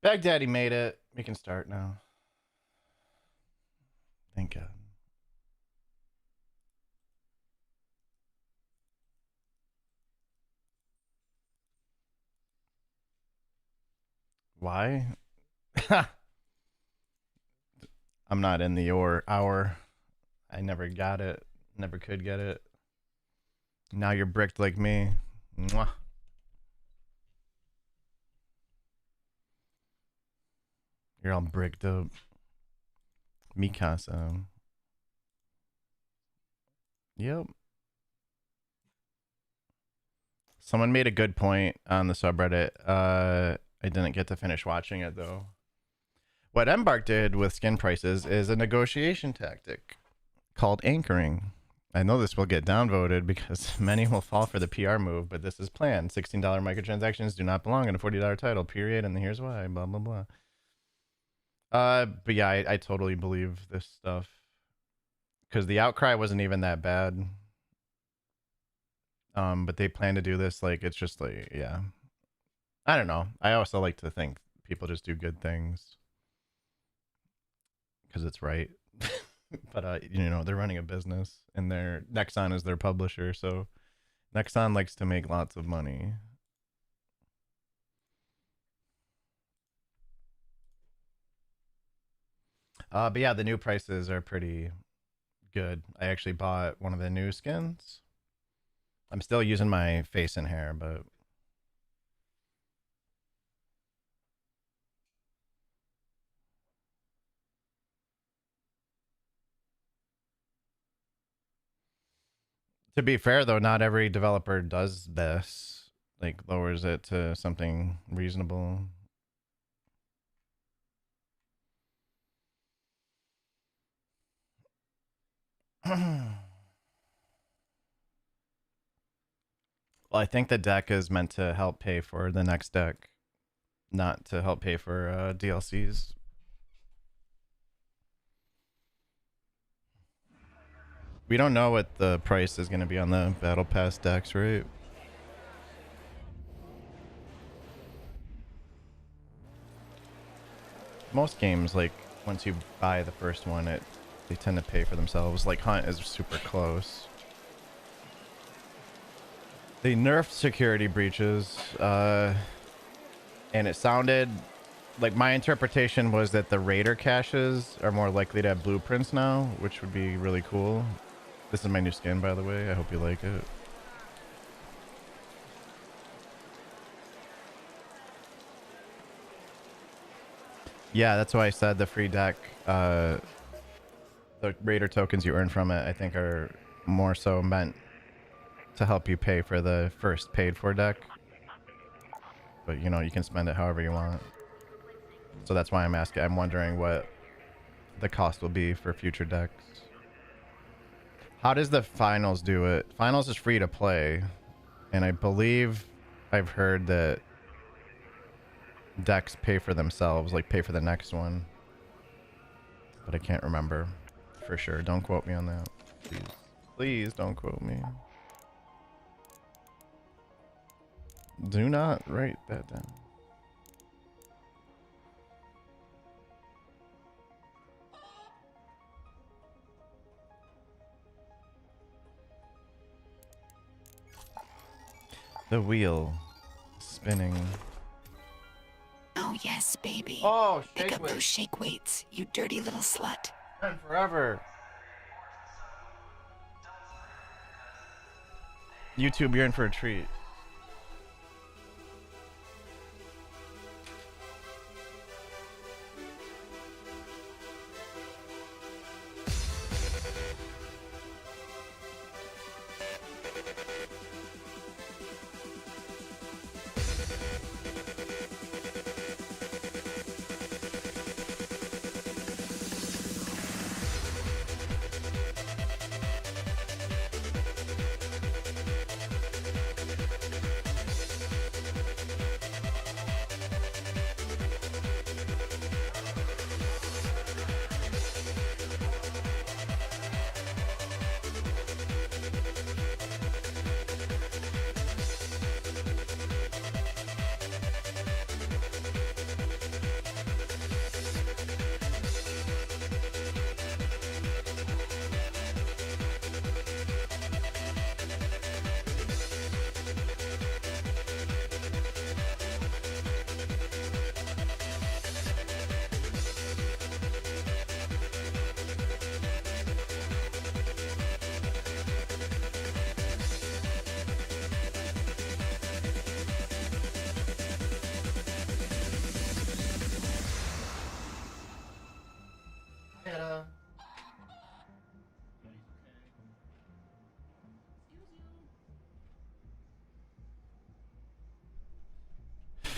Baghdaddy made it. We can start now. Thank God. Why? I'm not in the hour. I never got it. Never could get it. Now you're bricked like me. Mwah. You're all bricked up. Mikasa. Yep. Someone made a good point on the subreddit. I didn't get to finish watching it though. What Embark did with skin prices is a negotiation tactic called anchoring. I know this will get downvoted because many will fall for the PR move, but this is planned. $16 microtransactions do not belong in a $40 title, period, and here's why, blah, blah, blah. But yeah, I totally believe this stuff. Because the outcry wasn't even that bad. But they plan to do this, like, it's just like, yeah. I don't know. I also like to think people just do good things. Because it's right. But, you know, they're running a business, and their Nexon is their publisher, so Nexon likes to make lots of money. But yeah, the new prices are pretty good. I actually bought one of the new skins. I'm still using my face and hair, but to be fair though, not every developer does this. Like lowers it to something reasonable. Well, I think the deck is meant to help pay for the next deck, not to help pay for DLCs. We don't know what the price is going to be on the Battle Pass decks, right? Most games, like, once you buy the first one, they tend to pay for themselves. Like, Hunt is super close. They nerfed security breaches, and it sounded like my interpretation was that the Raider caches are more likely to have blueprints now, which would be really cool. This is my new skin, by the way. I hope you like it. Yeah, that's why I said the free deck, the Raider tokens you earn from it, I think are more so meant to help you pay for the first paid for deck. But, you know, you can spend it however you want. So that's why I'm asking. I'm wondering what the cost will be for future decks. How does the finals do it? Finals is free to play, and I believe I've heard that decks pay for themselves, like pay for the next one. But I can't remember for sure. Don't quote me on that. Please. Please don't quote me. Do not write that down. The wheel spinning. Oh yes, baby. Oh, pick up those shake weights, you dirty little slut. And forever. YouTube, you're in for a treat.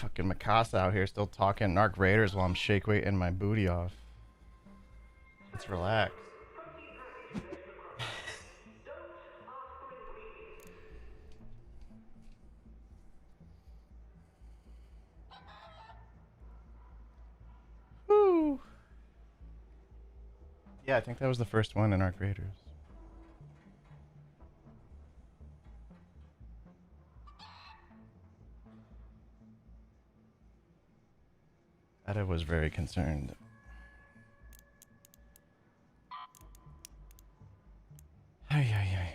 Fucking Mikasa out here still talking Narc Raiders while I'm shake weighting my booty off. Let's relax. Woo. Yeah, I think that was the first one in Arc Raiders. Etta was very concerned. Ay, ay, ay.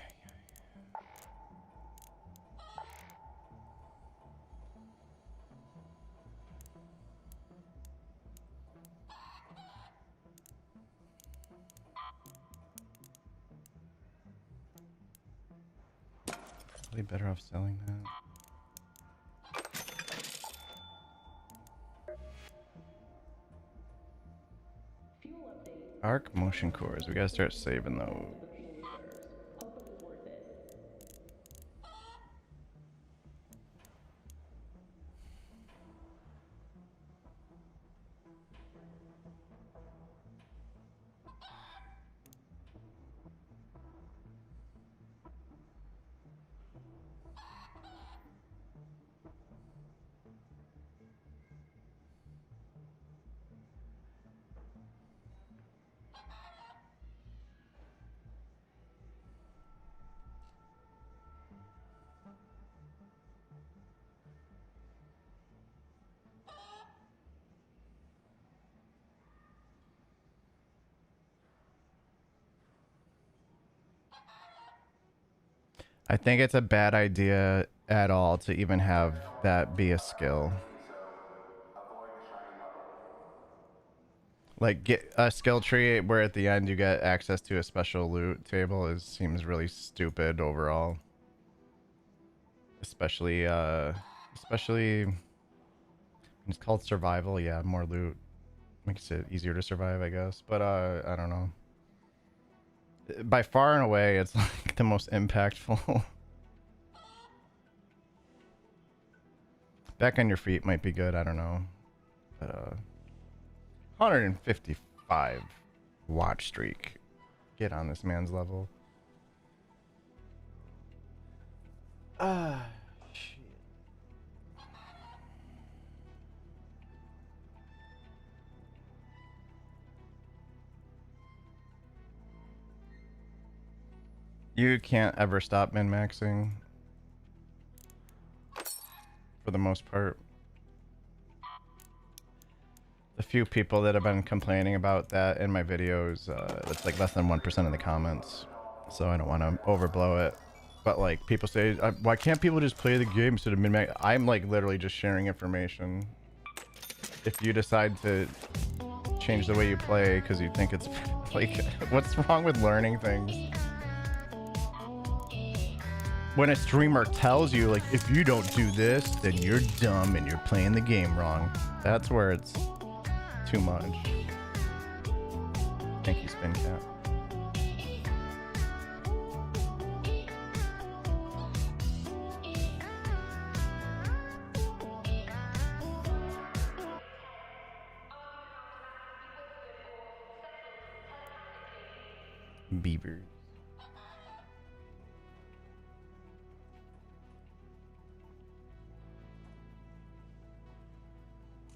Probably better off selling that. Arc motion cores. We gotta start saving those. I think it's a bad idea at all to even have that be a skill. Like get a skill tree where at the end you get access to a special loot table seems really stupid overall. Especially it's called survival, yeah, more loot makes it easier to survive, I guess. But I don't know. By far and away it's like the most impactful. Back on your feet might be good, I don't know. But 155 watch streak. Get on this man's level. Shit. You can't ever stop min-maxing. For the most part. The few people that have been complaining about that in my videos, it's like less than 1% of the comments. So I don't want to overblow it. But like people say, why can't people just play the game instead of min-max? I'm like literally just sharing information. If you decide to change the way you play because you think it's like, what's wrong with learning things? When a streamer tells you like, if you don't do this, then you're dumb and you're playing the game wrong. That's where it's too much. Thank you, Spin Cat. Beavers.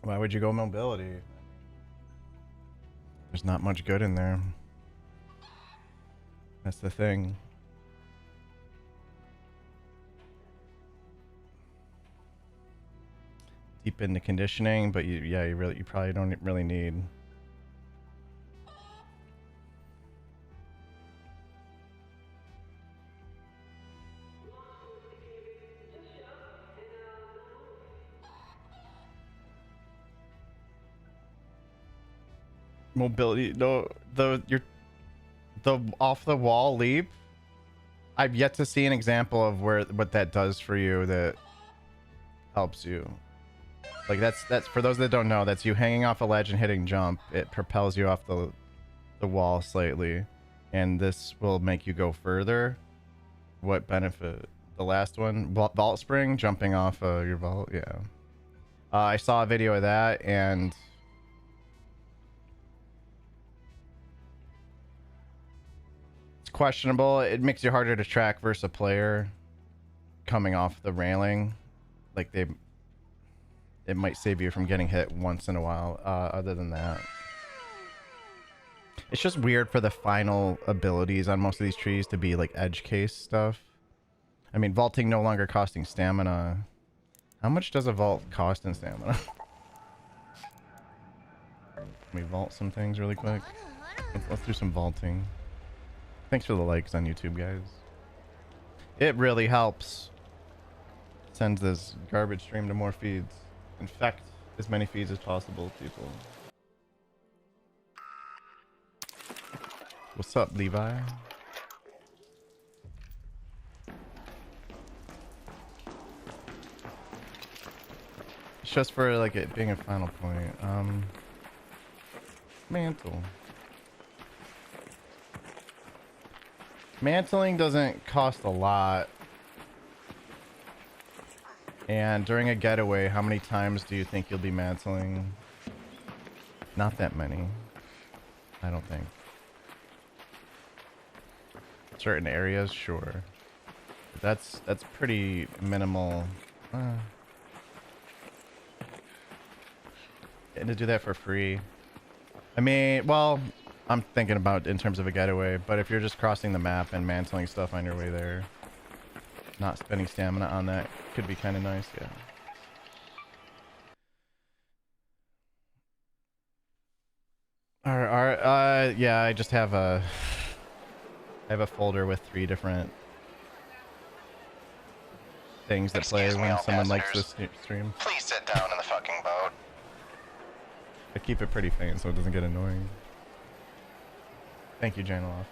Why would you go mobility? There's not much good in there. That's the thing. Deep into conditioning, but you probably don't really need. Mobility, no, the off the wall leap. I've yet to see an example of what that does for you that helps you. Like that's for those that don't know, that's you hanging off a ledge and hitting jump. It propels you off the wall slightly, and this will make you go further. What benefit? The last one, vault spring, jumping off your vault, yeah. I saw a video of that, and it's questionable. It makes you harder to track versus a player coming off the railing. Like it might save you from getting hit once in a while. Other than that, it's just weird for the final abilities on most of these trees to be like edge case stuff. I mean, vaulting no longer costing stamina. How much does a vault cost in stamina? Let me vault some things really quick. Let's do some vaulting. Thanks for the likes on YouTube, guys. It really helps. Sends this garbage stream to more feeds. Infect as many feeds as possible, people. What's up, Levi? It's just for like it being a final point. Mantle. Mantling doesn't cost a lot. And during a getaway, how many times do you think you'll be mantling? Not that many. I don't think. Certain areas, sure. But that's pretty minimal. And to do that for free. I mean, well, I'm thinking about in terms of a getaway, but if you're just crossing the map and mantling stuff on your way there, not spending stamina on that could be kind of nice, yeah. Alright, yeah, I just have a folder with 3 different things that play when someone likes this stream. Please sit down in the fucking boat. I keep it pretty faint so it doesn't get annoying. Thank you, Janaloff.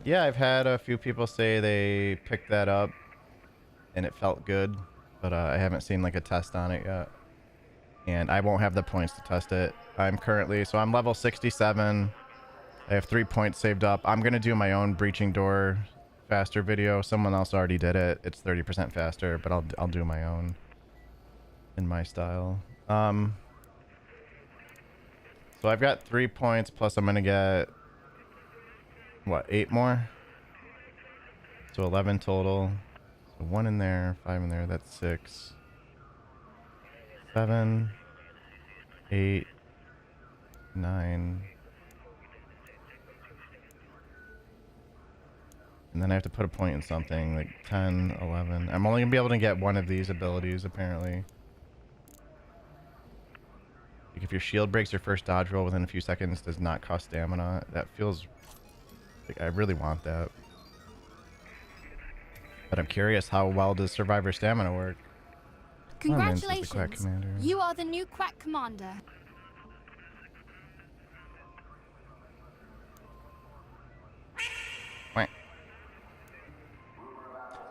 Yeah, I've had a few people say they picked that up and it felt good, but I haven't seen like a test on it yet. And I won't have the points to test it. I'm level 67. I have 3 points saved up. I'm gonna do my own breaching door faster video. Someone else already did it. It's 30% faster, but I'll do my own in my style. So I've got 3 points plus I'm gonna get what, 8 more? So 11 total. So 1 in there, 5 in there, that's 6. 7, 8, 9. And then I have to put a point in something, like 10, 11. I'm only gonna be able to get one of these abilities, apparently. Like if your shield breaks your first dodge roll within a few seconds, does not cost stamina. That feels like I really want that. But I'm curious, how well does survivor stamina work? Congratulations, the Quack Commander. You are the new Quack Commander.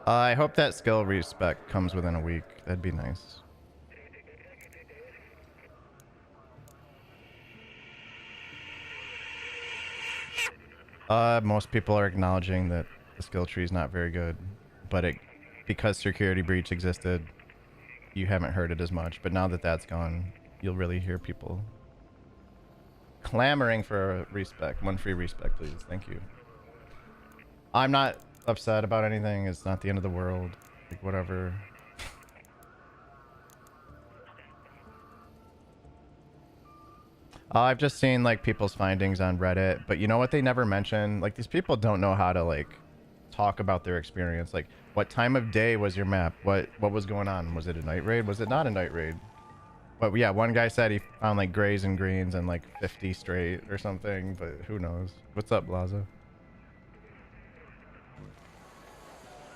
I hope that skill respec comes within a week. That'd be nice. Most people are acknowledging that the skill tree is not very good, but because security breach existed, you haven't heard it as much. But now that that's gone, you'll really hear people clamoring for a respec. 1 free respec, please. Thank you. I'm not upset about anything. It's not the end of the world. Like, whatever. I've just seen like people's findings on Reddit, but you know what they never mention? Like, these people don't know how to like talk about their experience. Like, what time of day was your map? What was going on? Was it a night raid? Was it not a night raid? But yeah, one guy said he found like grays and greens and like 50 straight or something, but who knows? What's up, Blaza?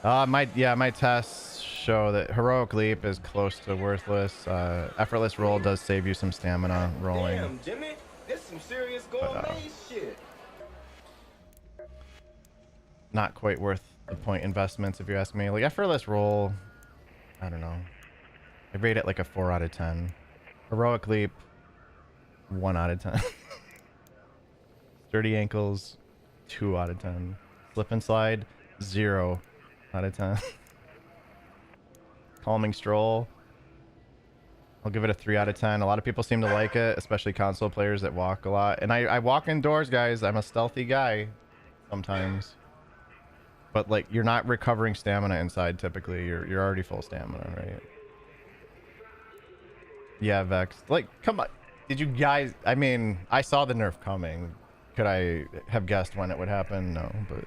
My tests show that heroic leap is close to worthless. Effortless roll does save you some stamina rolling. Damn, Jimmy, this some serious gourmet shit. Not quite worth the point investments, if you ask me. Like, effortless roll, I don't know. I rate it like a 4 out of 10. Heroic leap, 1 out of 10. Sturdy ankles, 2 out of 10. Slip and slide, 0 out of 10. Calming stroll. I'll give it a 3 out of 10. A lot of people seem to like it, especially console players that walk a lot. And I walk indoors, guys. I'm a stealthy guy sometimes. But like, you're not recovering stamina inside typically. You're already full stamina, right? Yeah, Vex. Like, come on. Did you guys... I mean, I saw the nerf coming. Could I have guessed when it would happen? No. But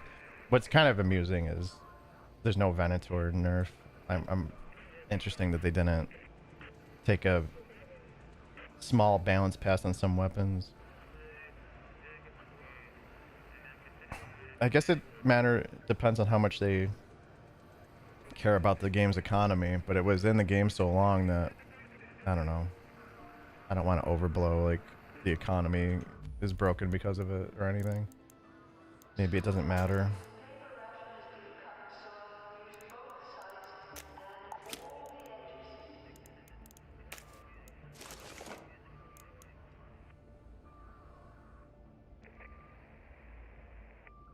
what's kind of amusing is there's no Venator nerf. I'm interesting that they didn't take a small balance pass on some weapons. I guess it depends on how much they care about the game's economy, but it was in the game so long that I don't know. I don't want to overblow like the economy is broken because of it or anything. Maybe it doesn't matter.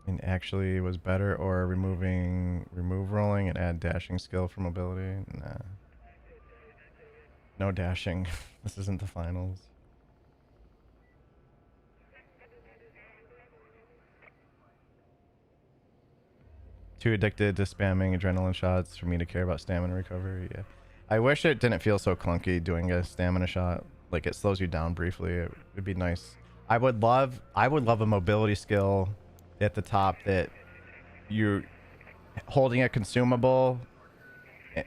And actually was better, or remove rolling and add dashing skill for mobility. Nah. No dashing. This isn't the finals. Too addicted to spamming adrenaline shots for me to care about stamina recovery. Yeah. I wish it didn't feel so clunky doing a stamina shot. Like it slows you down briefly. It'd be nice. I would love a mobility skill at the top that you're holding a consumable,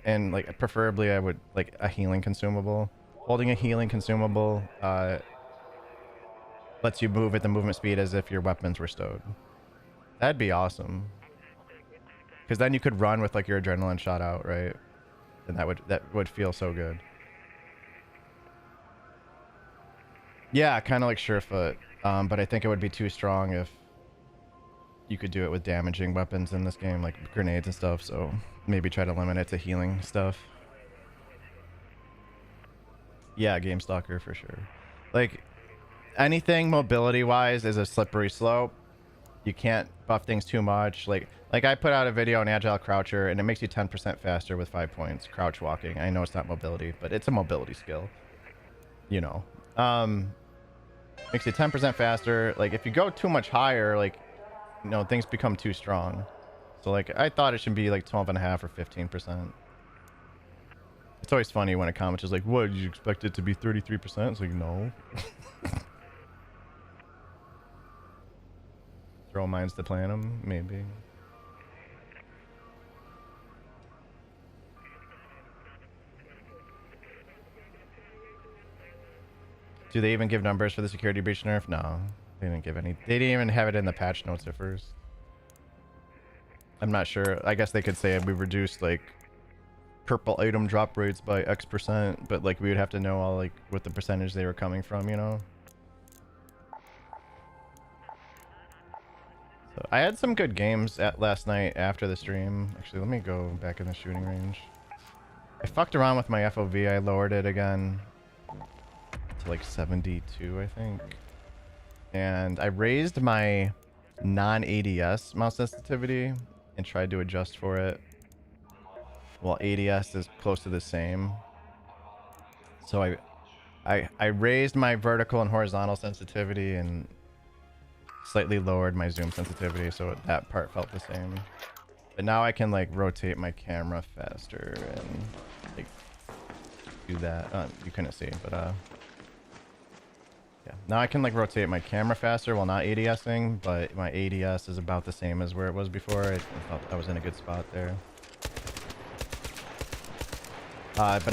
and like preferably I would like a healing consumable. Holding a healing consumable lets you move at the movement speed as if your weapons were stowed. That'd be awesome. Because then you could run with like your adrenaline shot out, right? And that would feel so good. Yeah, kind of like Surefoot. But I think it would be too strong if you could do it with damaging weapons in this game, like grenades and stuff. So maybe try to limit it to healing stuff. Yeah, Game Stalker for sure. Like anything mobility wise is a slippery slope. You can't buff things too much. Like I put out a video on Agile Croucher and it makes you 10% faster with 5 points crouch walking. I know it's not mobility, but it's a mobility skill. You know. Makes you 10% faster. Like if you go too much higher, like you know, things become too strong. So like I thought it should be like 12.5 or 15%. It's always funny when a comment is like, what, did you expect it to be 33%? It's like, no. Throw mines to plant them, maybe. Do they even give numbers for the security breach nerf? No, they didn't give any. They didn't even have it in the patch notes at first. I'm not sure. I guess they could say we reduced like purple item drop rates by X%, but like we would have to know all like what the percentage they were coming from, you know? So I had some good games last night after the stream. Actually, let me go back in the shooting range. I fucked around with my FOV. I lowered it again to like 72, I think. And I raised my non-ADS mouse sensitivity and tried to adjust for it. Well, ADS is close to the same. So I raised my vertical and horizontal sensitivity and slightly lowered my zoom sensitivity, so that part felt the same. But now I can like rotate my camera faster and like do that. You couldn't see, but yeah. Now I can like rotate my camera faster while not ADSing, but my ADS is about the same as where it was before. I felt I was in a good spot there. But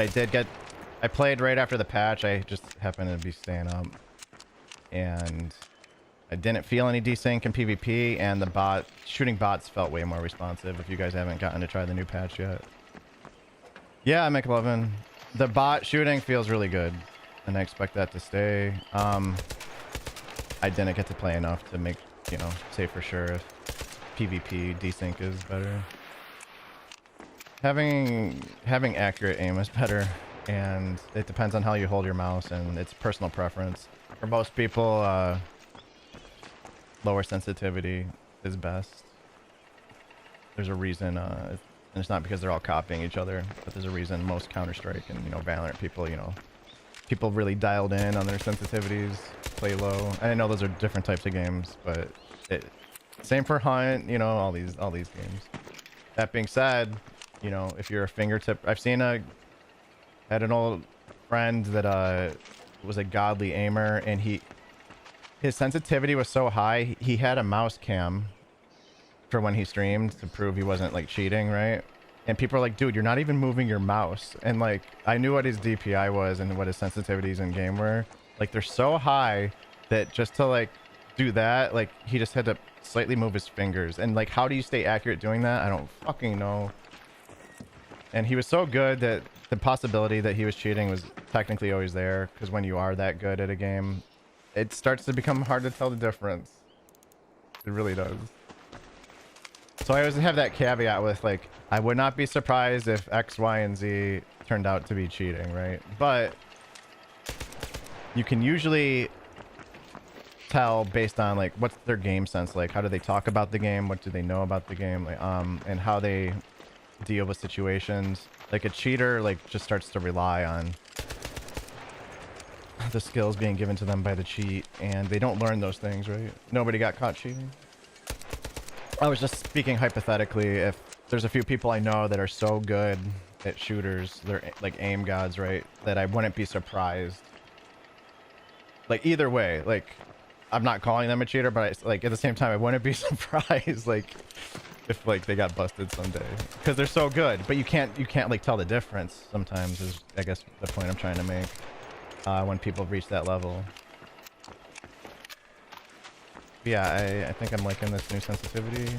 I played right after the patch. I just happened to be staying up. And I didn't feel any desync in PvP, and the shooting bots felt way more responsive if you guys haven't gotten to try the new patch yet. Yeah, McLovin. The bot shooting feels really good, and I expect that to stay. I didn't get to play enough to make, you know, say for sure if PvP desync is better. Having accurate aim is better, and it depends on how you hold your mouse, and it's personal preference. For most people, lower sensitivity is best. There's a reason And it's not because they're all copying each other, but there's a reason most Counter-Strike and, you know, Valorant people, you know, people really dialed in on their sensitivities, play low. And I know those are different types of games, but same for Hunt, you know, all these games. That being said, you know, if you're a fingertip, I've seen had an old friend that was a godly aimer, and his sensitivity was so high, he had a mouse cam for when he streamed to prove he wasn't like cheating, right? And people are like, dude, you're not even moving your mouse. And like, I knew what his DPI was and what his sensitivities in game were. Like, they're so high that just to like do that, like, he just had to slightly move his fingers. And like, how do you stay accurate doing that? I don't fucking know. And he was so good that the possibility that he was cheating was technically always there, because when you are that good at a game, it starts to become hard to tell the difference. It really does. So I always have that caveat with, like, I would not be surprised if X, Y, and Z turned out to be cheating, right? But you can usually tell based on, like, what's their game sense like? How do they talk about the game? What do they know about the game? Like, and how they deal with situations. Like, a cheater, like, just starts to rely on the skills being given to them by the cheat, and they don't learn those things, right? Nobody got caught cheating. I was just speaking hypothetically. If there's a few people I know that are so good at shooters, they're like aim gods, right? That I wouldn't be surprised. Like, either way, like, I'm not calling them a cheater, but like, at the same time, I wouldn't be surprised, like, if like they got busted someday, because they're so good. But you can't like tell the difference sometimes, is I guess the point I'm trying to make, when people reach that level. But yeah, I think I'm liking this new sensitivity.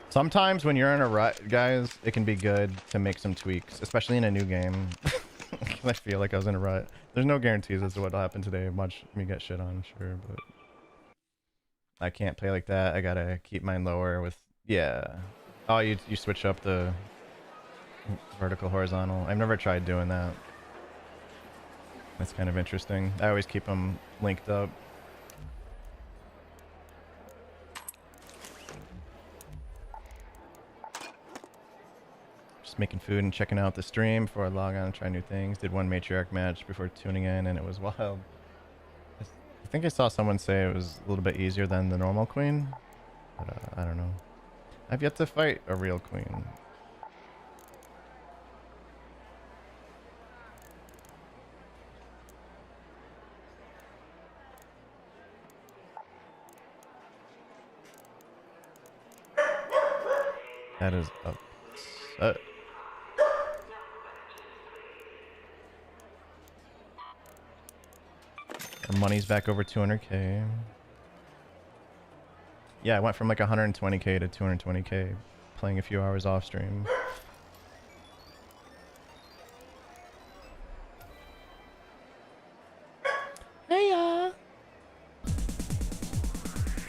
Sometimes when you're in a rut, guys, it can be good to make some tweaks, especially in a new game. I feel like I was in a rut. There's no guarantees as to what'll happen today. Watch me get shit on, sure, but I can't play like that. I gotta keep mine lower with, yeah. Oh, you switch up the vertical, horizontal. I've never tried doing that. That's kind of interesting. I always keep them linked up. Just making food and checking out the stream before I log on and try new things. Did one matriarch match before tuning in, and it was wild. I think I saw someone say it was a little bit easier than the normal queen, but I don't know. I've yet to fight a real queen. That is upset. Our money's back over 200k. Yeah, I went from like 120k to 220k playing a few hours off stream. Hey,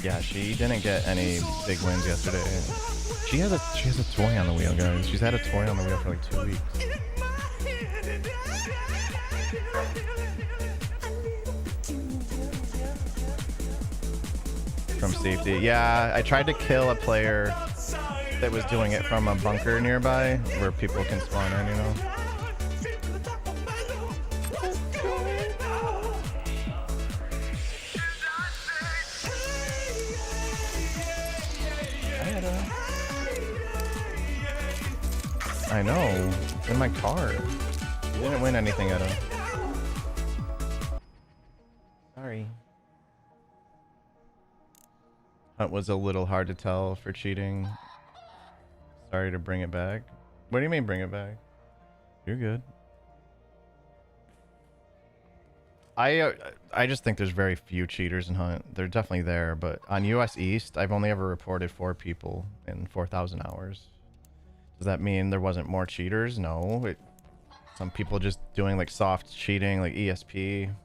yeah, she didn't get any big wins yesterday. She has a toy on the wheel, guys. She's had a toy on the wheel for like 2 weeks. From safety. Yeah, I tried to kill a player that was doing it from a bunker nearby where people can spawn in, you know. I know. It's in my car. You didn't win anything at all. Sorry. Hunt was a little hard to tell for cheating. Sorry to bring it back. What do you mean bring it back? You're good. I just think there's very few cheaters in Hunt. They're definitely there, but on US East, I've only ever reported 4 people in 4,000 hours. Does that mean there wasn't more cheaters? No. Some people just doing like soft cheating, like ESP,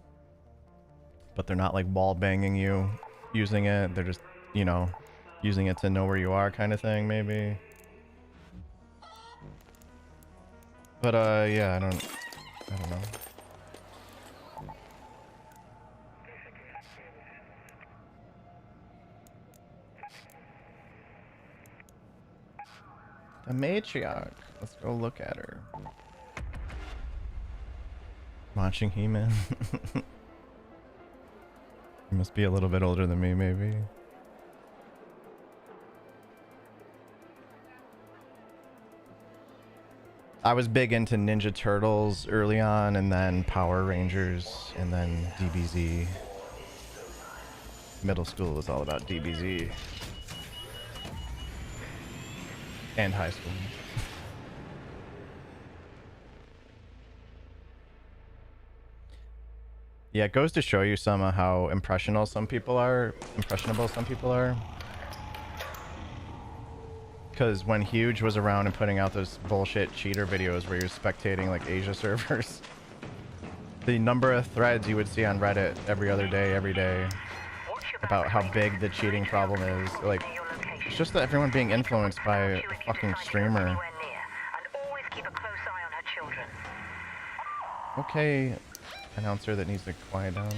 but they're not like wall banging you using it. They're just, you know, using it to know where you are kind of thing, maybe. But yeah, I don't know. The matriarch. Let's go look at her. Watching He-Man. He must be a little bit older than me, maybe. I was big into Ninja Turtles early on, and then Power Rangers, and then DBZ. Middle school was all about DBZ. And high school. Yeah, it goes to show you some of how impressionable some people are. Because when Huge was around and putting out those bullshit cheater videos where you're spectating like Asia servers, the number of threads you would see on Reddit every other day, every day, about how big the cheating problem is. Like, it's just that everyone being influenced by a fucking streamer. Okay, announcer that needs to quiet down.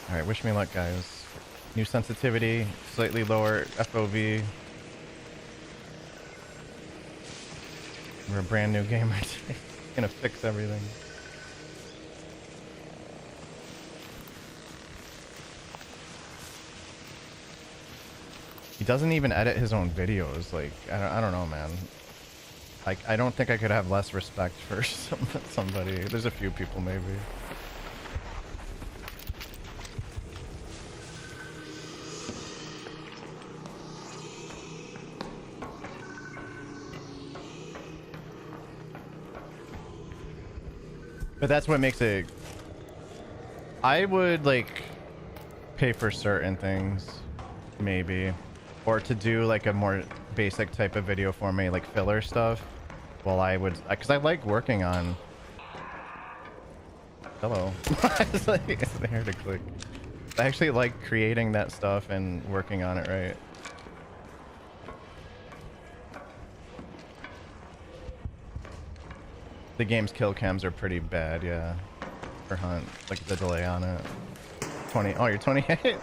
Alright, wish me luck, guys. New sensitivity, slightly lower FOV. We're a brand new gamer today. Gonna fix everything. He doesn't even edit his own videos. Like, I don't know, man. Like, I don't think I could have less respect for somebody. There's a few people, maybe. But that's what makes it... I would, like, pay for certain things, maybe. Or to do, like, a more basic type of video for me, like filler stuff. Well, I would... Because I like working on... Hello. It's like, it's there to click. I actually like creating that stuff and working on it, right? The game's kill cams are pretty bad, yeah. For Hunt, like the delay on it. 20. Oh, you're 28?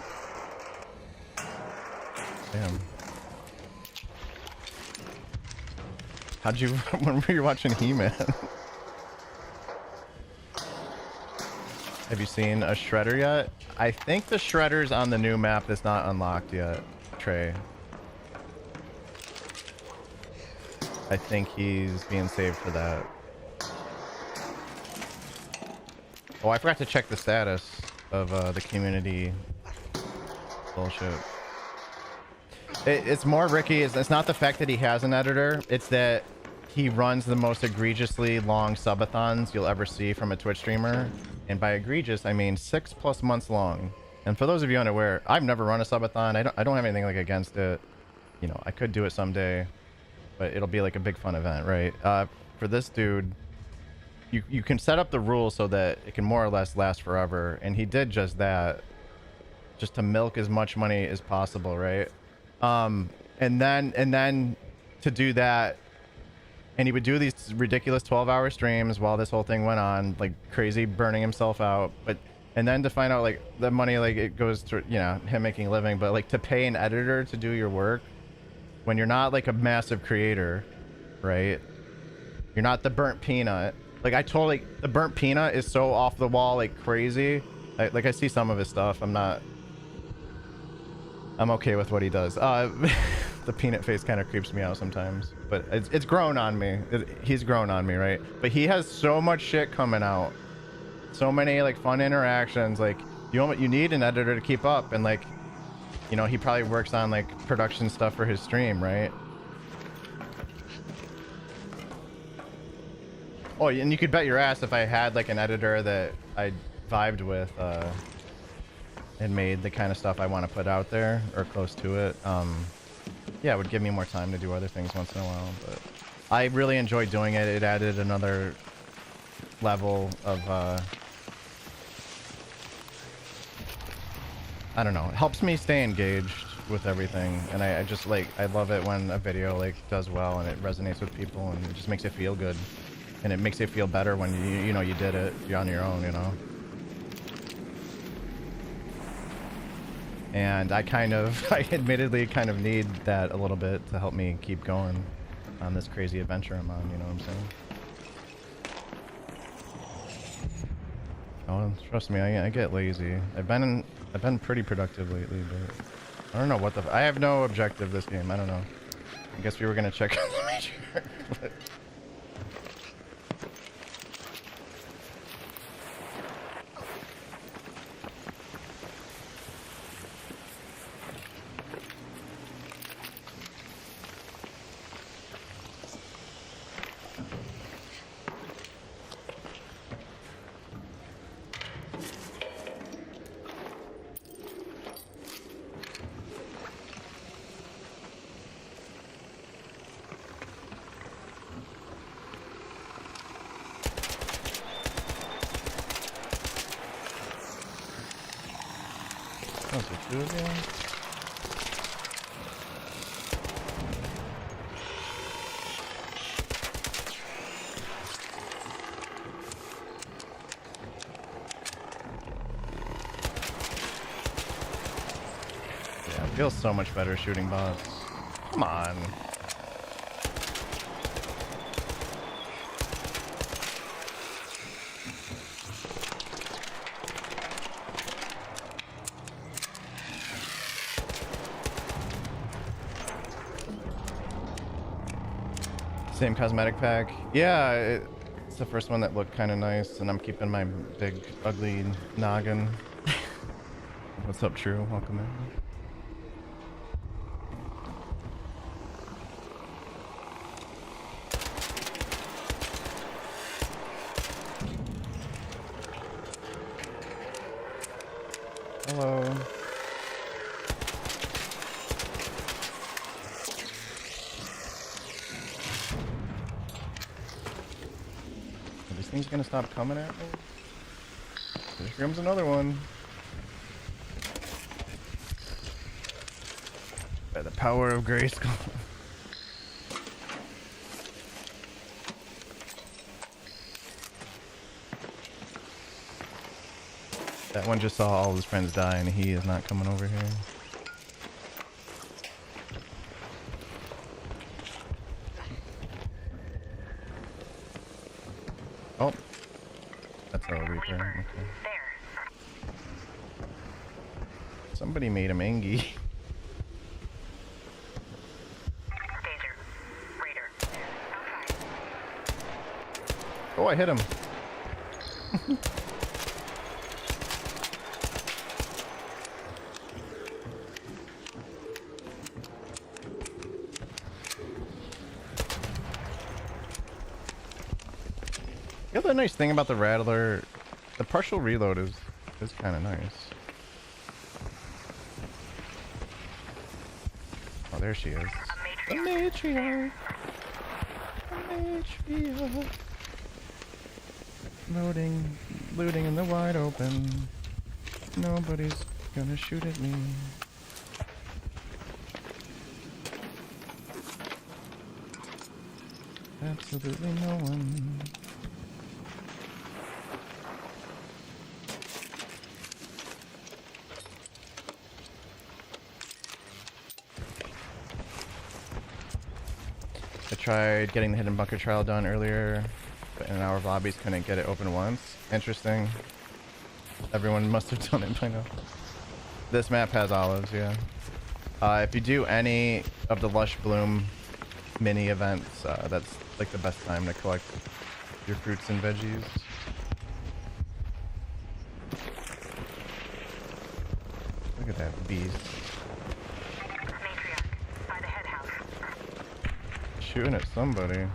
Damn. How'd you... When were you watching He-Man? Have you seen a Shredder yet? I think the Shredder's on the new map that's not unlocked yet, Trey. I think he's being saved for that. Oh, I forgot to check the status of the community bullshit. It's more Ricky. It's not the fact that he has an editor. It's that he runs the most egregiously long subathons you'll ever see from a Twitch streamer. And by egregious, I mean 6+ months long. And for those of you unaware, I've never run a subathon. I don't have anything like against it. You know, I could do it someday, but it'll be like a big fun event, right? For this dude, you can set up the rules so that it can more or less last forever, and he did just that, just to milk as much money as possible, right? And then to do that, and he would do these ridiculous 12-hour streams while this whole thing went on, like crazy, burning himself out. And then to find out like the money, like it goes to, you know, him making a living, but like to pay an editor to do your work when you're not like a massive creator, right? You're not the Burnt Peanut. Like the Burnt Peanut is so off the wall, like crazy. Like I see some of his stuff. I'm okay with what he does. The peanut face kind of creeps me out sometimes, but it's grown on me. He's grown on me, right? But he has so much shit coming out, so many like fun interactions. Like you need an editor to keep up, and like, you know, he probably works on like production stuff for his stream, right? Oh, and you could bet your ass if I had like an editor that I vibed with and made the kind of stuff I want to put out there or close to it, yeah, it would give me more time to do other things once in a while. But I really enjoyed doing it. It added another level of I don't know, it helps me stay engaged with everything, and I just like, I love it when a video like does well and it resonates with people, and it just makes it feel good. And it makes you feel better when you know you did it. You're on your own, you know. And I I admittedly kind of need that a little bit to help me keep going on this crazy adventure I'm on, you know what I'm saying? Oh, trust me, I get lazy. I've been pretty productive lately, but I don't know what I have no objective this game. I don't know. I guess we were gonna check out the major, but oh, so two of you? Yeah, it feels so much better shooting bots. Come on. Same cosmetic pack. Yeah, it's the first one that looked kind of nice, and I'm keeping my big, ugly noggin. What's up, True? Welcome in. Hello. Are these things gonna stop coming at me? Here comes another one. By the power of Grayskull. That one just saw all his friends die and he is not coming over here. Oh. That's a Reaper. Okay. Somebody made him angry. Oh, I hit him. The other nice thing about the Rattler, the partial reload is kind of nice. Oh, there she is. A matriarch. A matriarch. Looting in the wide open. Nobody's gonna shoot at me. Absolutely no one. I tried getting the hidden bunker trial done earlier, but in our lobbies couldn't get it open once. Interesting. Everyone must have done it by now. This map has olives, yeah. If you do any of the Lush Bloom mini events, that's like the best time to collect your fruits and veggies. Look at that beast. Shooting at somebody.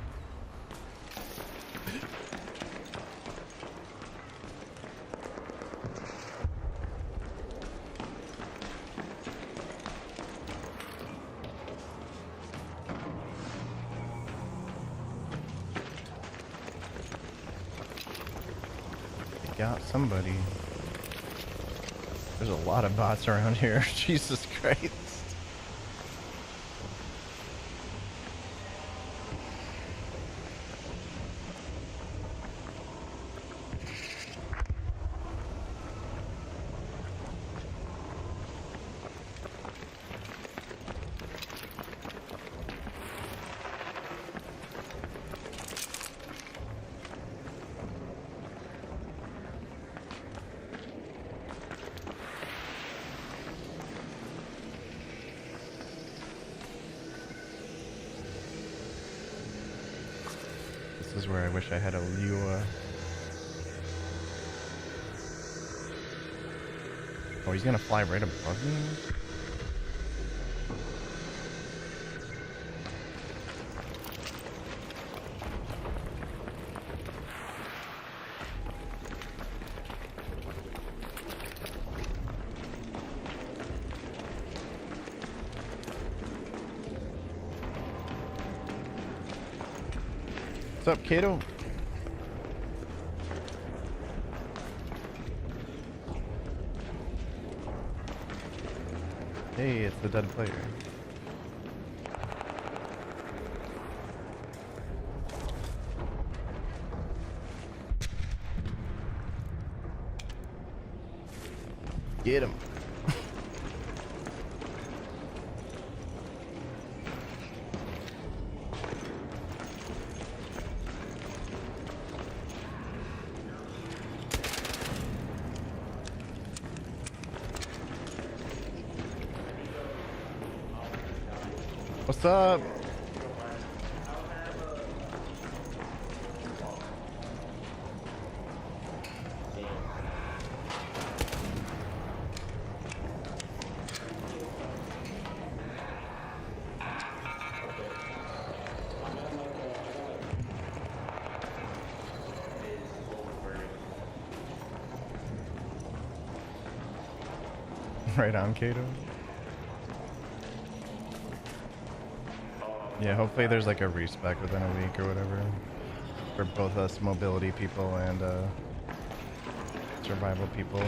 Got somebody. There's a lot of bots around here. Jesus Christ. swear I wish I had a lure. Oh, he's gonna fly right above me? What's up, Kato? Hey, it's the dead player. Get him. What's up? Right on, Kato. Yeah, hopefully there's like a respec within a week or whatever for both us mobility people and survival people.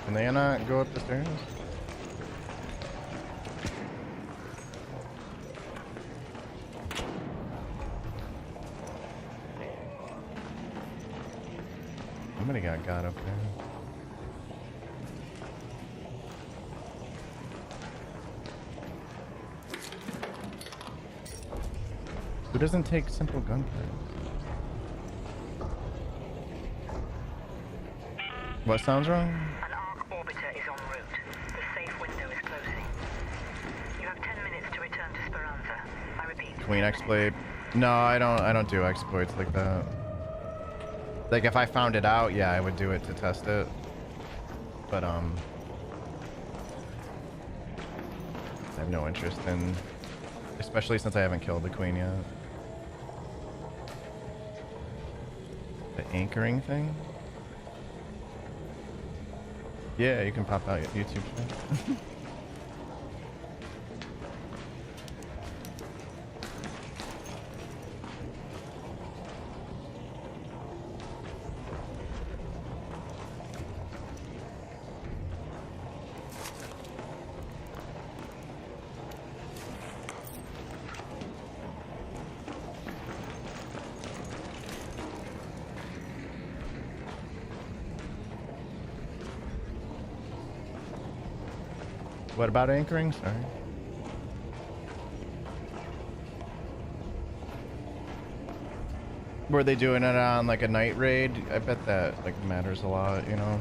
Can they not go up the stairs? Somebody got up there. Who doesn't take simple gunplay? What sounds wrong? An arc orbiter is en route. The safe window is closing. You have 10 minutes to return to Speranza. I repeat. Queen exploit. No, I don't do exploits like that. Like if I found it out, yeah, I would do it to test it. But I have no interest in, especially since I haven't killed the queen yet. The anchoring thing? Yeah, you can pop out YouTube chat. What about anchoring? Sorry. Were they doing it on like a night raid? I bet that like matters a lot, you know.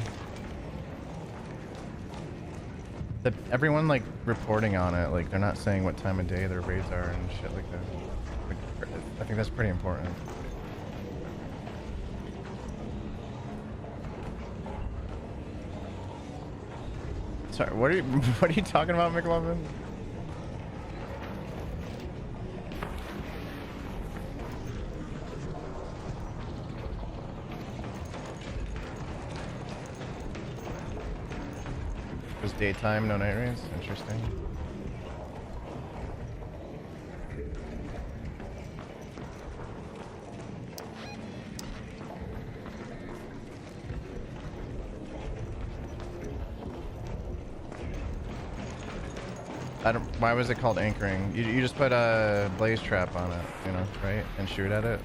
Everyone like reporting on it, like they're not saying what time of day their raids are and shit like that. Like, I think that's pretty important. Sorry, what are you talking about, McLovin? Just daytime, no night raids? Interesting. Why was it called anchoring? You just put a blaze trap on it, you know, right? And shoot at it.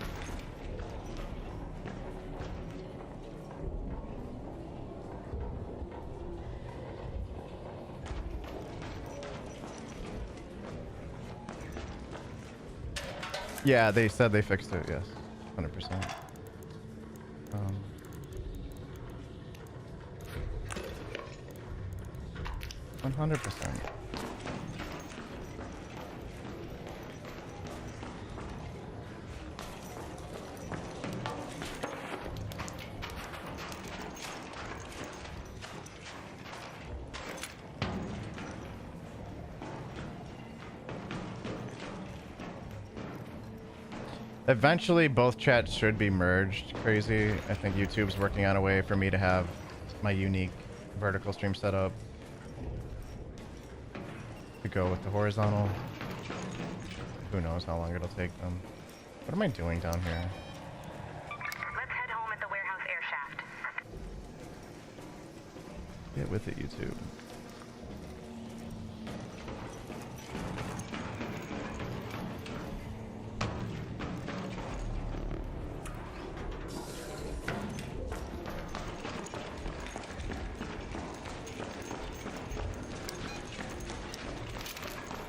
Yeah, they said they fixed it, yes. 100%. 100%. Eventually, both chats should be merged. Crazy. I think YouTube's working on a way for me to have my unique vertical stream set up to go with the horizontal. Who knows how long it'll take them. What am I doing down here? Let's head home at the warehouse air shaft. Get with it, YouTube.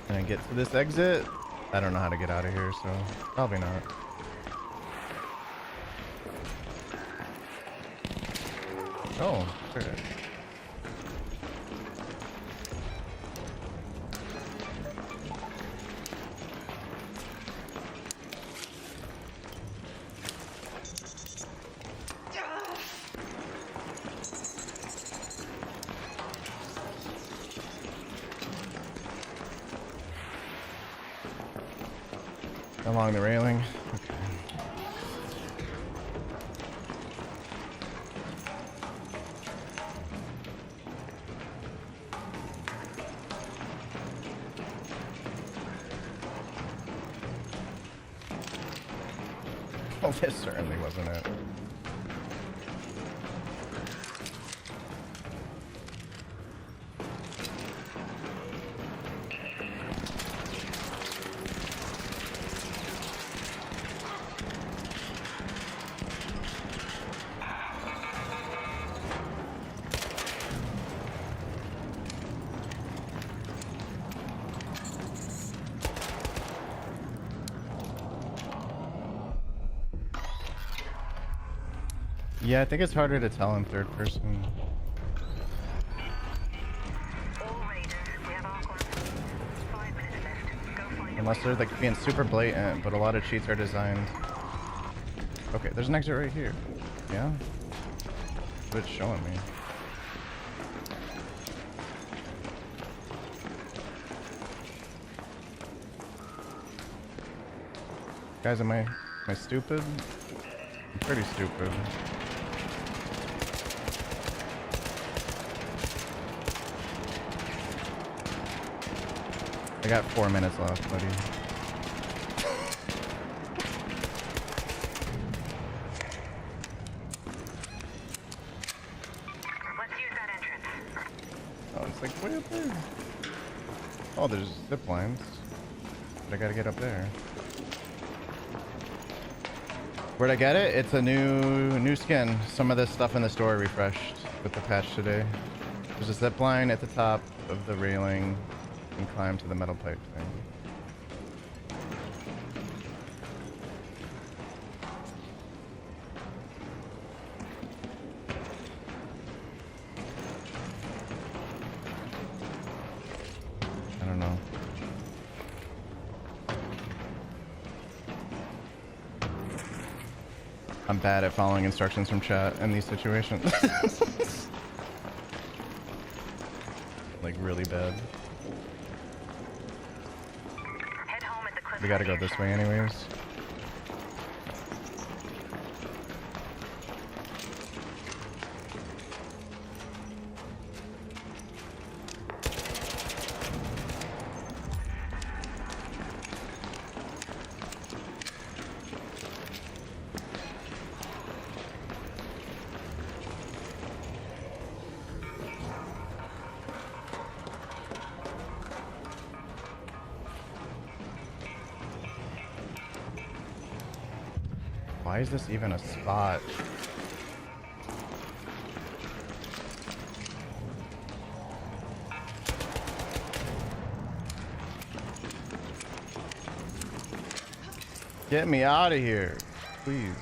Can I get to this exit? I don't know how to get out of here, so probably not. Oh, sure. Along the railing. Okay. Well, this certainly wasn't it. Yeah, I think it's harder to tell in third person. All raiders, we have Arc on 5 minutes left. Go find your Unless way they're out. like being super blatant, but a lot of cheats are designed. Okay, there's an exit right here. Yeah? But it's showing me. Guys, am I stupid? I'm pretty stupid. I got 4 minutes left, buddy. Let's use that entrance. Oh, it's like way up there. Oh, there's zip lines. But I gotta get up there. Where'd I get it? It's a new skin. Some of this stuff in the store refreshed with the patch today. There's a zip line at the top of the railing. You can climb to the metal pipe thing. I don't know. I'm bad at following instructions from chat in these situations. Like really bad. Head home at the cliff. We gotta go this way anyways. Why is this even a spot? Get me out of here, please.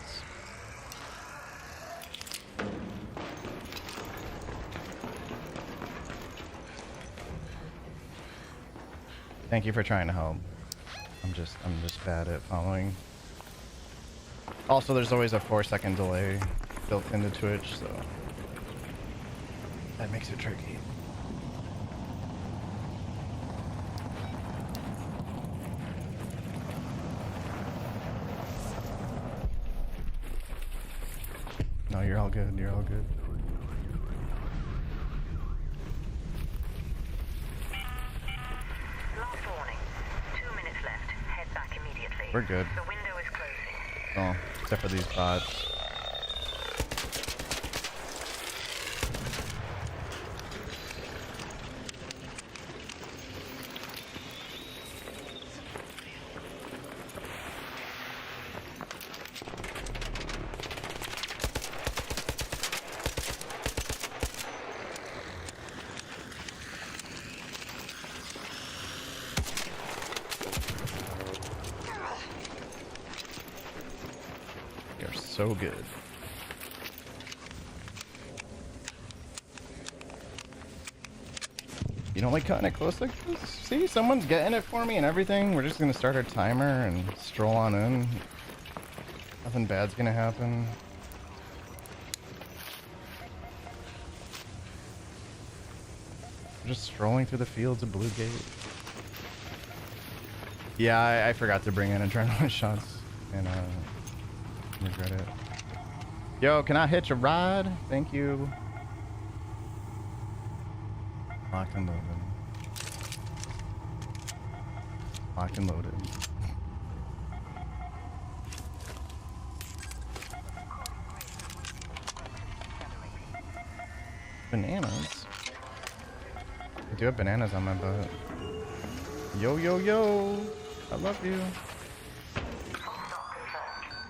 Thank you for trying to help. I'm just bad at following. Also, there's always a 4-second delay built into Twitch, so that makes it tricky. No, you're all good. You're all good. Last warning. 2 minutes left. Head back immediately. We're good. The window is closing. Oh, except for these bots. You're so good. You don't like cutting it close like this? See, someone's getting it for me and everything. We're just gonna start our timer and stroll on in. Nothing bad's gonna happen. We're just strolling through the fields of Blue Gate. Yeah, I forgot to bring in adrenaline shots and regret it. Yo, can I hitch a ride? Thank you. Locked and loaded. Locked and loaded. Bananas? I do have bananas on my butt. Yo, yo, yo. I love you.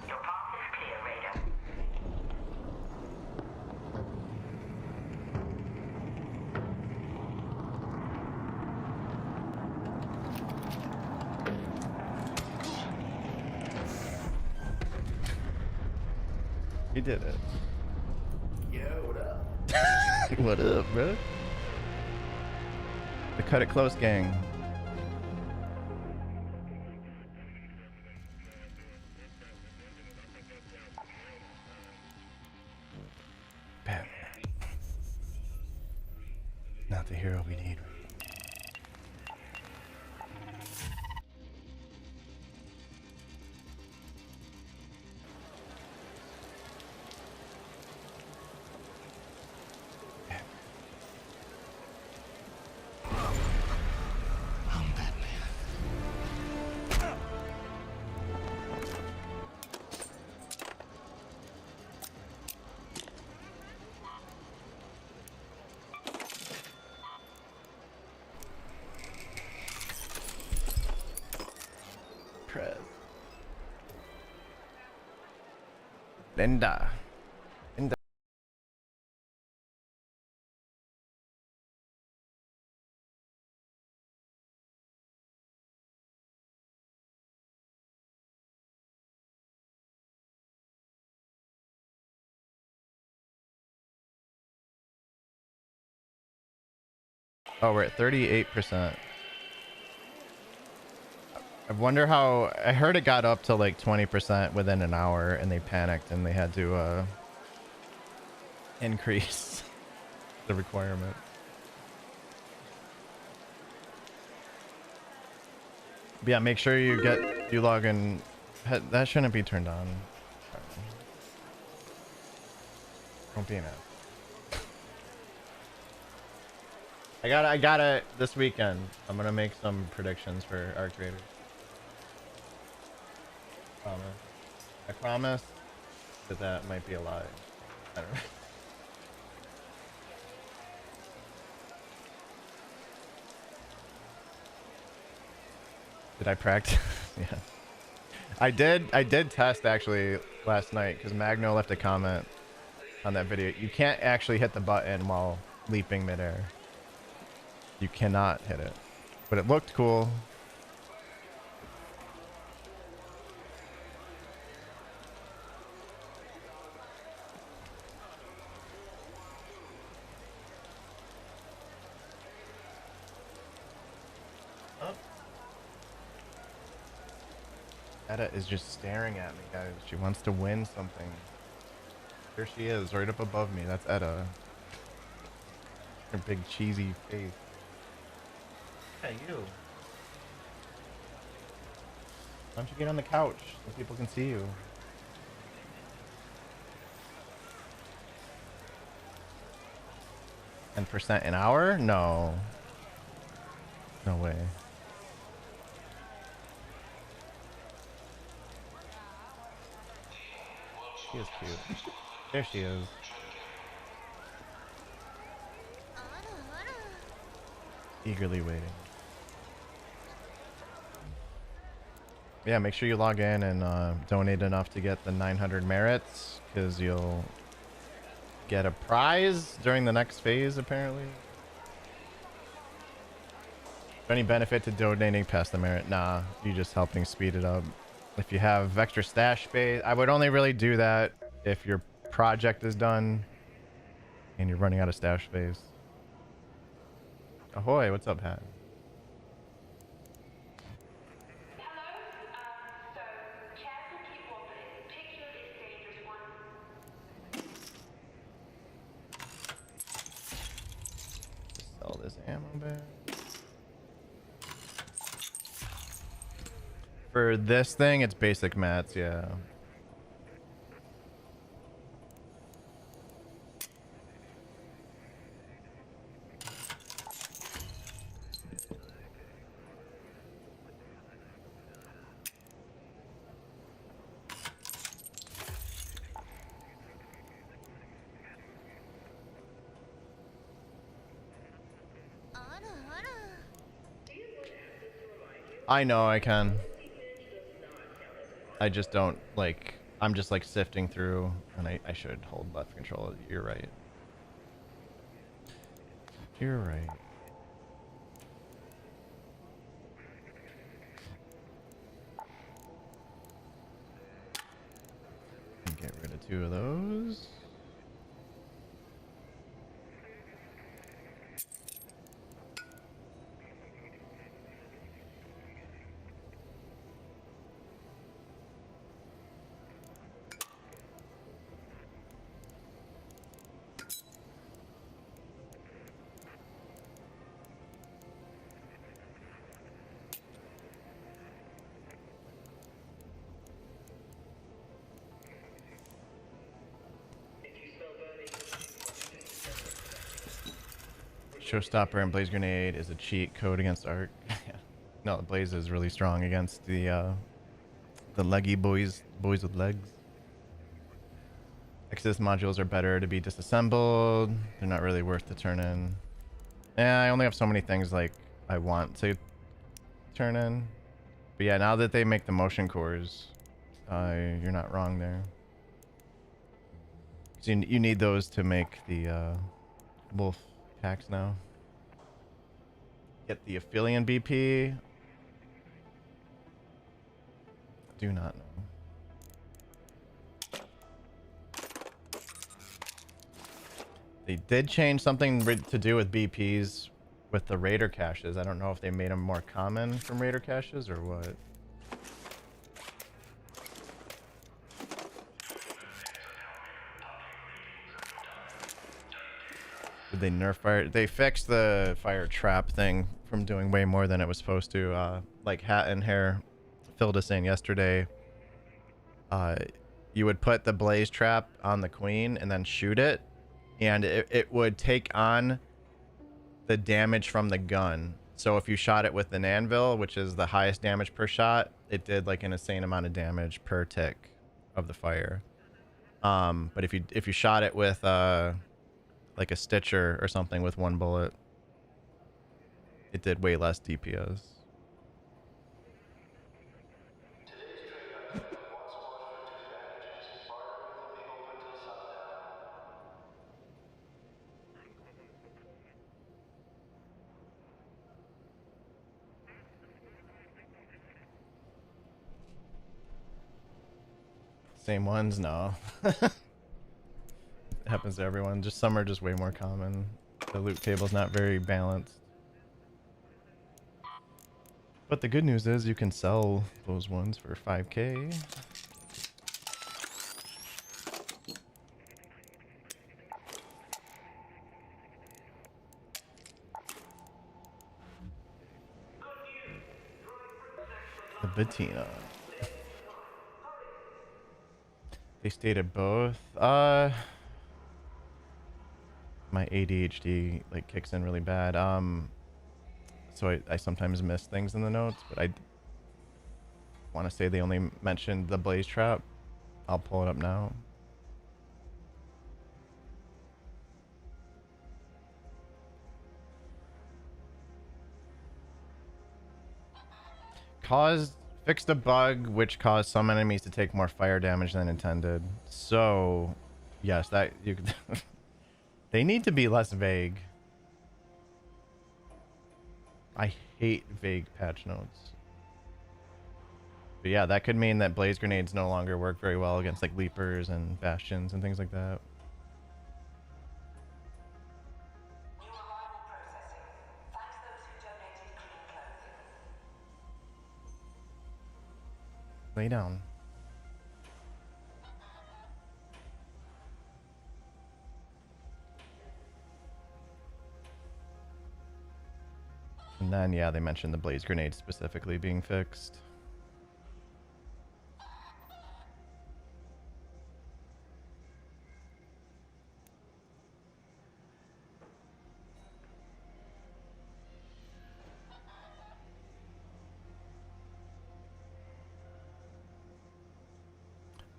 Your path is clear, Raider. He did it. Yo, what up? What up, bro? The Cut It Close gang. Batman. Not the hero we need. Linda. Linda. Oh, we're at 38%. I wonder how... I heard it got up to like 20% within an hour and they panicked and they had to increase the requirement. But yeah, make sure you log in. That shouldn't be turned on. Don't be an ass. I got it this weekend. I'm gonna make some predictions for our creators. I promise that that might be a lie. I don't know. Did I practice? Yeah. I did test actually last night because Magno left a comment on that video. You can't actually hit the button while leaping midair. You cannot hit it. But it looked cool. Etta is just staring at me, guys. She wants to win something. There she is, right up above me. That's Etta. Her big cheesy face. Hey, you. Why don't you get on the couch so people can see you? And percent an hour? No. No way. She is cute. There she is. Eagerly waiting. Yeah, make sure you log in and donate enough to get the 900 merits, because you'll get a prize during the next phase, apparently. Any benefit to donating past the merit? Nah, you're just helping speed it up. If you have extra stash space, I would only really do that if your project is done and you're running out of stash space. Ahoy, what's up, Hat? Sell this ammo back. For this thing, it's basic mats, yeah. I know I can. I just don't, like, I'm just like sifting through, and I should hold left control. You're right. You're right. Get rid of 2 of those. Showstopper and Blaze Grenade is a cheat code against Arc. No, Blaze is really strong against the leggy boys with legs. Exodus modules are better to be disassembled. They're not really worth to turn in. Yeah, I only have so many things like I want to turn in. But yeah, now that they make the motion cores, you're not wrong there. So you need those to make the wolf packs now. Get the Aphelion BP. Do not know. They did change something to do with BPs with the Raider caches. I don't know if they made them more common from Raider caches or what. Did they nerf fire? They fixed the fire trap thing from doing way more than it was supposed to. Like Hat and Hair filled us in yesterday. You would put the blaze trap on the queen and then shoot it, and it would take on the damage from the gun. So if you shot it with an anvil, which is the highest damage per shot, it did like an insane amount of damage per tick of the fire. But if you shot it with like a Stitcher or something with 1 bullet, it did way less DPS. Same ones? No. It happens to everyone. Just some are just way more common. The loot table's not very balanced. But the good news is you can sell those ones for 5K. The Bettina. They stated both. My ADHD like kicks in really bad. So I sometimes miss things in the notes, but I want to say they only mentioned the blaze trap. I'll pull it up now. Fixed a bug which caused some enemies to take more fire damage than intended. So, yes, that you could they need to be less vague. I hate vague patch notes. But yeah, that could mean that blaze grenades no longer work very well against like leapers and bastions and things like that. Lay down. And then, yeah, they mentioned the blaze grenade specifically being fixed.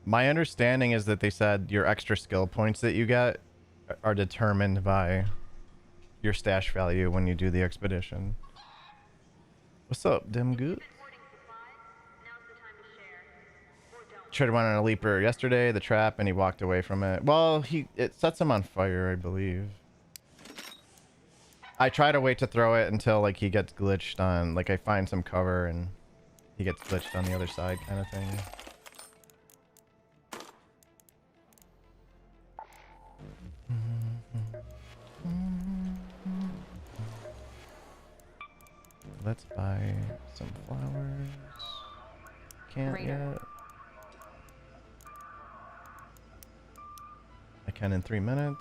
My understanding is that they said your extra skill points that you get are determined by your stash value when you do the expedition. What's up, Dim Goot? Tried one on a leaper yesterday, the trap, and he walked away from it. Well, it sets him on fire, I believe. I try to wait to throw it until like he gets glitched on, like I find some cover and he gets glitched on the other side kind of thing. Let's buy some flowers. Can't yet. I can in 3 minutes.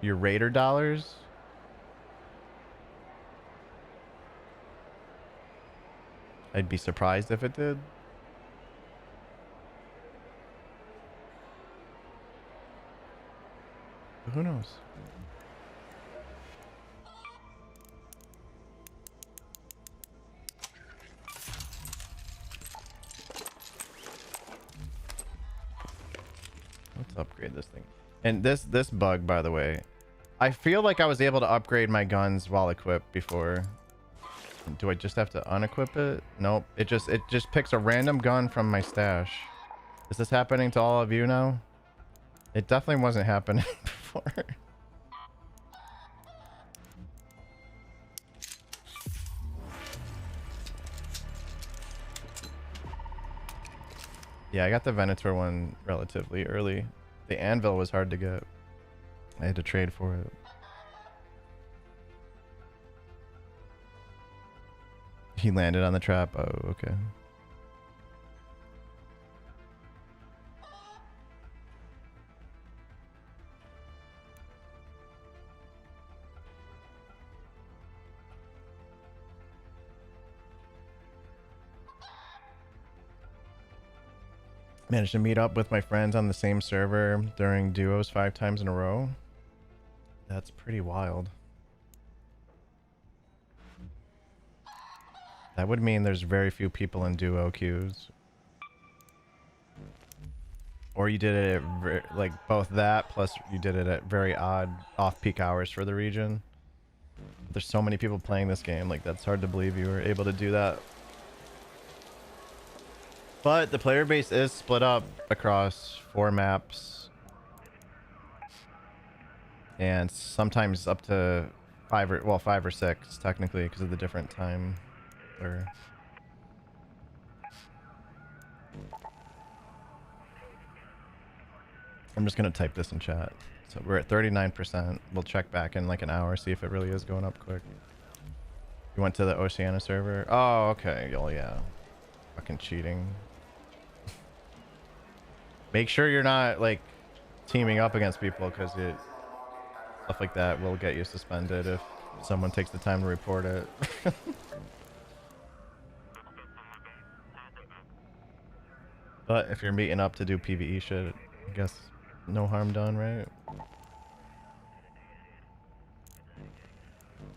Your Raider dollars? I'd be surprised if it did. But who knows? Let's upgrade this thing. And this bug, by the way, I feel like I was able to upgrade my guns while equipped before. Do I just have to unequip it? Nope. It just picks a random gun from my stash. Is this happening to all of you now? It definitely wasn't happening before. Yeah, I got the Venator one relatively early. The anvil was hard to get. I had to trade for it. He landed on the trap. Oh, okay. Managed to meet up with my friends on the same server during duos 5 times in a row. That's pretty wild. That would mean there's very few people in duo queues. Or you did it at like both that plus you did it at very odd off-peak hours for the region. There's so many people playing this game, like that's hard to believe you were able to do that. But the player base is split up across 4 maps. And sometimes up to 5 or 6 technically because of the different time. I'm just gonna type this in chat. So we're at 39%. We'll check back in like an hour, see if it really is going up quick. You went to the Oceania server? Oh, okay. Oh, yeah. Fucking cheating. Make sure you're not, like, teaming up against people, because stuff like that will get you suspended if someone takes the time to report it. But if you're meeting up to do PvE shit, I guess no harm done, right?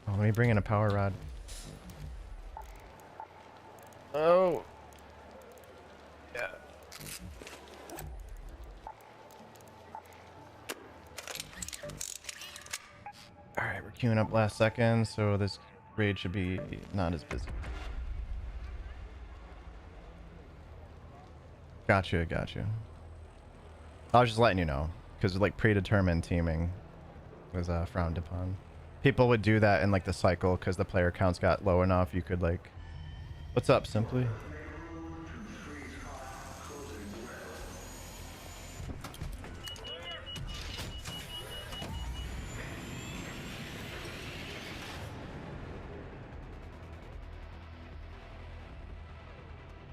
Oh, let me bring in a power rod. Oh. Yeah. Alright, we're queuing up last second, so this raid should be not as busy. Gotcha, gotcha. I was just letting you know, because like predetermined teaming was frowned upon. People would do that in like the cycle because the player counts got low enough. You could like, what's up, Simply?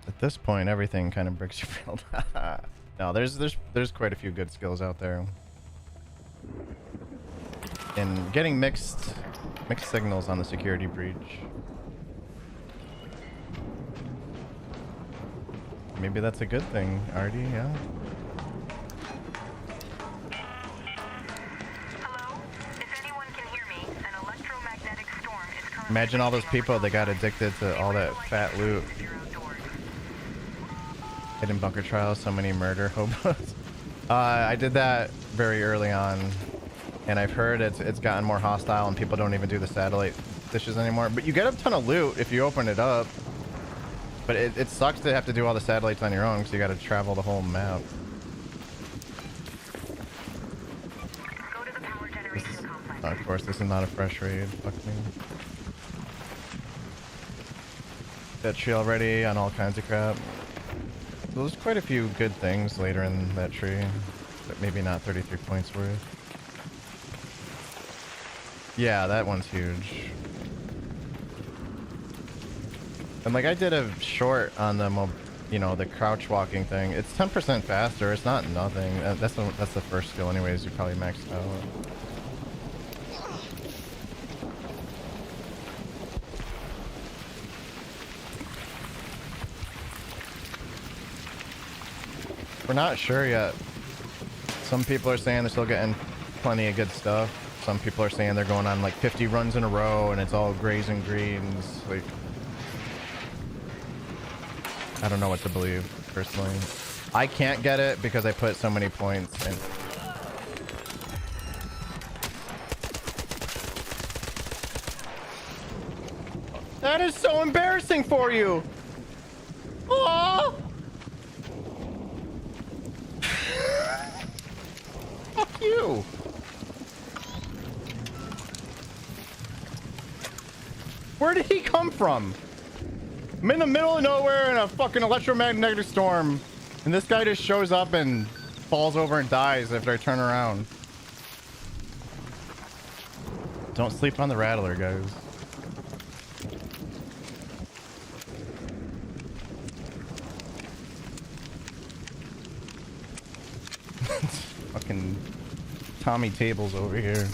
At this point, everything kind of breaks your field. No, there's quite a few good skills out there. And getting mixed signals on the security breach. Maybe that's a good thing, Artie, yeah. Hello? If anyone can hear me, an electromagnetic storm is currently Imagine all those people that got addicted to all that fat loot. Hidden bunker trials, so many murder hobos. I did that very early on, and I've heard it's gotten more hostile and people don't even do the satellite dishes anymore. But you get a ton of loot if you open it up. But it sucks to have to do all the satellites on your own because you got to travel the whole map. Go to the power generation complex. Of course, this is not a fresh raid. Fuck me. That tree already on all kinds of crap. There's quite a few good things later in that tree, but maybe not 33 points worth. Yeah, that one's huge. And like I did a short on the, you know, the crouch walking thing. It's 10% faster. It's not nothing. That's the first skill, anyways. You probably maxed out. We're not sure yet. Some people are saying they're still getting plenty of good stuff. Some people are saying they're going on like 50 runs in a row and it's all grays and greens. Like, I don't know what to believe, personally. I can't get it because I put so many points in. That is so embarrassing for you! Aww! Fuck you! Where did he come from? I'm in the middle of nowhere in a fucking electromagnetic storm, and this guy just shows up and falls over and dies after I turn around. Don't sleep on the rattler, guys. Fucking Tommy Tables over here.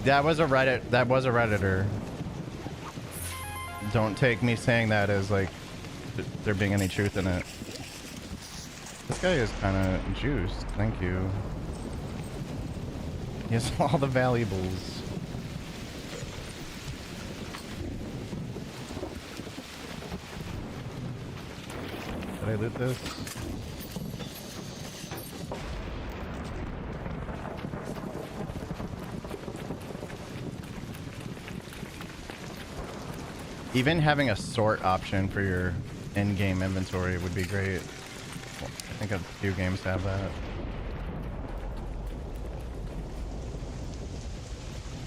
That was a Redditor. Don't take me saying that as like there being any truth in it. This guy is kind of juiced. Thank you. He has all the valuables. Did I loot this? Even having a sort option for your in-game inventory would be great. I think a few games have that.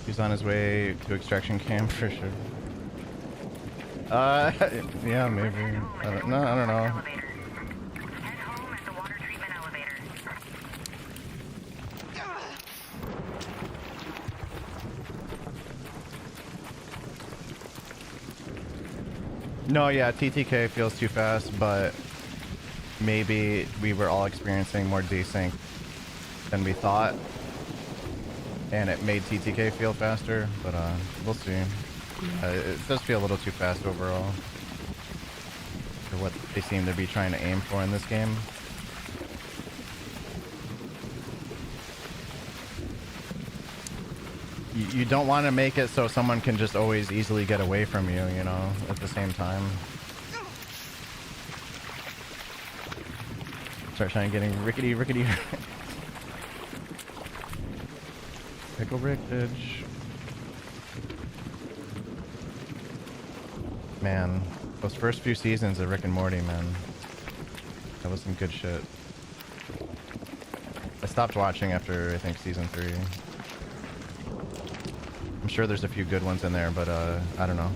He's on his way to extraction camp for sure. Yeah, maybe. I don't know. Head home at the water treatment elevator. No, yeah, TTK feels too fast, but maybe we were all experiencing more desync than we thought, and it made TTK feel faster, but we'll see. It does feel a little too fast overall for what they seem to be trying to aim for in this game. You don't want to make it so someone can just always easily get away from you, you know, at the same time. Start trying getting rickety. Pickle Rickage. Man, those first few seasons of Rick and Morty, man. That was some good shit. I stopped watching after, I think, season 3. I'm sure there's a few good ones in there, but I don't know.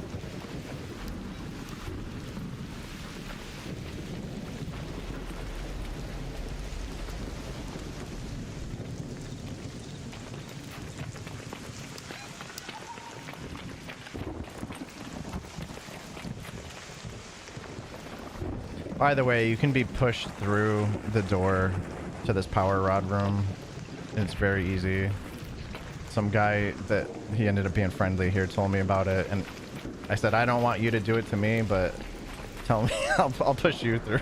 By the way, you can be pushed through the door to this power rod room. It's very easy. Some guy that he ended up being friendly here told me about it, and I said, I don't want you to do it to me, but tell me, I'll push you through.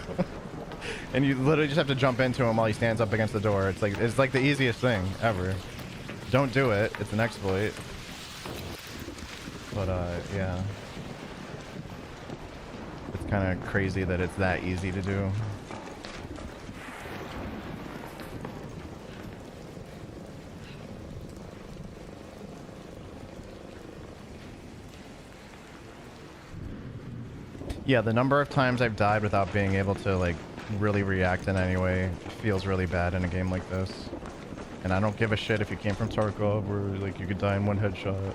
And you literally just have to jump into him while he stands up against the door. It's like the easiest thing ever. Don't do it. It's an exploit. But yeah. It's kind of crazy that it's that easy to do. Yeah, the number of times I've died without being able to, like, really react in any way feels really bad in a game like this. And I don't give a shit if you came from Tarkov, where, like, you could die in one headshot.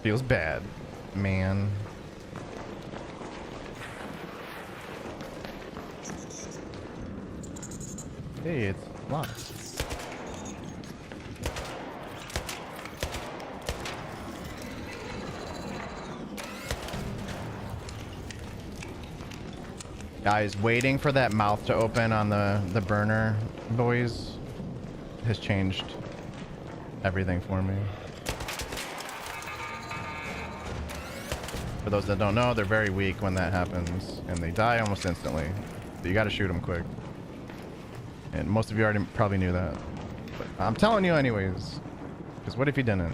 Feels bad, man. Hey, it's locked. Guys, waiting for that mouth to open on the burner, boys, has changed everything for me. For those that don't know, they're very weak when that happens, and they die almost instantly. So you gotta shoot them quick. And most of you already probably knew that. But I'm telling you anyways, because what if you didn't?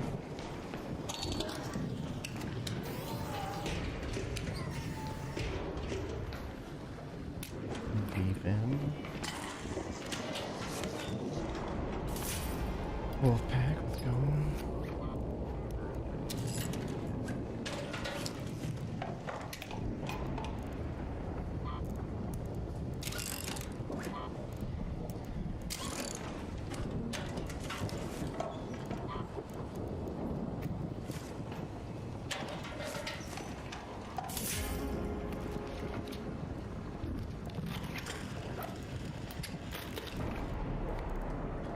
Wolfpack, let's go.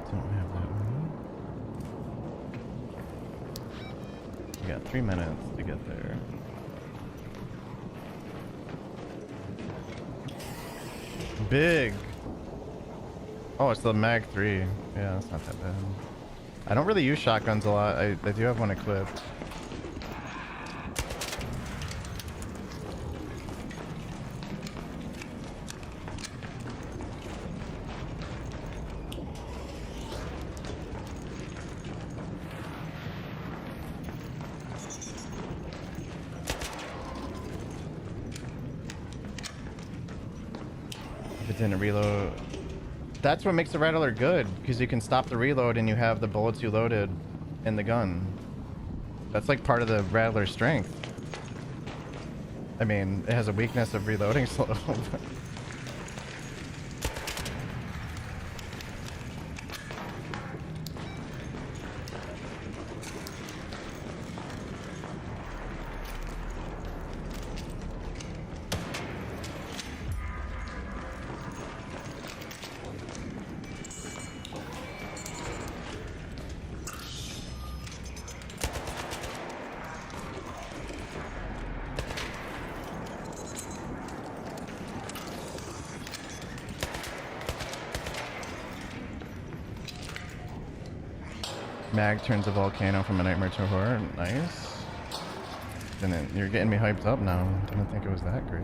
Don't have that one. We got 3 minutes to get there. Big. Oh, it's the Mag 3. Yeah, that's not that bad. I don't really use shotguns a lot. I do have one equipped. Didn't reload. That's what makes the Rattler good, because you can stop the reload and you have the bullets you loaded in the gun. That's like part of the Rattler's strength. I mean, it has a weakness of reloading slow. Mag turns a volcano from a nightmare to a horror. Nice. You're getting me hyped up now. Didn't think it was that great.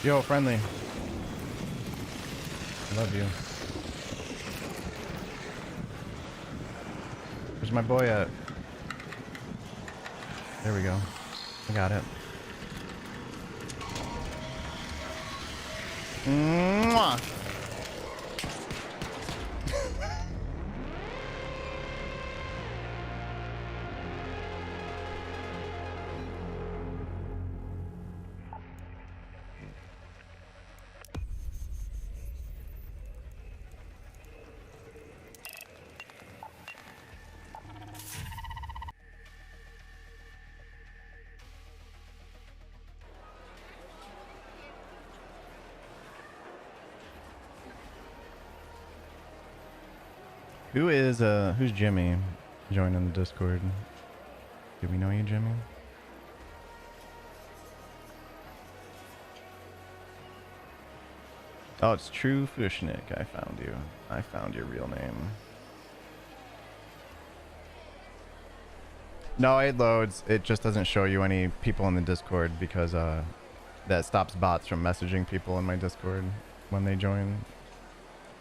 Yo, friendly. Love you. Where's my boy at? There we go. I got it. Mwah! Who's Jimmy joining the Discord? Do we know you, Jimmy? Oh, it's True Fushnik. I found you. I found your real name. No, it loads. It just doesn't show you any people in the Discord because that stops bots from messaging people in my Discord when they join.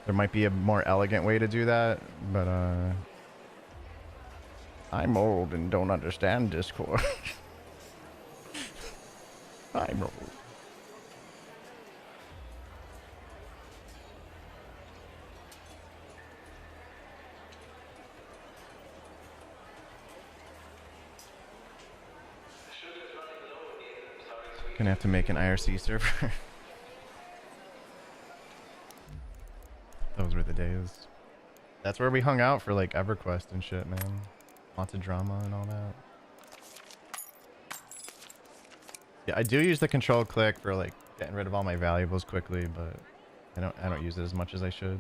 There might be a more elegant way to do that, but I'm old and don't understand Discord. I'm old. Gonna have to make an IRC server. Those were the days. That's where we hung out for like EverQuest and shit, man. Lots of drama and all that. Yeah, I do use the control click for like getting rid of all my valuables quickly, but I don't use it as much as I should.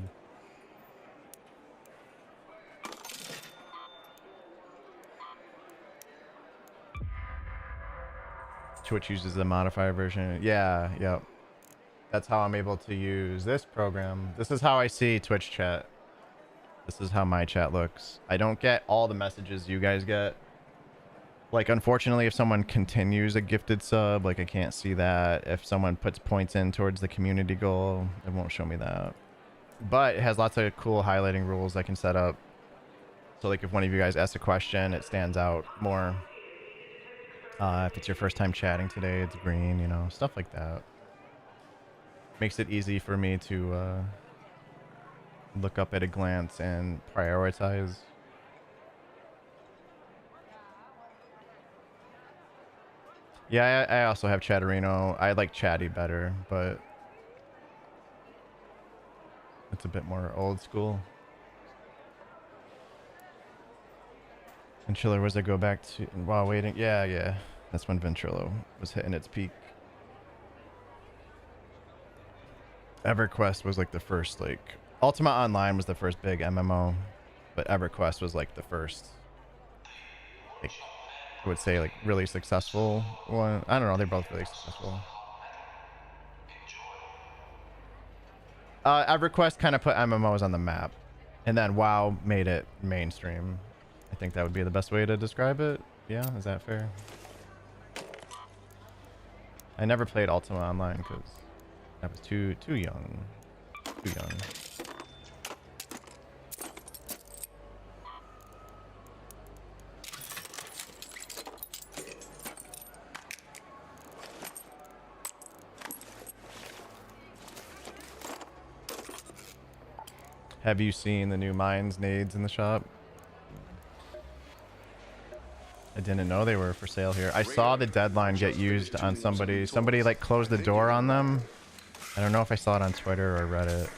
Twitch uses the modifier version. Yeah, yep. That's how I'm able to use this program. This is how I see Twitch chat. This is how my chat looks. I don't get all the messages you guys get. Like, unfortunately, if someone continues a gifted sub, like, I can't see that. If someone puts points in towards the community goal, it won't show me that. But it has lots of cool highlighting rules I can set up. So, like, if one of you guys asks a question, it stands out more. If it's your first time chatting today, it's green, you know, stuff like that. Makes it easy for me to look up at a glance and prioritize. Yeah, I also have Chatterino. I like Chatty better, but it's a bit more old school. And Chiller was to go back to while waiting. Yeah. That's when Ventrilo was hitting its peak. EverQuest was like the first, like, Ultima Online was the first big MMO, but EverQuest was like the first, like, I would say, like, really successful one. I don't know, they're both really successful. EverQuest kind of put MMOs on the map, and then WoW made it mainstream. I think that would be the best way to describe it. Yeah, is that fair? I never played Ultima Online because I was too young. Too young. Have you seen the new mines nades in the shop? I didn't know they were for sale here. I saw the deadline get used on somebody. Somebody like closed the door on them. I don't know if I saw it on Twitter or Reddit.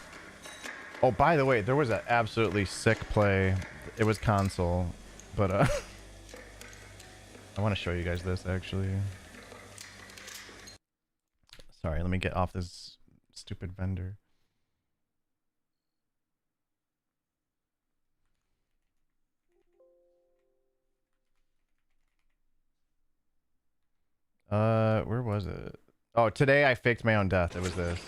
Oh, by the way, there was an absolutely sick play. It was console, but I want to show you guys this actually. Sorry, let me get off this stupid vendor. Where was it? Oh, today I faked my own death. It was this.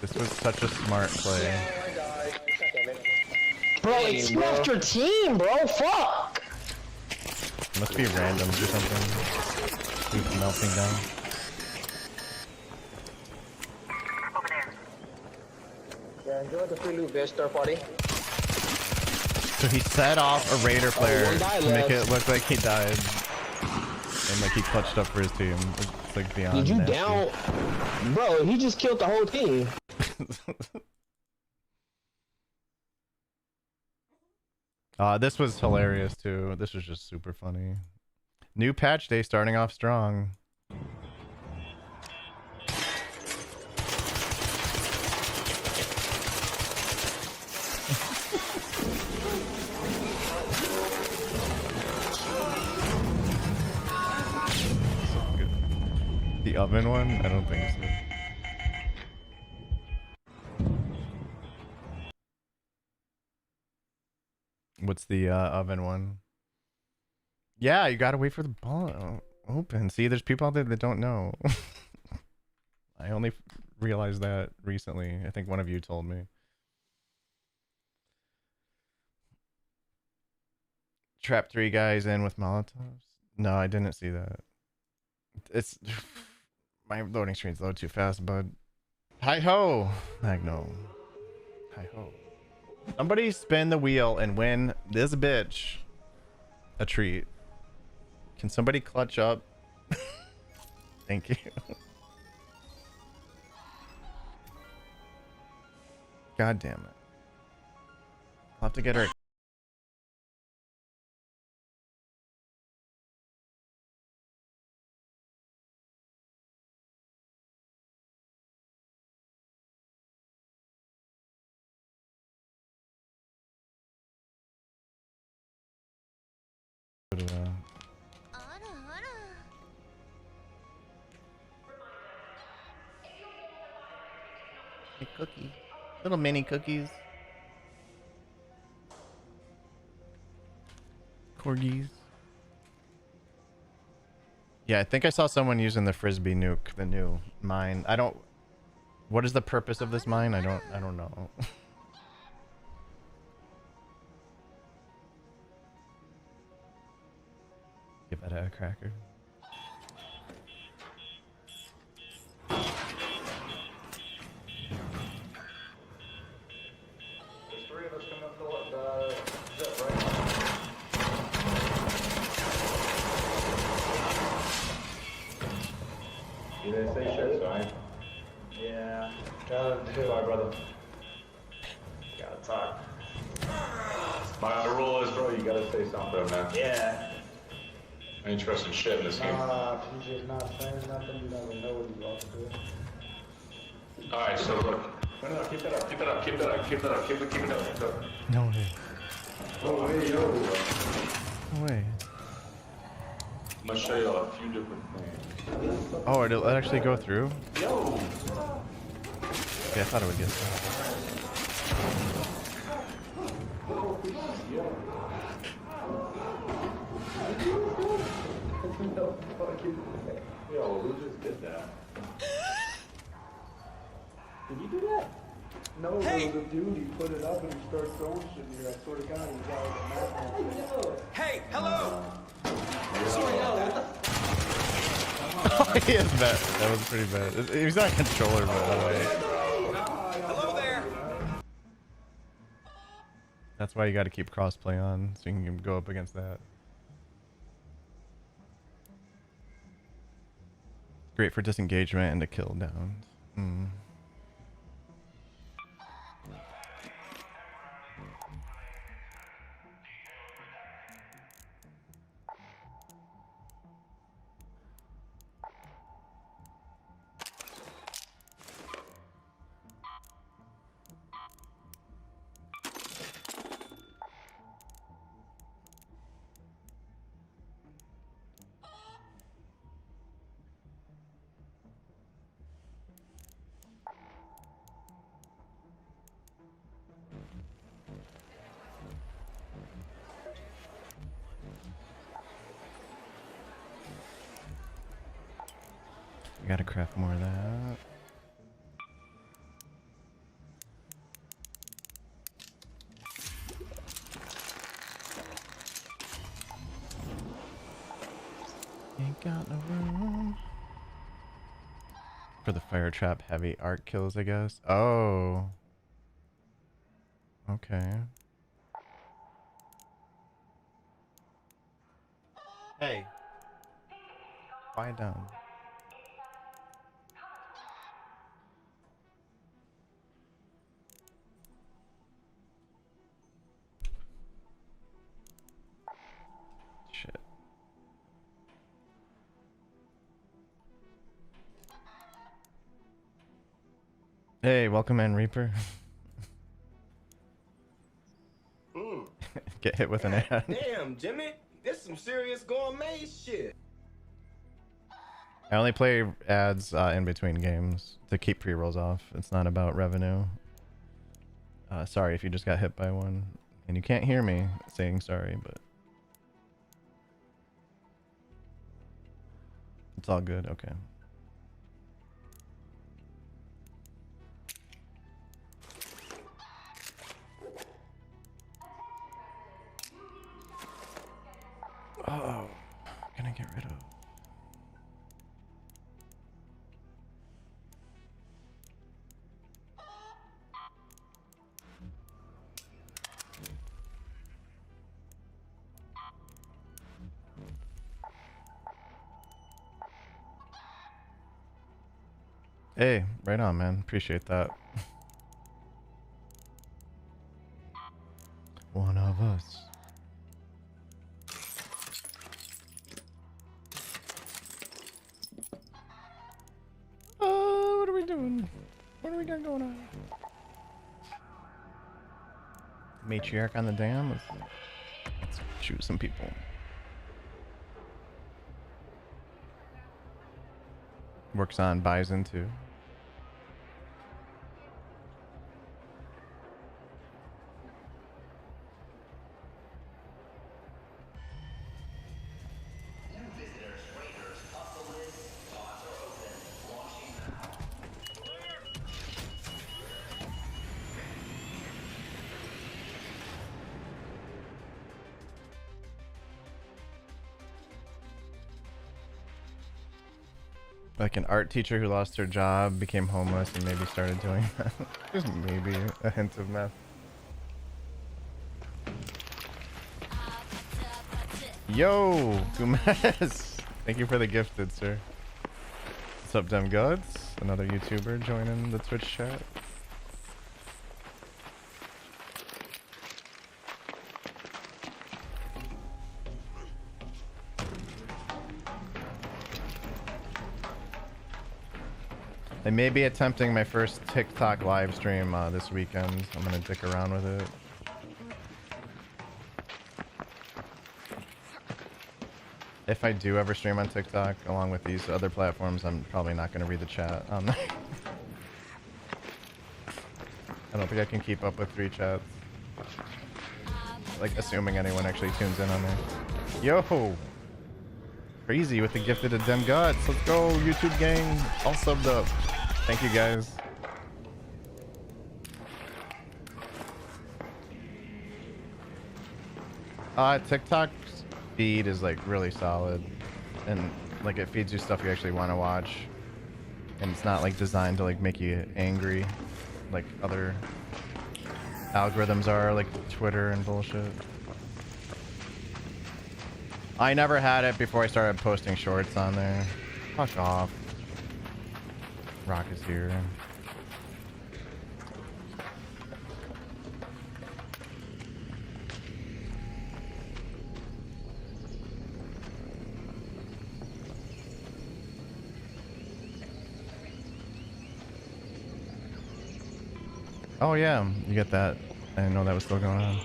This was such a smart play. Bro, it's left your team, bro. Fuck. It must be randoms or something. Keep melting down. Yeah, enjoy the free loot, bitch. Third party. So he set off a Raider player to make it look like he died. And like he clutched up for his team. It's like beyond Did you nasty. down? Bro, he just killed the whole team. This was hilarious too. This was just super funny. New patch day starting off strong. The oven one? I don't think so. What's the oven one? Yeah, you gotta wait for the ball open. See, there's people out there that don't know. I only realized that recently. I think one of you told me. Trap 3 guys in with Molotovs? No, I didn't see that. It's... My loading screen's load too fast, bud. Hi-ho! Magno. Hi-ho. Somebody spin the wheel and win this bitch a treat. Can somebody clutch up? Thank you. God damn it. I'll have to get her. Hey, cookie. Little mini cookies. Corgis. Yeah, I think I saw someone using the frisbee nuke, the new mine. I don't... What is the purpose of this mine? I don't know. Give that a cracker. There's three of us coming up the zip, right? You didn't say shit, so yeah. Gotta do. Sorry, brother. Gotta talk. My rule is, bro, you gotta say something, man. Yeah. I ain't trusting shit in this game. If he's just not saying nothing, you never know what he's about to do. Alright, so look. No, keep that up, keep that up, keep that up, keep that up, keep it up. No way. Oh, hey, yo. No way. I'm gonna show you a few different things. Oh, it'll actually go through? Yo! Yeah, I thought it would get through. Yo, who just did that? Did you do that? No, hey. There was a dude, he put it up and he started throwing shit in here. I swear to God, he got like a map on it. Hey, hello! Sorry, Oh, he is bad. That was pretty bad. He's not a controller, but Hello there! that's why you got to keep crossplay on, so you can go up against that. Great for disengagement and to kill downs. Mm. We gotta craft more of that. Ain't got no room for the fire trap heavy arc kills, I guess. Oh. Okay. Hey. Quiet down. Shit. Hey, welcome in, Reaper. Get hit with an ad. Damn, Jimmy, this some serious gourmet shit. I only play ads in between games to keep pre-rolls off. It's not about revenue. Sorry if you just got hit by one. And you can't hear me saying sorry, but... it's all good, okay. Oh, gonna get rid of... Hey, right on, man. Appreciate that. One of us. What are we doing? What do we got going on? Matriarch on the dam? Let's shoot some people. Works on Bison too. Like an art teacher who lost her job, became homeless, and maybe started doing that. There's maybe a hint of meth. Yo, Gumes! Thank you for the gifted, sir. What's up, Dem Gods? Another YouTuber joining the Twitch chat. I may be attempting my first TikTok live stream this weekend. I'm gonna dick around with it. If I do ever stream on TikTok along with these other platforms, I'm probably not gonna read the chat on there. I don't think I can keep up with 3 chats. Like assuming anyone actually tunes in on there. Yo! Crazy with the gifted to Dem Gods. Let's go, YouTube gang. All subbed up. Thank you guys. TikTok's feed is like really solid. And like it feeds you stuff you actually want to watch. And it's not like designed to like make you angry like other algorithms are, like Twitter and bullshit. I never had it before I started posting shorts on there. Fuck off. Rock is here. Oh yeah, you get that. I didn't know that was still going on.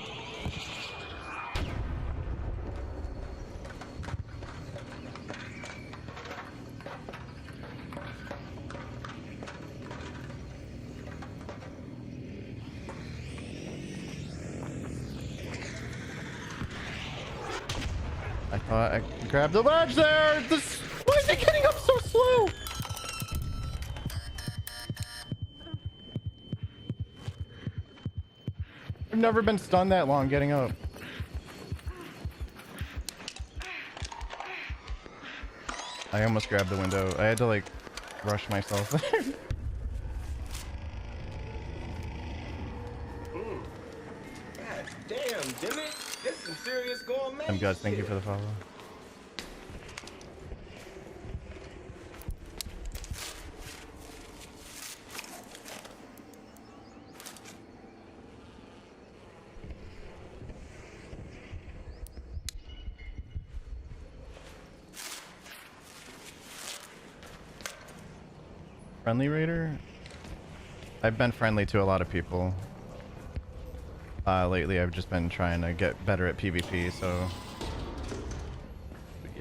I thought I grabbed the ledge there! Why is it getting up so slow? I've never been stunned that long getting up. I almost grabbed the window. I had to like rush myself. God damn, Jimmy. This some serious gourmet. I'm good. Thank you for the follow. Friendly raider? I've been friendly to a lot of people. Lately I've just been trying to get better at PvP, so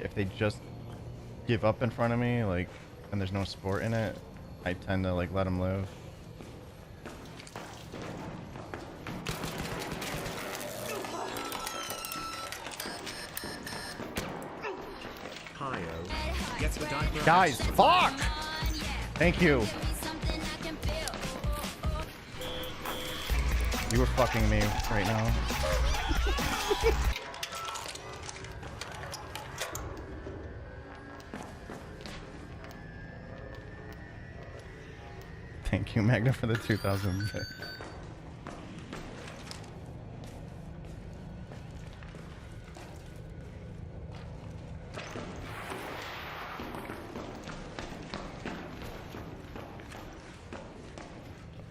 if they just give up in front of me, like, and there's no sport in it, I tend to like let them live. Guys, fuck! Thank you. You were fucking me right now. Thank you, Magna, for the 2,000 bit.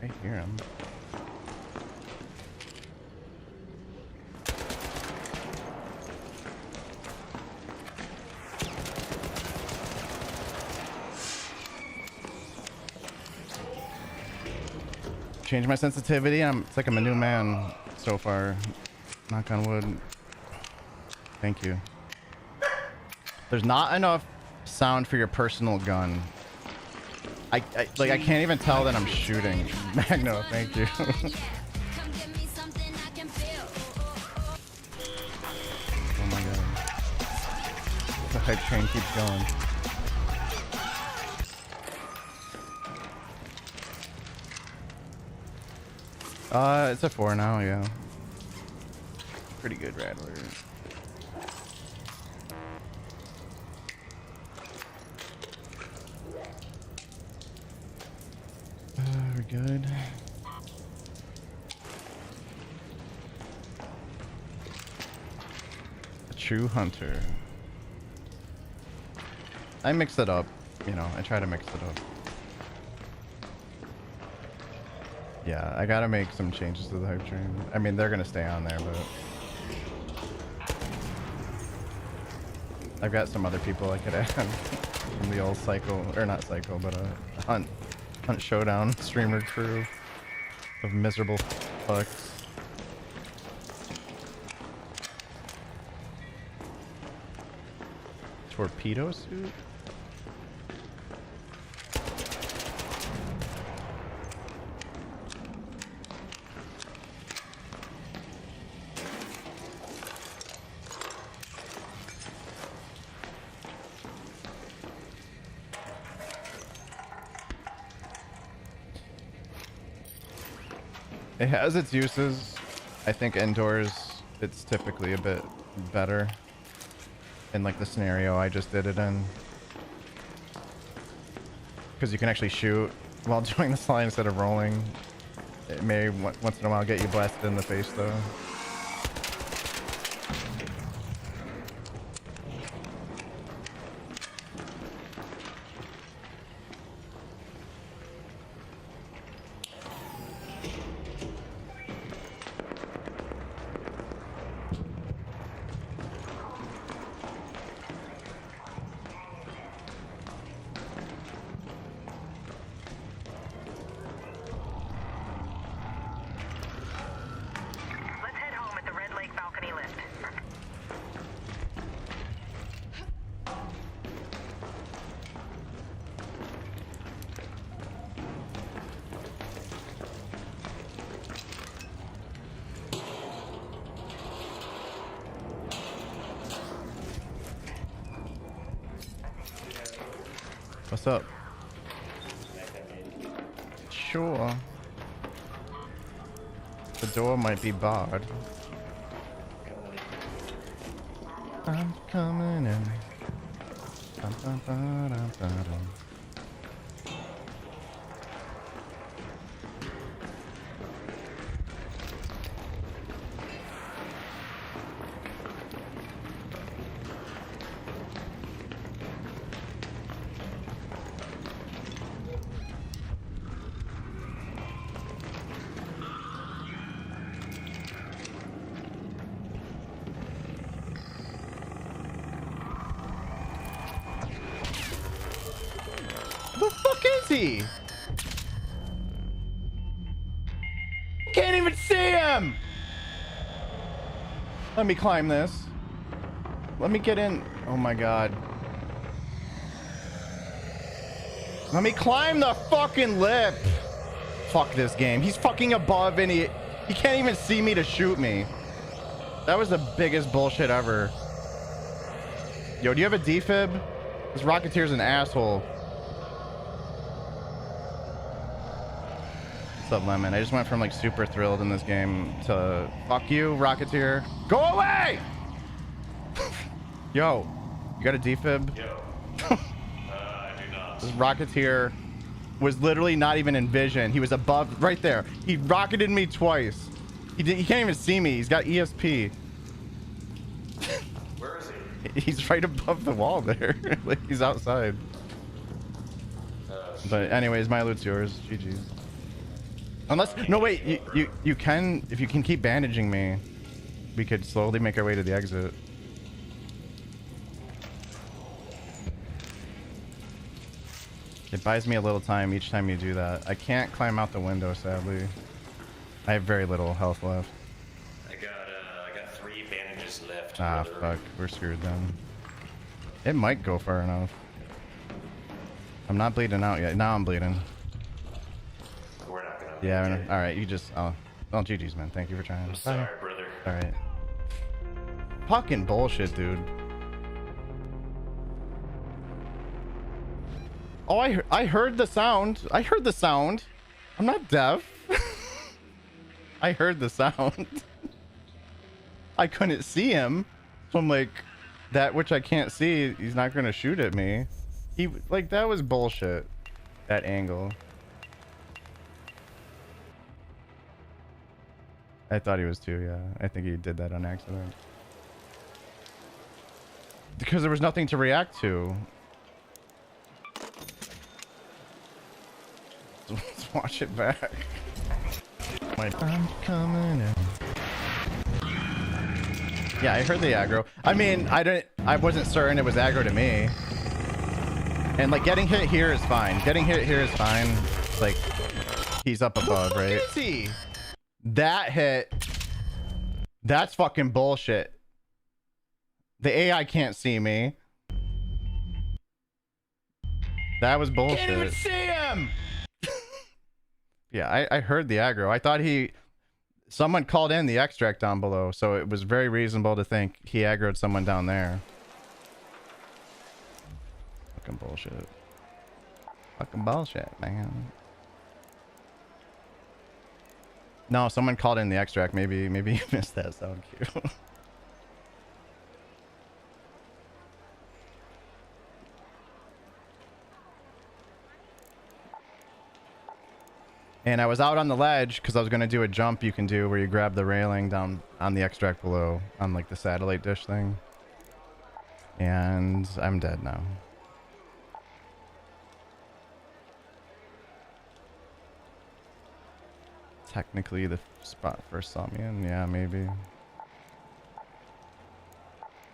I hear him. Changed my sensitivity. It's like I'm a new man so far. Knock on wood. Thank you. There's not enough sound for your personal gun. I can't even tell that I'm shooting. Magno, thank you. Oh my god. The hype train keeps going. It's a 4 now, yeah. Pretty good, Radler. We're good. A true hunter. I mix it up, you know, I try to mix it up. Yeah, I gotta make some changes to the hype train. I mean, they're gonna stay on there, but I've got some other people I could add from the old cycle, or not cycle, but hunt showdown streamer crew of miserable fucks. Torpedo suit? It has its uses. I think indoors it's typically a bit better in like the scenario I just did it in, because you can actually shoot while doing the slide instead of rolling. It may once in a while get you blasted in the face though. What's up? Sure. The door might be barred. I'm coming in. Dun, dun, dun, dun, dun, dun. The fuck is he? Can't even see him. Let me climb this. Let me get in. Oh my god. Let me climb the fucking lip. Fuck this game. He's fucking above and he can't even see me to shoot me. That was the biggest bullshit ever. Yo, do you have a defib? This Rocketeer's an asshole. What's up, Lemon? I just went from like super thrilled in this game to fuck you, Rocketeer. Go away! Yo, you got a defib? Yo. I do not. This Rocketeer was literally not even in vision. He was above, right there. He rocketed me twice. He can't even see me. He's got ESP. Where is he? He's right above the wall there. Like he's outside. But anyways, my loot's yours. GG's. Unless, no wait, you can, if you can keep bandaging me, we could slowly make our way to the exit. It buys me a little time each time you do that. I can't climb out the window, sadly. I have very little health left. I got 3 bandages left. Ah, brother. fuck. We're screwed then. It might go far enough. I'm not bleeding out yet. Now I'm bleeding. We're not gonna. Yeah, alright, you just... Oh, GG's, man. Thank you for trying. I'm sorry, brother. Alright. Fucking bullshit, dude. Oh, I heard the sound. I heard the sound. I'm not deaf. I heard the sound. I couldn't see him. So I'm like, that which I can't see, he's not gonna shoot at me. He, like, that was bullshit. That angle. I thought he was too, yeah. I think he did that on accident. Because there was nothing to react to. Let's watch it back. I'm coming in. Yeah, I heard the aggro. I mean, I wasn't certain it was aggro to me. And like getting hit here is fine. Getting hit here is fine. It's like he's up above, right? Is he? That hit. That's fucking bullshit. The AI can't see me. That was bullshit. Can't even see him. Yeah, I heard the aggro. I thought someone called in the extract down below, so it was very reasonable to think he aggroed someone down there. Fucking bullshit. Fucking bullshit, man. No, someone called in the extract. Maybe you missed that sound cue. And I was out on the ledge because I was going to do a jump you can do where you grab the railing down on the extract below on like the satellite dish thing. And I'm dead now. Technically the spot first saw me in. Yeah, maybe.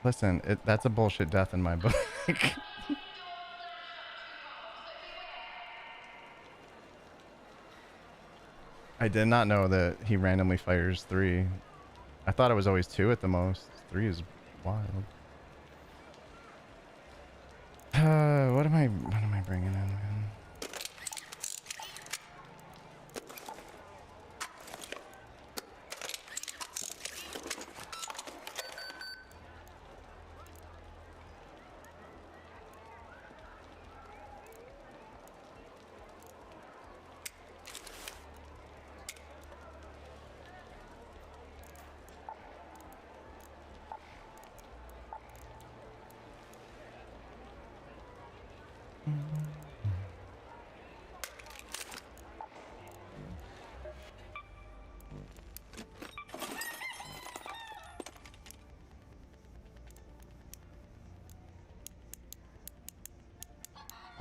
Listen, that's a bullshit death in my book. I did not know that he randomly fires 3. I thought it was always 2 at the most. 3 is wild. What am I bringing in, man?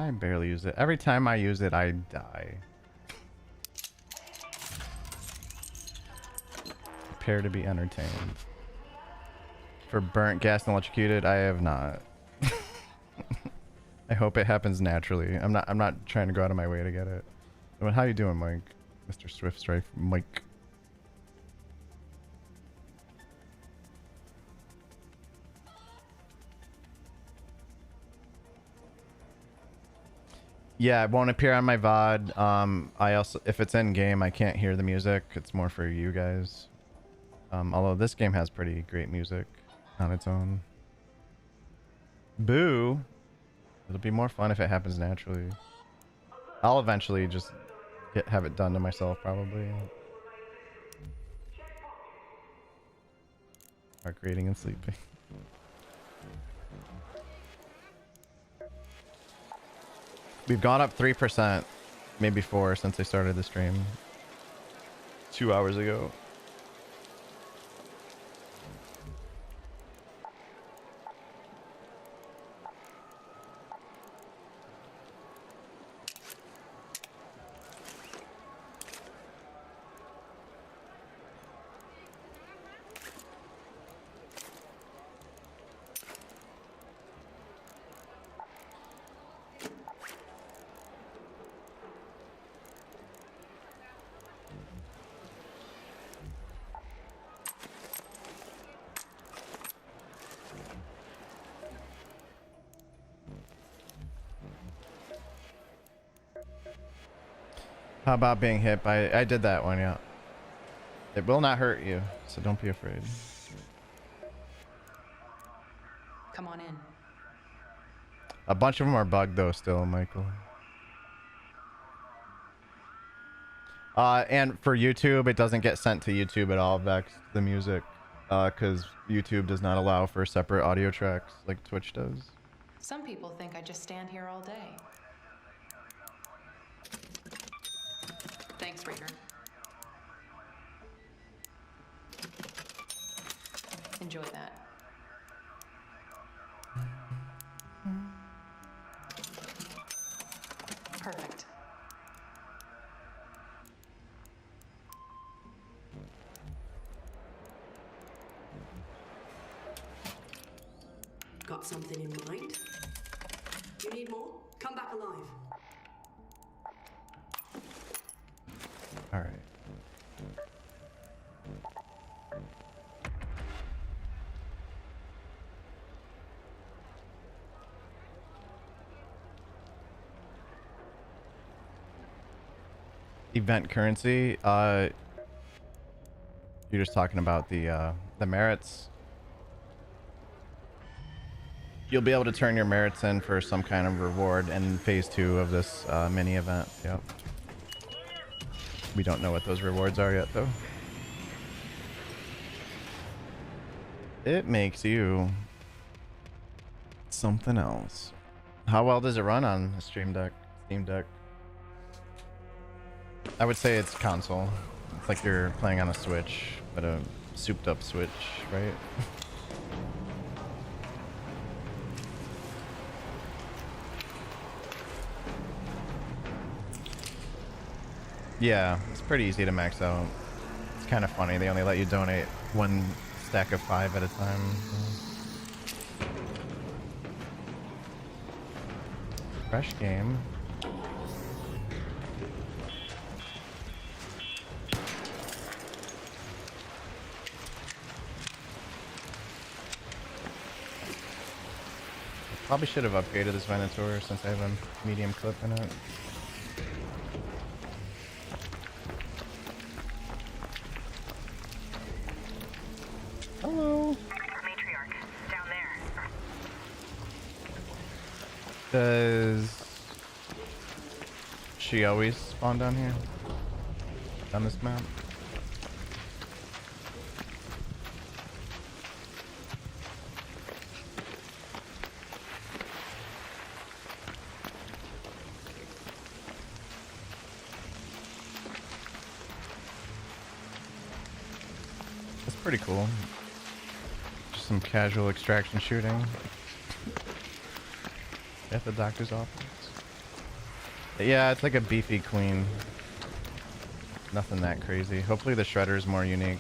I barely use it. Every time I use it, I die. Prepare to be entertained. For burnt, gas, and electrocuted, I have not. I hope it happens naturally. I'm not trying to go out of my way to get it. But how you doing, Mike? Mr. Swift Strike, Mike. Yeah, it won't appear on my VOD. I also, if it's in game, I can't hear the music. It's more for you guys. Although this game has pretty great music on its own. Boo! It'll be more fun if it happens naturally. I'll eventually just have it done to myself, probably. Start creating and sleeping. We've gone up 3%, maybe 4 since I started the stream 2 hours ago. How about being hit by... I did that one, yeah. It will not hurt you, so don't be afraid. Come on in. A bunch of them are bugged though still, Michael. And for YouTube, it doesn't get sent to YouTube at all, Vex, the music. Because YouTube does not allow for separate audio tracks like Twitch does. Some people think I just stand here all day. Thanks, Reader. Enjoy that. Perfect. Got something in mind? You need more? Come back alive. All right. Event currency. You're just talking about the merits. You'll be able to turn your merits in for some kind of reward in phase 2 of this mini event. Yep. We don't know what those rewards are yet, though. It makes you something else. How well does it run on a Steam Deck? I would say it's console. It's like you're playing on a Switch, but a souped up Switch, right? Yeah, it's pretty easy to max out. It's kind of funny. They only let you donate 1 stack of 5 at a time. Fresh game. Probably should have upgraded this Venator since I have a medium clip in it. Hello. Matriarch, down there. Does she always spawn down here? On this map? That's pretty cool. Just some casual extraction shooting at the doctor's office. Yeah, it's like a beefy queen. Nothing that crazy. Hopefully the shredder's more unique.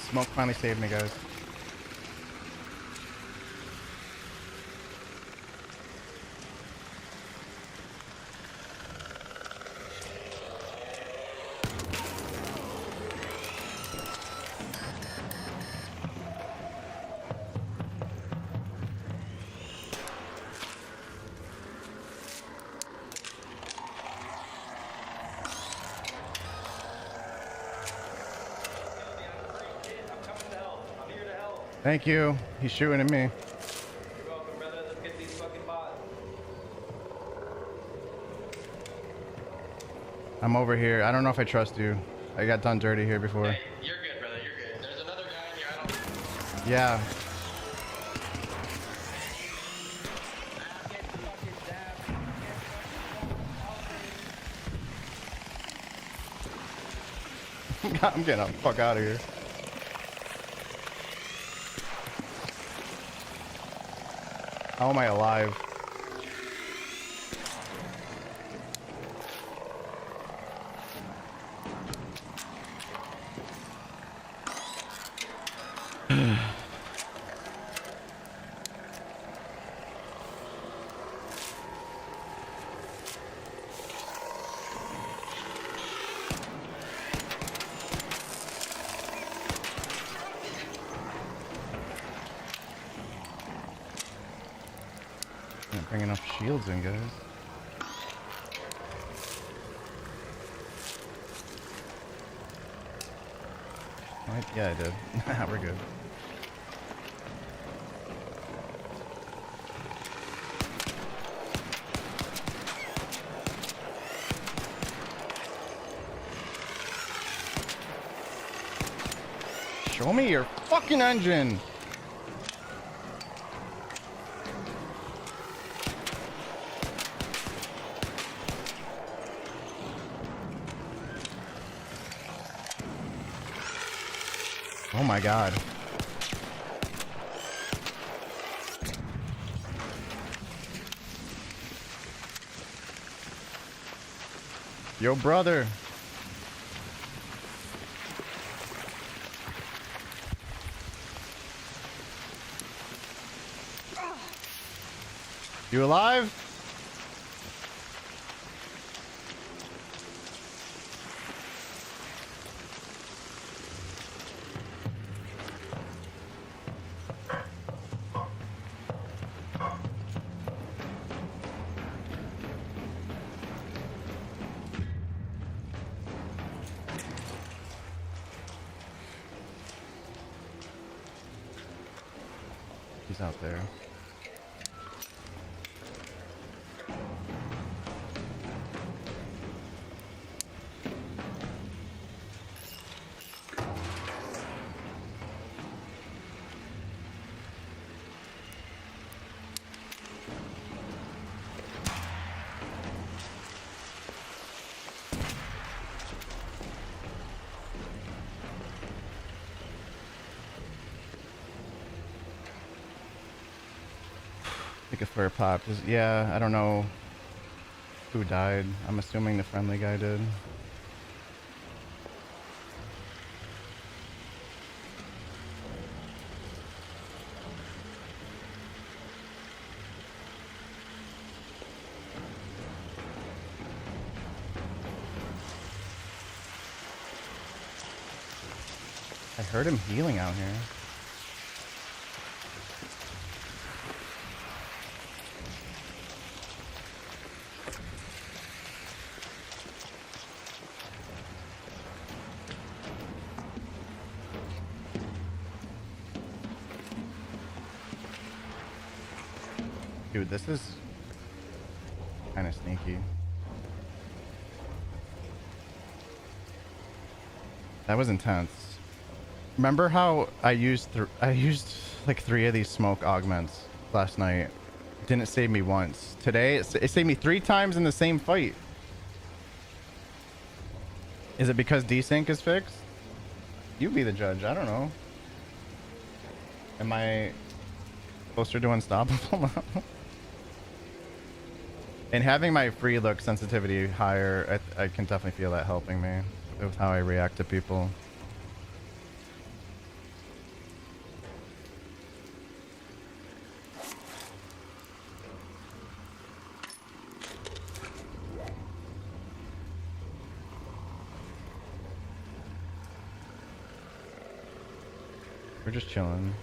Smoke finally saved me, guys. Thank you. He's shooting at me. You're welcome, brother. Let's get these fucking bots. I'm over here. I don't know if I trust you. I got done dirty here before. Hey, you're good, brother. You're good. There's another guy in here. I don't. Yeah. I'm getting the fuck out of here. How am I alive? Can't bring enough shields in, guys. Right? Yeah, I did. We're good. Show me your fucking engine! Oh my god. Yo, brother. You alive? He's out there. Take a fur pop. Yeah, I don't know who died. I'm assuming the friendly guy did. I heard him healing out here. Dude, this is kind of sneaky. That was intense. Remember how I used like 3 of these smoke augments last night? Didn't save me once. Today it saved me 3 times in the same fight. Is it because desync is fixed? You be the judge. I don't know. Am I closer to unstoppable now? And having my free look sensitivity higher, I can definitely feel that helping me with how I react to people. We're just chilling.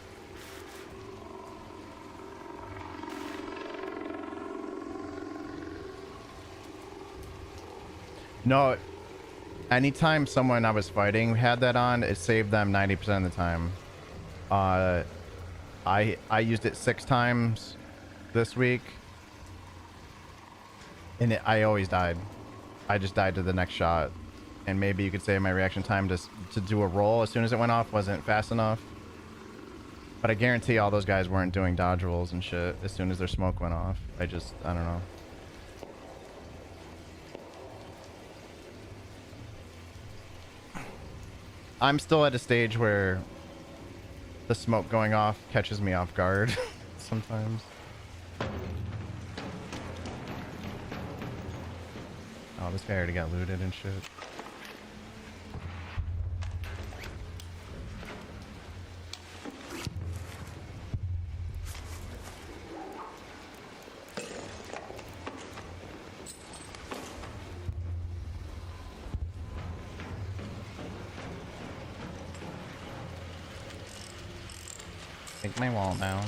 No, anytime someone I was fighting had that on, it saved them 90% of the time. I used it 6 times this week, and I always died. I just died to the next shot, and maybe you could say my reaction time to do a roll as soon as it went off wasn't fast enough. But I guarantee all those guys weren't doing dodge rolls and shit as soon as their smoke went off. I don't know. I'm still at a stage where the smoke going off catches me off guard sometimes. Oh, this guy already got looted and shit. Take my wall down.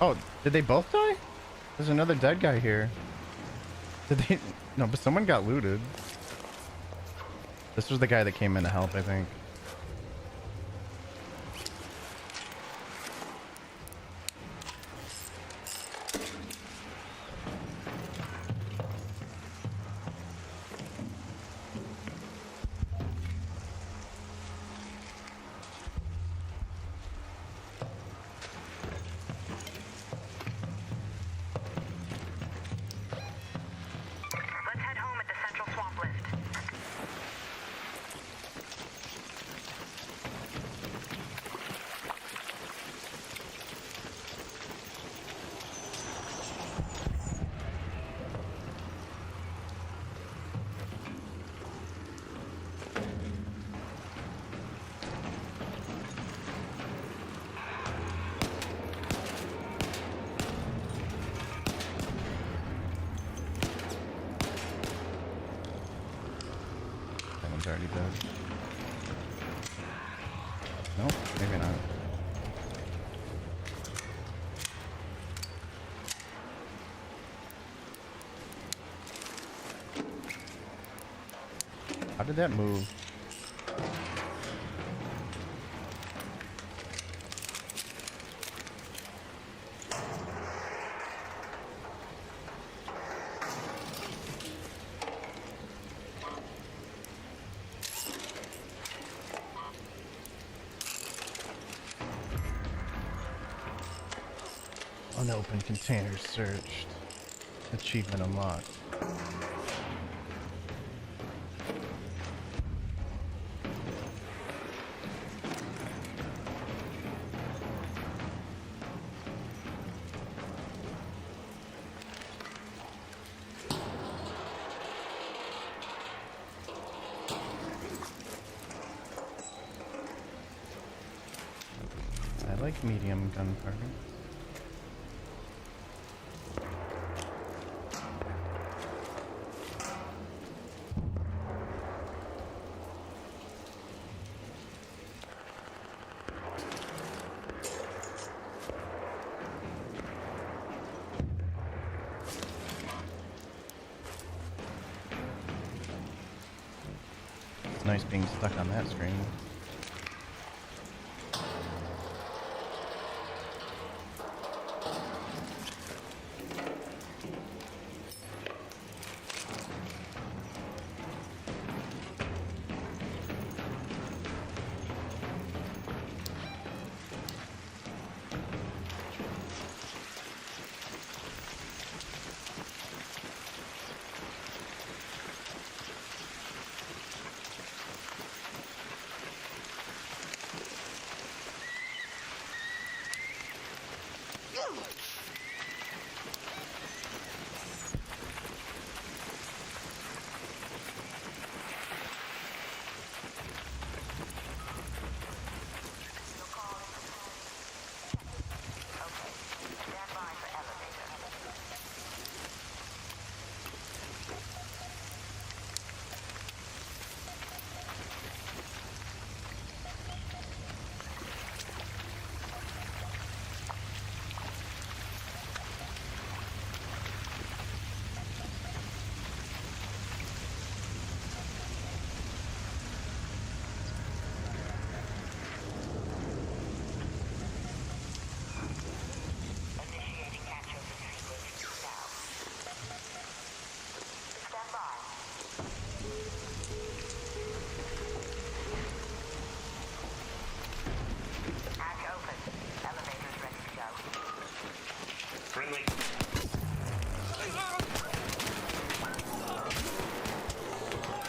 Oh, did they both die? There's another dead guy here. Did they? No, but someone got looted. This was the guy that came in to help, I think. already dead. Nope, maybe not. How did that move? Unopened containers searched. Achievement unlocked. I like medium gunpowder. It's nice being stuck on that screen.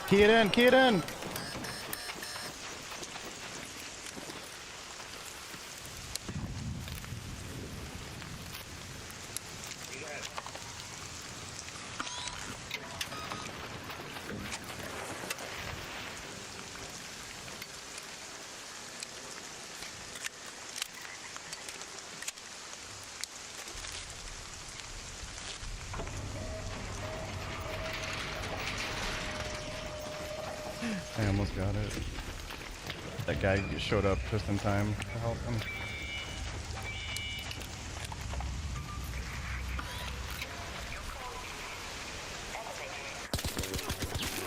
Key it in, key it in! I almost got it. That guy showed up just in time to help him.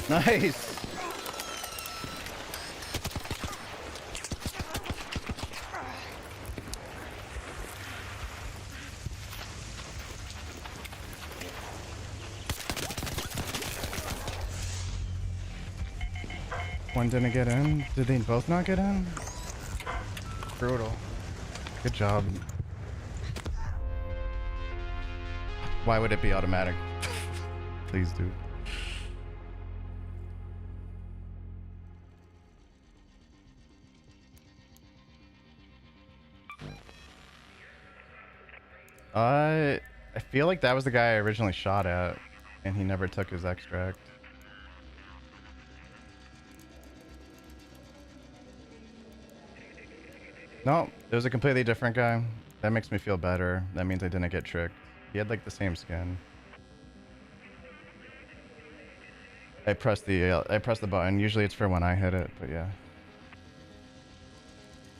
Nice! One didn't get in? Did they both not get in? Brutal. Good job. Why would it be automatic? Please do. I feel like that was the guy I originally shot at, and he never took his extract. No, it was a completely different guy. That makes me feel better. That means I didn't get tricked. He had like the same skin. I press the button. Usually it's for when I hit it, but yeah.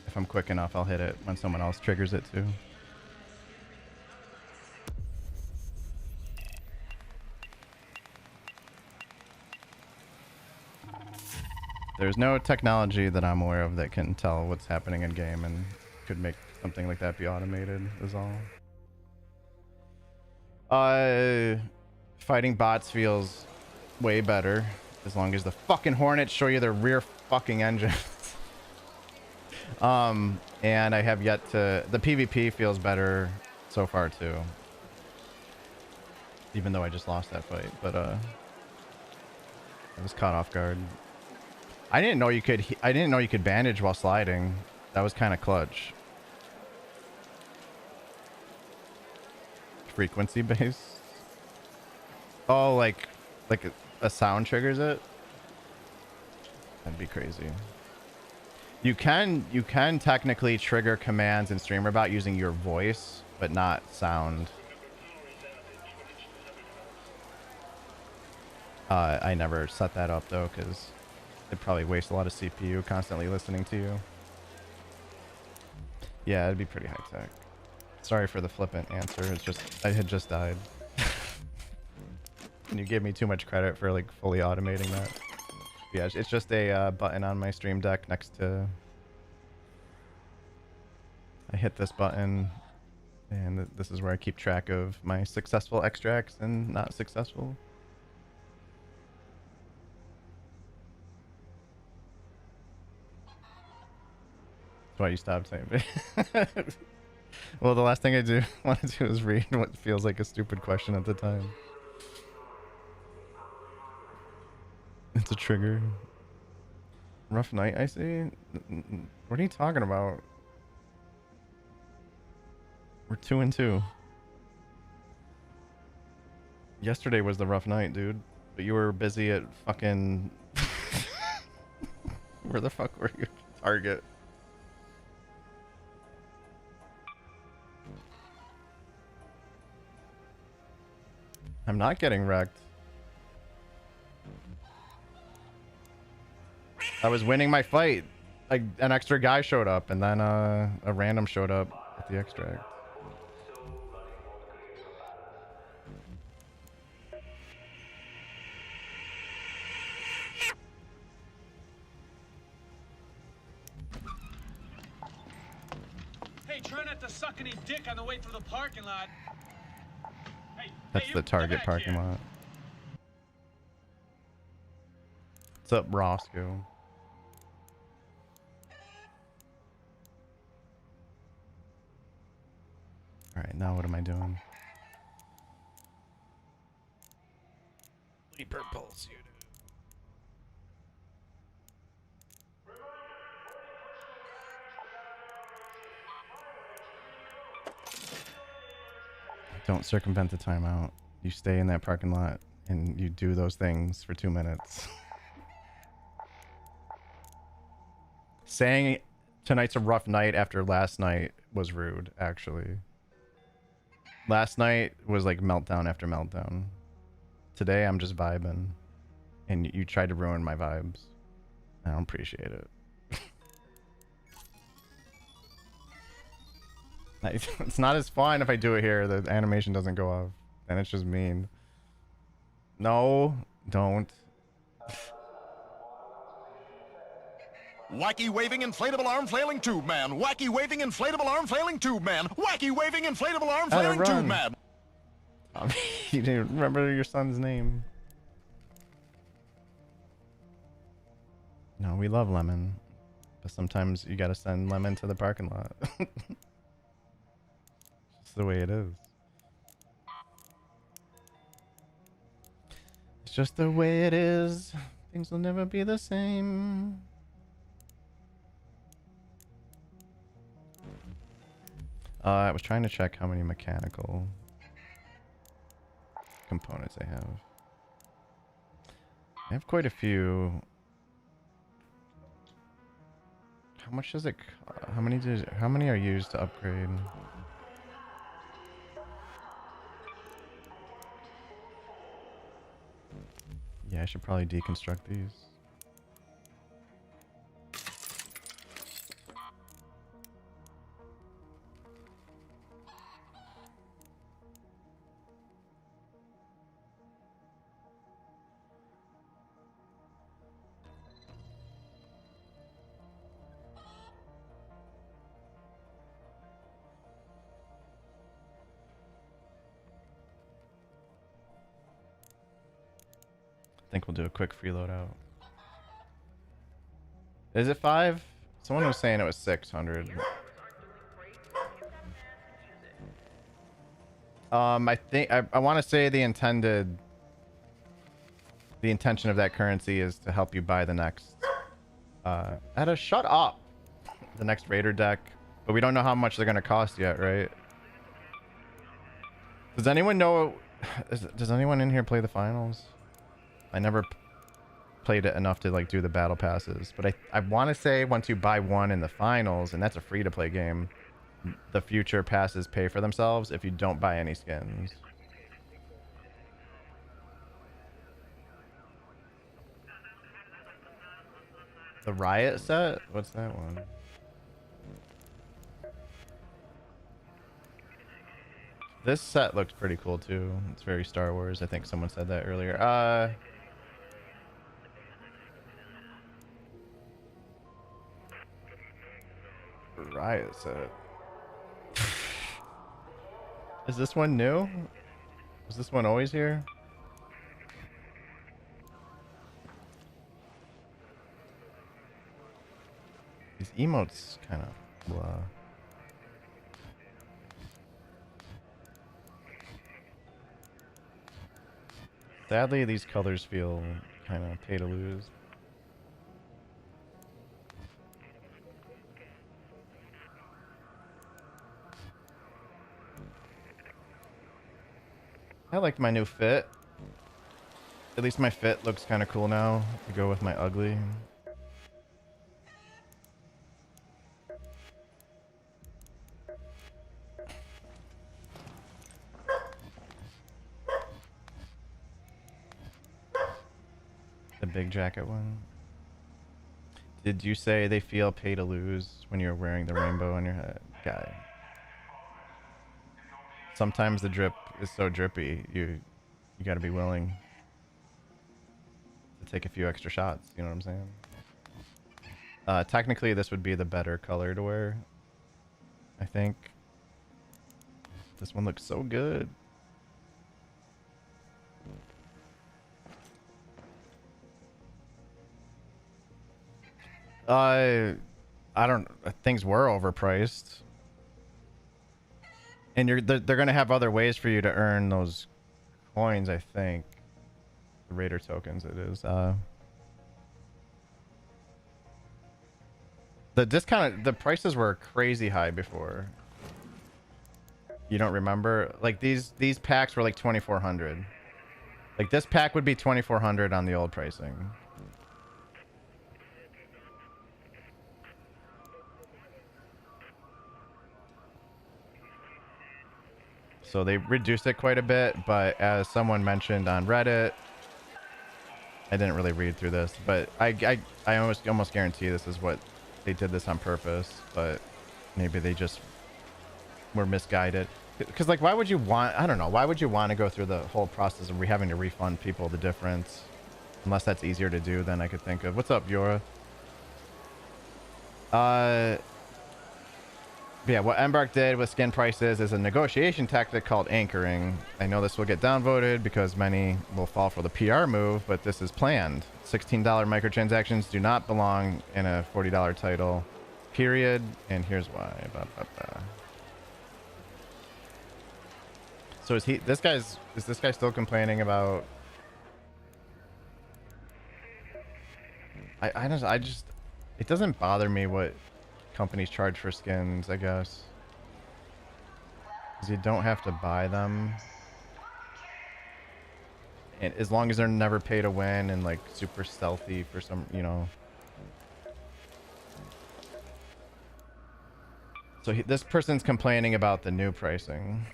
If I'm quick enough, I'll hit it when someone else triggers it too. There's no technology that I'm aware of that can tell what's happening in game and could make something like that be automated is all. Fighting bots feels way better as long as the fucking Hornets show you their rear fucking engines. And I have yet to... The PvP feels better so far too. Even though I just lost that fight, but I was caught off guard. I didn't know you could bandage while sliding. That was kind of clutch. Frequency based. Oh, like a sound triggers it? That'd be crazy. You can technically trigger commands in StreamerBot using your voice, but not sound. I never set that up though, because it'd probably waste a lot of CPU constantly listening to you. Yeah, it'd be pretty high tech. Sorry for the flippant answer. It's just I had just died. And you gave me too much credit for like fully automating that. Yeah, it's just a button on my stream deck next to... I hit this button, and this is where I keep track of my successful extracts and not successful. That's why you stopped saying it. Well, the last thing I want to do is read what feels like a stupid question at the time. It's a trigger. Rough night, I see? What are you talking about? We're 2-2. Yesterday was the rough night, dude. But you were busy at fucking... Where the fuck were you? Target. I'm not getting wrecked. I was winning my fight. Like, an extra guy showed up, and then a random showed up at the extract. Hey, try not to suck any dick on the way through the parking lot. That's the Target parking lot. What's up, Roscoe? Alright, now what am I doing? Leaper pulse unit. Don't circumvent the timeout. You stay in that parking lot and you do those things for 2 minutes. Saying tonight's a rough night after last night was rude, actually. Last night was like meltdown after meltdown. Today I'm just vibing. And you tried to ruin my vibes. I don't appreciate it. It's not as fun if I do it here. The animation doesn't go off. And it's just mean. No, don't. Wacky waving inflatable arm flailing tube man. Wacky waving inflatable arm flailing tube man. Wacky waving inflatable arm flailing tube man. You didn't remember your son's name. No, we love Lemon. But sometimes you gotta send Lemon to the parking lot. It's the way it is. It's just the way it is. Things will never be the same. I was trying to check how many mechanical components I have. I have quite a few. How much does it? How many are used to upgrade? Yeah, I should probably deconstruct these. I think we'll do a quick freeload out. Is it 5? Someone was saying it was 600. I think I want to say the intention of that currency is to help you buy the next shut up, the next raider deck, but we don't know how much they're gonna cost yet, right? Does anyone know? Does anyone in here play the finals? I never played it enough to like do the battle passes, but I want to say once you buy one in the finals, and that's a free to play game, the future passes pay for themselves if you don't buy any skins. The riot set? What's that one? This set looks pretty cool too. It's very Star Wars. I think someone said that earlier. Riot set. Is this one new? Was this one always here? These emotes kind of blah. Sadly, these colors feel kind of pay to lose. I like my new fit. At least my fit looks kind of cool now to go with my ugly. The big jacket one. Did you say they feel pay to lose when you're wearing the rainbow on your head? Guy. Sometimes the drip is so drippy, you got to be willing to take a few extra shots. You know what I'm saying? Technically, this would be the better color to wear. I think. This one looks so good. I don't. Things were overpriced. And they're gonna have other ways for you to earn those coins, I think. The Raider tokens, it is. The discount, the prices were crazy high before. You don't remember? Like these packs were like 2,400. Like this pack would be 2,400 on the old pricing. So they reduced it quite a bit, but as someone mentioned on Reddit, I didn't really read through this, but I almost guarantee this is what they did this on purpose, but maybe they just were misguided. Because like, why would you want? I don't know. Why would you want to go through the whole process of having to refund people the difference, unless that's easier to do than I could think of. What's up, Yora? Yeah, what Embark did with skin prices is a negotiation tactic called anchoring. I know this will get downvoted because many will fall for the PR move, but this is planned. $16 microtransactions do not belong in a $40 title, period. And here's why. So is this guy still complaining about? I just, it doesn't bother me what companies charge for skins, I guess, because you don't have to buy them, and as long as they're never pay to win and like super stealthy for some, you know. So this person's complaining about the new pricing.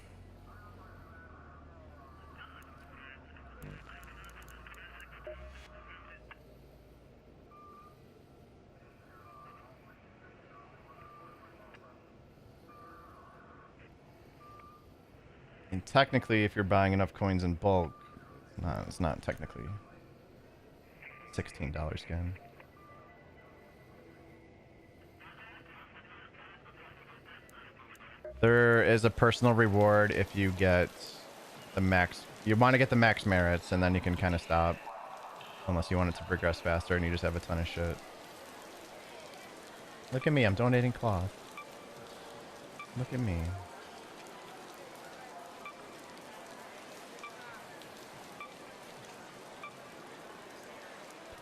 And technically, if you're buying enough coins in bulk, it's not technically $16 skin. There is a personal reward if you get the max. You want to get the max merits, and then you can kind of stop. Unless you want it to progress faster and you just have a ton of shit. Look at me, I'm donating cloth. Look at me.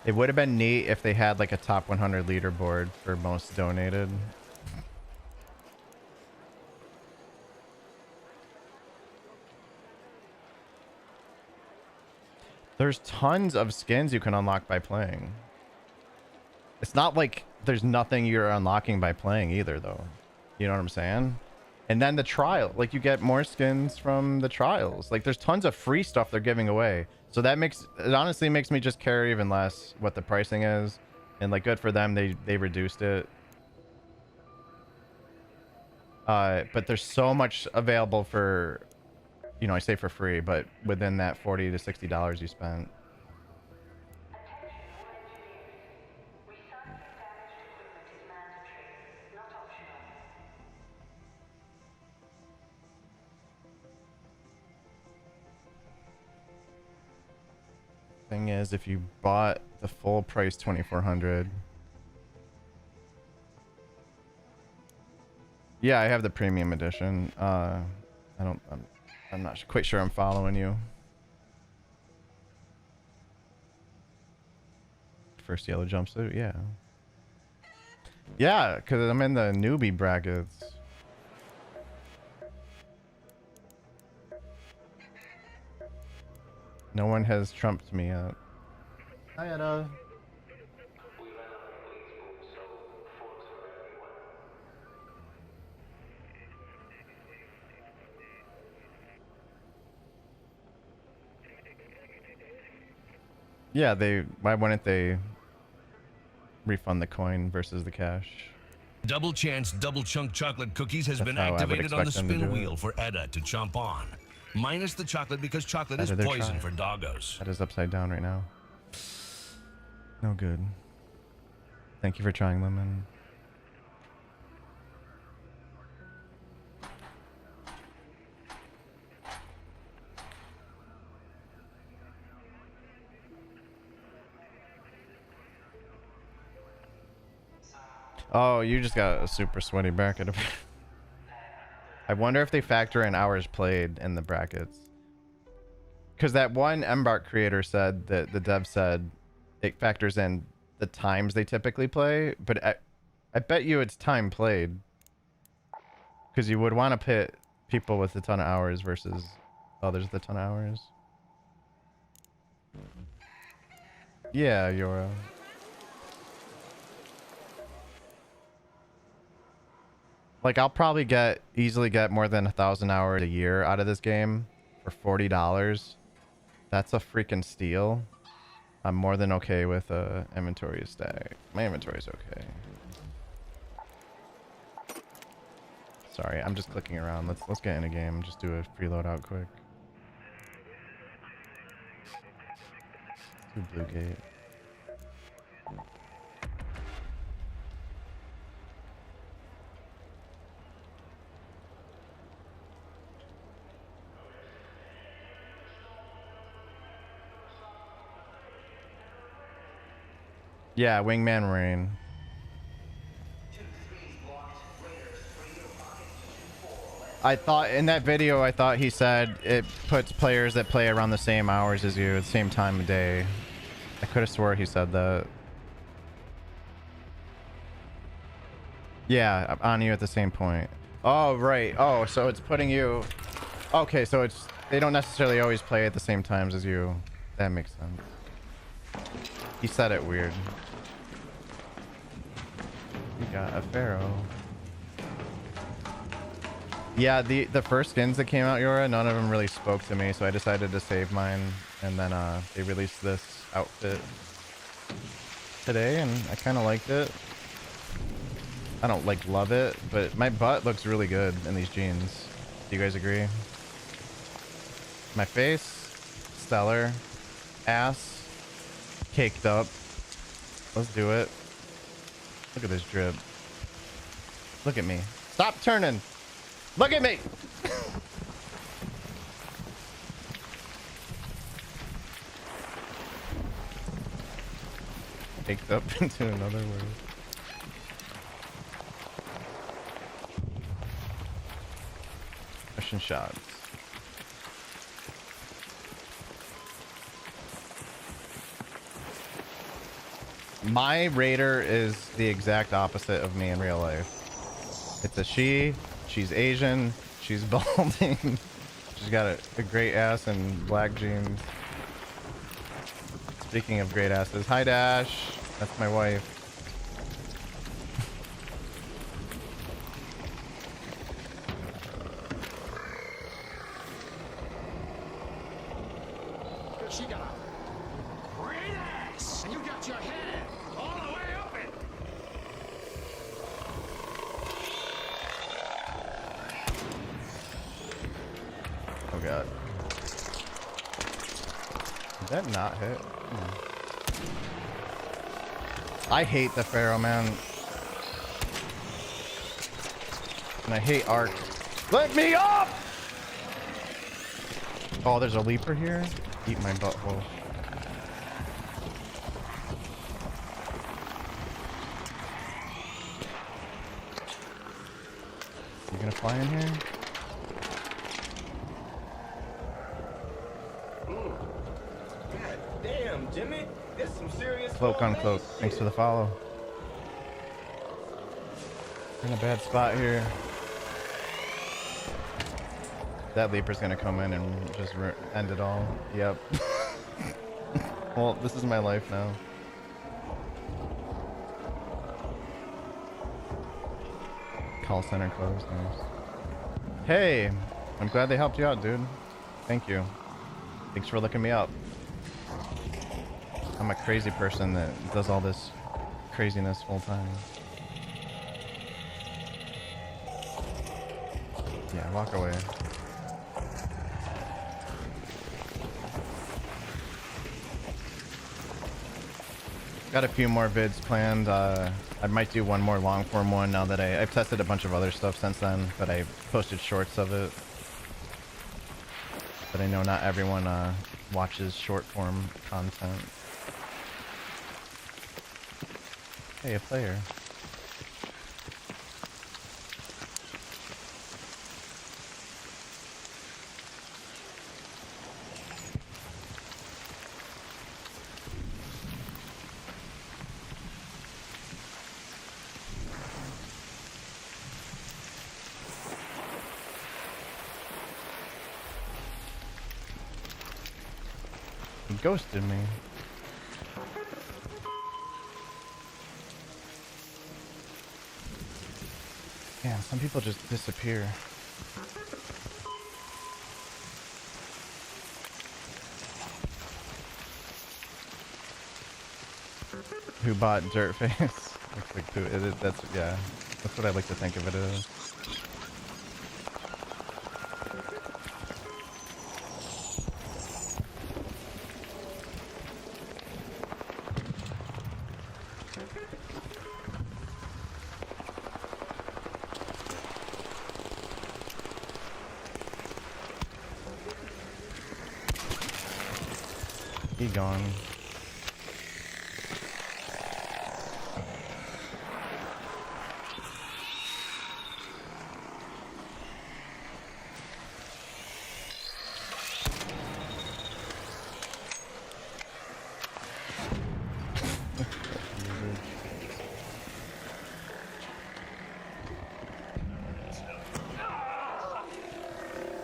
It would have been neat if they had like a top 100 leaderboard for most donated. There's tons of skins you can unlock by playing. It's not like there's nothing you're unlocking by playing either, though. You know what I'm saying? And then the trial, like you get more skins from the trials. Like there's tons of free stuff they're giving away. So that it honestly makes me just care even less what the pricing is. And like good for them, they reduced it. But there's so much available for, you know, I say for free, but within that $40 to $60 you spent. Thing is, if you bought the full price 2400, yeah, I have the premium edition. I'm not quite sure I'm following you. First yellow jumpsuit, yeah, because I'm in the newbie brackets. No one has trumped me yet. Hi, Etta. Yeah, why wouldn't they refund the coin versus the cash? Double Chance Double Chunk Chocolate Cookies has been activated on the spin wheel for Edda to chomp on. Minus the chocolate because chocolate is poison for doggos. That is upside down right now. No good. Thank you for trying, Lemon. Oh, you just got a super sweaty bracket. I wonder if they factor in hours played in the brackets. Because that one Embark creator said that the dev said it factors in the times they typically play, but I bet you it's time played. Because you would want to pit people with a ton of hours versus others with a ton of hours. Yeah, Yora. Like, I'll probably easily get more than 1,000 hours a year out of this game for $40. That's a freaking steal. I'm more than okay with inventory stack. My inventory's okay. Sorry, I'm just clicking around. Let's get in a game. Just do a free loadout quick. Do Blue Gate. Yeah, Wingman Rain. I thought in that video, I thought he said it puts players that play around the same hours as you at the same time of day. I could have swore he said that. Yeah, on you at the same point. Oh, right. Oh, so it's putting you... Okay, so they don't necessarily always play at the same times as you. That makes sense. He said it weird. You got a pharaoh. Yeah, the first skins that came out, Yora, none of them really spoke to me, so I decided to save mine, and then they released this outfit today, and I kind of liked it. I don't like love it, but my butt looks really good in these jeans. Do you guys agree? My face, stellar. Ass, caked up. Let's do it. Look at this drip. Look at me. Stop turning. Look at me. Caked up into another word. Russian shots. My raider is the exact opposite of me in real life. It's a she. She's Asian. She's balding. She's got a great ass and black jeans. Speaking of great asses, hi Dash. That's my wife. She got a great ass, and you got your head all the way up it. Oh god. Did that not hit? I hate the Pharaoh, man. And I hate arc. Let me up! Oh, there's a leaper here? Eat my butthole. You gonna fly in here? God damn, Jimmy. This is some serious Cloak on cloak. Thanks for the follow. We're in a bad spot here. That leaper's gonna come in and just end it all. Yep. Well, this is my life now. Call center closed. Nice. Hey, I'm glad they helped you out, dude. Thank you. Thanks for looking me up. I'm a crazy person that does all this craziness full time. Yeah, walk away. Got a few more vids planned. I might do one more long form one now that I've tested a bunch of other stuff since then, but I posted shorts of it. But I know not everyone watches short form content. Hey, a player. He ghosted me. Yeah, some people just disappear. Who bought Dirtface? Looks like who? That's yeah. That's what I like to think of it as. He gone.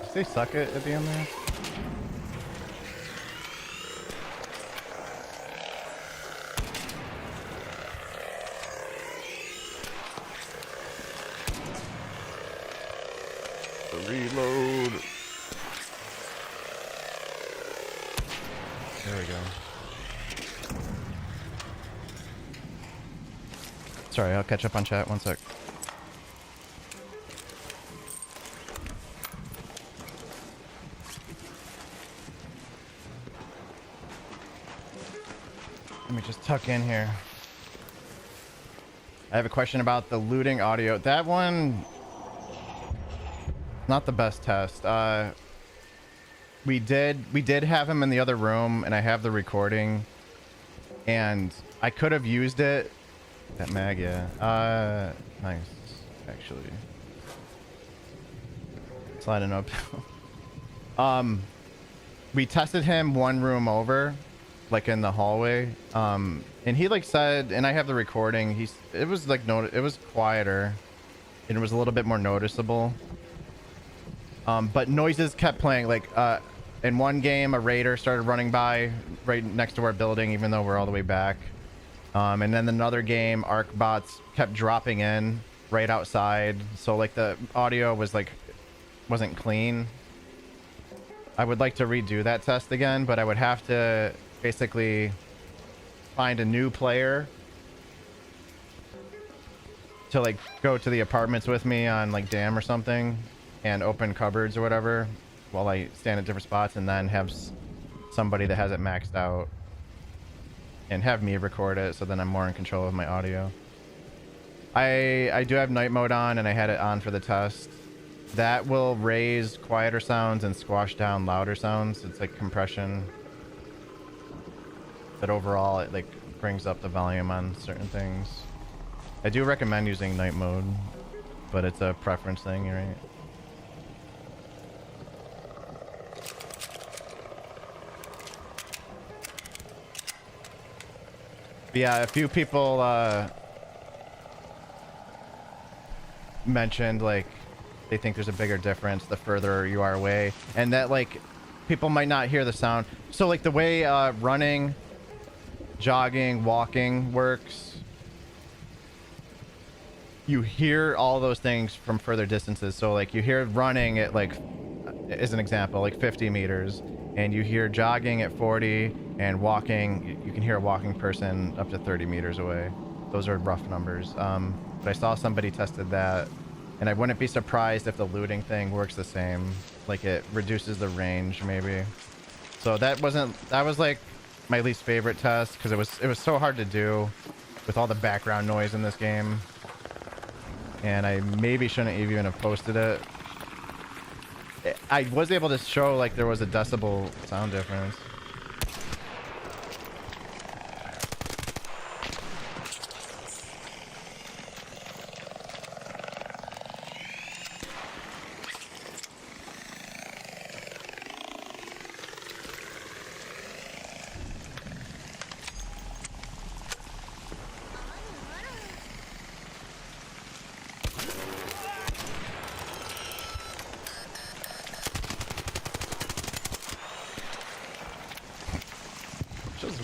Did they suck it at the end there? Reload. There we go. Sorry, I'll catch up on chat. One sec. Let me just tuck in here. I have a question about the looting audio. That one, not the best test. We did have him in the other room, and I have the recording, and I could have used it. That mag, yeah. Nice, actually. Sliding up. We tested him one room over, like in the hallway. And he like said, and I have the recording. It was like it was quieter, and it was a little bit more noticeable. But noises kept playing. Like in one game, a raider started running by right next to our building, even though we're all the way back. And then another game, arc bots kept dropping in right outside. So like the audio was like wasn't clean. I would like to redo that test again, but I would have to basically find a new player to like go to the apartments with me on like Dam or something and open cupboards or whatever while I stand at different spots, and then have somebody that has it maxed out and have me record it, so then I'm more in control of my audio. I do have night mode on, and I had it on for the test. That will raise quieter sounds and squash down louder sounds. It's like compression. But overall, it like brings up the volume on certain things. I do recommend using night mode, but it's a preference thing, right? Yeah, a few people mentioned like they think there's a bigger difference the further you are away, and that like people might not hear the sound. So like the way running, jogging, walking works, you hear all those things from further distances. So like you hear running at like, as an example, like 50 meters, and you hear jogging at 40, and walking, you can hear a walking person up to 30 meters away. Those are rough numbers. But I saw somebody tested that, and I wouldn't be surprised if the looting thing works the same. Like it reduces the range maybe. So that was like my least favorite test, because it was so hard to do with all the background noise in this game. And I maybe shouldn't even have posted it. I was able to show like there was a decibel sound difference.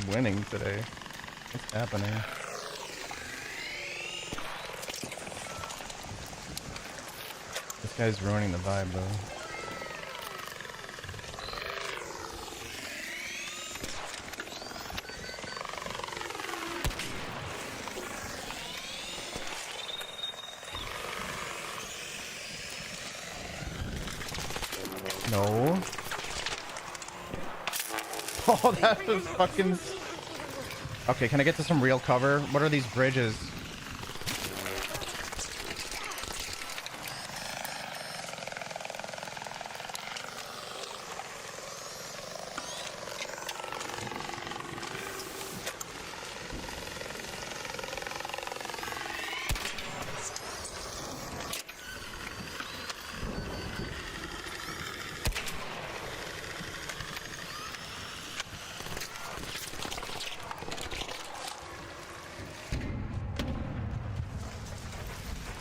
Winning today. What's happening? This guy's ruining the vibe though. No. Oh, that was fucking... Okay, can I get to some real cover? What are these bridges?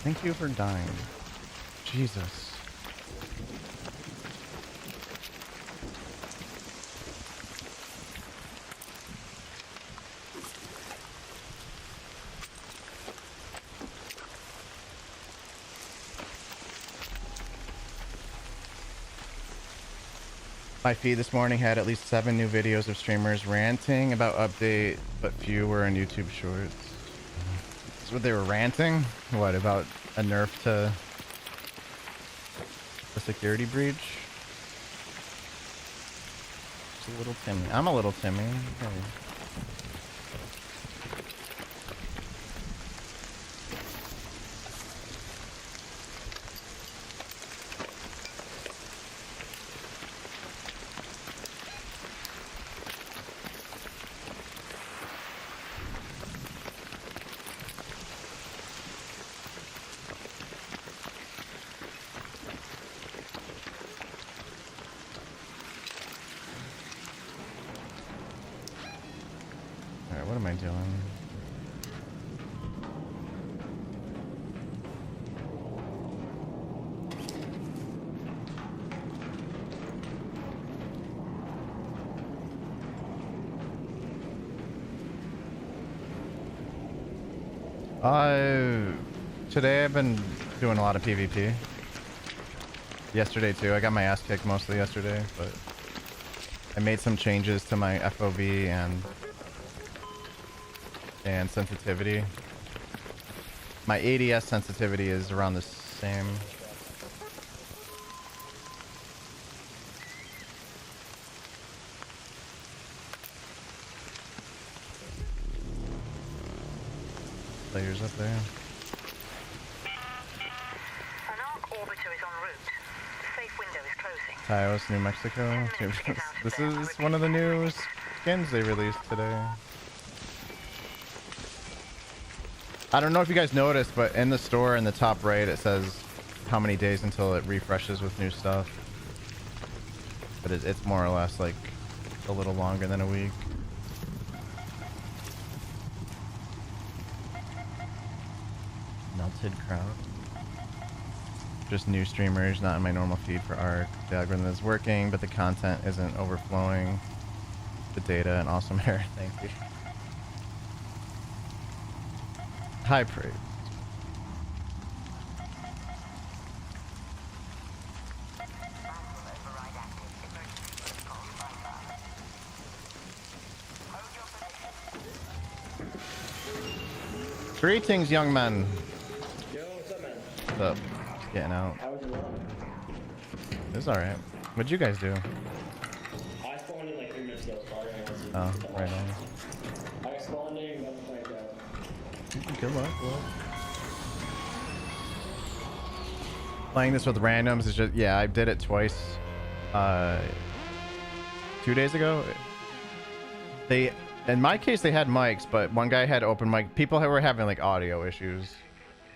Thank you for dying. Jesus. My feed this morning had at least 7 new videos of streamers ranting about update, but few were in YouTube Shorts. That's what they were ranting? What, about a nerf to a security breach? Just a little Timmy. I'm a little Timmy. Okay. what am I doing? Today I've been doing a lot of PvP. Yesterday too. I got my ass kicked mostly yesterday, but I made some changes to my FOV and sensitivity. My ADS sensitivity is around the same. Players up there. An arc orbiter is en route. The safe window is closing. Taos, New Mexico. This is one of the new skins they released today. I don't know if you guys noticed, but in the store in the top right it says how many days until it refreshes with new stuff. But it's more or less like a little longer than a week. Melted crowd. Just new streamers, not in my normal feed for ARC. The algorithm is working, but the content isn't overflowing. The data and awesome hair. Thank you. High praise. Greetings, young man. Yo, what's up, man? What's up? Just getting out. How was your run? It's alright. What'd you guys do? I spawned in like 3 minutes ago. Sorry, I wasn't. Oh, right on. I spawned in, got the flank out. Good luck. Well, playing this with randoms is just, yeah, I did it twice. 2 days ago. In my case, they had mics, but one guy had open mic. People who were having like audio issues,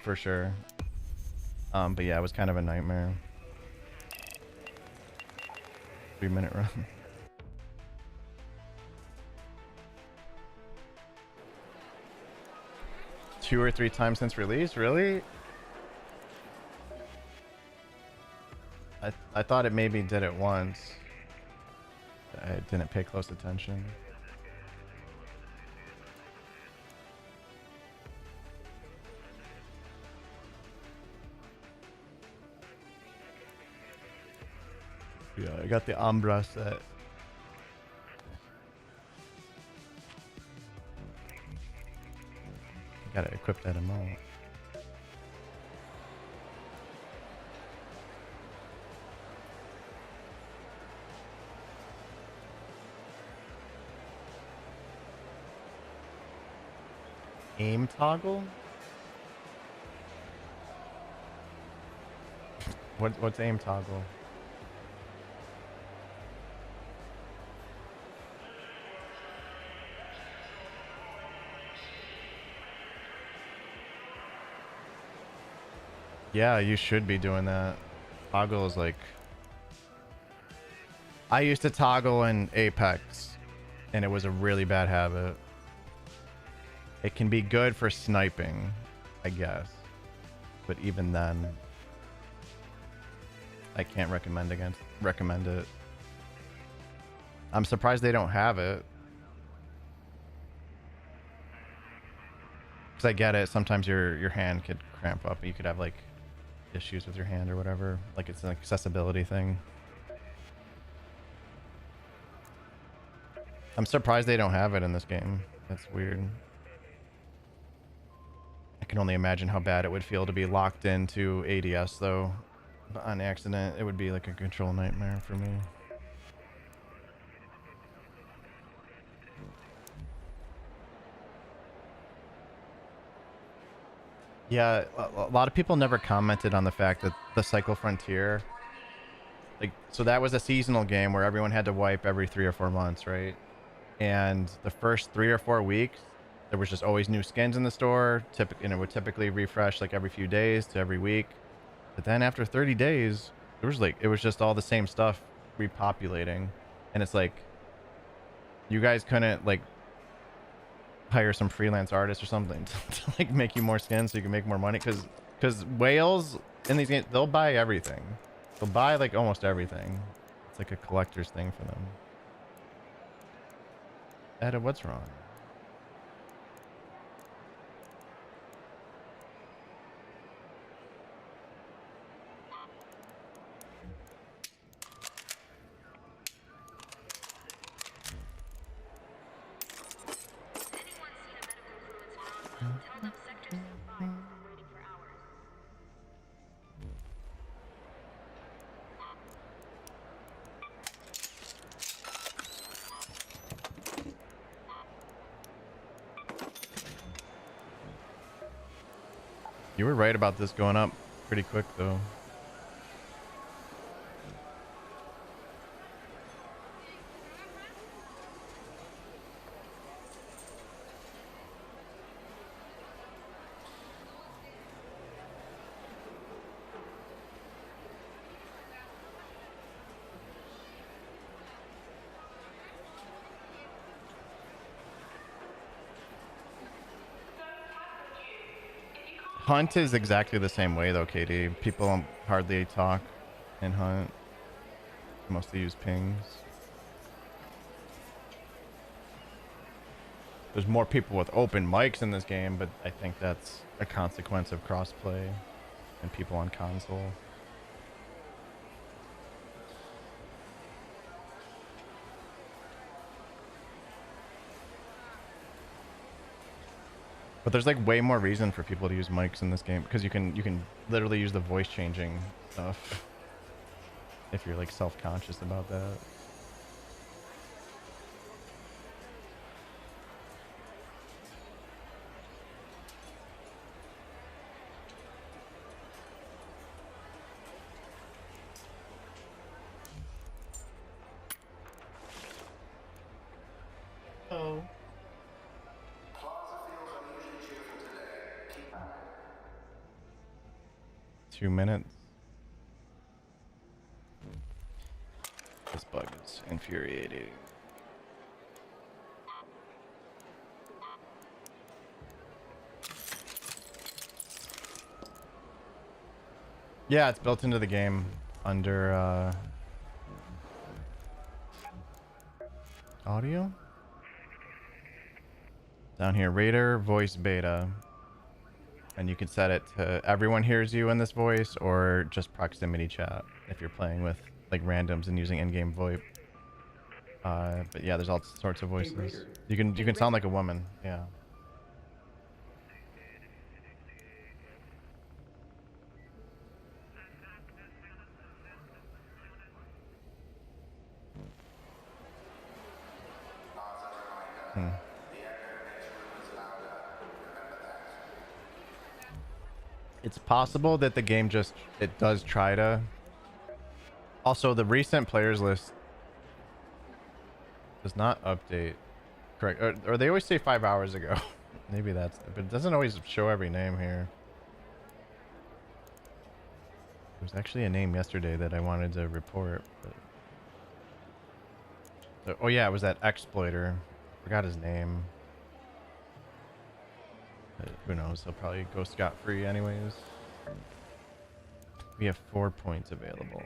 for sure. But yeah, it was kind of a nightmare. 3-minute run. 2 or 3 times since release, really? I thought it maybe did it once. I didn't pay close attention. Yeah, I got the Umbra set. Gotta equip that amount. Aim toggle? What's aim toggle? Yeah, you should be doing that. Toggle is like... I used to toggle in Apex, and it was a really bad habit. It can be good for sniping, I guess. But even then, I can't recommend it. I'm surprised they don't have it. Because I get it, sometimes your hand could cramp up. You could have like issues with your hand or whatever. Like it's an accessibility thing. I'm surprised they don't have it in this game. That's weird. I can only imagine how bad it would feel to be locked into ADS though. On accident, it would be like a control nightmare for me. Yeah, a lot of people never commented on the fact that the Cycle Frontier, like, so that was a seasonal game where everyone had to wipe every 3 or 4 months, right? And the first 3 or 4 weeks, there was just always new skins in the store. And it would typically refresh like every few days to every week. But then after 30 days, it was just all the same stuff repopulating. And it's like, you guys couldn't like hire some freelance artist or something to like make you more skins so you can make more money. Because whales in these games, they'll buy everything. They'll buy like almost everything. It's like a collector's thing for them. Eda, what's wrong? You were right about this going up pretty quick, though. Hunt is exactly the same way though, Katie. People hardly talk in Hunt. Mostly use pings. There's more people with open mics in this game, but I think that's a consequence of crossplay and people on console. But there's like way more reason for people to use mics in this game because you can literally use the voice changing stuff if you're like self-conscious about that. Oh. 2 minutes. This bug is infuriating. Yeah, it's built into the game under audio. Down here, Raider voice beta. And you can set it to everyone hears you in this voice or just proximity chat if you're playing with like randoms and using in-game VoIP. But yeah, there's all sorts of voices. You can sound like a woman. Yeah. It's possible that the game it does try to. Also, the recent players list does not update. Correct. Or they always say 5 hours ago. Maybe that's, but it doesn't always show every name here. There was actually a name yesterday that I wanted to report. But... oh yeah, it was that exploiter. Forgot his name. But who knows? He'll probably go scot-free anyways. We have 4 points available.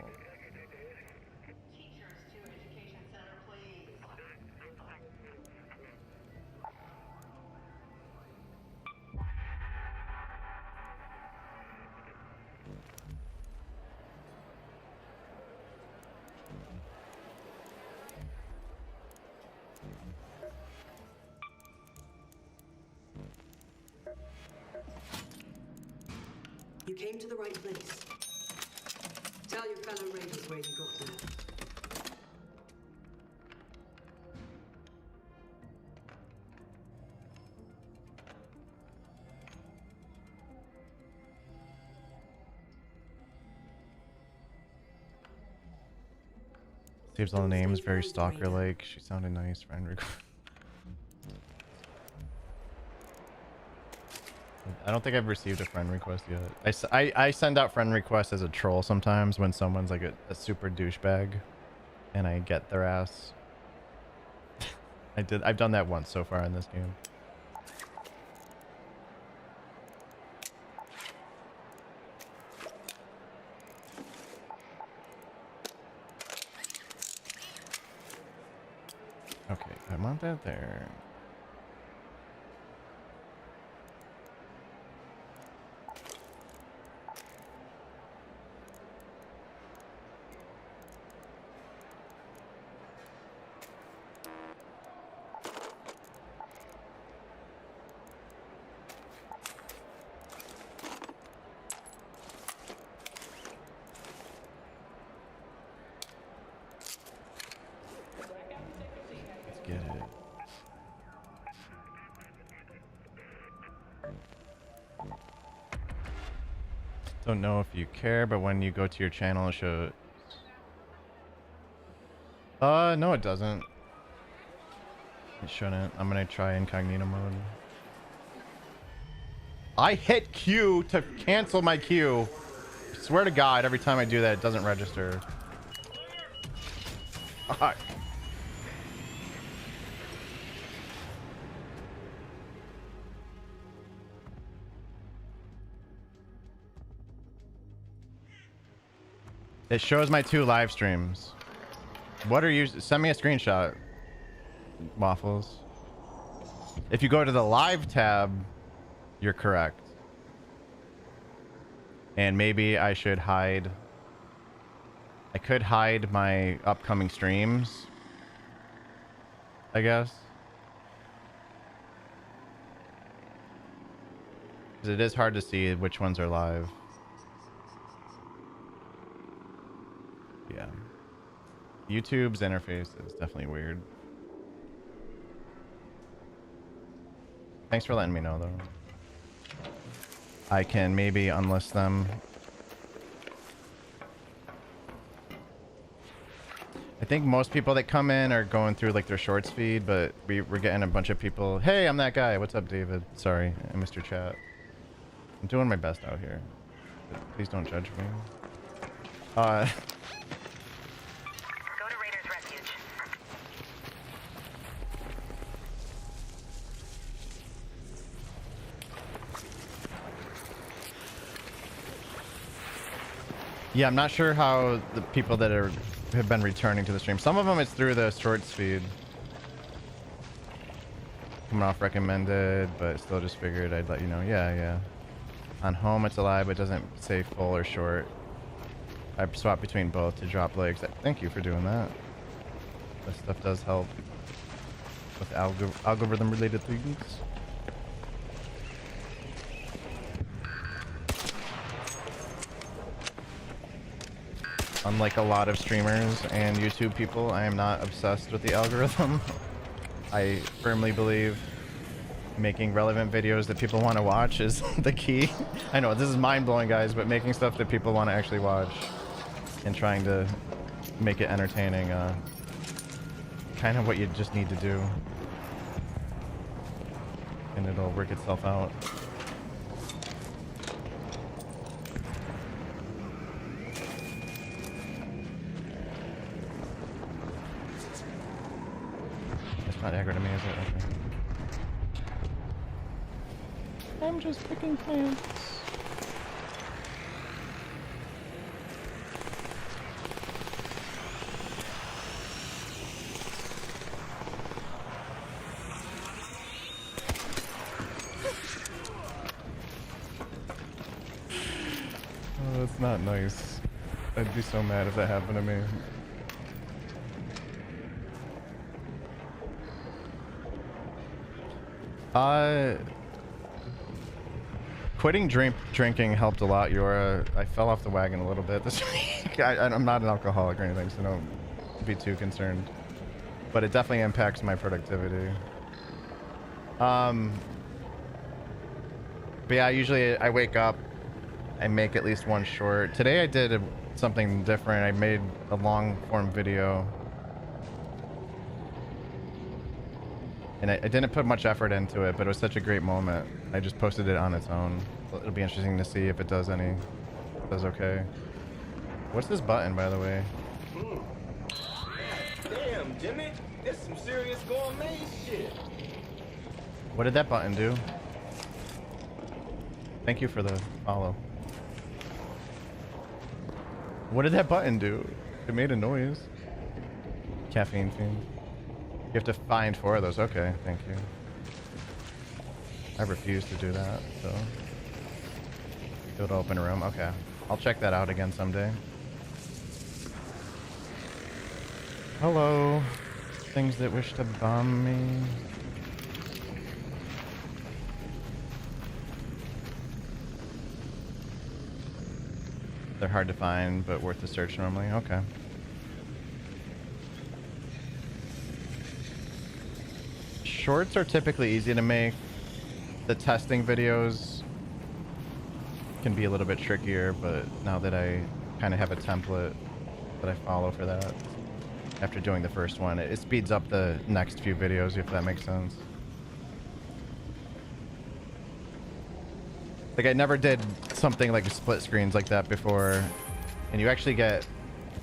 You came to the right place. Tell your fellow raiders where you got there. Saves all the names, very stalker-like. She sounded nice, friend request. I don't think I've received a friend request yet. I send out friend requests as a troll sometimes when someone's like a super douchebag and I get their ass. I've done that once so far in this game. Okay, I want that there. Let's get it. Don't know if you care, but when you go to your channel, it shows. No, it doesn't. It shouldn't. I'm gonna try incognito mode. I hit Q to cancel my Q. Swear to God, every time I do that, it doesn't register. Fuck. It shows my 2 live streams. What are you? Send me a screenshot. Waffles. If you go to the live tab, you're correct. And maybe I should hide. I could hide my upcoming streams, I guess. Because it is hard to see which ones are live. Yeah. YouTube's interface is definitely weird. Thanks for letting me know, though. I can maybe unlist them. I think most people that come in are going through like their shorts feed, but we're getting a bunch of people. Hey, I'm that guy. What's up, David? Sorry, I missed your chat. I'm doing my best out here. But please don't judge me. Yeah, I'm not sure how the people that have been returning to the stream. Some of them it's through the shorts feed. Coming off recommended, but still just figured I'd let you know. Yeah. On home it's alive, but it doesn't say full or short. I swap between both to drop legs. Thank you for doing that. This stuff does help with algorithm related things. Unlike a lot of streamers and YouTube people, I am not obsessed with the algorithm. I firmly believe making relevant videos that people want to watch is the key. I know this is mind-blowing, guys, but making stuff that people want to actually watch and trying to make it entertaining, kind of what you just need to do. And it'll work itself out. Not aggro to me, is it? Okay. I'm just picking plants. Oh, that's not nice. I'd be so mad if that happened to me. Quitting drinking helped a lot, Yora. I fell off the wagon a little bit this week. I'm not an alcoholic or anything, so don't be too concerned. But it definitely impacts my productivity. But yeah, usually I wake up, I make at least one short. Today I did something different. I made a long form video. And I didn't put much effort into it, but it was such a great moment. I just posted it on its own. It'll be interesting to see if it does okay. What's this button, by the way? Damn, Jimmy, this some serious gourmet shit. What did that button do? Thank you for the follow. What did that button do? It made a noise. Caffeine fiend. have to find 4 of those. Okay, thank you. I refuse to do that, so. Go to open room. Okay. I'll check that out again someday. Hello. Things that wish to bomb me. They're hard to find, but worth the search normally. Okay. Shorts are typically easy to make. The testing videos can be a little bit trickier, but now that I kind of have a template that I follow for that, after doing the first one, it speeds up the next few videos, if that makes sense. Like, I never did something like split screens like that before, and you actually get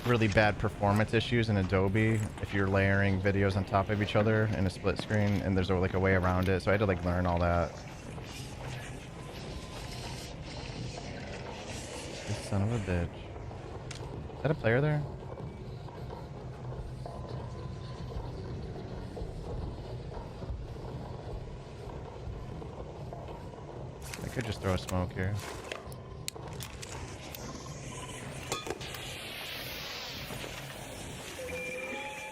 really bad performance issues in Adobe if you're layering videos on top of each other in a split screen, and there's like a way around it, so I had to like learn all that. You son of a bitch. Is that a player there? I could just throw a smoke here.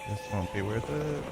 This won't be worth it.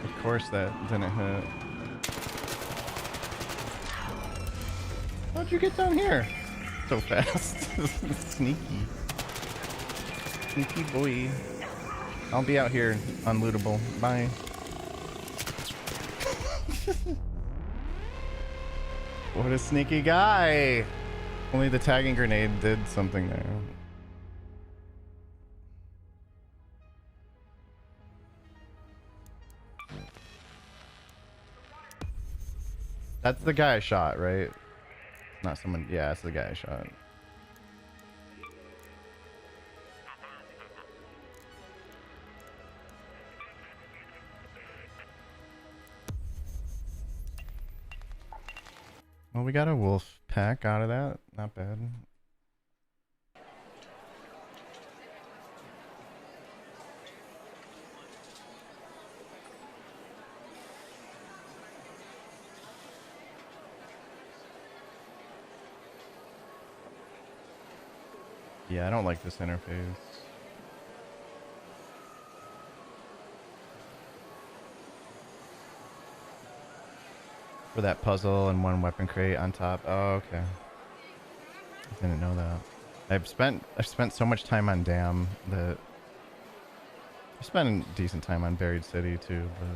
Of course that didn't hit. How'd you get down here so fast? Sneaky. Sneaky boy. I'll be out here unlootable. Bye. What a sneaky guy. Only the tagging grenade did something there. That's the guy I shot, right? Not someone. Yeah, that's the guy I shot. Well, we got a wolf pack out of that. Not bad. Yeah, I don't like this interface. For that puzzle and one weapon crate on top. Oh, okay. I didn't know that. I've spent so much time on Dam that I spent a decent time on Buried City too, but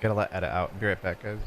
gotta let edit out. Be right back, guys.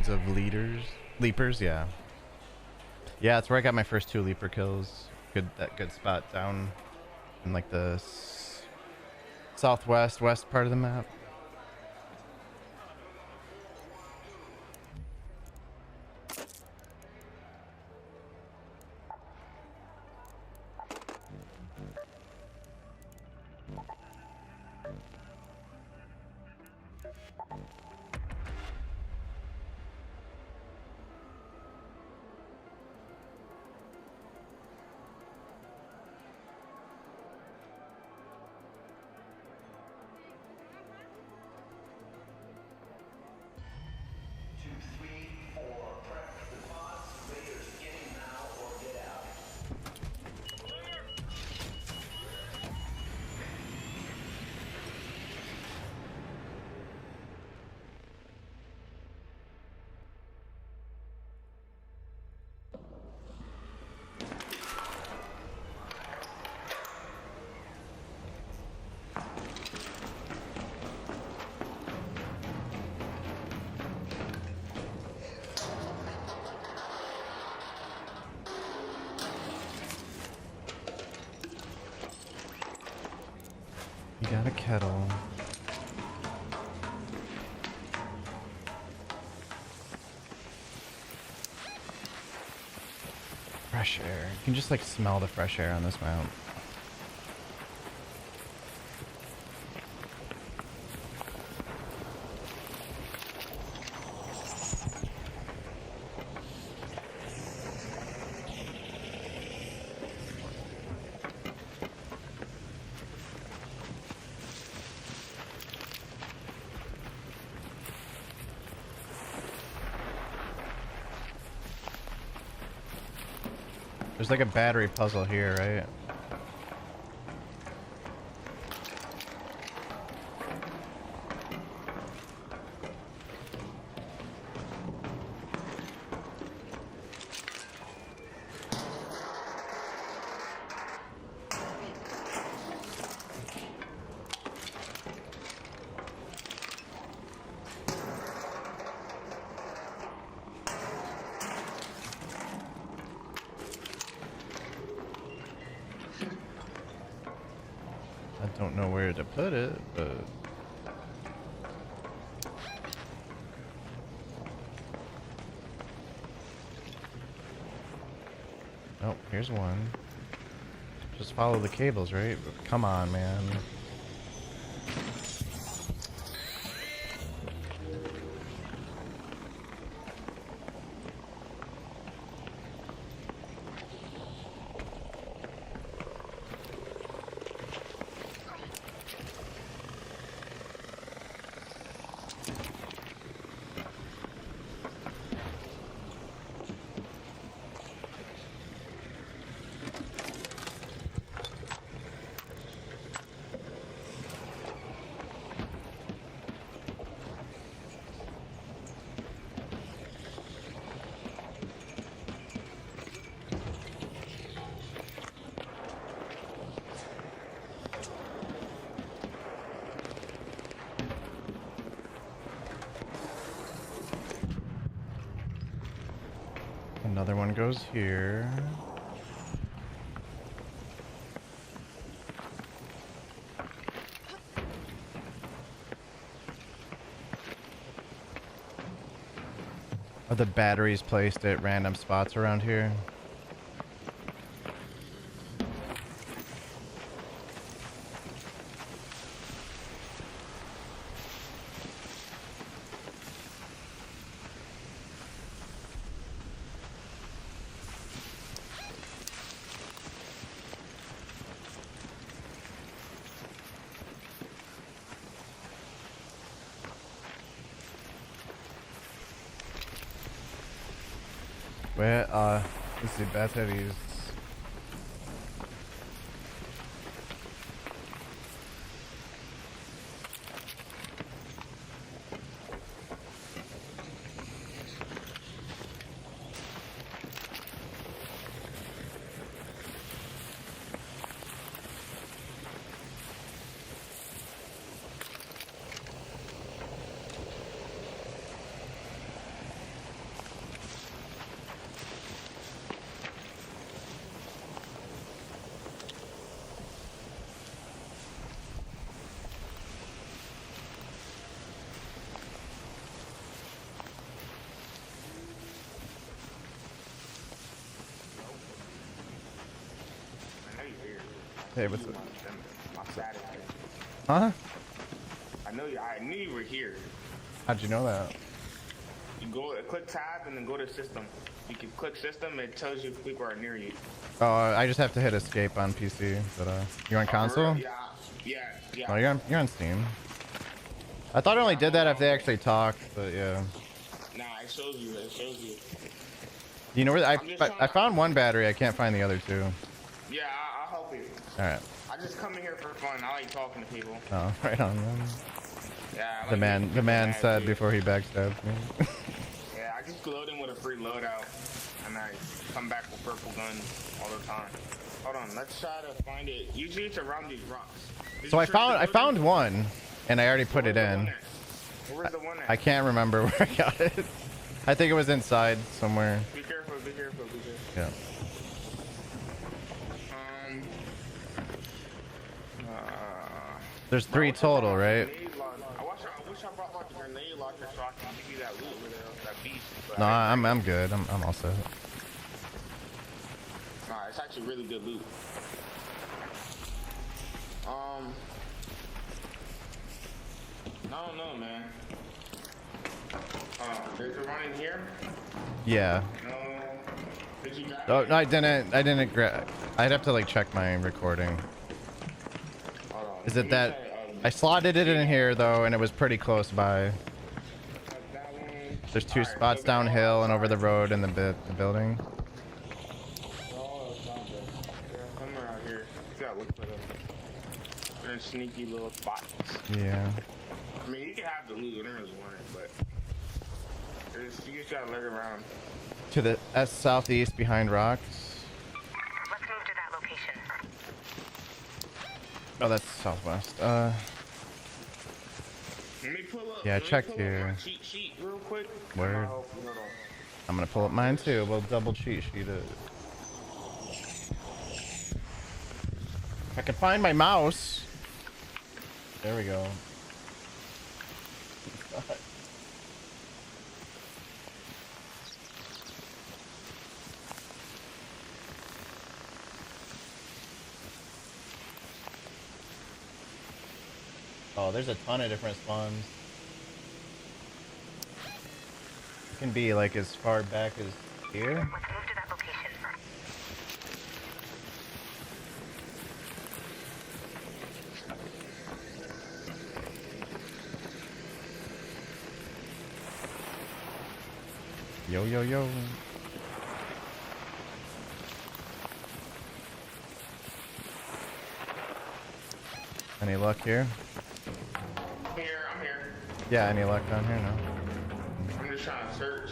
loads of leapers, yeah. Yeah, that's where I got my first 2 leaper kills. Good spot down in like the southwest west part of the map. You got a kettle. Fresh air. You can just like smell the fresh air on this mount. There's like a battery puzzle here, right? I don't know where to put it, but... Oh, here's one. Just follow the cables, right? Come on, man. Another one goes here. Are the batteries placed at random spots around here? Where are the batteries? Hey, what's up? My status. Huh? I knew you were here. How'd you know that? You click tab and then go to system. You can click system, it tells you if people are near you. Oh, I just have to hit escape on PC. But you on console? Yeah. Oh, you're on Steam. I thought it only did that if they actually talked, but yeah. Nah, it shows you. You know where I found one battery. I can't find the other two. Yeah, I'll help you. All right. I just come in here for fun. I like talking to people. Oh, right on. Then. Yeah. I The like man said too. before he backstabbed me. Yeah, I just load in with a free loadout, and I come back with purple guns all the time. Hold on, let's try to find it. Usually it's around these rocks. So I found one, and I already put it in. Where's the one at? I can't remember where I got it. I think it was inside somewhere. Be careful. Yeah. There's 3 total, right? I wish I brought like a grenade launcher so I can give you that loot with that beast. But No, I'm good. I'm all set. Nah, it's actually really good loot. I don't know, man. There's a run in here? Yeah. No. Did you grab Oh it? no, I didn't grab. I'd have to like check my recording. Hold on. Is it that I slotted it in here though, and it was pretty close by. There's 2 spots downhill and over the road in the building. Somewhere out here. You gotta look for them. They're sneaky little spots. Yeah. I mean, you can have the loot, there's one, but you just gotta look around. To the southeast behind rocks. Let's move to that location. Oh, that's southwest. Let me pull up. Yeah, let me check pull up here. my cheat sheet real quick. Word. Hold on. I'm gonna pull up mine too. We'll double cheat sheet it. If I can find my mouse. There we go. Oh, there's a ton of different spawns. It can be like as far back as here. Let's move to that location. Yo, yo, yo. Any luck here? I'm here. Yeah, any luck down here? No. I'm just trying to search.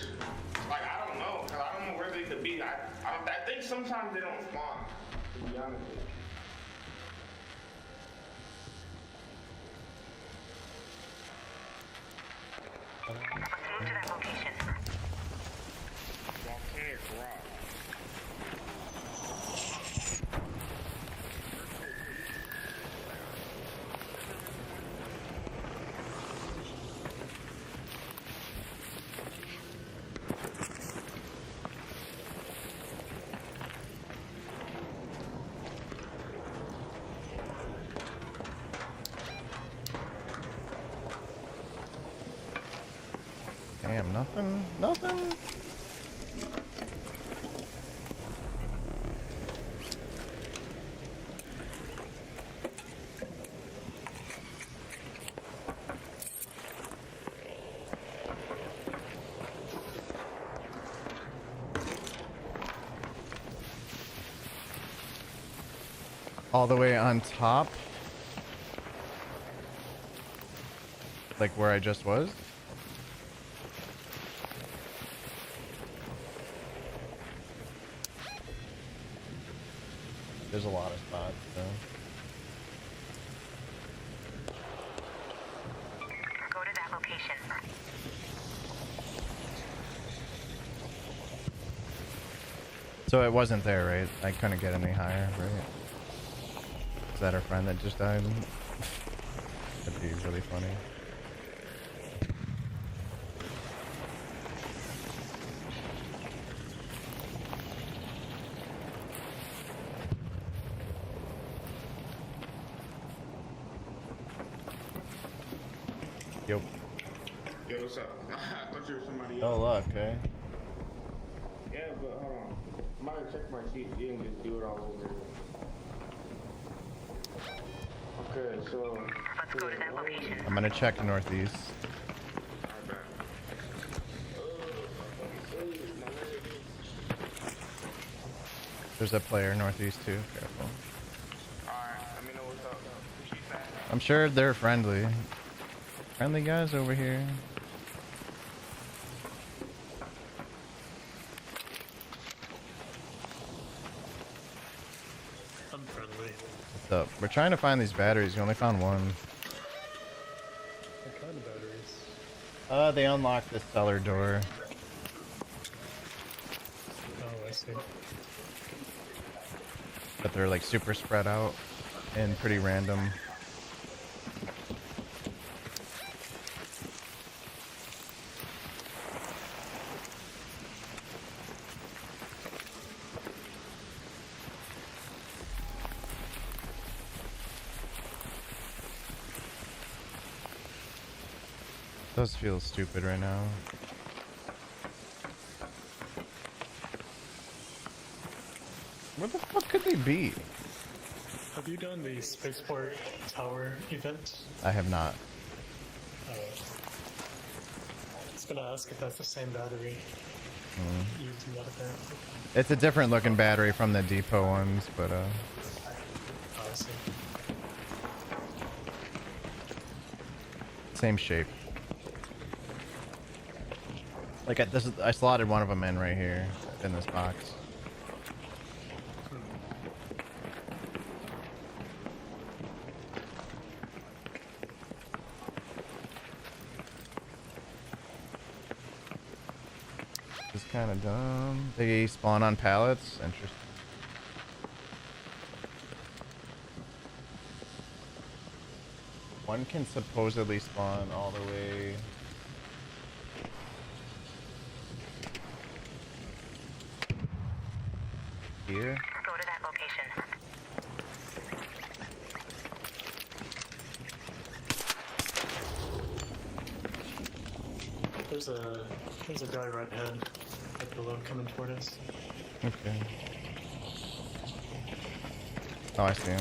Like, I don't know, cause I don't know where they could be. I think sometimes they don't spawn, to be honest with you. Let's move to that location. Volcanic rock. Damn, nothing. All the way on top? Like where I just was? There's a lot of spots, so. Go to that location. So it wasn't there, right? I couldn't get any higher, right? Is that our friend that just died? That'd be really funny. Yo. Yo, what's up? I thought you were somebody Oh, else. luck, eh? Yeah, but hold on. I might have checked my sheet. You didn't just do it all over. Okay, so... Let's go to that location. I'm gonna check northeast. There's a player northeast too. Careful. Alright, let me know what's up. I'm sure they're friendly. Friendly guys over here. I'm friendly. What's up? We're trying to find these batteries. We only found one. What kind of batteries? They unlocked this cellar door. Oh, I see. But they're like super spread out and pretty random. Does feel stupid right now. Where the fuck could they be? Have you done the spaceport tower event? I have not. I was gonna ask if that's the same battery used in that event. It's a different looking battery from the depot ones, but Oh, I see. same shape. Like I slotted one of them in right here in this box. This is kind of dumb. They spawn on pallets. Interesting. One can supposedly spawn all the way. Here. Go to that location. There's a guy right ahead, right below, coming toward us. Okay. Oh, I see him.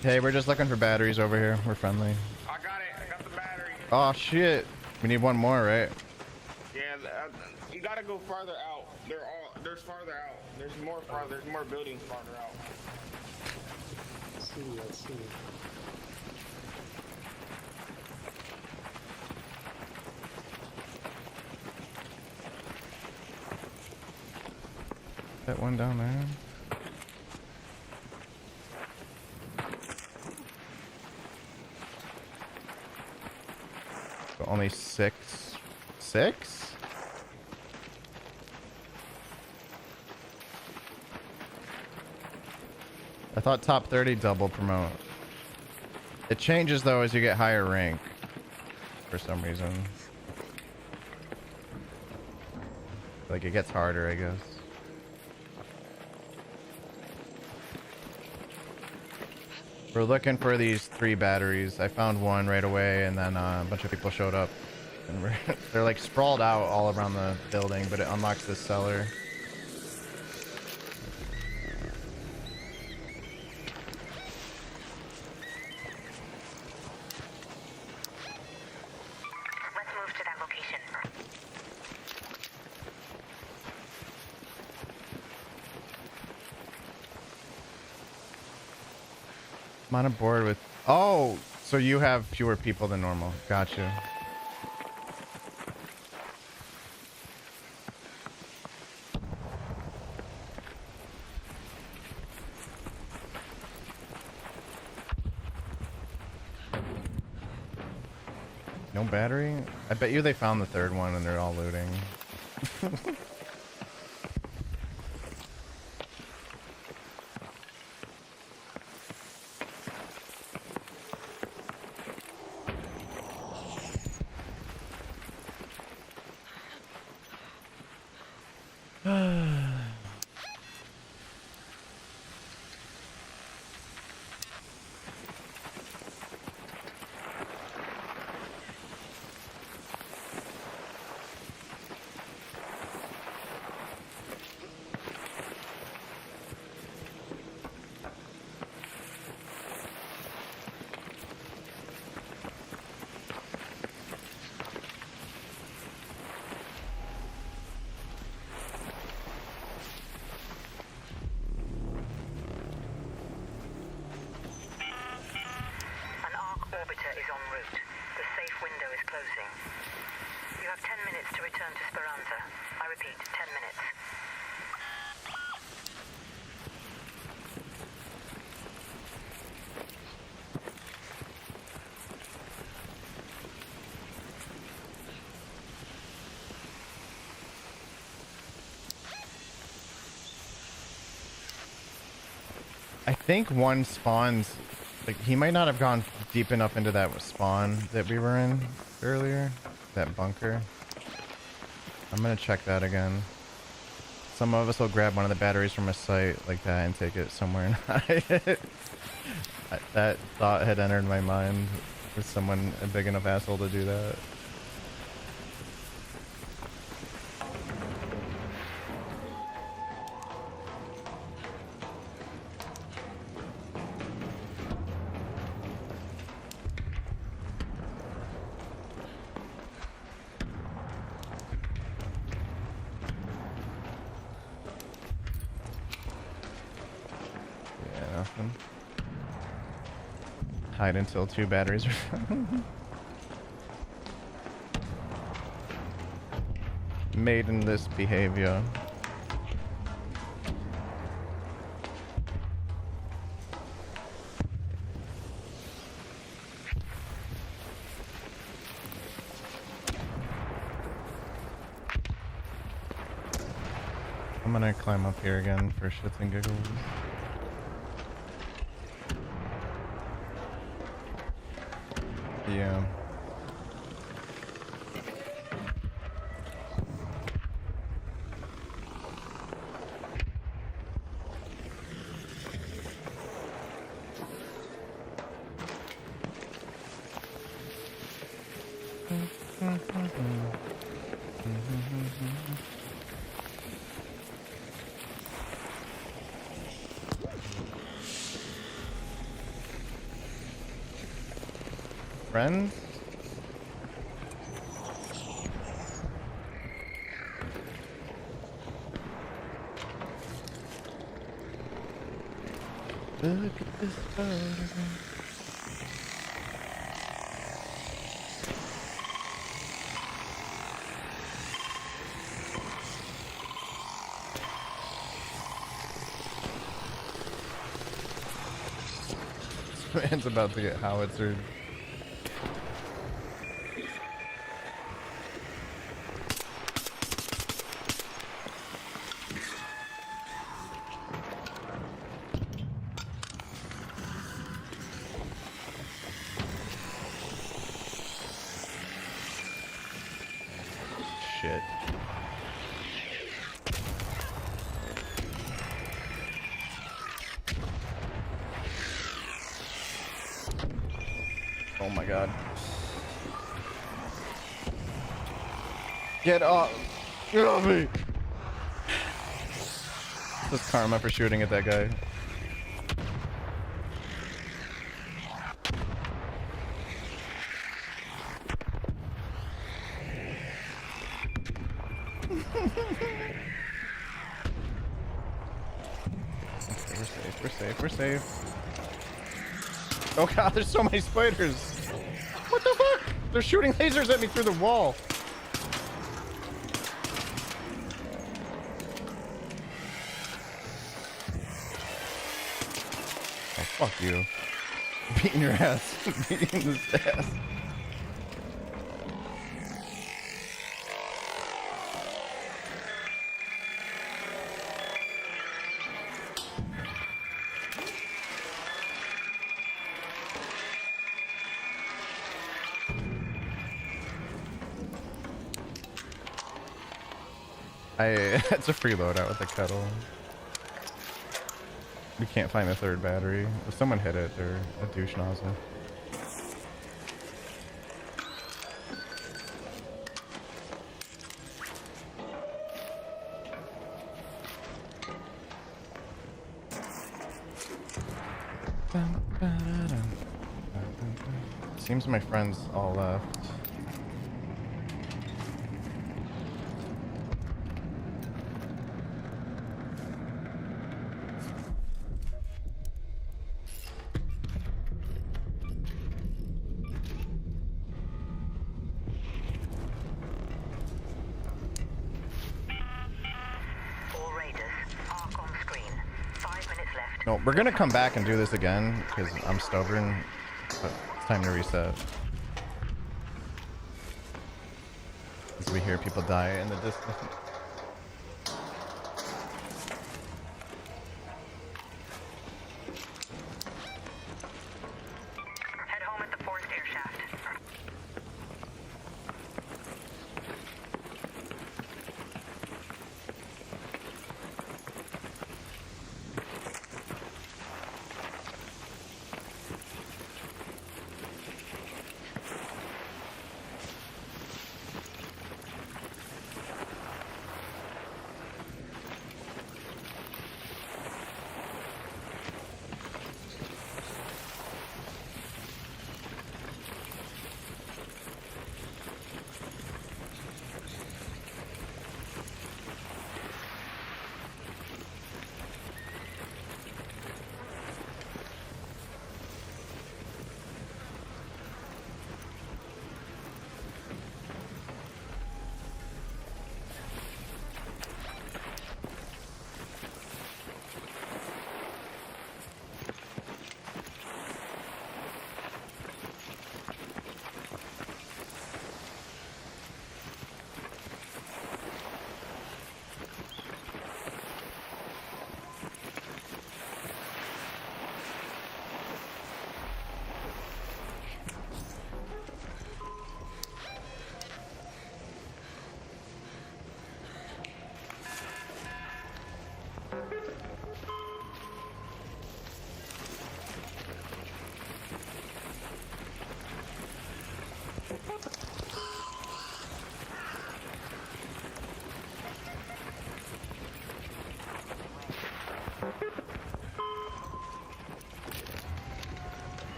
Hey, we're just looking for batteries over here. We're friendly. I got it. I got the battery. Oh shit. We need one more, right? Yeah, you gotta go farther out. There's farther out. There's more buildings farther out. Let's see. That one down there. So only six? I thought top 30 double promote. It changes though as you get higher rank. For some reason. Like it gets harder, I guess. We're looking for these 3 batteries. I found one right away, and then a bunch of people showed up. And they're like sprawled out all around the building, but it unlocks this cellar. Let's move to that location. I'm on a board with... Oh! So you have fewer people than normal. Gotcha. No battery? I bet you they found the 3rd one and they're all looting. I think one spawns, like, he might not have gone deep enough into that spawn that we were in earlier, that bunker. I'm gonna check that again. Some of us will grab one of the batteries from a site like that and take it somewhere and hide it. That thought had entered my mind. Is someone a big enough asshole to do that? Hide until 2 batteries are found. Made in this behavior. I'm gonna climb up here again for shits and giggles. Yeah. Friends? Look at this photograph. This man's about to get howitzered. Shit. Oh my god. Get off! Get off me! This is karma for shooting at that guy. We're safe, we're safe. Oh god, there's so many spiders! What the fuck? They're shooting lasers at me through the wall! Oh, fuck you. Beating your ass. Beating this ass. It's a free loadout with the kettle. We can't find the 3rd battery. If someone hit it, they're a douche nozzle. Seems my friends all left. No, we're gonna come back and do this again because I'm stubborn, but it's time to reset. As we hear people die in the distance.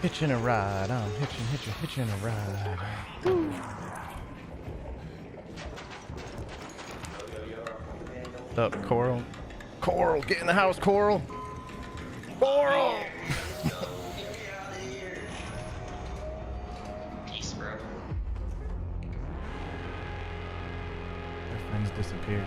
Hitching a ride. I'm hitching a ride. Woo. What's up, Coral? Coral, get in the house, Coral. Coral. Peace, bro. My friends disappeared.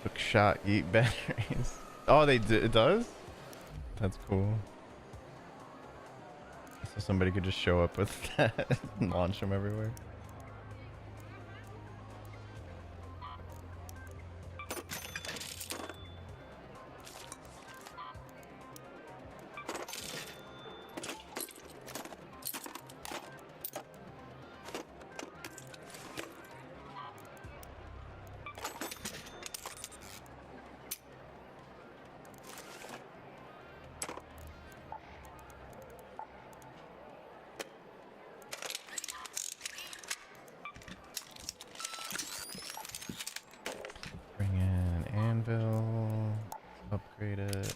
Hook shot, eat batteries. Oh, it does? That's cool. So somebody could just show up with that and launch them everywhere. Bring in anvil, upgrade it.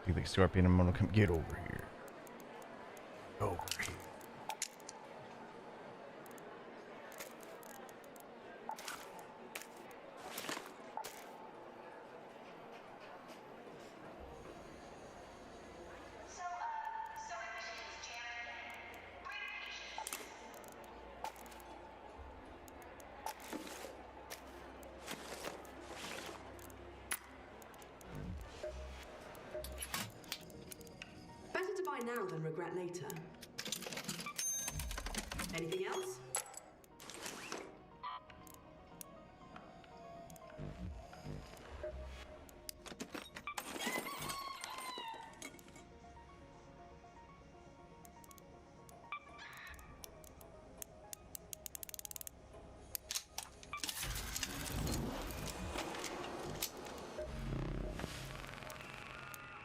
You think Scorpion and Mono come get over here? Over here. Better to buy now than regret later. Anything else?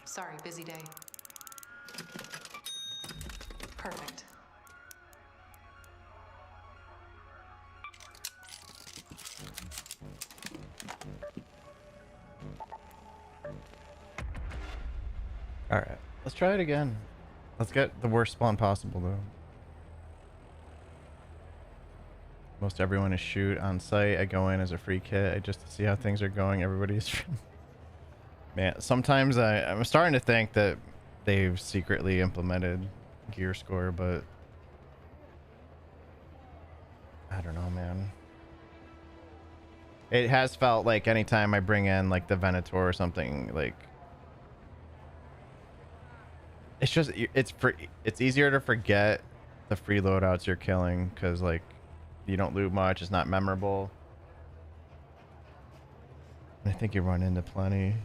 Sorry, busy day. Perfect. Alright, let's try it again. Let's get the worst spawn possible, though. Most everyone is shoot on site. I go in as a free kit just to see how things are going. Everybody's... Man, sometimes I'm starting to think that they've secretly implemented gear score, but... I don't know, man. It has felt like anytime I bring in, like, the Venator or something, like... It's just, it's easier to forget the free loadouts you're killing, because, like, you don't loot much, it's not memorable. I think you run into plenty.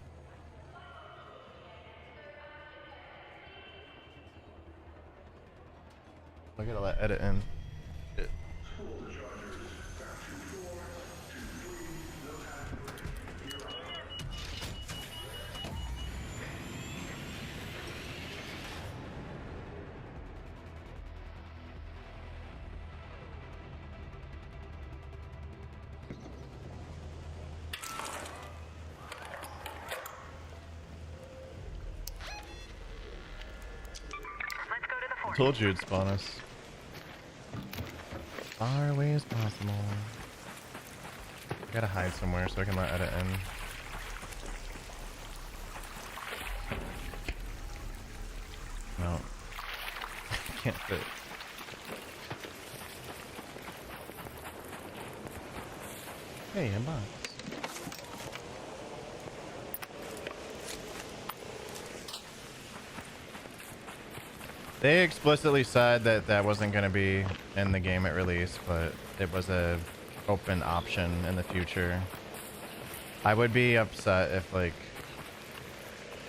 I gotta let edit in. Told you it'd spawn us. Far away as possible. I gotta hide somewhere so I can let edit in. No. Can't fit. Hey, I'm back. They explicitly said that that wasn't going to be in the game at release, but it was a open option in the future. I would be upset if like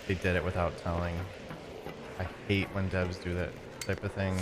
they did it without telling. I hate when devs do that type of thing.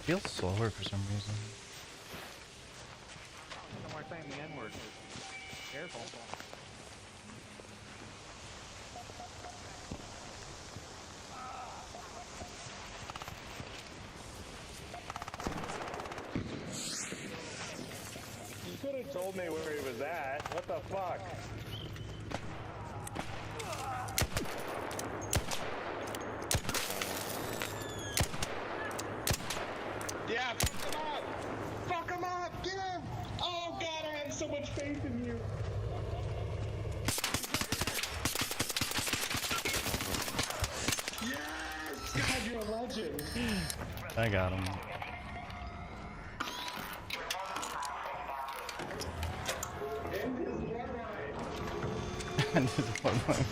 Feels slower for some reason. Somewhere saying the N-word. Careful. You could have told me where he was at. What the fuck? Yeah, fuck him up! Fuck him up! Get him! Oh god, I have so much faith in you! Yes! God, you're a legend! I got him.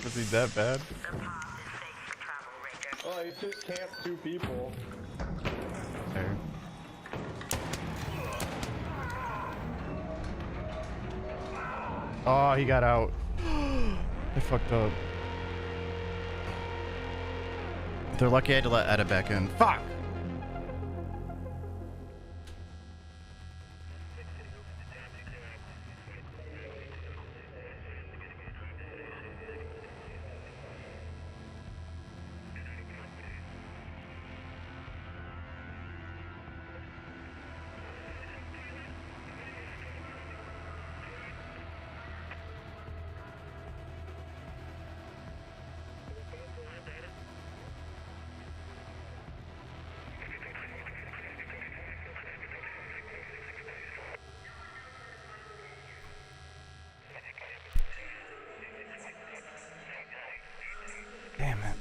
Was he that bad? Oh, he just camped 2 people. There. Oh, he got out. I fucked up. They're lucky I had to let Etta back in. Fuck! Damn it.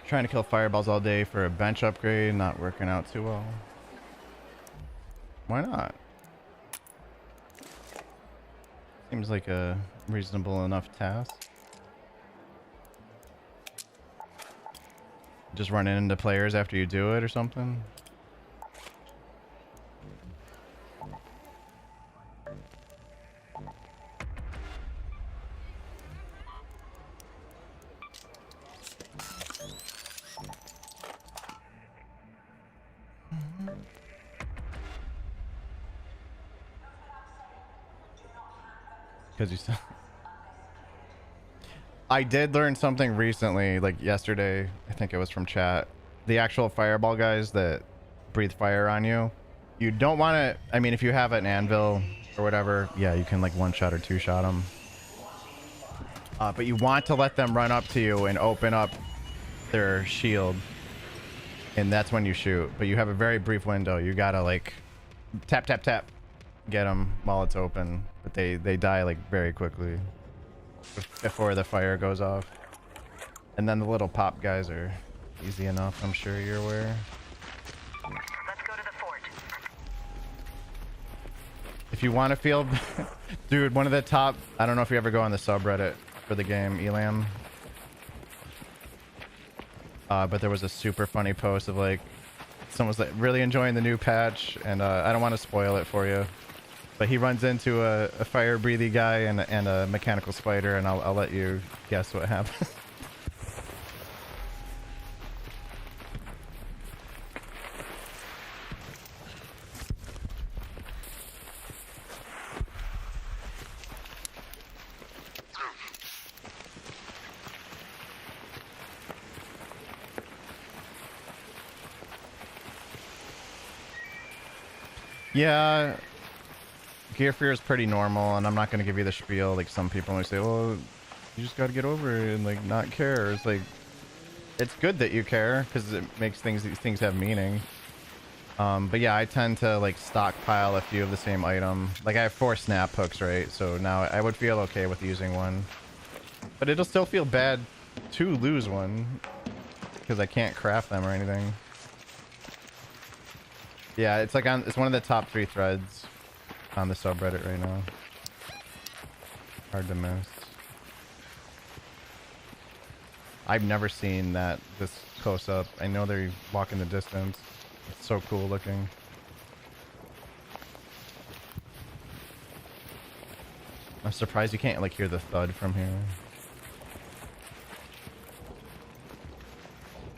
Trying to kill fireballs all day for a bench upgrade, not working out too well. Why not? Seems like a reasonable enough task. Just running into players after you do it or something. Because you said I did learn something recently, like yesterday. I think it was from chat. The actual fireball guys that breathe fire on you, you don't want to. I mean, if you have an anvil or whatever, yeah, you can like 1-shot or 2-shot them. But you want to let them run up to you and open up their shield, and that's when you shoot. But you have a very brief window. You gotta like tap, tap, tap, get them while it's open. But they die like very quickly before the fire goes off. And then the little pop guys are easy enough, I'm sure you're aware. Let's go to the fort. If you want to feel dude, one of the top, I don't know if you ever go on the subreddit for the game Elam. But there was a super funny post of like someone's like really enjoying the new patch, and I don't want to spoil it for you, but he runs into a fire breathy guy and a mechanical spider, and I'll let you guess what happened. Yeah, Gear Fear is pretty normal, and I'm not going to give you the spiel like some people might say, well, you just got to get over it and like not care. It's like, it's good that you care because it makes these things have meaning. But yeah, I tend to like stockpile a few of the same item. Like I have 4 snap hooks, right? So now I would feel okay with using one, but it'll still feel bad to lose one because I can't craft them or anything. Yeah, it's like it's one of the top 3 threads on the subreddit right now. Hard to miss. I've never seen that this close up. I know they walk in the distance. It's so cool looking. I'm surprised you can't like hear the thud from here.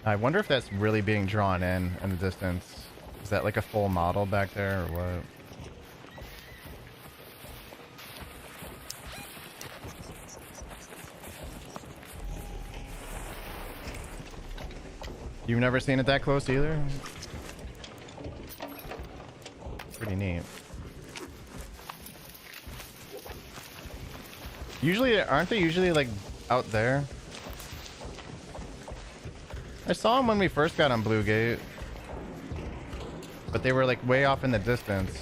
I wonder if that's really being drawn in the distance. Is that like a full model back there or what? You've never seen it that close either? Pretty neat. Usually, aren't they usually like out there? I saw them when we first got on Blue Gate. But they were like way off in the distance.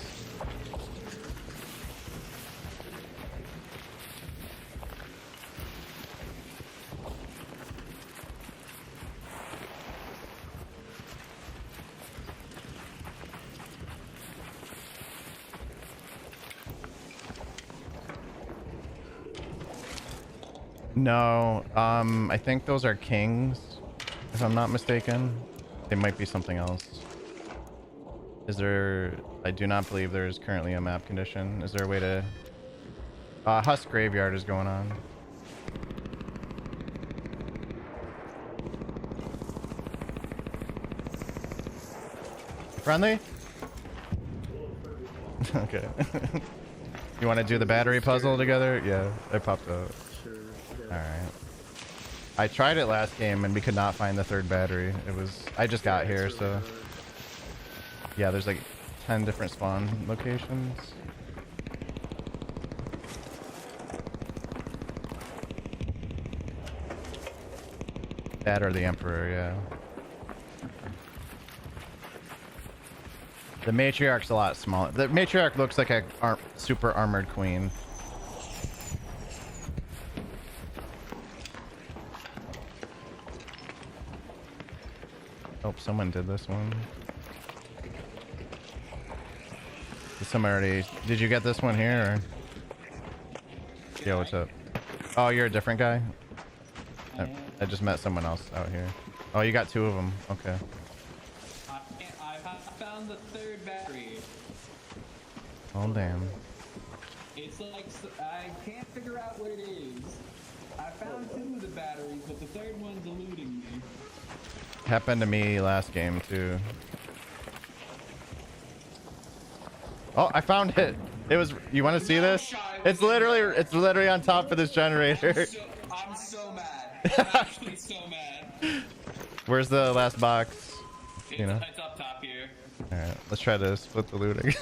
No, I think those are kings, if I'm not mistaken. They might be something else. Is there... I do not believe there is currently a map condition. Is there a way to... Husk Graveyard is going on. Friendly? Okay. You want to do the battery puzzle together? Yeah, I popped up. Alright. I tried it last game and we could not find the 3rd battery. It was... I just got here, so... Yeah, there's like 10 different spawn locations. That or the Emperor, yeah. The Matriarch's a lot smaller. The Matriarch looks like a super armored queen. Oh, someone did this one. Someone already... Did you get this one here, or... Yeah, what's up? Oh, you're a different guy? I just met someone else out here. Oh, you got 2 of them. Okay. I found the 3rd battery. Oh, damn. It's like... I can't figure out what it is. I found 2 of the batteries, but the 3rd one's eluding me. Happened to me last game, too. Oh, I found it. It was... You want to see this? It's literally on top of this generator. I'm so mad. I'm actually so mad. Where's the last box? You know? It's up top here. Alright, let's try to split the loot again.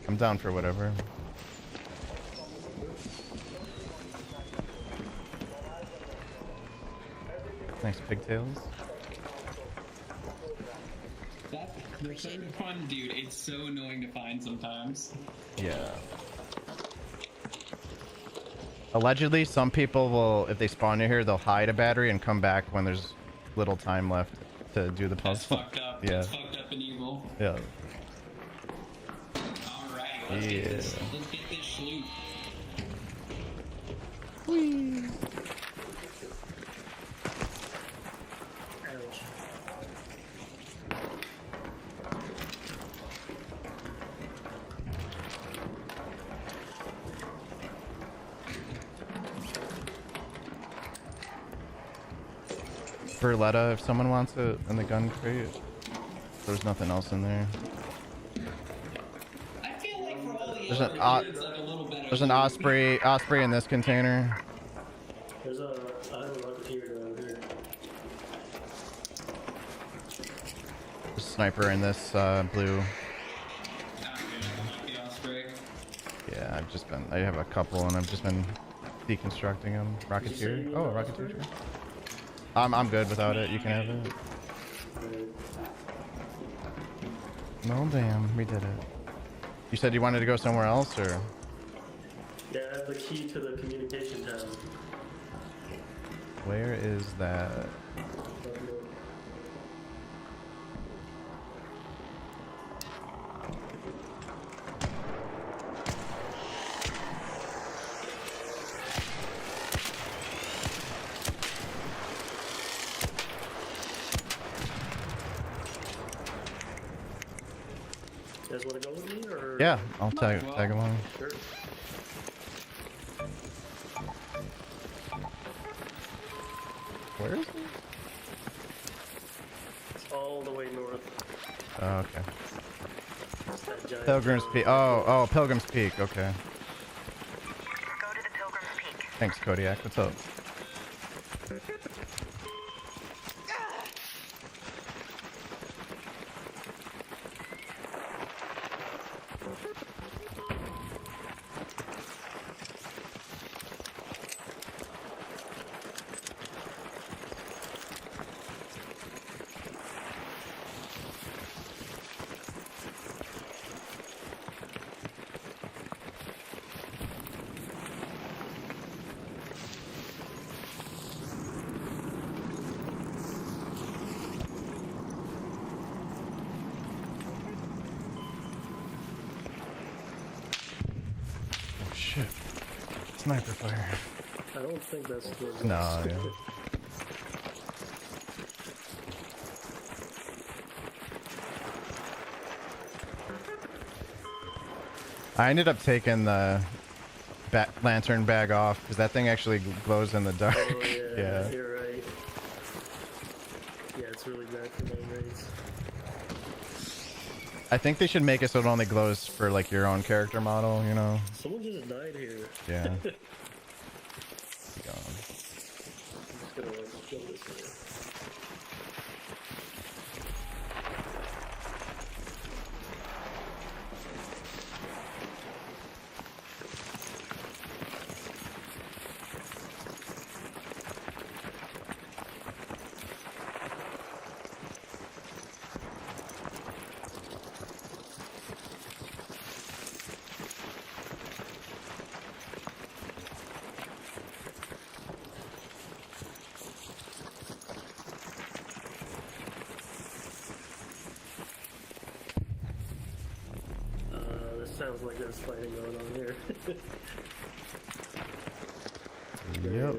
I'm down for whatever. Nice pigtails. The 3rd one, dude, it's so annoying to find sometimes. Yeah. Allegedly, some people will, if they spawn in here, they'll hide a battery and come back when there's little time left to do the puzzle. Fucked up. Yeah. That's fucked up and evil. Yeah. Alright, let's get this sloop. Whee. Berletta, if someone wants it in the gun crate. There's nothing else in there. I feel like for all the There's other an it's like a little better. there's an osprey in this container. There's a I have a rocketeer down here. There's a sniper in this blue. The osprey. Yeah, I have a couple and I've just been deconstructing them. Rocketeer. Oh, Rocketeer. Sure. I'm good without it. You can have it. No, damn, we did it. You said you wanted to go somewhere else, or? Yeah, I have the key to the communication tower. Where is that? You guys want to go with me, or? Yeah, I'll tag along. Sure. Where is it? It's all the way north. Oh, okay. It's that giant Pilgrim's Peak. Oh, Pilgrim's Peak. Okay. Go to the Pilgrim's Peak. Thanks, Kodiak. What's up? Shit. Sniper fire. I don't think that's good. No, yeah. I ended up taking the lantern bag off because that thing actually glows in the dark. Oh, yeah, Yeah. you're right. Yeah, it's really bad for night raids. I think they should make it so it only glows for like your own character model, you know? Someone just died here. Yeah. I'm just gonna like kill this guy. Sounds like there's fighting going on here. Yep.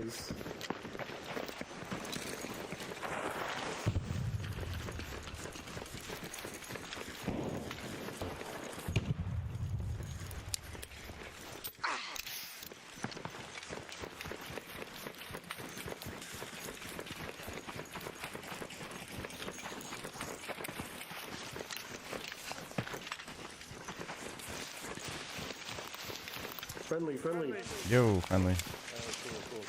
Friendly. Yo, friendly. Cool.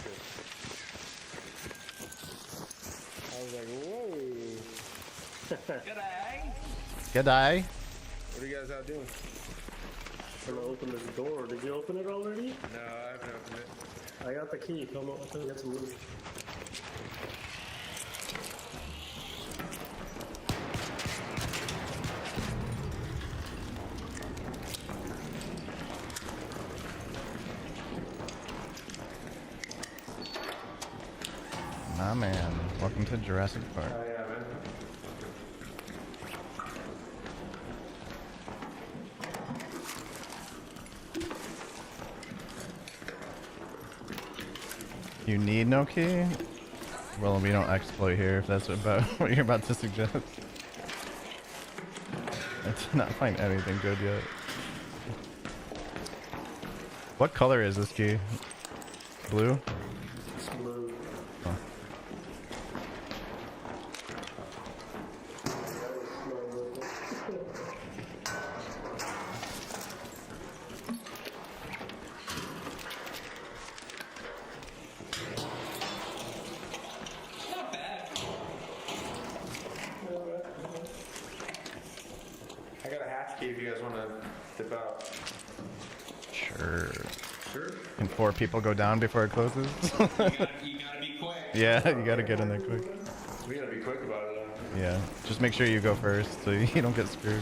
I was like, whoa. G'day. What are you guys out doing? I'm gonna open this door. Did you open it already? No, I haven't opened it. I got the key. Come on, get some loot. Nah, man. Welcome to Jurassic Park. Oh, yeah, man. You need no key? Well, we don't exploit here if that's about what you're about to suggest. I did not find anything good yet. What color is this key? Blue? It's blue. Oh. Not bad. I got a hatch key if you guys want to dip out. Sure. Sure. Can 4 people go down before it closes? You gotta be quick. Yeah, you gotta get in there quick. We gotta be quick about it though. Yeah, just make sure you go first so you don't get screwed.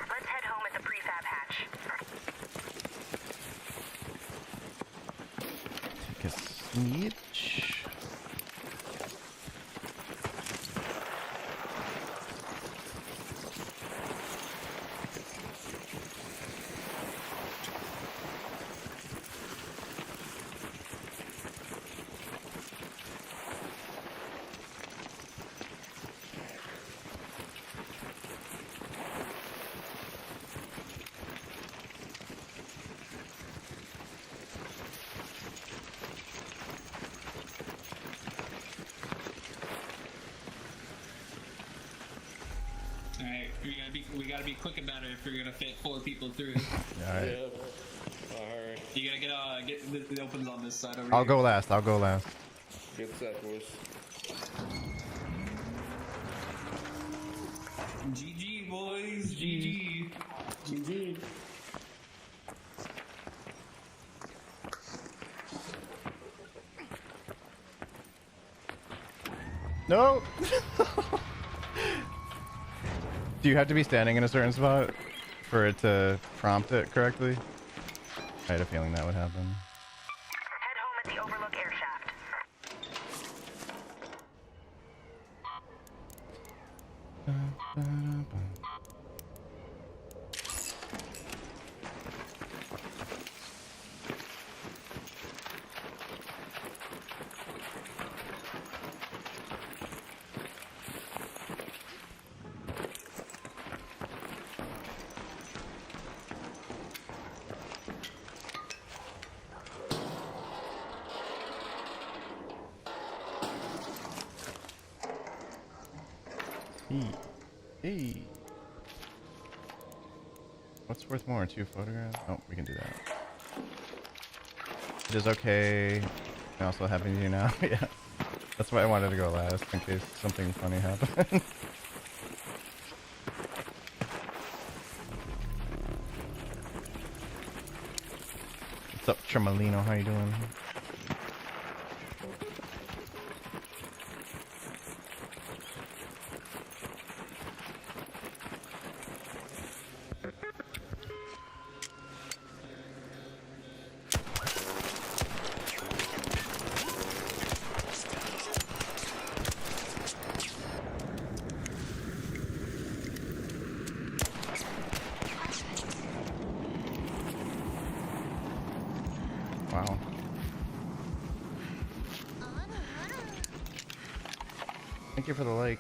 Let's head home at the prefab hatch. Take a sneech. Alright, we gotta be quick about it if we're gonna fit 4 people through. Alright. Yep. Alright. You gotta get it opens on this side over I'll here. go last. I'll go last. Good set, boys. GG boys, GG. GG. No! Do you have to be standing in a certain spot for it to prompt it correctly? I had a feeling that would happen. Head home at the Overlook air shaft. Hey. What's worth more? 2 photographs? Oh, we can do that. It is okay. It also happened to you now. Yeah. That's why I wanted to go last, in case something funny happened. What's up, Tremolino? How you doing? Wow. Thank you for the like.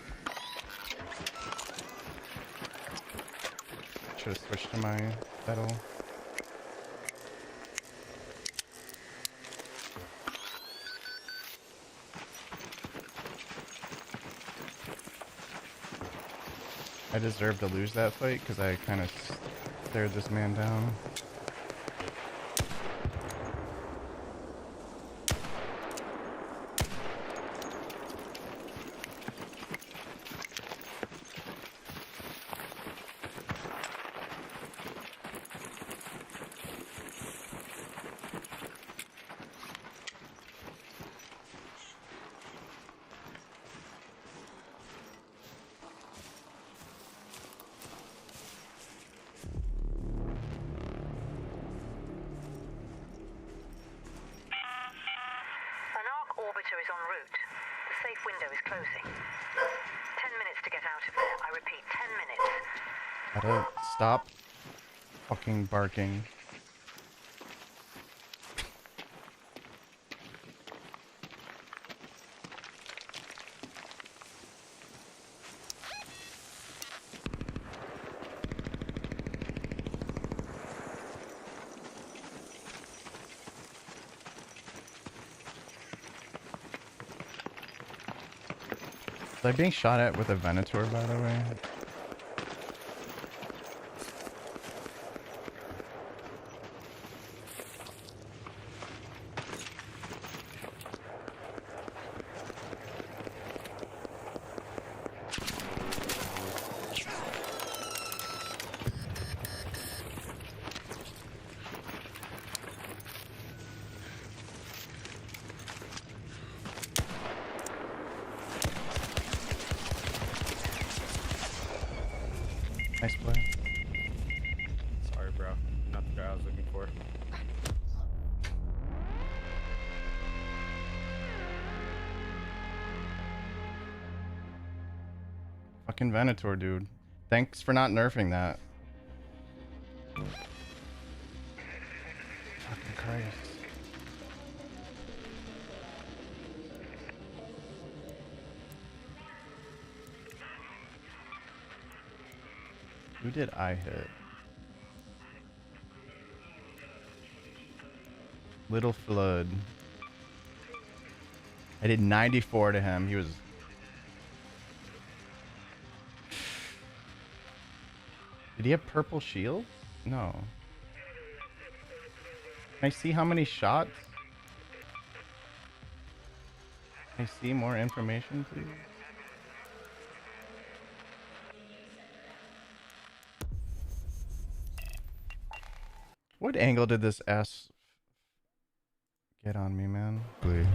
Should have switched to my pedal. I deserve to lose that fight because I kind of stared this man down. safe window is closing. 10 minutes to get out of there. I repeat, 10 minutes. Gotta stop fucking barking. Was I being shot at with a Venator, by the way? Nice play. Sorry, bro. Not the guy I was looking for. Fucking Venator, dude. Thanks for not nerfing that. Fucking Christ. Who did I hit? Little Flood. I did 94 to him. He was... Did he have purple shield? No. Can I see how many shots? Can I see more information, please? What angle did this S get on me, man? Please.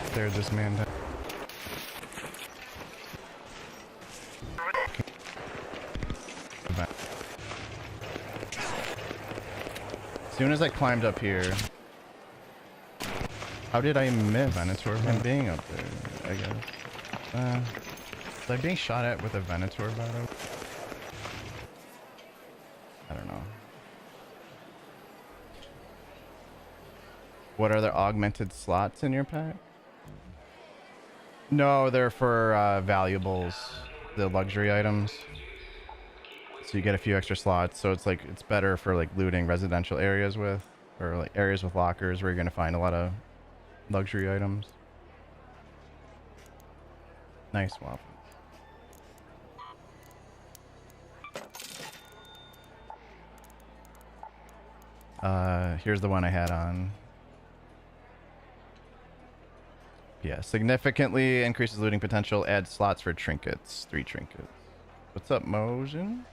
Stared this man down. As soon as I climbed up here, how did I miss Venator from being up there? I guess. Was I being shot at with a Venator, by the way? I don't know. What are the augmented slots in your pack? No, they're for valuables, the luxury items. So you get a few extra slots. So it's like it's better for like looting residential areas with, or like areas with lockers where you're gonna find a lot of luxury items. Nice waffle. Here's the one I had on. Yeah, significantly increases looting potential. Add slots for trinkets. 3 trinkets. What's up, Motion?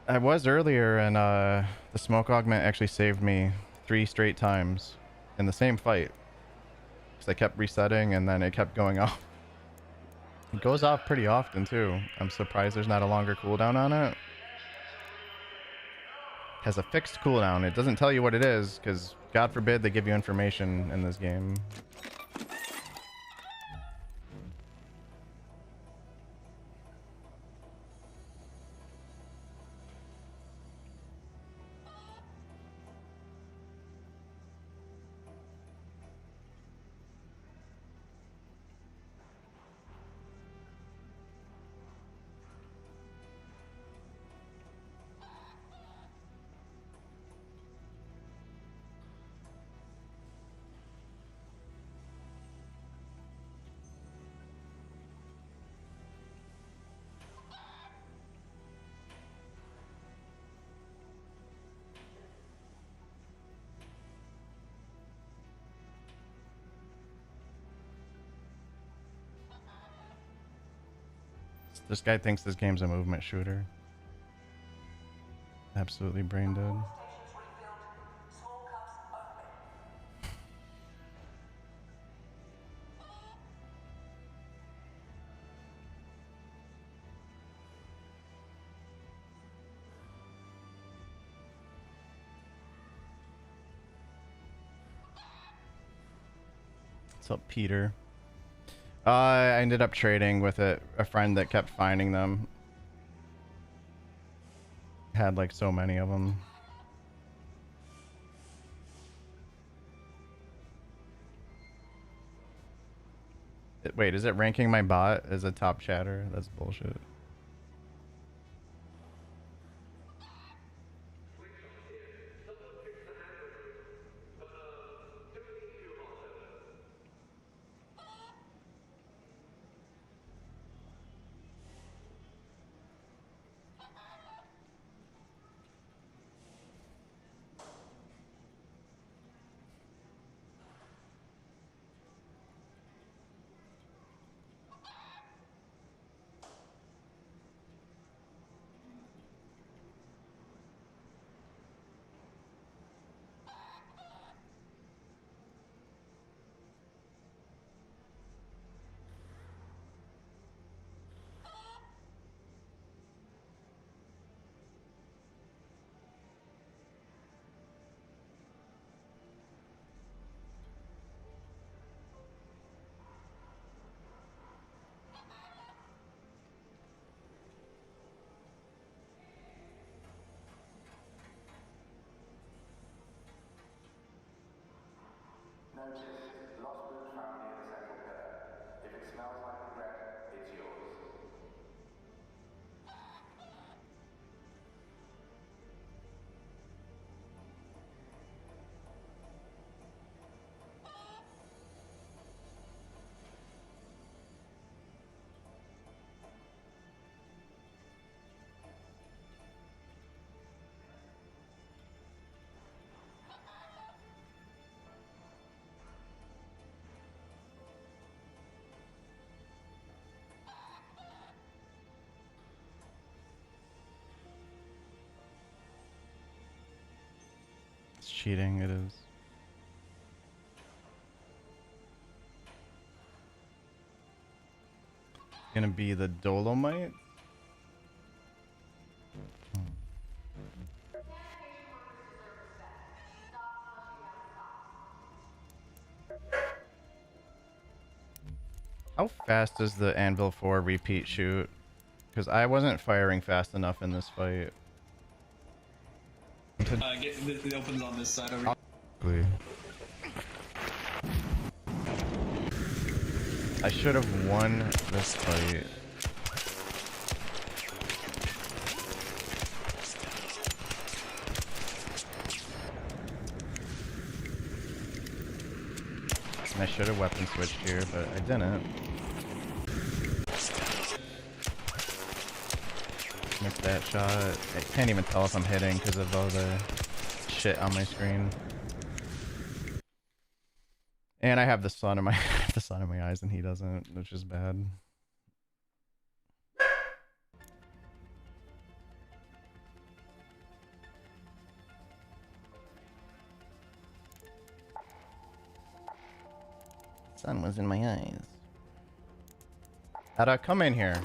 I was earlier, and the smoke augment actually saved me 3 straight times in the same fight. Because I kept resetting, and then it kept going off. It goes off pretty often, too. I'm surprised there's not a longer cooldown on it. Has a fixed cooldown. It doesn't tell you what it is, because God forbid they give you information in this game. This guy thinks this game's a movement shooter. Absolutely brain dead. What's up, Peter? I ended up trading with a friend that kept finding them. Had like so many of them. Wait, is it ranking my bot as a top chatter? That's bullshit. Notice, lost boot found near the central pillar. If it smells like regret, it's yours. It's cheating, it is. Gonna be the Dolomite? How fast does the Anvil 4 repeat shoot? Because I wasn't firing fast enough in this fight. It opens on this side over here. I should have won this fight. And I should have weapon switched here, but I didn't. Missed that shot. I can't even tell if I'm hitting because of all the shit on my screen. And I have the sun in my the sun in my eyes, and he doesn't, which is bad. Sun was in my eyes. How'd I come in here?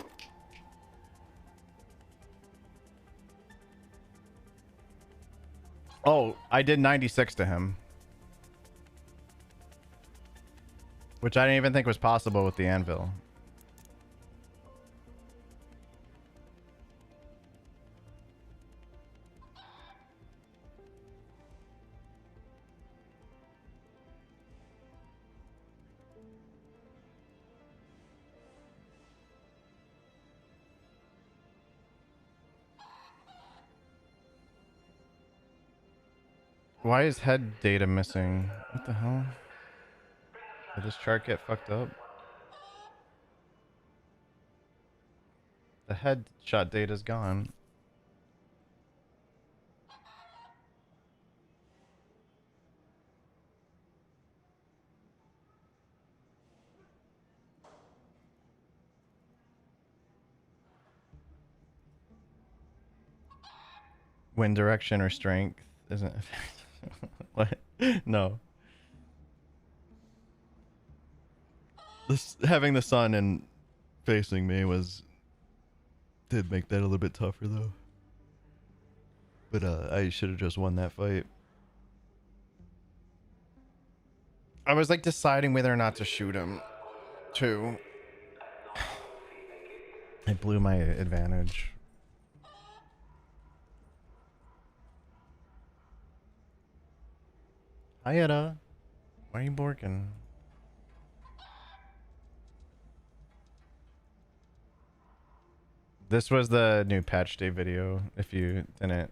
Oh, I did 96 to him. Which I didn't even think was possible with the anvil. Why is head data missing? What the hell? Did this chart get fucked up? The headshot data's gone. Wind direction or strength isn't. What? No. This having the sun and facing me did make that a little bit tougher though. But I should have just won that fight. I was like deciding whether or not to shoot him too. I blew my advantage. Hi, Etta. Why are you borking? This was the new patch day video, if you didn't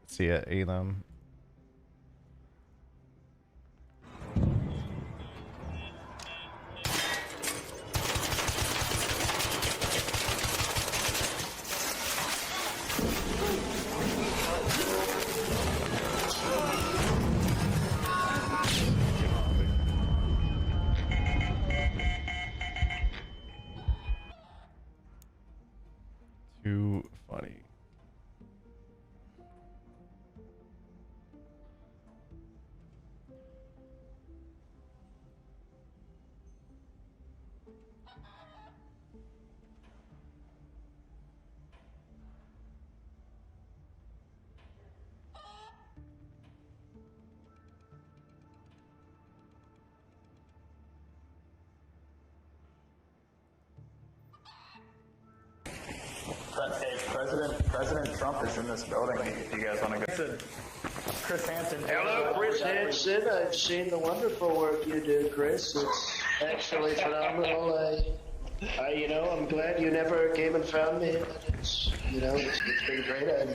see it, Elam. Too funny. Hey, President Trump is in this building. If you guys want to go. Chris Hansen. Hello, Chris Hansen. I've seen the wonderful work you do, Chris. It's actually phenomenal. I'm glad you never came and found me. It's been great. I'm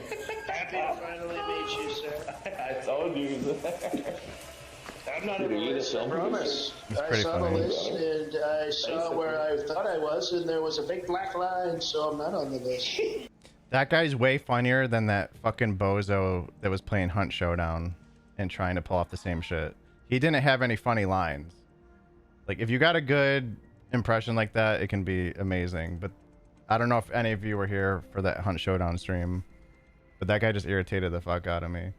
happy to finally meet you, sir. I told you. I'm not in the list, I promise. I saw funny. the list, and I saw where I thought I was, and there was a big black line, so I'm not on the list. That guy's way funnier than that fucking bozo that was playing Hunt Showdown and trying to pull off the same shit. He didn't have any funny lines. Like, if you got a good impression like that, it can be amazing. But I don't know if any of you were here for that Hunt Showdown stream, but that guy just irritated the fuck out of me.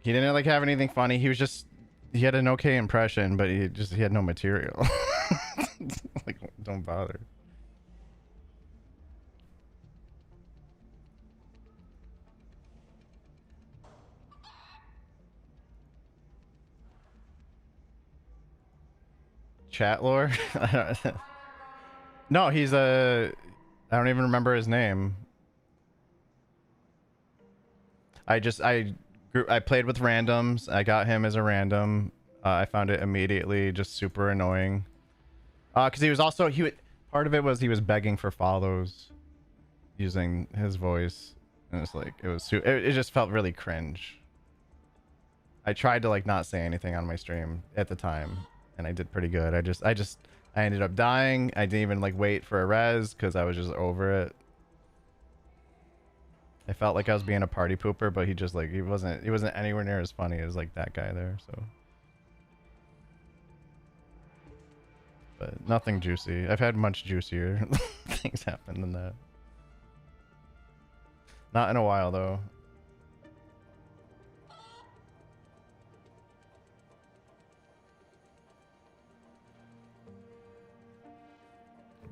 He didn't like have anything funny. He had an okay impression, but he had no material. Like, don't bother. Chat lore? No, he's I don't even remember his name. I played with randoms. I got him as a random. I found it immediately just super annoying. Because he was also part of it was he was begging for follows using his voice, and it's like it just felt really cringe. I tried to like not say anything on my stream at the time, and I did pretty good. I ended up dying. I didn't even like wait for a res because I was just over it. I felt like I was being a party pooper, but he wasn't anywhere near as funny as like that guy there, so. But nothing juicy. I've had much juicier things happen than that. Not in a while though.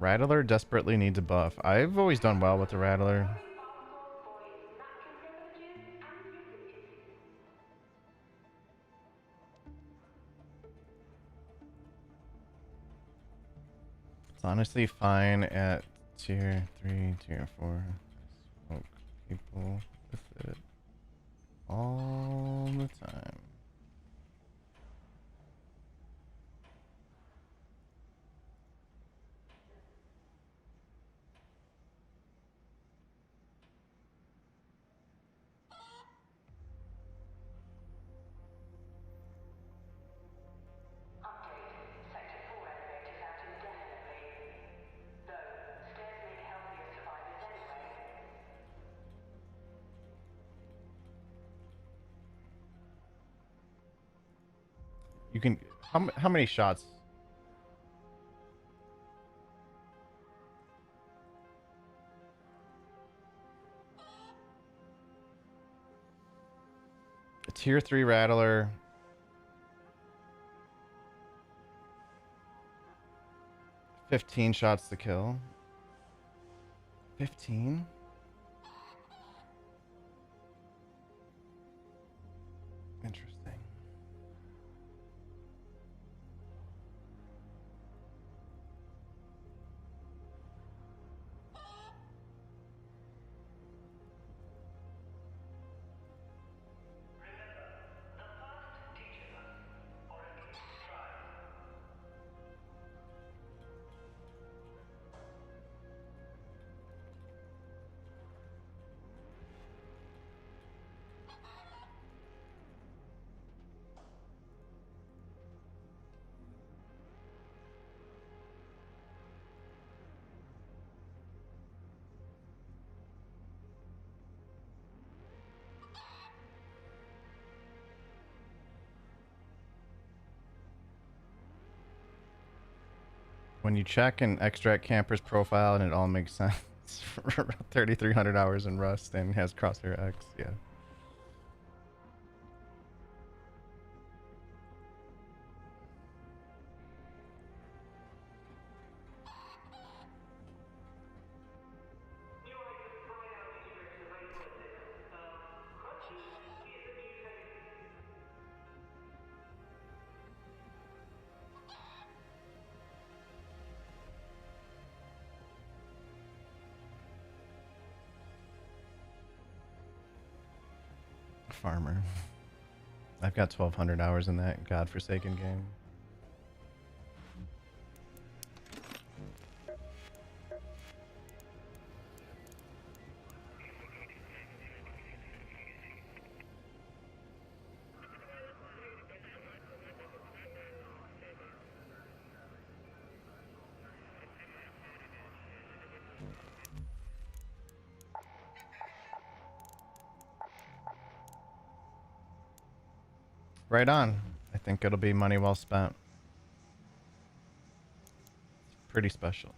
Rattler desperately needs a buff. I've always done well with the Rattler. It's honestly fine at tier 3, tier 4. Smoke people with it all the time. You can how many shots? A tier 3 Rattler. $15 shots to kill. 15? Interesting. When you check and extract camper's profile and it all makes sense. For around 3,300 hours in Rust and has Crosshair X. Yeah. Farmer. I've got 1,200 hours in that godforsaken game. Right on. I think it'll be money well spent. Pretty special.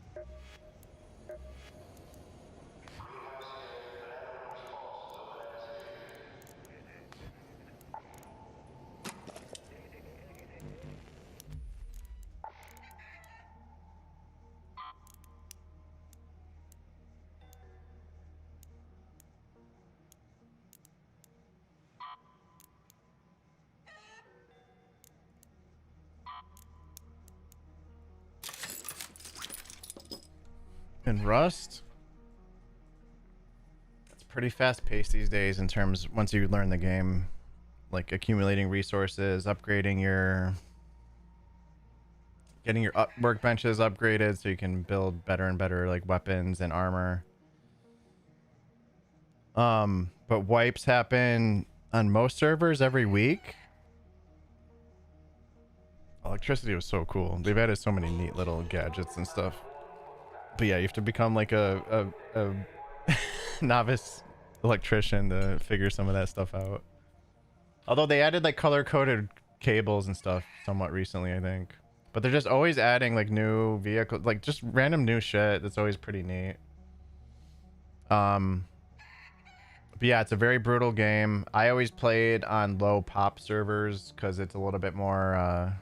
In Rust, it's pretty fast paced these days in terms once you learn the game, like accumulating resources, upgrading getting your workbenches upgraded so you can build better and better like weapons and armor. But wipes happen on most servers every week. Electricity was so cool. They've added so many neat little gadgets and stuff. But yeah, you have to become like a novice electrician to figure some of that stuff out. Although they added like color-coded cables and stuff somewhat recently, I think. But they're just always adding like new vehicles, like just random new shit. That's always pretty neat. But yeah, it's a very brutal game. I always played on low pop servers because it's a little bit more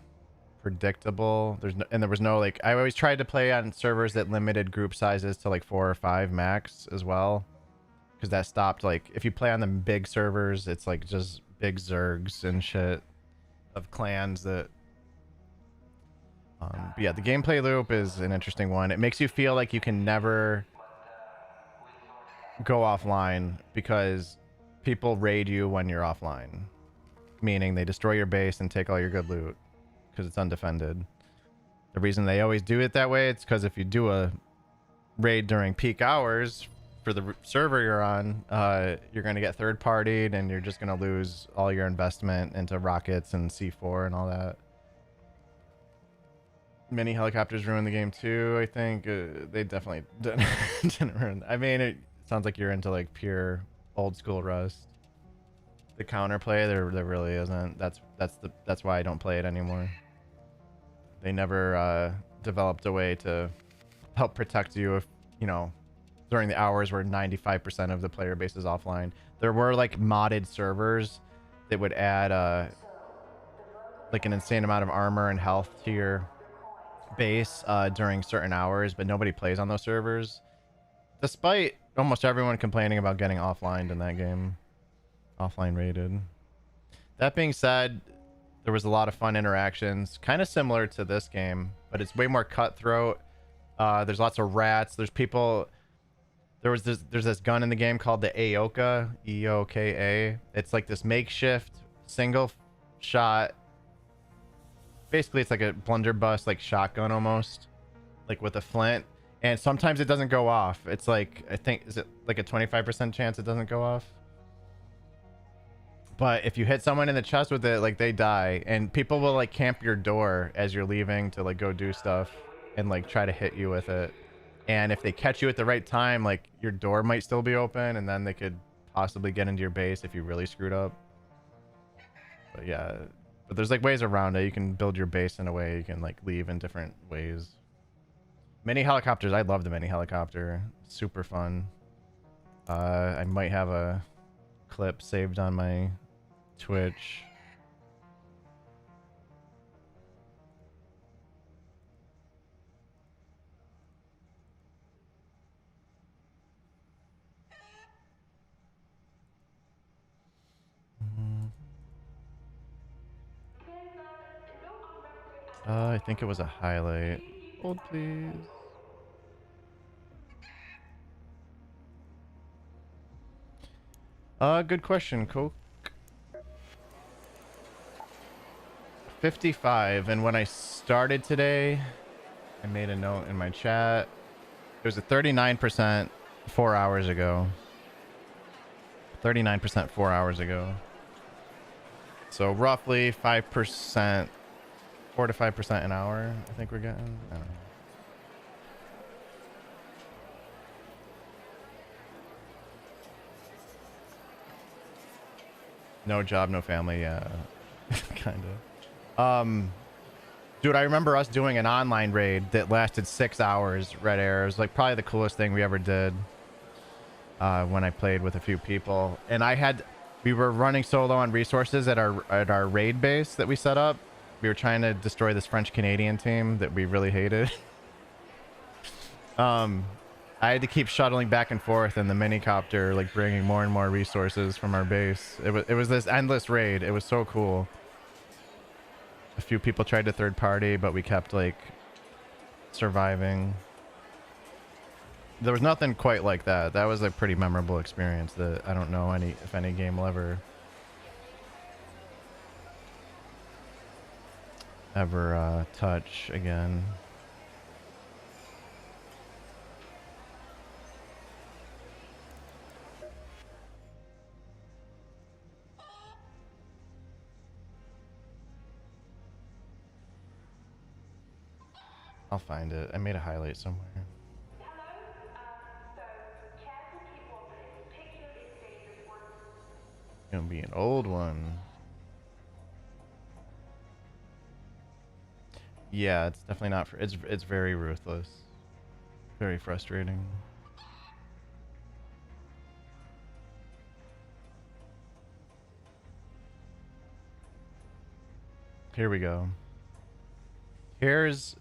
predictable. There was no like, I always tried to play on servers that limited group sizes to like 4 or 5 max as well, because that stopped, like if you play on the big servers, it's like just big zergs and shit of clans that but yeah, the gameplay loop is an interesting one. It makes you feel like you can never go offline because people raid you when you're offline, meaning they destroy your base and take all your good loot because it's undefended. The reason they always do it that way, it's because if you do a raid during peak hours for the server you're on, you're going to get third-partied and you're just going to lose all your investment into rockets and C4 and all that. Mini helicopters ruined the game too, I think. They definitely didn't ruin. I mean, it sounds like you're into like pure old school Rust. The counterplay, there really isn't. That's why I don't play it anymore. They never developed a way to help protect you if, you know, during the hours where 95% of the player base is offline. There were like modded servers that would add like an insane amount of armor and health to your base during certain hours, but nobody plays on those servers, despite almost everyone complaining about getting offline in that game. Offline rated. That being said, there was a lot of fun interactions, kind of similar to this game, but it's way more cutthroat. There's lots of rats. There's people. There's this gun in the game called the Aoka, E-O-K-A. It's like this makeshift single shot. Basically, it's like a blunderbuss, like shotgun almost, like with a flint. And sometimes it doesn't go off. It's like, I think, is it like a 25% chance it doesn't go off? But if you hit someone in the chest with it, like they die. And people will like camp your door as you're leaving to like go do stuff and like try to hit you with it. And if they catch you at the right time, like your door might still be open and then they could possibly get into your base if you really screwed up. But yeah, but there's like ways around it. You can build your base in a way you can like leave in different ways. Mini helicopters. I love the mini helicopter. Super fun. I might have a clip saved on my Twitch. I think it was a highlight. Hold please. Good question, Coke. 55, and when I started today, I made a note in my chat. It was at 39% 4 hours ago. 39% 4 hours ago. So roughly 5%, 4 to 5% an hour, I think we're getting. I don't know. No job, no family, yeah. Kind of. Dude, I remember us doing an online raid that lasted 6 hours, Red Air. It was like probably the coolest thing we ever did when I played with a few people. And we were running so low on resources at our raid base that we set up. We were trying to destroy this French-Canadian team that we really hated. I had to keep shuttling back and forth in the minicopter, like bringing more and more resources from our base. It was this endless raid. It was so cool. A few people tried to third party, but we kept like surviving. There was nothing quite like that. That was a pretty memorable experience that I don't know if any game will ever touch again. I'll find it. I made a highlight somewhere. Gonna be an old one. Yeah, it's definitely not for it's very ruthless. Very frustrating. Here we go. Here's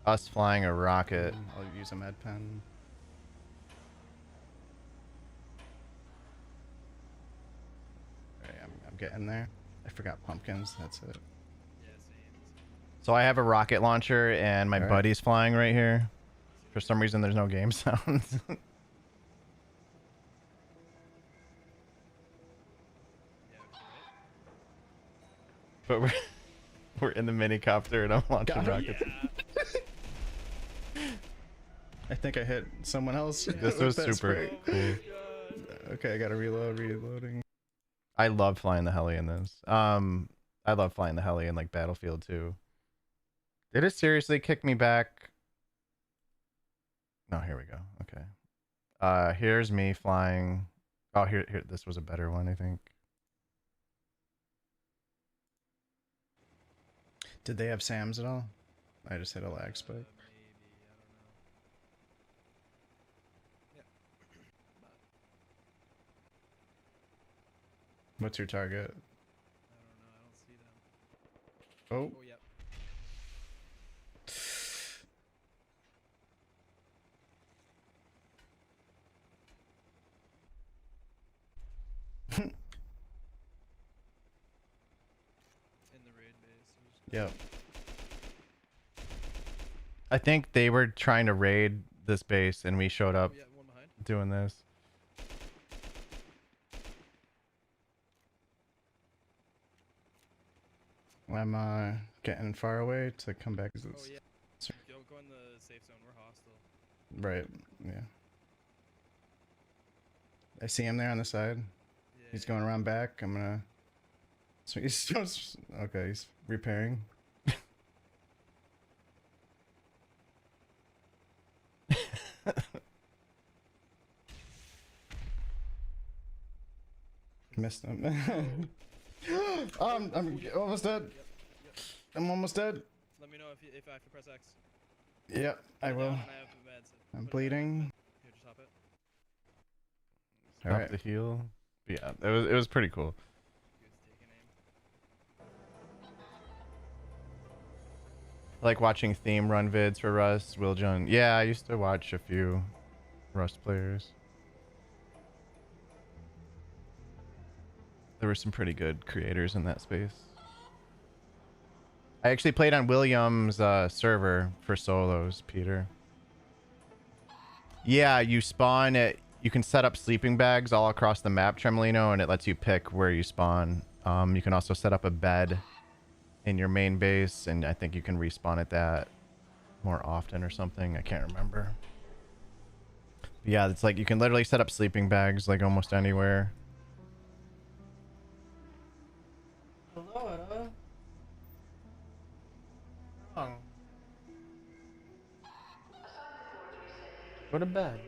us flying a rocket. I'll use a med pen. Alright, I'm getting there. I forgot pumpkins. That's it. So I have a rocket launcher and my buddy's flying right here. For some reason there's no game sounds. But we're in the minicopter and I'm launching rockets. I think I hit someone else. This was super cool. Okay, I gotta reloading. I love flying the heli in this. I love flying the heli in like Battlefield 2. Did it seriously kick me back? No, here we go. Okay. Here's me flying. Oh, here, this was a better one, I think. Did they have SAMs at all? I just hit a lag spike. What's your target? Oh. Oh, yep. In the raid base. Yep. I think they were trying to raid this base and we showed up doing this. I'm getting far away to come back. Oh yeah. Don't go in the safe zone. We're hostile. Right. Yeah. I see him there on the side. Yeah, he's going around back. I'm gonna. So he's okay. He's repairing. Missed him. I'm almost dead. I'm almost dead. Let me know if I have to press X. Yep, I will. And I have meds. I'm bleeding. Here, just hop it. Stop Alright. the heal. Yeah, it was pretty cool. I like watching theme run vids for Rust. Will John. Yeah, I used to watch a few Rust players. There were some pretty good creators in that space. I actually played on William's server for solos, Peter. Yeah, you spawn it. You can set up sleeping bags all across the map, Tremolino, and it lets you pick where you spawn. You can also set up a bed in your main base, and I think you can respawn at that more often or something. I can't remember. But yeah, it's like you can literally set up sleeping bags like almost anywhere. Hello. Oh. Go to bed.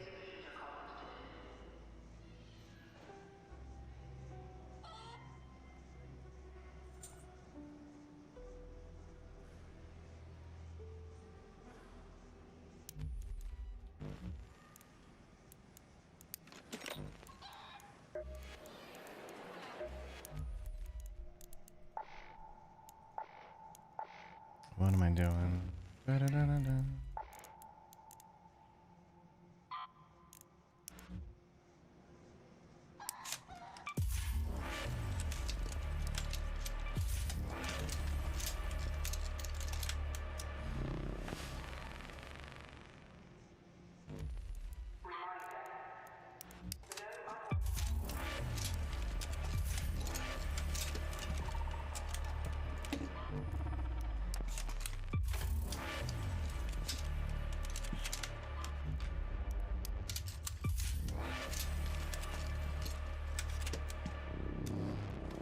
What am I doing? Da-da-da-da-da.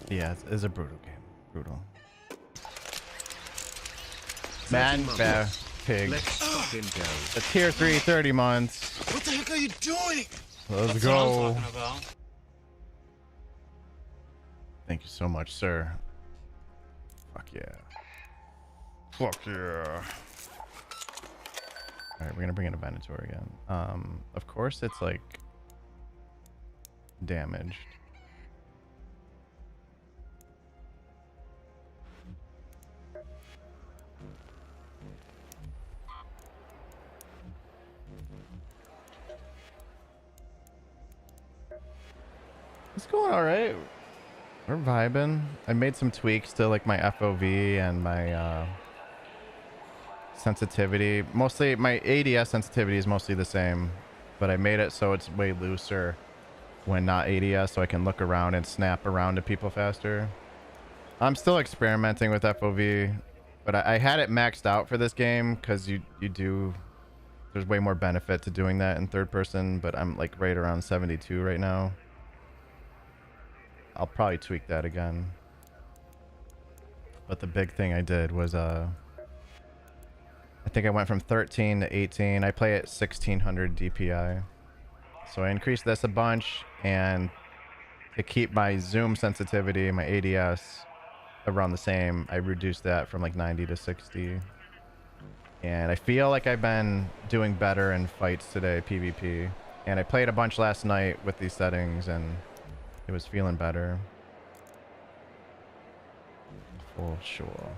Yeah, it's a brutal game. Brutal. Man, bear, pig. Let's fucking go. The tier 3 30 months. What the heck are you doing? Let's That's go. what I'm talking about. Thank you so much, sir. Fuck yeah. Fuck yeah. Alright, we're gonna bring in a Venator again. Of course it's like damaged. It's going alright. We're vibing. I made some tweaks to like my FOV and my sensitivity. Mostly my ADS sensitivity is mostly the same, but I made it so it's way looser when not ADS, so I can look around and snap around to people faster. I'm still experimenting with FOV, but I had it maxed out for this game because there's way more benefit to doing that in third person, but I'm like right around 72 right now. I'll probably tweak that again. But the big thing I did was I think I went from 13 to 18. I play at 1600 DPI. So I increased this a bunch, and to keep my zoom sensitivity, my ADS around the same, I reduced that from like 90 to 60. And I feel like I've been doing better in fights today, PvP. And I played a bunch last night with these settings, and it was feeling better. For sure.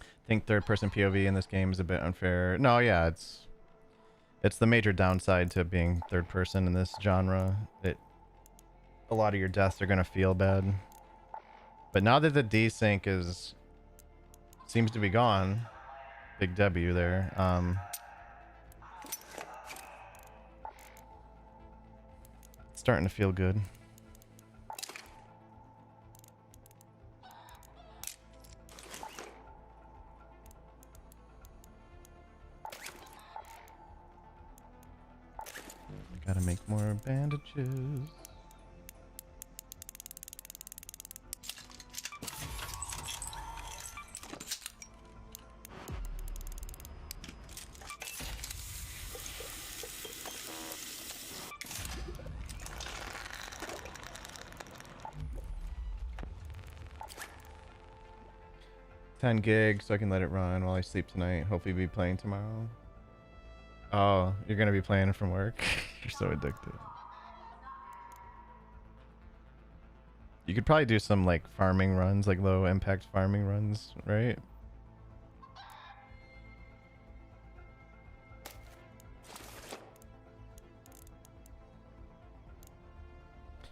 I think third-person POV in this game is a bit unfair. No, yeah, it's the major downside to being third-person in this genre. A lot of your deaths are gonna feel bad. But now that the desync seems to be gone, big W there. It's starting to feel good. Gotta make more bandages. 10 gigs so I can let it run while I sleep tonight. Hopefully be playing tomorrow. Oh, you're gonna be playing it from work? You're so addicted. You could probably do some like farming runs, like low impact farming runs, right?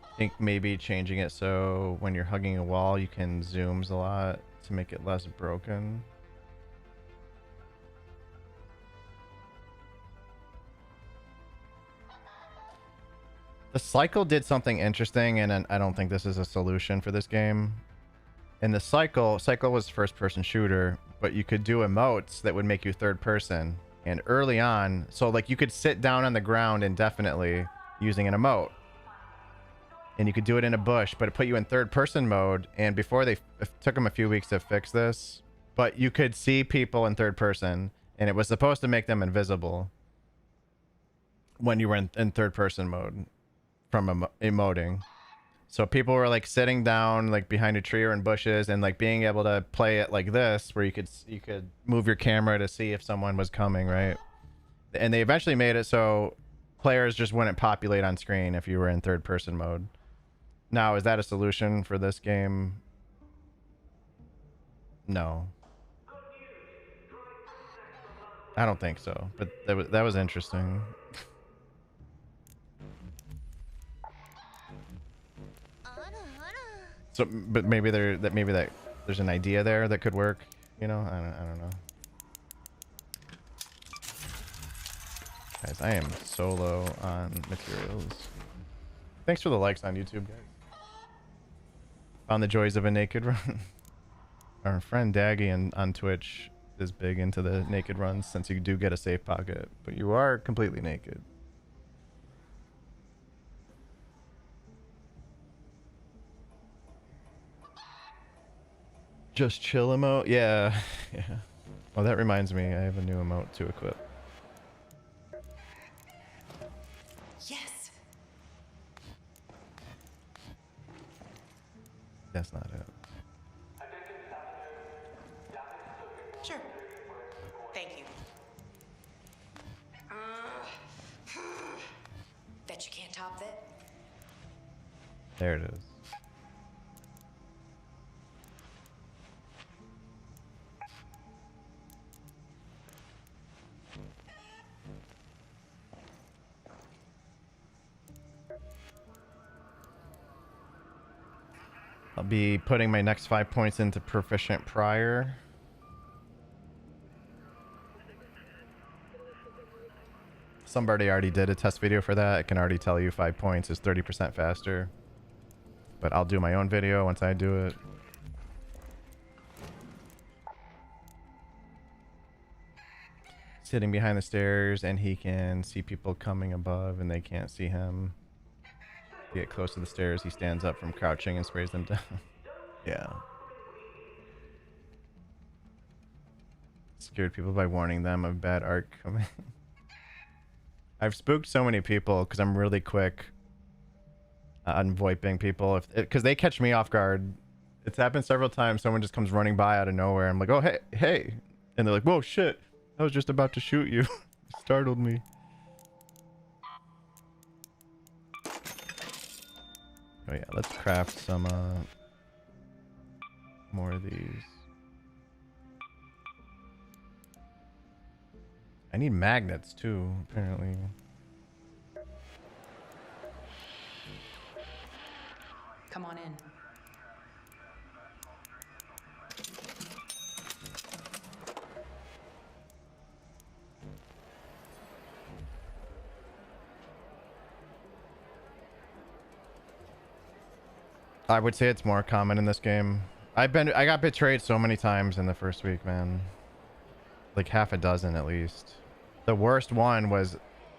I think maybe changing it so when you're hugging a wall you can zooms a lot to make it less broken. The cycle did something interesting, and I don't think this is a solution for this game. In the cycle was first person shooter, but you could do emotes that would make you third person. And early on, so like you could sit down on the ground indefinitely using an emote. And you could do it in a bush, but it put you in third person mode. And before it took them a few weeks to fix this, but you could see people in third person, and it was supposed to make them invisible when you were in third person mode from emoting. So people were like sitting down like behind a tree or in bushes and like being able to play it like this, where you could move your camera to see if someone was coming, right? And they eventually made it so players just wouldn't populate on screen if you were in third person mode. Now, is that a solution for this game? No. I don't think so, but that was interesting. So, but maybe there's an idea there that could work, you know? I don't know. Guys, I am so low on materials. Thanks for the likes on YouTube, guys. Found the joys of a naked run. Our friend Daggy on Twitch is big into the naked runs, since you do get a safe pocket, but you are completely naked. Just chill emote? Yeah. Yeah. Oh, that reminds me, I have a new emote to equip. Yes. That's not it. Sure. Thank you. Bet you can't top that. There it is. I'll be putting my next 5 points into proficient prior. Somebody already did a test video for that. I can already tell you 5 points is 30% faster. But I'll do my own video once I do it. Sitting behind the stairs, and he can see people coming above and they can't see him. Get close to the stairs, he stands up from crouching and sprays them down. Yeah. Scared people by warning them of bad art coming. I've spooked so many people because I'm really quick on VoIPing people, because they catch me off guard. It's happened several times. Someone just comes running by out of nowhere. I'm like, oh, hey. And they're like, whoa, shit. I was just about to shoot you. Startled me. Oh yeah, let's craft some more of these. I need magnets too, apparently. Come on in. I would say it's more common in this game. I got betrayed so many times in the first week, man. Like half a dozen at least. The worst one was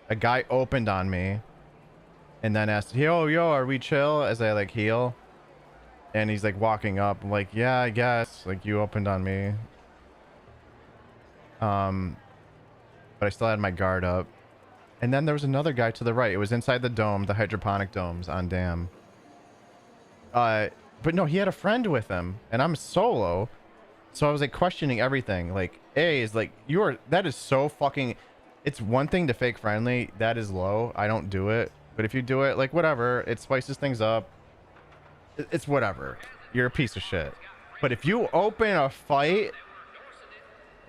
a guy opened on me and then asked, yo, are we chill? As I like heal. And he's like walking up. I'm like, yeah, I guess. Like, you opened on me. But I still had my guard up. And then there was another guy to the right. It was inside the dome, the hydroponic domes on Dam. But no, he had a friend with him, and I'm solo. So I was like questioning everything. Like, A is like, that is so fucking, it's one thing to fake friendly. That is low. I don't do it. But if you do it, like, whatever, it spices things up. It's whatever. You're a piece of shit. But if you open a fight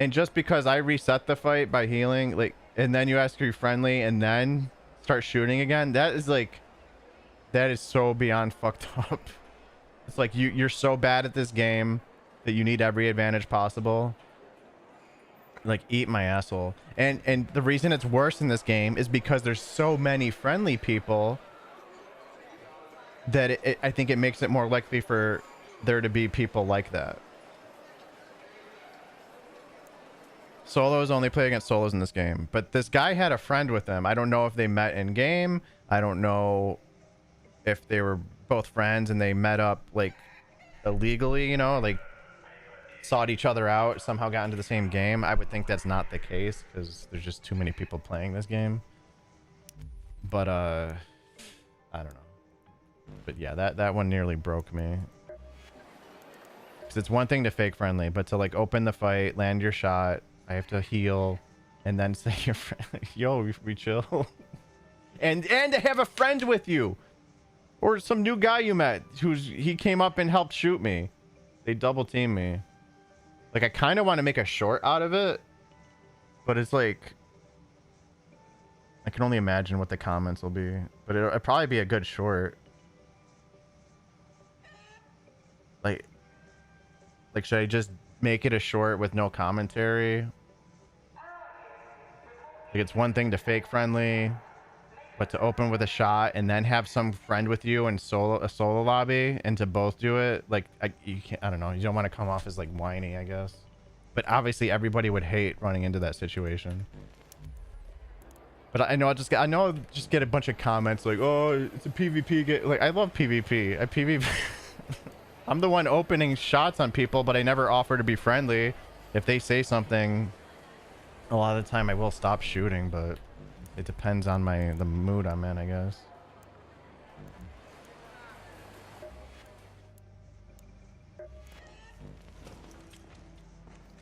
and just because I reset the fight by healing, like, and then you ask to be friendly and then start shooting again, that is like, that is so beyond fucked up. It's like you're so bad at this game that you need every advantage possible. Like, eat my asshole. And the reason it's worse in this game is because there's so many friendly people that I think it makes it more likely for there to be people like that. Solos only play against solos in this game, but this guy had a friend with him. I don't know if they met in game. I don't know if they were both friends and they met up like illegally, you know, like sought each other out, somehow got into the same game. I would think that's not the case because there's just too many people playing this game. But I don't know. But yeah, that one nearly broke me. Because it's one thing to fake friendly, but to like open the fight, land your shot, I have to heal, and then say you're friendly. Yo, we chill. and to have a friend with you. Or some new guy you met he came up and helped shoot me. They double team me. Like, I kind of want to make a short out of it, but it's like, I can only imagine what the comments will be, but it'll probably be a good short. Like, should I just make it a short with no commentary? Like, it's one thing to fake friendly, but to open with a shot and then have some friend with you and a solo lobby and to both do it, like, you can't, I don't know, you don't want to come off as like whiny, I guess. But obviously everybody would hate running into that situation. But I know I'll just get a bunch of comments like, oh, it's a PvP game. Like, I love PvP. I'm the one opening shots on people, but I never offer to be friendly. If they say something, a lot of the time I will stop shooting, but it depends on the mood I'm in, I guess.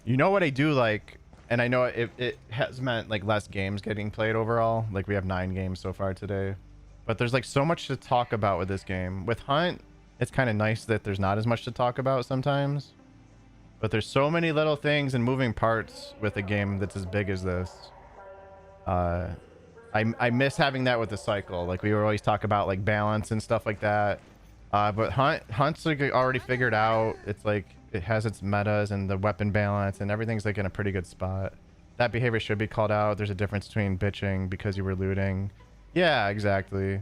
You know what I do like, and I know it has meant like less games getting played overall. Like, we have 9 games so far today, but there's like so much to talk about with this game. With Hunt, it's kind of nice that there's not as much to talk about sometimes, but there's so many little things and moving parts with a game that's as big as this. I miss having that with the cycle. Like, we always talk about like balance and stuff like that. But Hunt's like already figured out. It's like it has its metas and the weapon balance and everything's like in a pretty good spot. That behavior should be called out. There's a difference between bitching because you were looting. Yeah, exactly.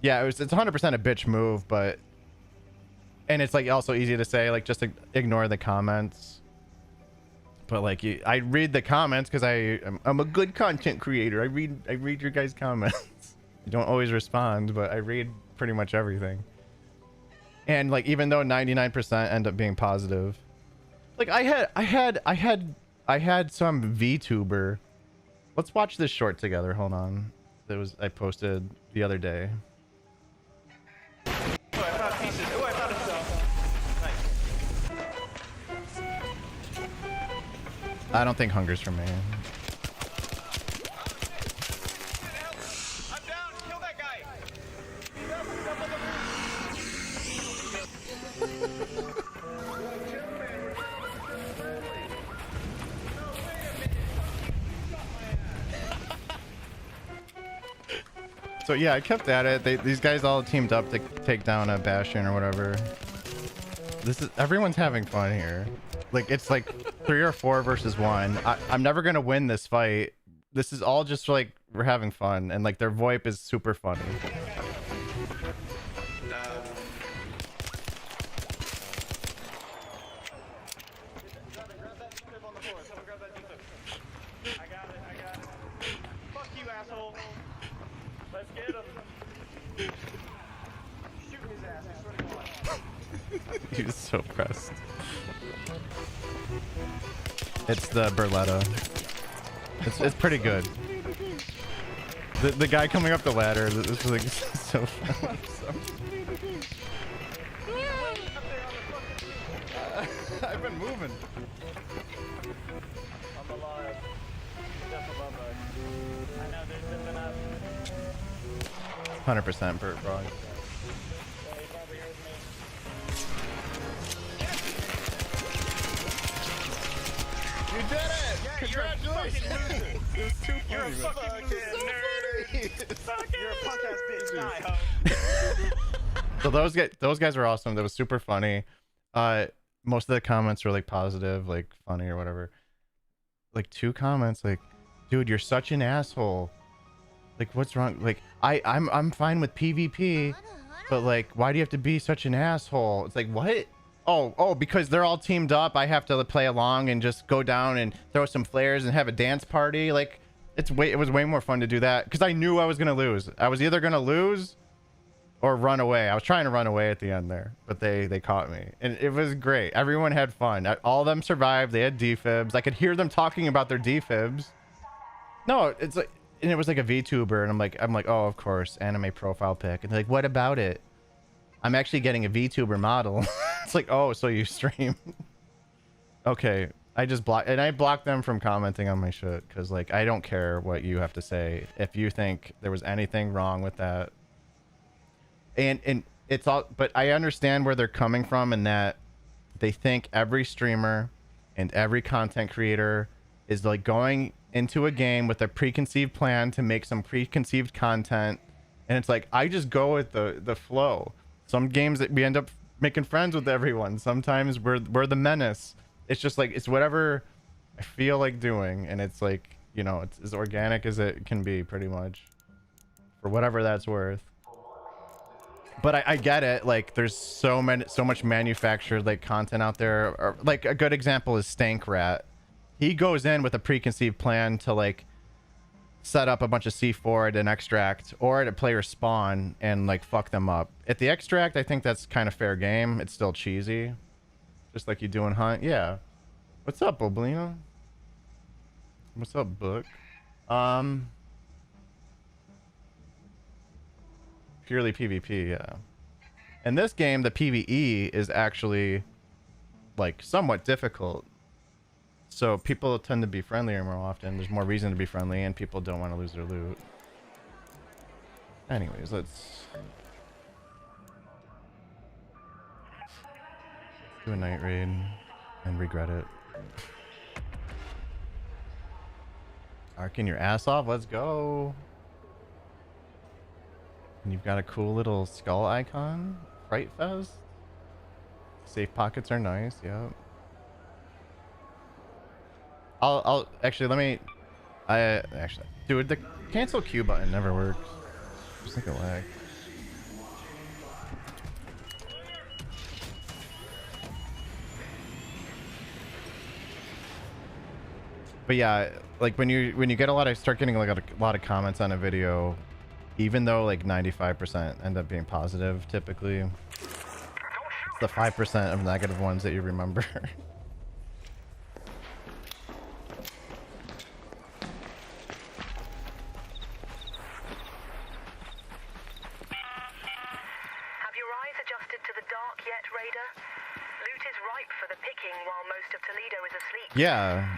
Yeah, it's 100% a bitch move, but and it's like also easy to say like just ignore the comments. But like, I read the comments because I'm a good content creator. I read your guys' comments. I don't always respond, but I read pretty much everything. And like, even though 99% end up being positive, like I had some VTuber. Let's watch this short together. Hold on. I posted the other day. Oh, I found pieces. Oh, I found a cell. Nice. I don't think hunger's for me. I'm down. Kill that guy. So yeah, I kept at it. These guys all teamed up to take down a Bastion or whatever. Everyone's having fun here. Like, it's like 3 or 4 versus 1. I'm never gonna win this fight. This is all just like, we're having fun, and like their VoIP is super funny. Fuck you, asshole. Let's get him. Shoot his ass, I swear to God. He was so pressed. It's the Berletta. It's pretty good. The guy coming up the ladder, this was like so fun. I've been moving. I'm alive. He's up above us. I know they're zipping up. 100% Burt Frog. Yeah, he probably heard me. You did it! Yeah, Congratulations! You're a fucking loser. It was too You're a funny, man. fucking loser. You're a punk ass bitch. Die, ho. So those guys were awesome. That was super funny. Most of the comments were like positive, like funny or whatever. Like 2 comments like, dude, you're such an asshole. Like, what's wrong? Like, I'm fine with PvP, but like, why do you have to be such an asshole? It's like, what? Oh, because they're all teamed up. I have to play along and just go down and throw some flares and have a dance party. Like, it was way more fun to do that because I knew I was gonna lose. I was either gonna lose or run away. I was trying to run away at the end there, but they caught me, and it was great. Everyone had fun. All of them survived. They had defibs. I could hear them talking about their defibs. No, it's like, and it was like a VTuber, and I'm like, oh, of course, anime profile pic, and they're like, what about it? I'm actually getting a VTuber model. It's like, oh, so you stream? Okay, I blocked them from commenting on my shit because like I don't care what you have to say. If you think there was anything wrong with that, and it's all, but I understand where they're coming from in that they think every streamer and every content creator is like going into a game with a preconceived plan to make some preconceived content, and it's like I just go with the flow. Some games that we end up making friends with everyone. Sometimes we're the menace. It's just like, it's whatever I feel like doing, and it's like, you know, it's as organic as it can be, pretty much, for whatever that's worth. But I get it. Like, there's so much manufactured like content out there. Or, like, a good example is Stank Rat. He goes in with a preconceived plan to like set up a bunch of C4 at an extract or at a player spawn and like fuck them up. At the extract, I think that's kind of fair game. It's still cheesy, just like you do in Hunt. Yeah. What's up, Oblina? What's up, Book? Purely PvP, yeah. In this game, the PvE is actually like somewhat difficult. So people tend to be friendlier more often. There's more reason to be friendly, and people don't want to lose their loot. Anyways, let's do a night raid and regret it. Arcing your ass off, let's go. And you've got a cool little skull icon. Fright Fest. Safe pockets are nice, yep. I'll actually, let me, actually, dude, the cancel Q button never works. Just like a lag. But yeah, like when you get start getting like a lot of comments on a video, even though like 95% end up being positive, typically, it's the 5% of negative ones that you remember. Yeah,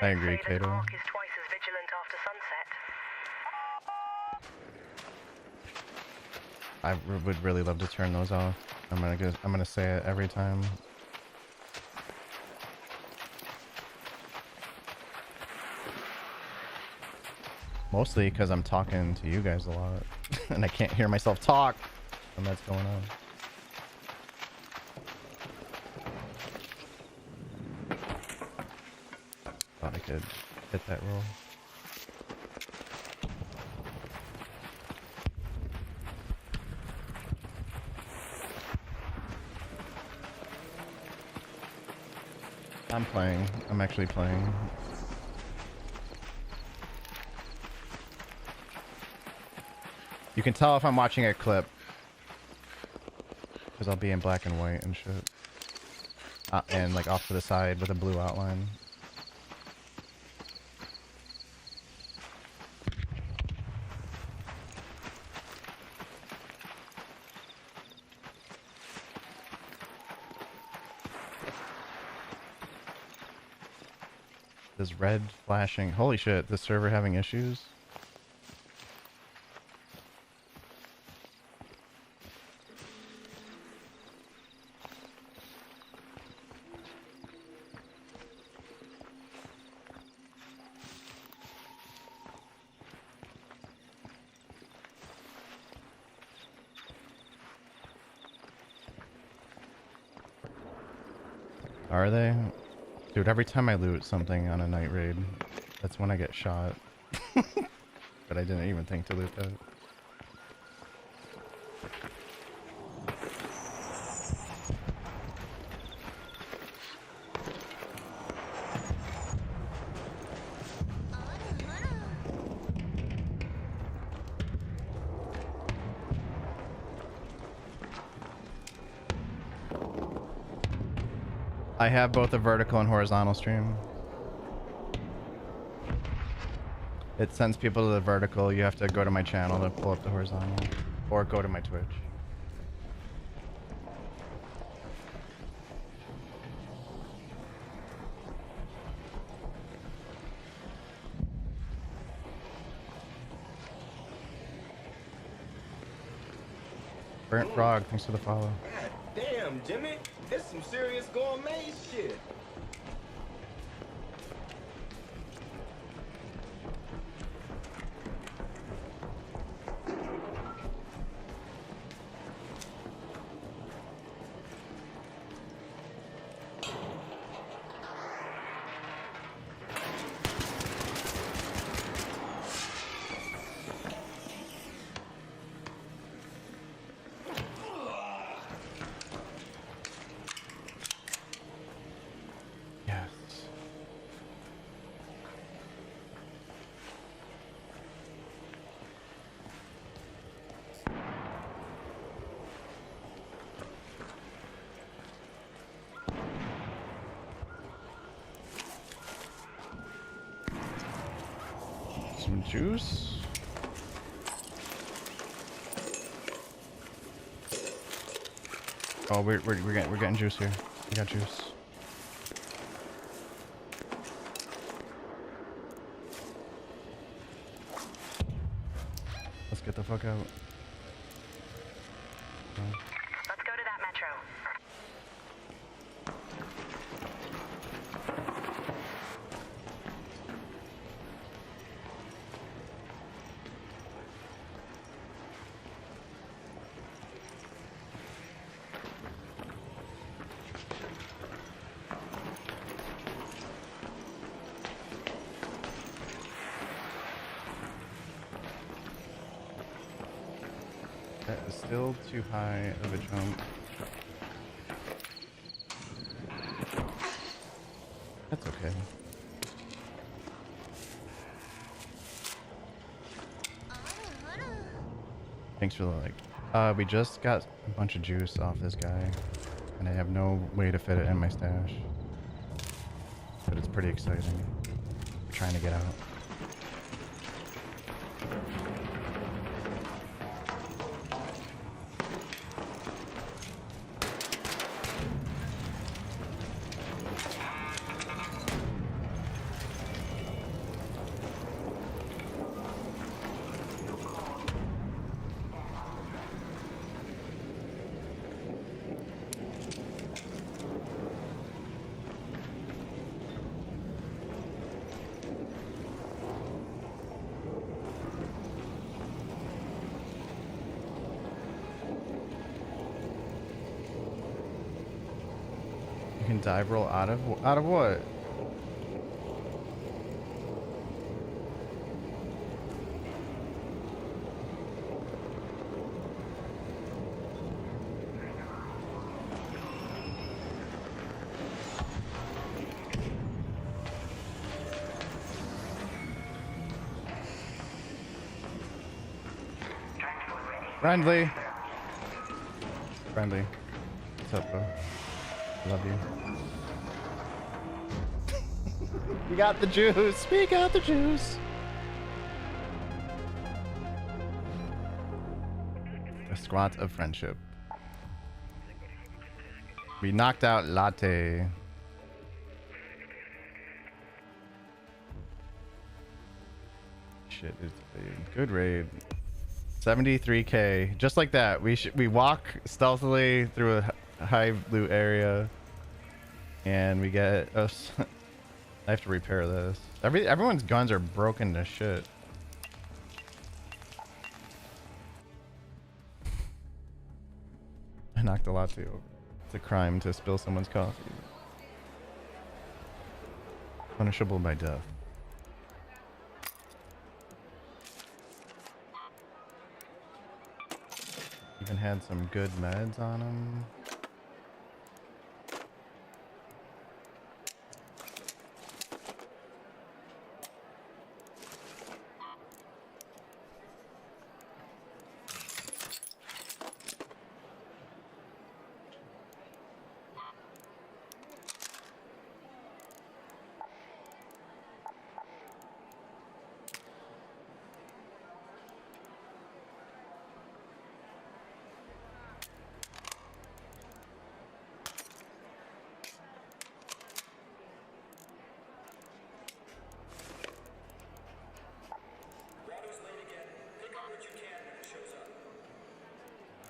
I agree, Kato. I would really love to turn those off. I'm gonna say it every time. Mostly because I'm talking to you guys a lot, and I can't hear myself talk when that's going on. Thought I could hit that roll. I'm playing. I'm actually playing. You can tell if I'm watching a clip, because I'll be in black and white and shit. And like off to the side with a blue outline. This red flashing. Holy shit, this server having issues? Are they? Dude, every time I loot something on a night raid, that's when I get shot. But I didn't even think to loot that. I have both a vertical and horizontal stream. It sends people to the vertical. You have to go to my channel to pull up the horizontal. Or go to my Twitch. Burnt Frog, thanks for the follow. God damn, Jimmy. This some serious gourmet shit. Some juice. Oh, we're getting juice here. We got juice. Let's get the fuck out. Oh. Let's go to that metro. That is still too high of a jump. That's okay. Thanks for the like. We just got a bunch of juice off this guy, and I have no way to fit it in my stash. But it's pretty exciting. We're trying to get out. Dive roll out of what? Friendly. Friendly. What's up, bro? Love you. We got the juice. We got the juice. A squat of friendship. We knocked out Latte. shit is a good raid. 73k, just like that. We walk stealthily through a high loot area, and we get us. I have to repair this. Everyone's guns are broken to shit. I knocked a latte over. It's a crime to spill someone's coffee. Punishable by death. Even had some good meds on him.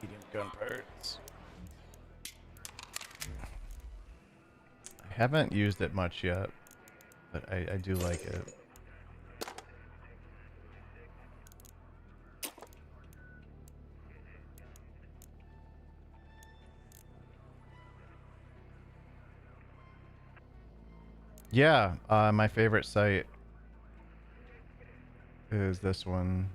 Medium gun parts. I haven't used it much yet, but I do like it. Yeah, my favorite site is this one.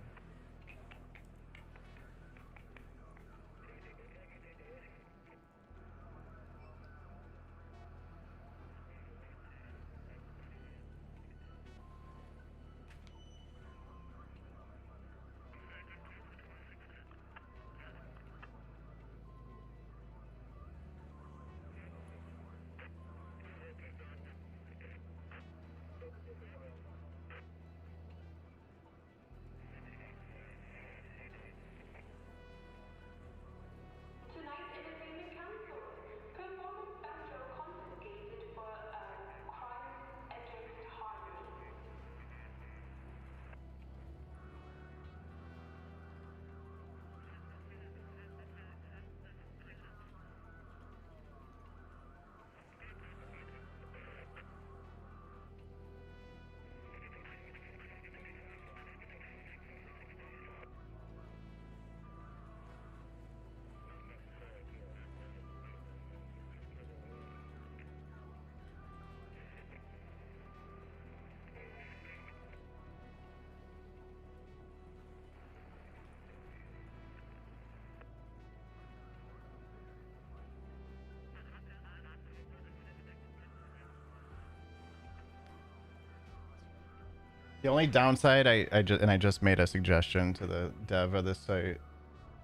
The only downside, I just made a suggestion to the dev of this site.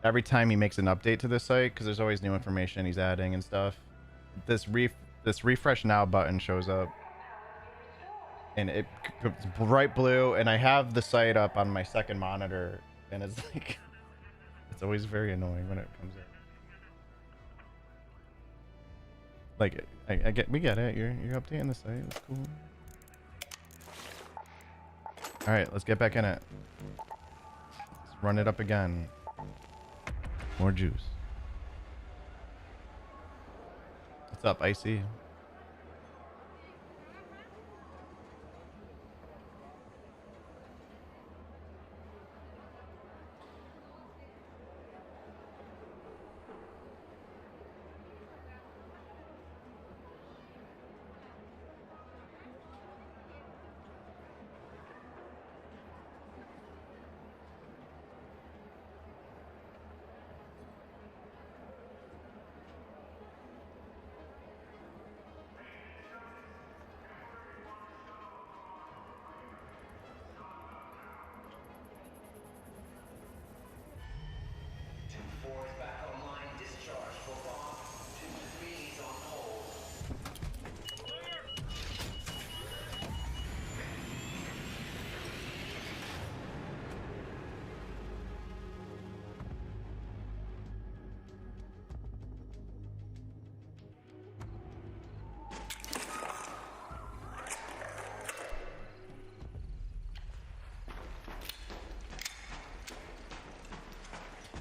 Every time he makes an update to this site, because there's always new information he's adding and stuff, this refresh now button shows up, and it's bright blue, and I have the site up on my second monitor, and it's like, it's always very annoying when it comes in. Like, we get it. You're updating the site. That's cool. All right, let's get back in it. Let's run it up again. More juice. What's up, Icy?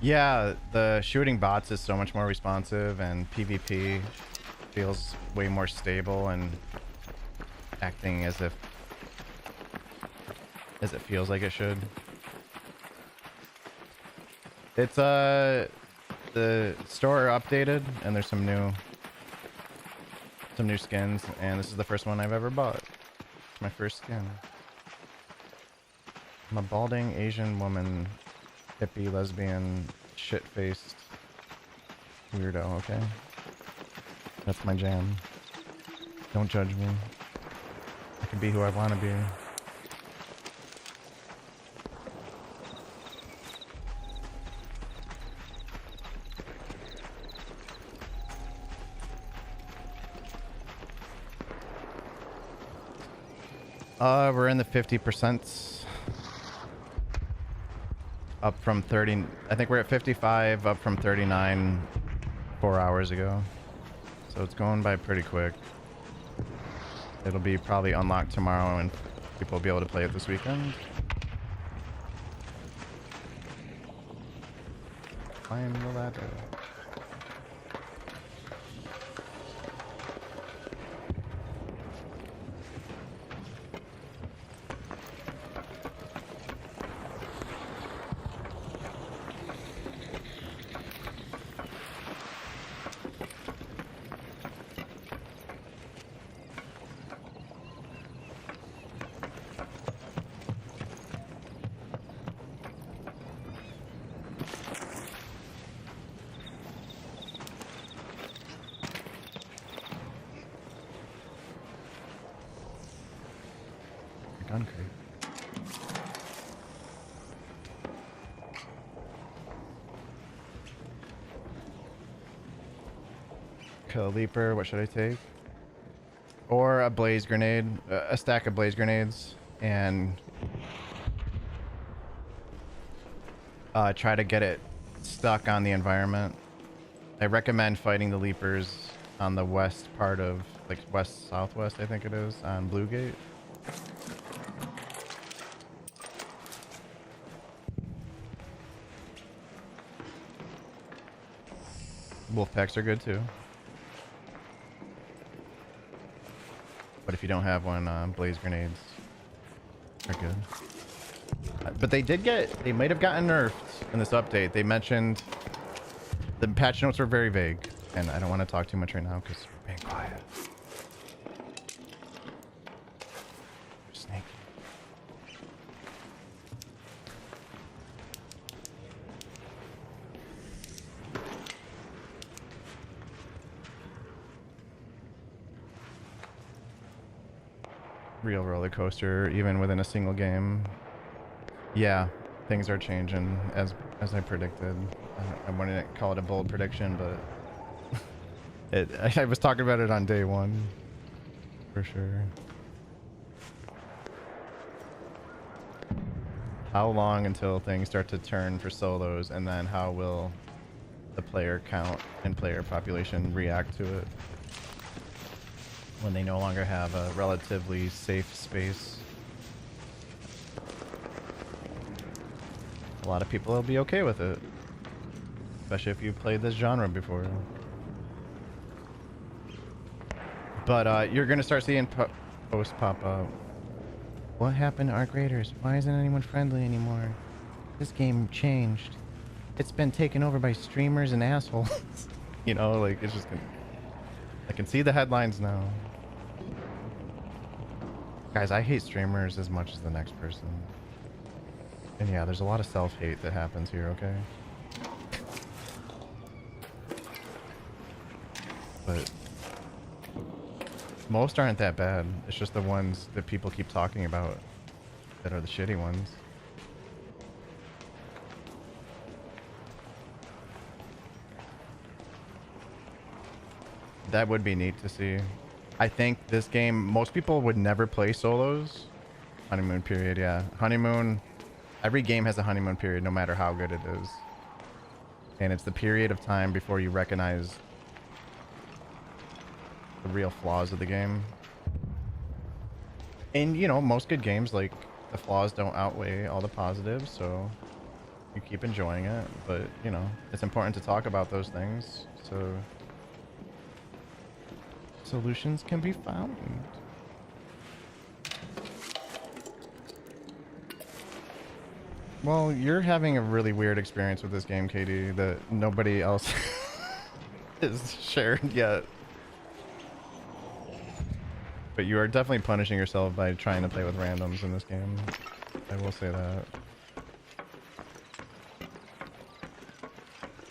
Yeah, the shooting bots is so much more responsive, and PvP feels way more stable and acting as it feels like it should. It's the store updated, and there's some new skins, and this is the first one I've ever bought. It's my first skin. I'm a balding Asian woman, hippie, lesbian, shit-faced weirdo, okay? That's my jam. Don't judge me. I can be who I want to be. We're in the 50%. Up from 30. I think we're at 55, up from 39 4 hours ago. So it's going by pretty quick. It'll be probably unlocked tomorrow and people will be able to play it this weekend. Climb the ladder. Gun crate. Kill a leaper. What should I take? Or a blaze grenade, a stack of blaze grenades, and try to get it stuck on the environment. I recommend fighting the leapers on the west part of, like west southwest, I think it is, on Blue Gate. Wolf packs are good too. But if you don't have one, blaze grenades are good. But they might have gotten nerfed in this update. They mentioned the patch notes were very vague, and I don't want to talk too much right now because we're being quiet. Snake. Real roller coaster, even within a single game. Yeah, things are changing as I predicted. I wouldn't call it a bold prediction, but I was talking about it on day one, for sure. How long until things start to turn for solos, and then how will the player count and player population react to it when they no longer have a relatively safe space? A lot of people will be okay with it, especially if you've played this genre before. But you're gonna start seeing posts pop up. What happened to Arc Raiders? Why isn't anyone friendly anymore? This game changed. It's been taken over by streamers and assholes. You know, like, it's just gonna... I can see the headlines now. Guys, I hate streamers as much as the next person. And yeah, there's a lot of self-hate that happens here, okay? But most aren't that bad. It's just the ones that people keep talking about that are the shitty ones. That would be neat to see. I think this game, most people would never play solos. Honeymoon period, yeah. Honeymoon, every game has a honeymoon period, no matter how good it is. And it's the period of time before you recognize the real flaws of the game. And, you know, most good games, like, the flaws don't outweigh all the positives, so you keep enjoying it, but you know, it's important to talk about those things so solutions can be found. Well, you're having a really weird experience with this game, KD, that nobody else is shared yet. But you are definitely punishing yourself by trying to play with randoms in this game. I will say that.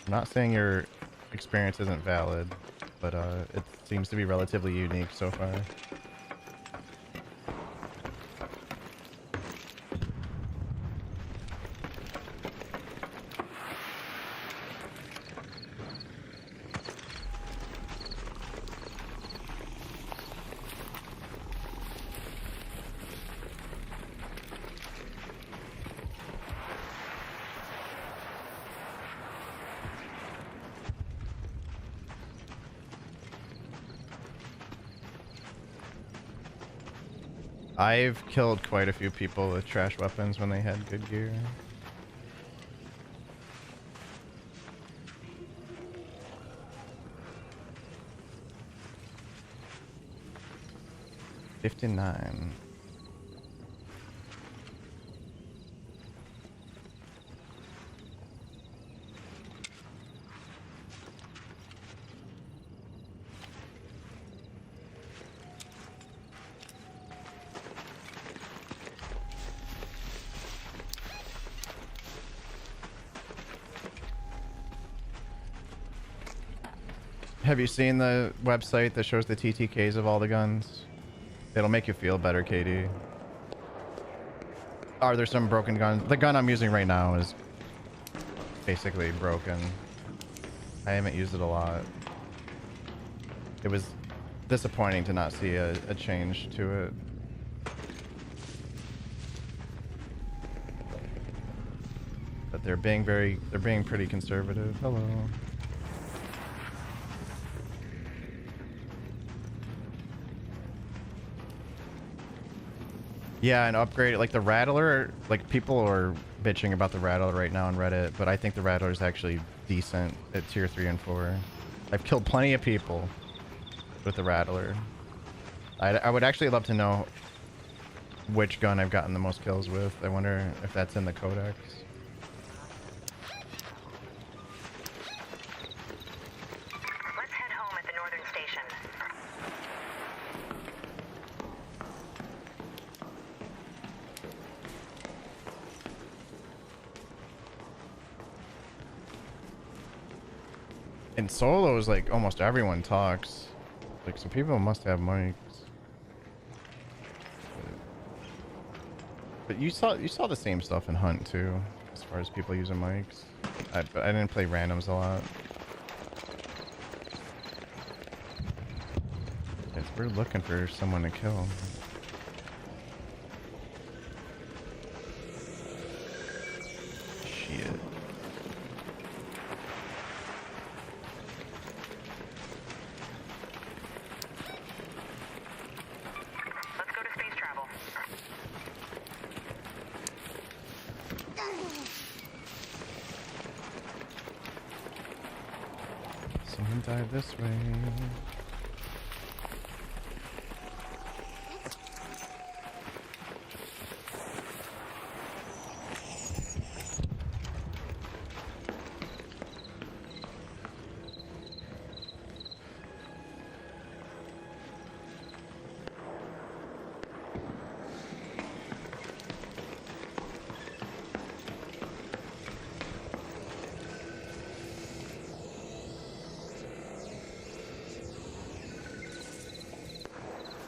I'm not saying your experience isn't valid, but it seems to be relatively unique so far. I've killed quite a few people with trash weapons when they had good gear. $59. Have you seen the website that shows the TTKs of all the guns? It'll make you feel better, Katie. Are there some broken guns? The gun I'm using right now is basically broken. I haven't used it a lot. It was disappointing to not see a change to it. But they're being pretty conservative. Hello. Yeah, and upgrade it. Like the Rattler, like people are bitching about the Rattler right now on Reddit, but I think the Rattler is actually decent at tier 3 and 4. I've killed plenty of people with the Rattler. I would actually love to know which gun I've gotten the most kills with. I wonder if that's in the codex. Let's head home at the northern station. In solos, like almost everyone talks. Like, so people must have mics. But you saw the same stuff in Hunt too, as far as people using mics. I didn't play randoms a lot. Yes, we're looking for someone to kill. Shit. Let's go to space travel. Someone died this way.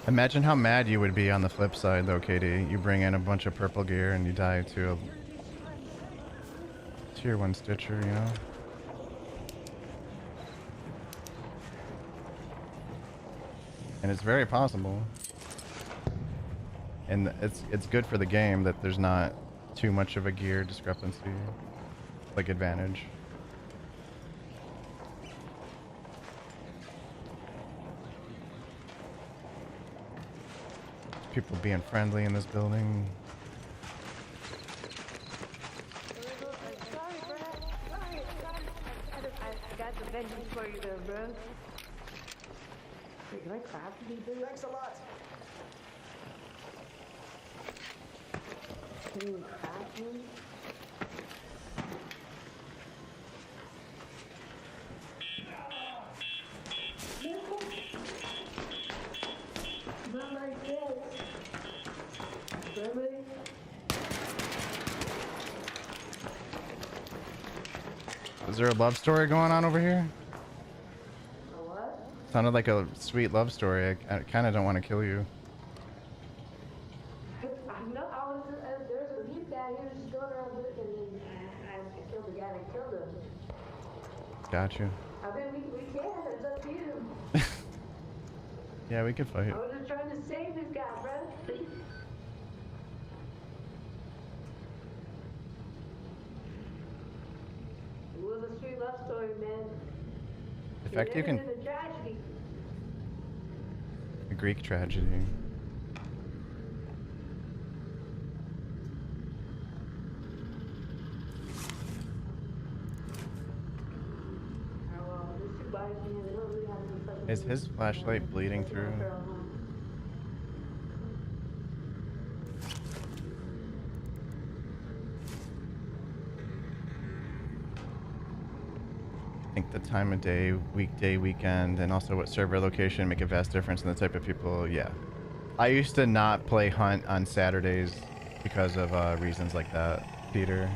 Imagine how mad you would be on the flip side, though, Katie. You bring in a bunch of purple gear and you die to a tier 1 Stitcher, you know? And it's very possible. And it's good for the game that there's not too much of a gear discrepancy, like advantage. People being friendly in this building. Can I craft anything? Thanks a lot. Can you craft me? Not like this. Really? Is there a love story going on over here? A what? Sounded like a sweet love story. I kind of don't want to kill you. No, I was there's a mute guy here just going around with it, and then I killed the guy that killed him. Got you. I mean, we can. It's up to you. Yeah, we could fight. I was just trying to save this guy, bro. It was a sweet love story, man. In fact, you can. It ended in a tragedy. A Greek tragedy. Is his flashlight bleeding through? I think the time of day, weekday, weekend, and also what server location make a vast difference in the type of people. Yeah. I used to not play Hunt on Saturdays because of reasons like that, Peter.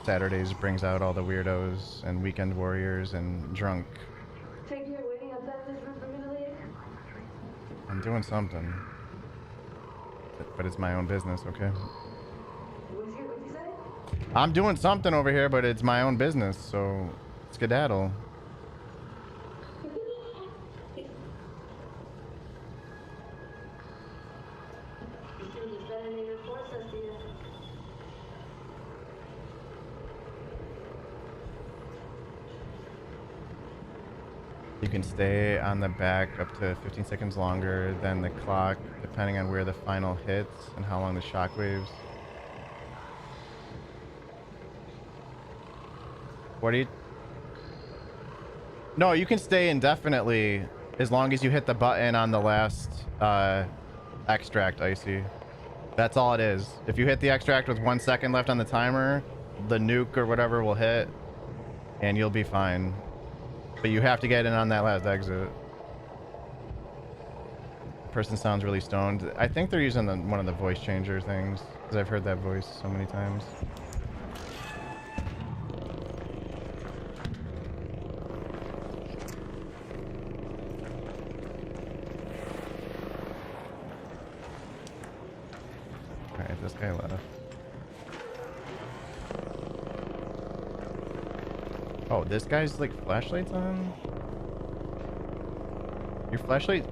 Saturdays brings out all the weirdos and weekend warriors and drunk. Take your waiting outside this room for me to leave. I'm doing something. But it's my own business, okay? What'd you say? I'm doing something over here, but it's my own business, so skedaddle. You can stay on the back up to 15 seconds longer than the clock, depending on where the final hits and how long the shockwaves. What are you? No, you can stay indefinitely as long as you hit the button on the last extract, Icy. That's all it is. If you hit the extract with 1 second left on the timer, the nuke or whatever will hit, and you'll be fine. But you have to get in on that last exit. Person sounds really stoned. I think they're using one of the voice changer things, because I've heard that voice so many times. Alright, this guy left. Oh, this guy's like flashlights on? Your flashlight?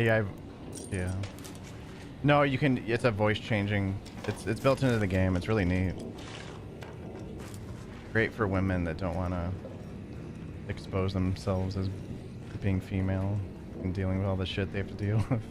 Yeah, yeah. No, you can. It's a voice changing. It's built into the game. It's really neat. Great for women that don't want to expose themselves as being female and dealing with all the shit they have to deal with.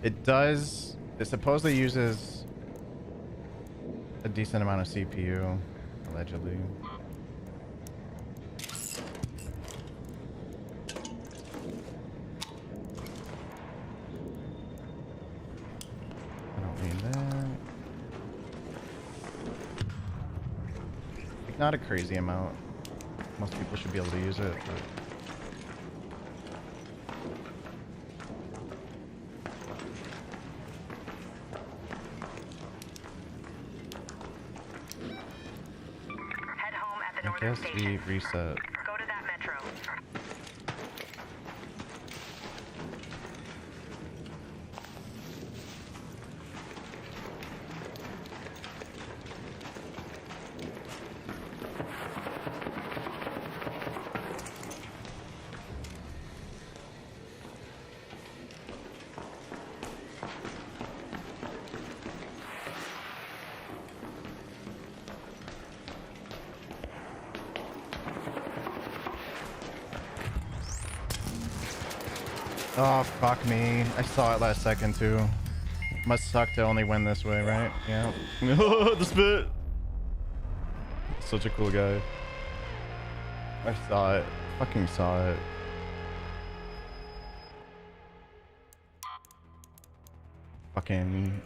It does. It supposedly uses a decent amount of CPU, allegedly. I don't need that. Like, not a crazy amount. Most people should be able to use it, but... Head home at the I northern guess station. we reset. Go to that metro. Oh, fuck me. I saw it last second, too. Must suck to only win this way, right? Yeah. The spit! Such a cool guy. I saw it. Fucking saw it. Fucking...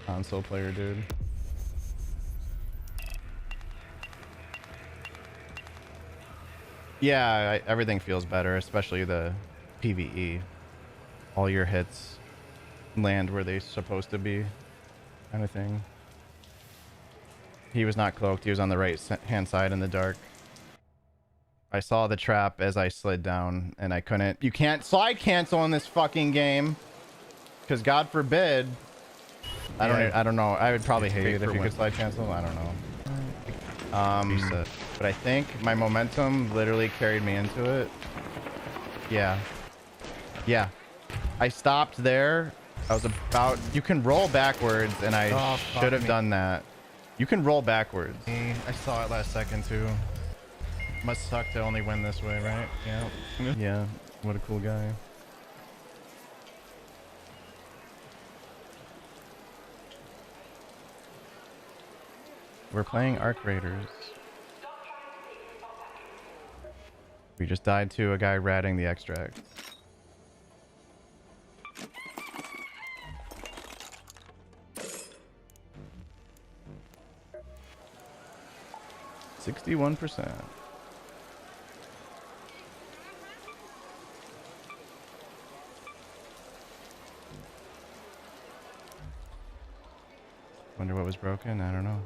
console player, dude. Yeah, everything feels better, especially the PvE. All your hits land where they're supposed to be, kind of thing. He was not cloaked. He was on the right hand side in the dark. I saw the trap as I slid down, and I couldn't. You can't slide cancel in this fucking game, because God forbid. I don't know. I would probably hate it if you could slide cancel. I don't know. But I think my momentum literally carried me into it. Yeah. Yeah. I stopped there. I was about... You can roll backwards, and I should have done that. You can roll backwards. I saw it last second, too. Must suck to only win this way, right? Yeah. Yeah. What a cool guy. We're playing Arc Raiders. We just died to a guy ratting the extract. %61%. Wonder what was broken? I don't know.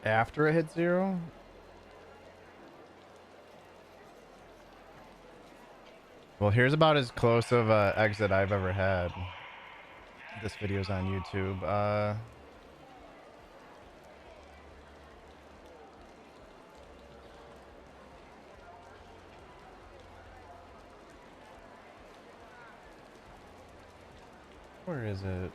After it hit 0? Well, here's about as close of a exit I've ever had. This video's on YouTube. Where is it?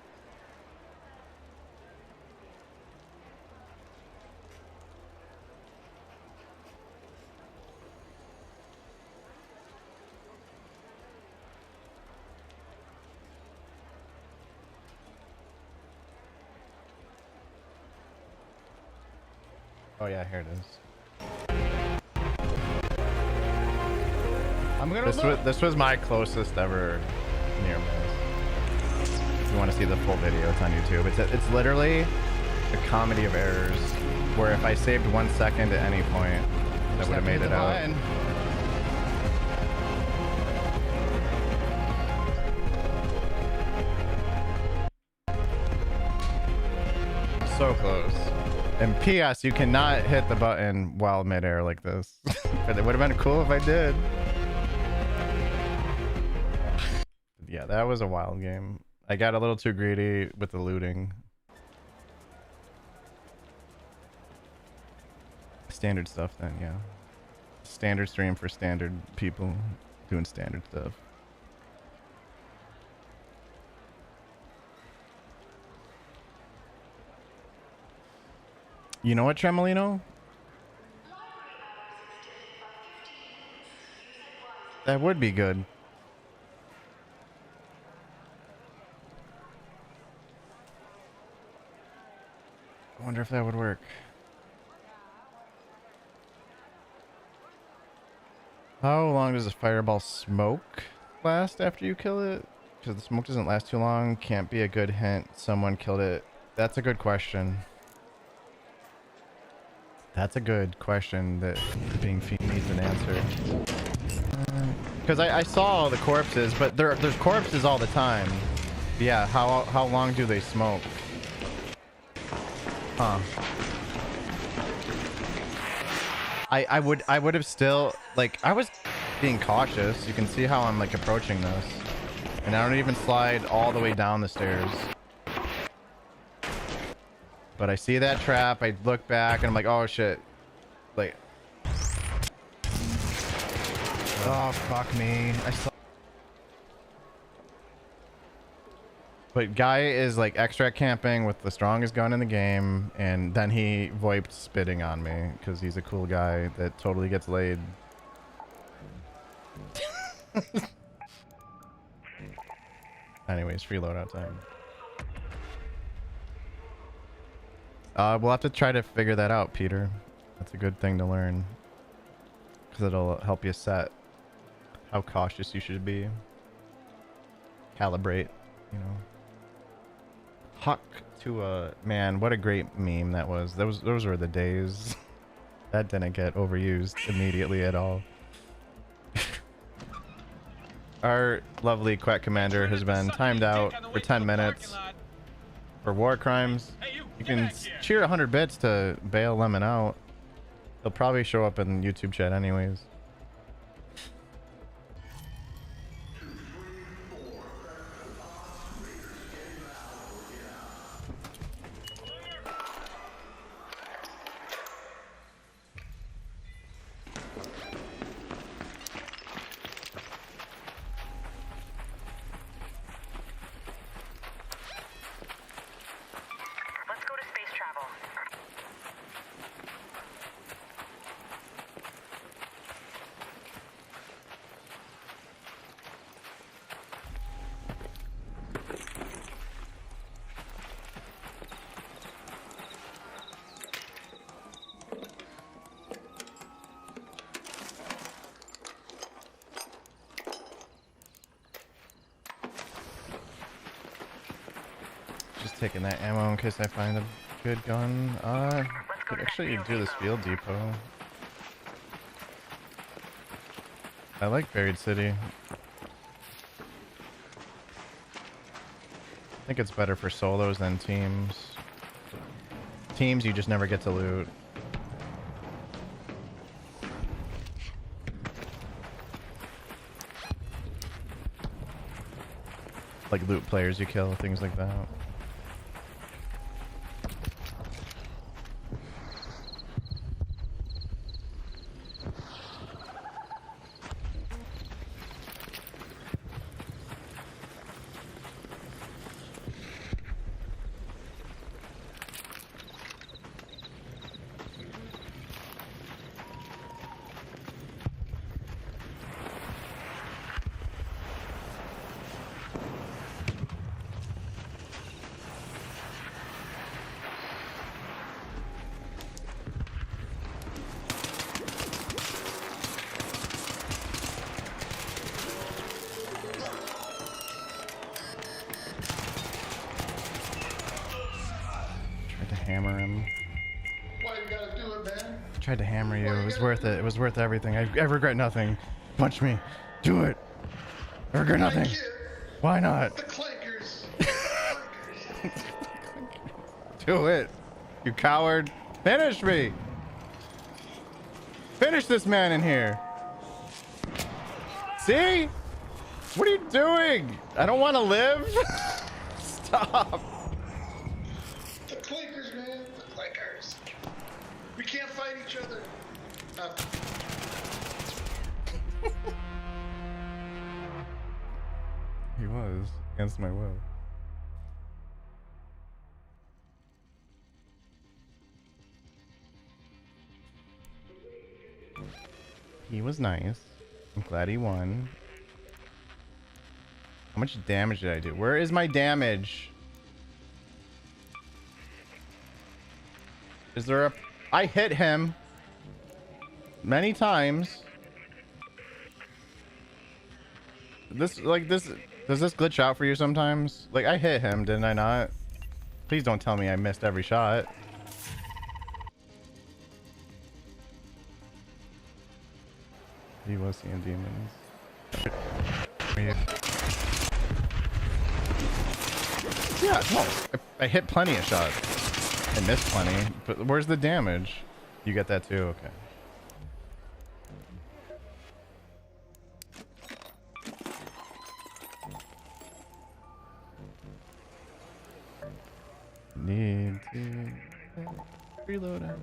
Oh yeah, here it is. I'm gonna this was my closest ever near miss. If you want to see the full video, it's on YouTube. It's literally a comedy of errors where if I saved 1 second at any point, I would have made it out. So close. And P.S. you cannot hit the button while midair like this. But it would have been cool if I did. Yeah, that was a wild game. I got a little too greedy with the looting. Standard stuff then, yeah. Standard stream for standard people doing standard stuff. You know what, Tremolino? That would be good. I wonder if that would work. How long does a fireball smoke last after you kill it? Because the smoke doesn't last too long. Can't be a good hint someone killed it. That's a good question. That's a good question that being feed needs an answer. Because I saw all the corpses, but there's corpses all the time. Yeah, how long do they smoke? Huh. I would have still, like, I was being cautious. You can see how I'm like approaching this. And I don't even slide all the way down the stairs. But I see that trap, I look back and I'm like, oh shit. Like, oh fuck me. I saw. But guy is like extract camping with the strongest gun in the game, and then he voiped spitting on me because he's a cool guy that totally gets laid. Anyways, free loadout time. We'll have to try to figure that out, Peter. That's a good thing to learn. Because it'll help you set how cautious you should be. Calibrate, you know. Huck to a... Man, what a great meme that was. Those were the days. That didn't get overused immediately at all. Our lovely Quack Commander has been timed out for 10 minutes for war crimes. You can cheer 100 bits to bail Lemon out. He'll probably show up in YouTube chat anyways. Taking that ammo in case I find a good gun. Could actually do this field depot. I like Buried City. I think it's better for solos than teams. teams, you just never get to loot. Like loot players you kill, things like that. Hammer him. Why you gotta do it, man? I tried to hammer you. It was worth it. It was worth everything. I regret nothing. Punch me. Do it. I regret nothing. Why not? The clankers. Do it. You coward. Finish me. Finish this man in here. See? What are you doing? I don't want to live. Stop. The clankers, man. The clankers. We can't fight each other. He was against my will. He was nice. I'm glad he won. How much damage did I do? Where is my damage? Is there a... I hit him many times. This, like, this... Does this glitch out for you sometimes? Like, I hit him, didn't I not? Please don't tell me I missed every shot. He was seeing demons. Yeah, no. I hit plenty of shots. I missed plenty. But where's the damage? You get that too? Okay. Need to reload him.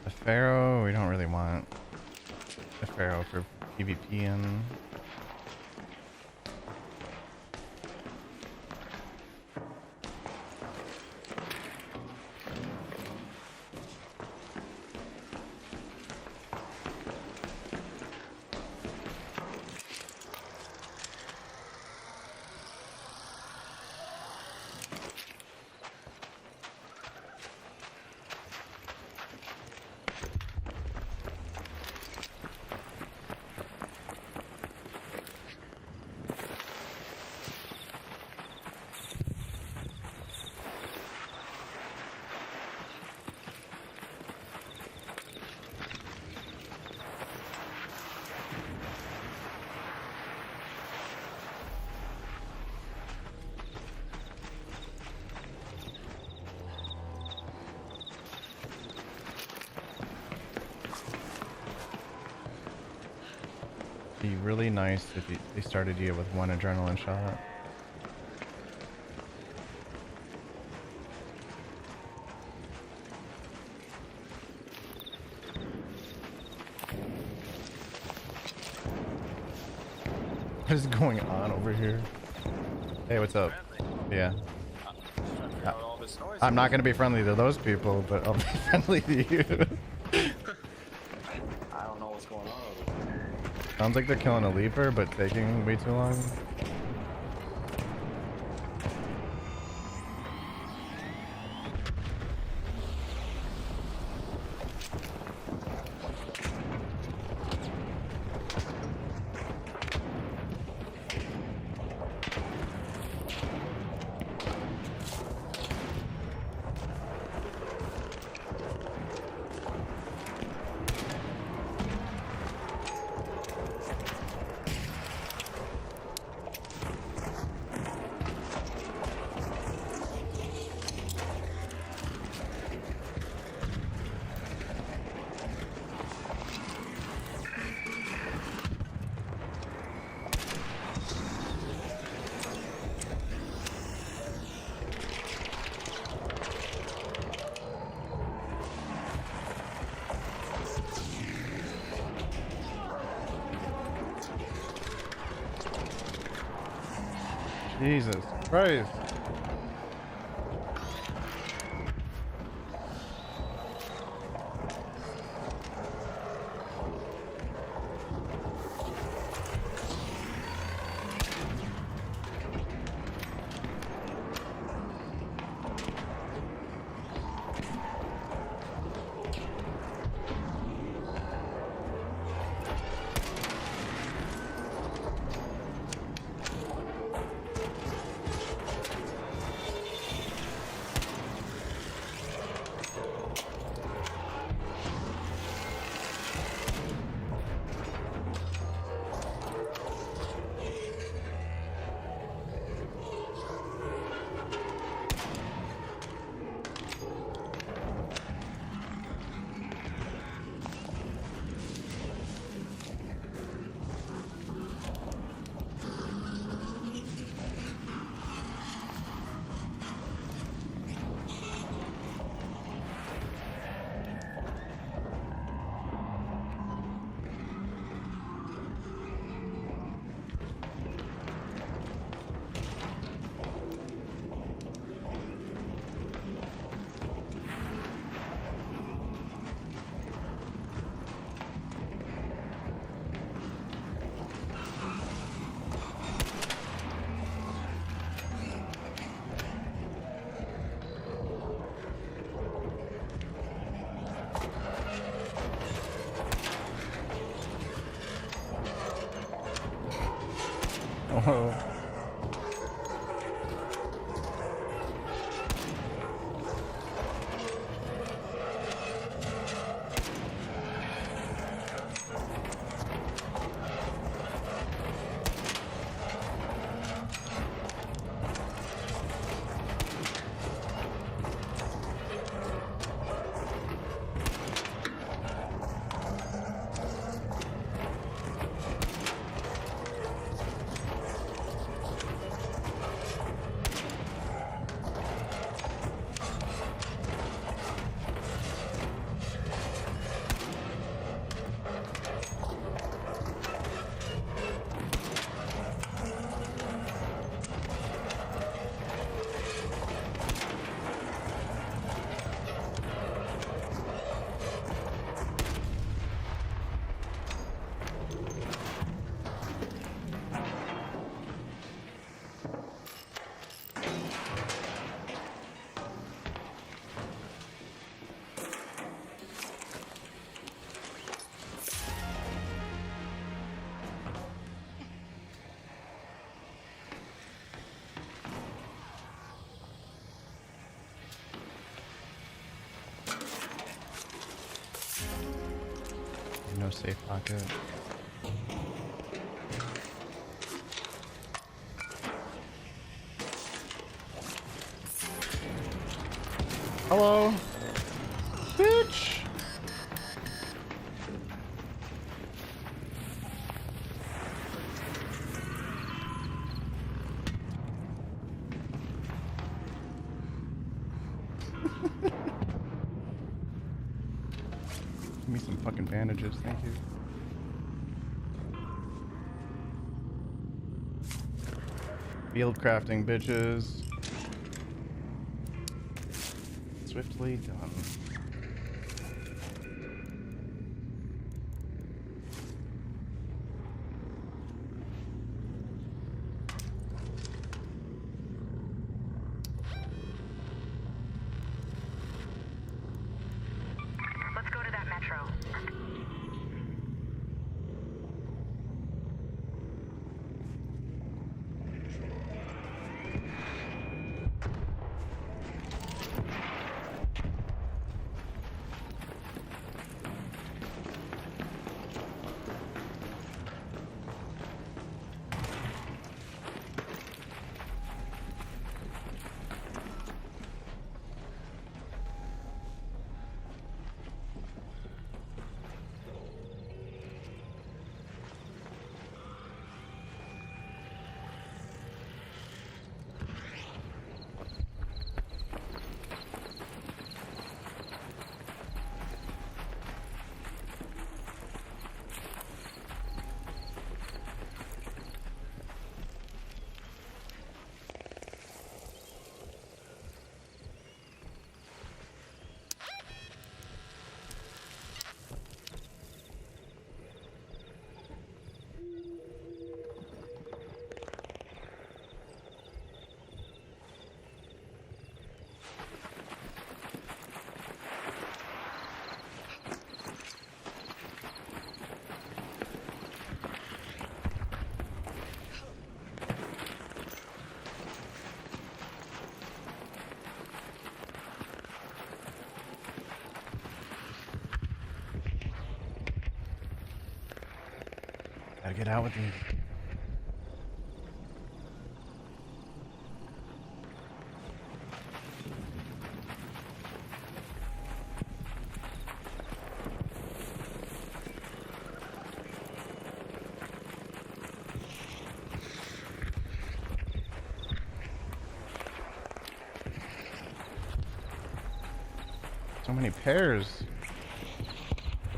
A Pharaoh, we don't really want a Pharaoh for PvPing. Be really nice if they started you with one adrenaline shot. What is going on over here? Hey, what's up? Yeah. I'm not gonna be friendly to those people, but I'll be friendly to you. I don't know what's going on over there. Sounds like they're killing a leaper, but taking way too long. Jesus Christ. Oh. No safe pocket. Hello, bitch. Give me some fucking bandages, thank you. Field crafting, bitches. Swiftly done. Let's go to that metro. Gotta get out with these. So many pairs.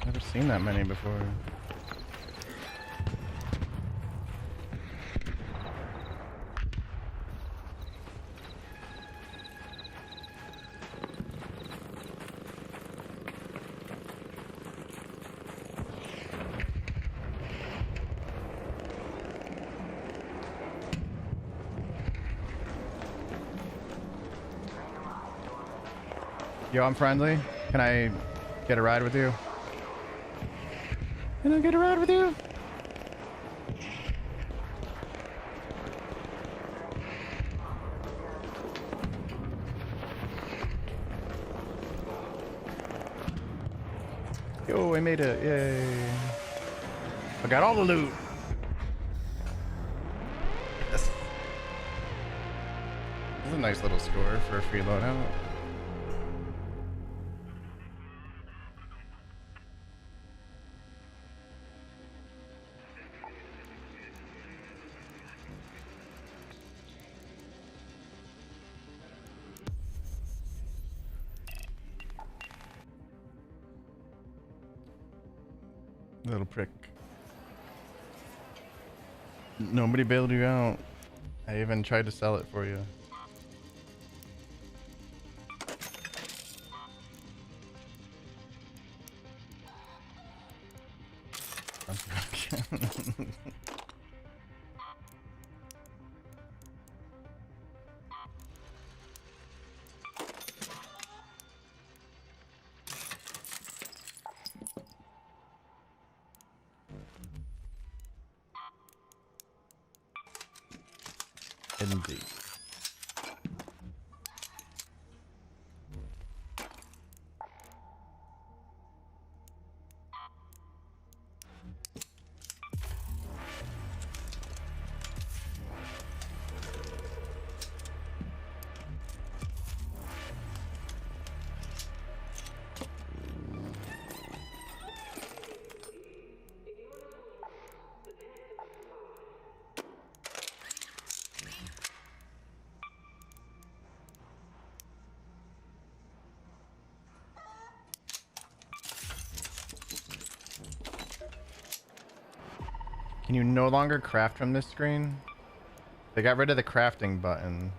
Never seen that many before. Yo, I'm friendly. Can I get a ride with you? Can I get a ride with you? Yo, I made it. Yay. I got all the loot. Yes. This is a nice little score for a free loadout. Little prick. Nobody bailed you out. I even tried to sell it for you. Indeed. Can you no longer craft from this screen? They got rid of the crafting button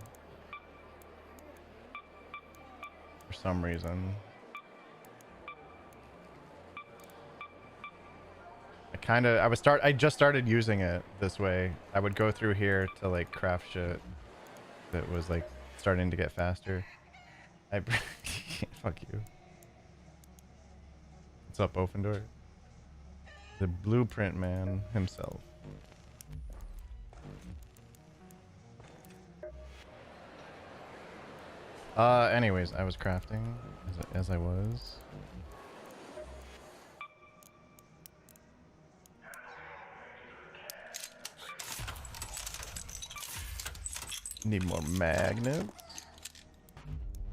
for some reason. I just started using it this way. I would go through here to like craft shit that was like starting to get faster. Fuck you. What's up, Ofendor? The blueprint man himself. Anyways, I was crafting as I was. Need more magnets.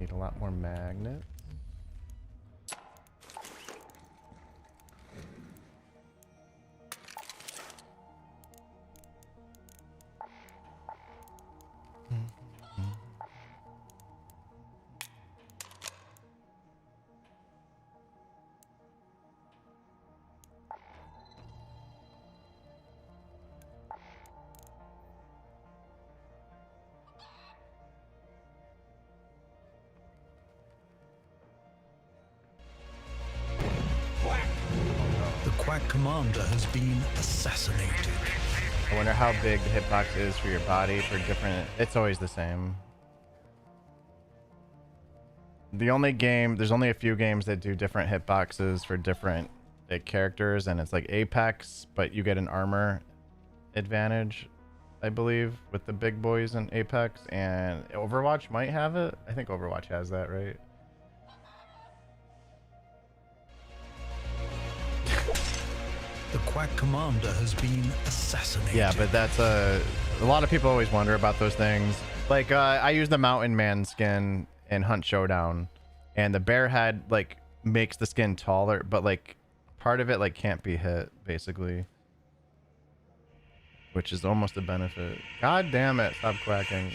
Need a lot more magnets. The Quack Commander has been assassinated. I wonder how big the hitbox is for your body for different... It's always the same. There's only a few games that do different hitboxes for different characters, and it's like Apex, but you get an armor advantage, I believe, with the big boys in Apex, and Overwatch might have it. I think Overwatch has that, right? The Quack Commander has been assassinated. Yeah, but that's a lot of people always wonder about those things. Like, I use the Mountain Man skin in Hunt Showdown, and the bear head like makes the skin taller, but like part of it like can't be hit basically, which is almost a benefit. God damn it! Stop quacking.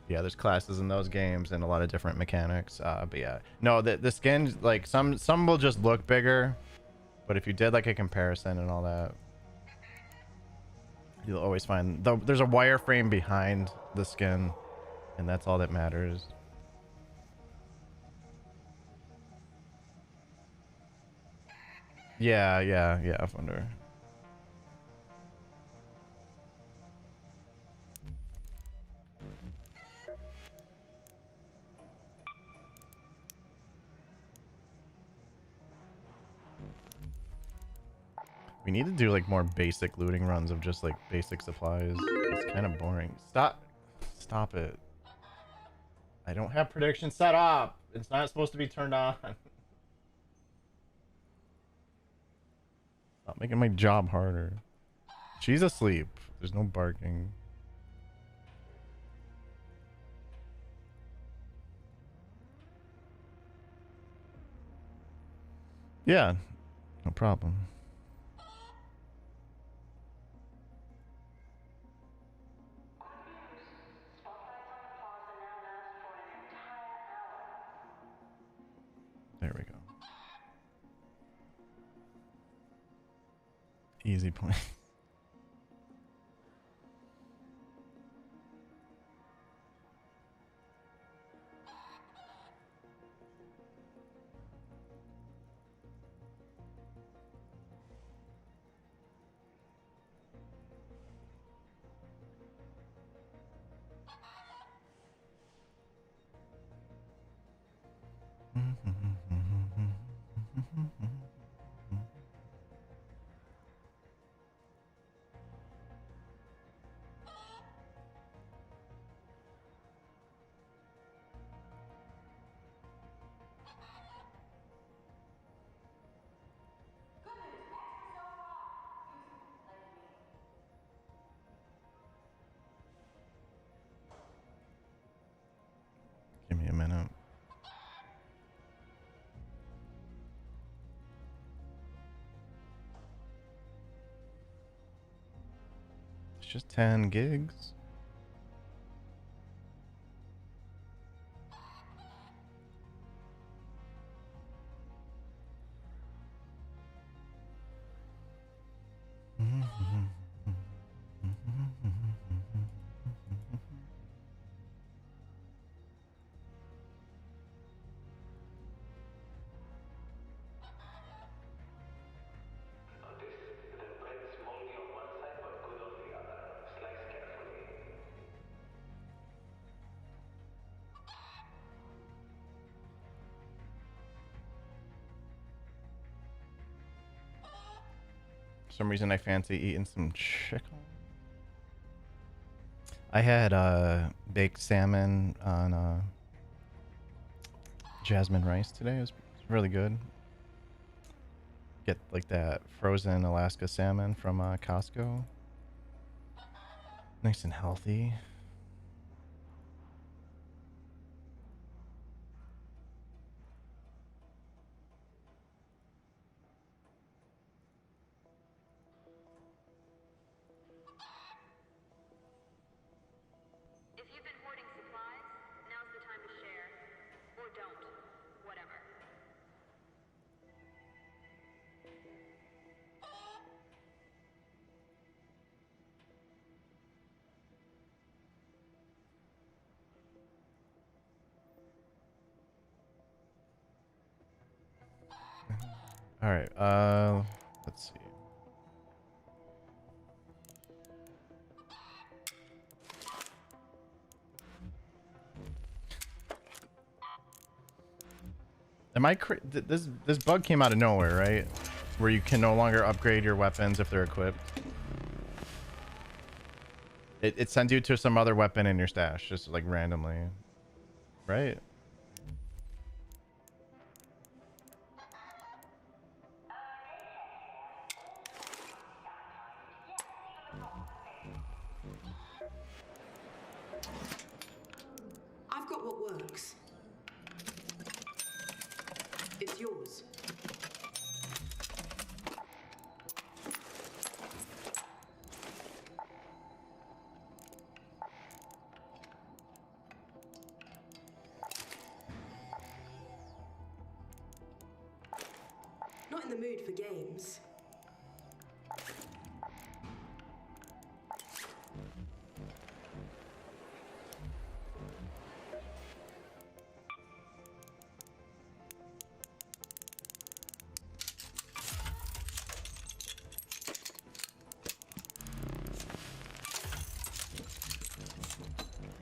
Yeah, there's classes in those games and a lot of different mechanics. But yeah, no, the skins, like some will just look bigger, but if you did like a comparison and all that, you'll always find there's a wireframe behind the skin, and that's all that matters. Yeah, I wonder. We need to do like more basic looting runs of just like basic supplies. It's kind of boring. Stop it. I don't have prediction set up. It's not supposed to be turned on. Stop making my job harder. She's asleep. There's no barking. Yeah, no problem. There we go. Easy point. Give me a minute. It's just 10 gigs. some reason I fancy eating some chicken. I had baked salmon on jasmine rice today. It was really good. Get like that frozen Alaska salmon from Costco. Nice and healthy. If you've been hoarding supplies, now's the time to share. Or don't. Whatever. All right. Let's see. Am I this bug came out of nowhere, right? Where you can no longer upgrade your weapons if they're equipped. It sends you to some other weapon in your stash, just like randomly, right? I've got what works. It's yours. Not in the mood for games.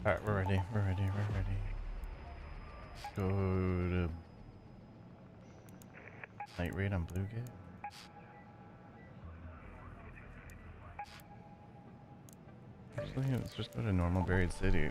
All right, we're ready. We're ready. We're ready. Go to night raid on Blue Gate. Actually, let's just go to normal buried city.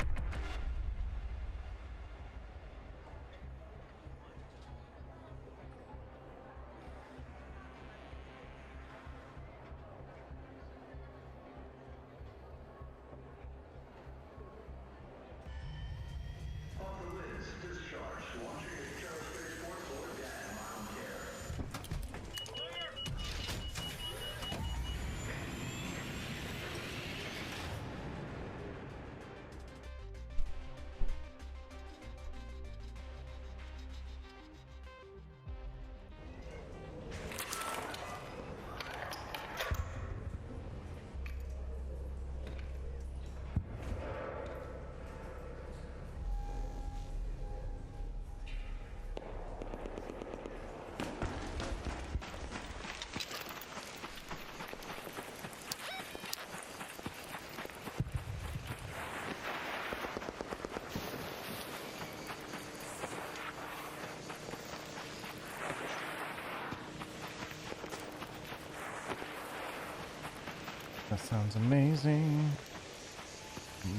That sounds amazing.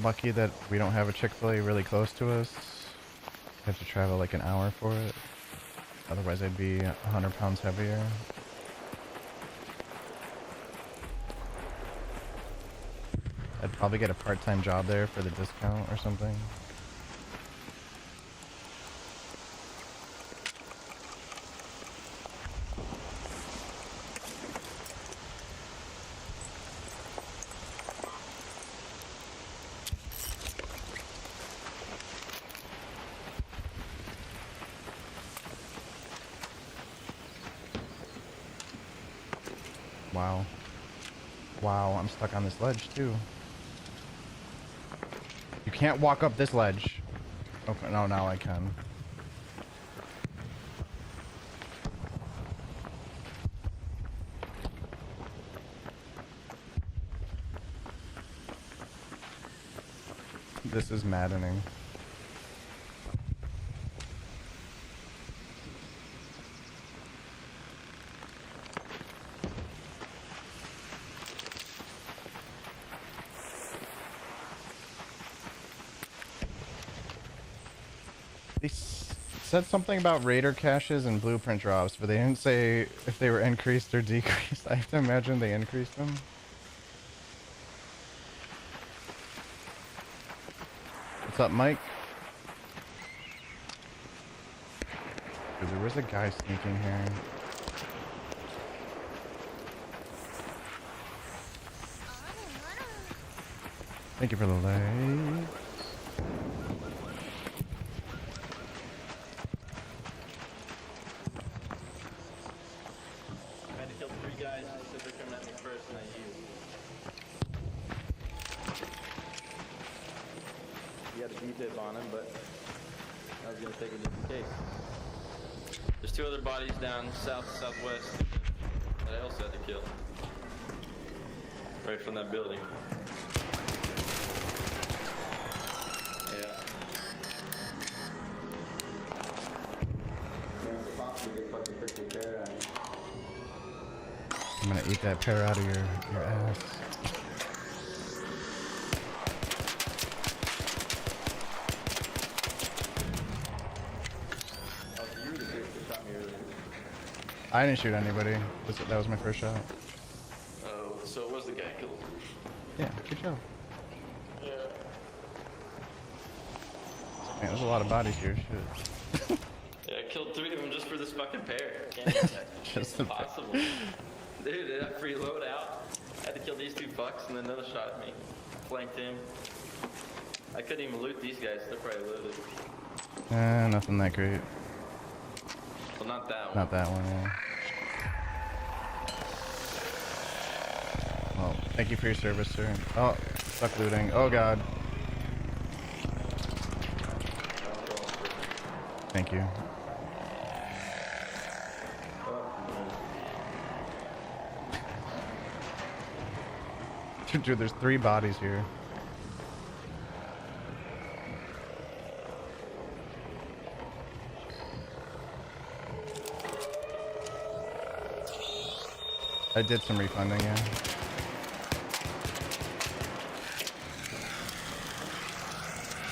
Lucky that we don't have a Chick-fil-A really close to us. I have to travel like an hour for it. Otherwise I'd be 100 pounds heavier. I'd probably get a part-time job there for the discount or something. Wow. Wow, I'm stuck on this ledge too. You can't walk up this ledge. Okay, no, now I can. This is maddening. They said something about raider caches and blueprint drops, but they didn't say if they were increased or decreased. I have to imagine they increased them. What's up, Mike? Dude, there was a guy sneaking here. Thank you for the like. I had to kill 3 guys who said they're coming at me first, and I used. You had a defib on him, but I was gonna take it just in case. There's 2 other bodies down southwest that I also had to kill. Right from that building. Yeah. I'm gonna eat that pear out of your ass. I didn't shoot anybody. That was my first shot. Oh, so it was the guy killed. Yeah, good job. Yeah. Man, there's a lot of bodies here. Shit. Yeah, I killed 3 of them just for this fucking pair. Can't do that. Just it's impossible. Dude, that free loadout. I had to kill these 2 fucks and then another shot at me. Flanked him. I couldn't even loot these guys. They're probably loaded. Nothing that great. Well, not that one. Not that one, yeah. Well, thank you for your service, sir. Oh, stuck looting. Oh, God. Thank you. Dude, there's 3 bodies here. I did some refunding, yeah.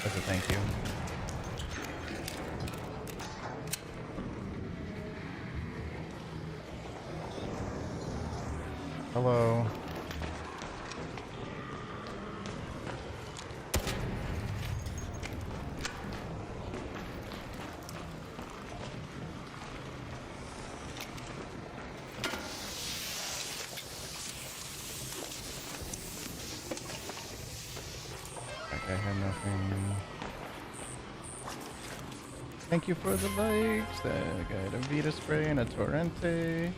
As a thank you. Hello. I have nothing. Thank you for the likes. I got a Vita spray and a Torrente.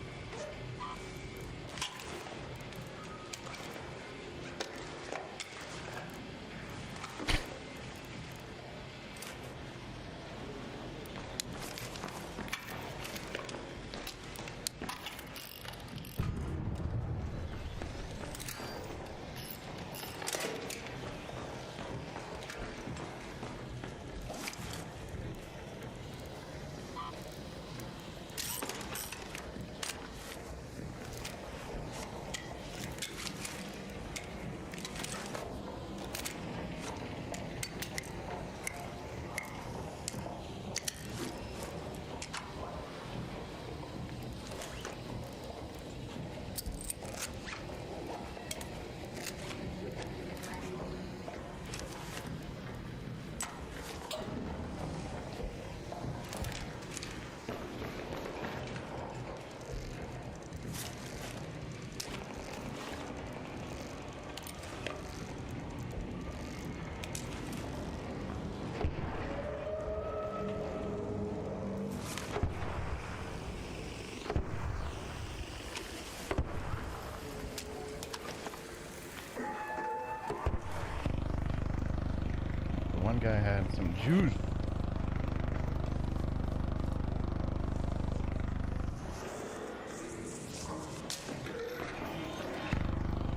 One guy had some juice.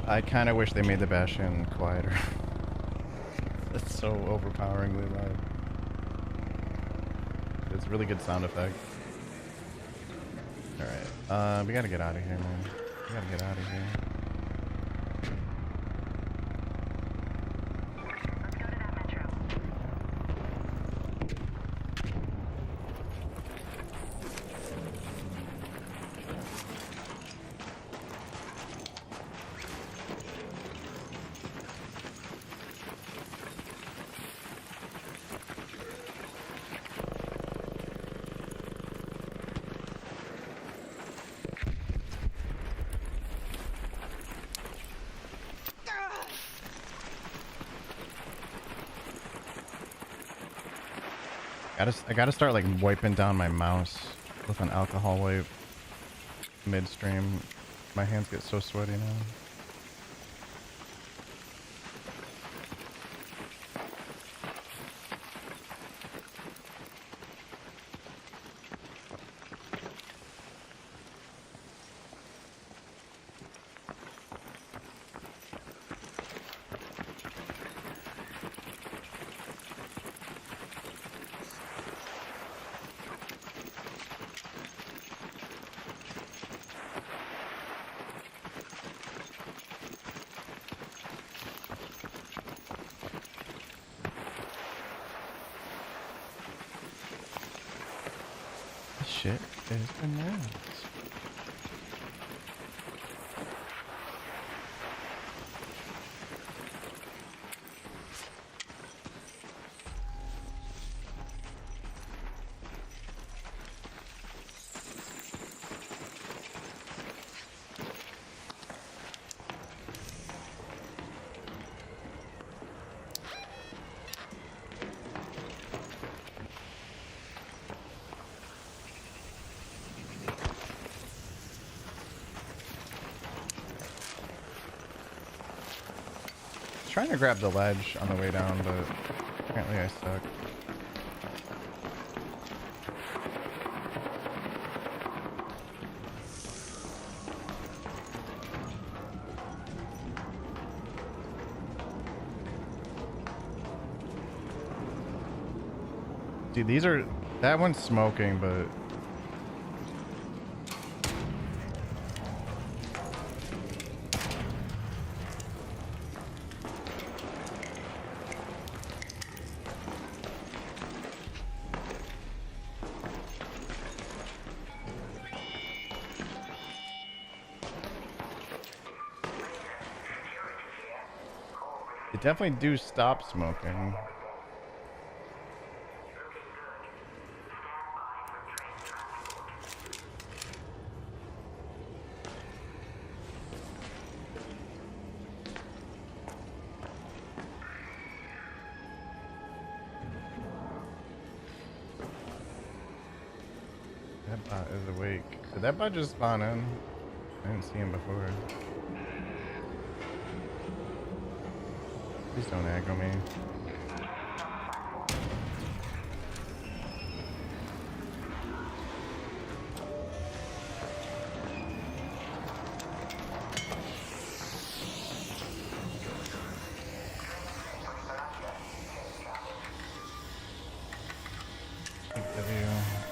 I kind of wish they made the Bastion quieter. It's so overpoweringly loud. It's a really good sound effect. Alright, we gotta get out of here, man. We gotta get out of here. I gotta start like wiping down my mouse with an alcohol wipe midstream. My hands get so sweaty now. Shit is bananas. Trying to grab the ledge on the way down, but apparently I suck. Dude, these are... That one's smoking, but... They definitely do stop smoking. That bot is awake. Did that bot just spawn in? I didn't see him before. Please don't aggro me.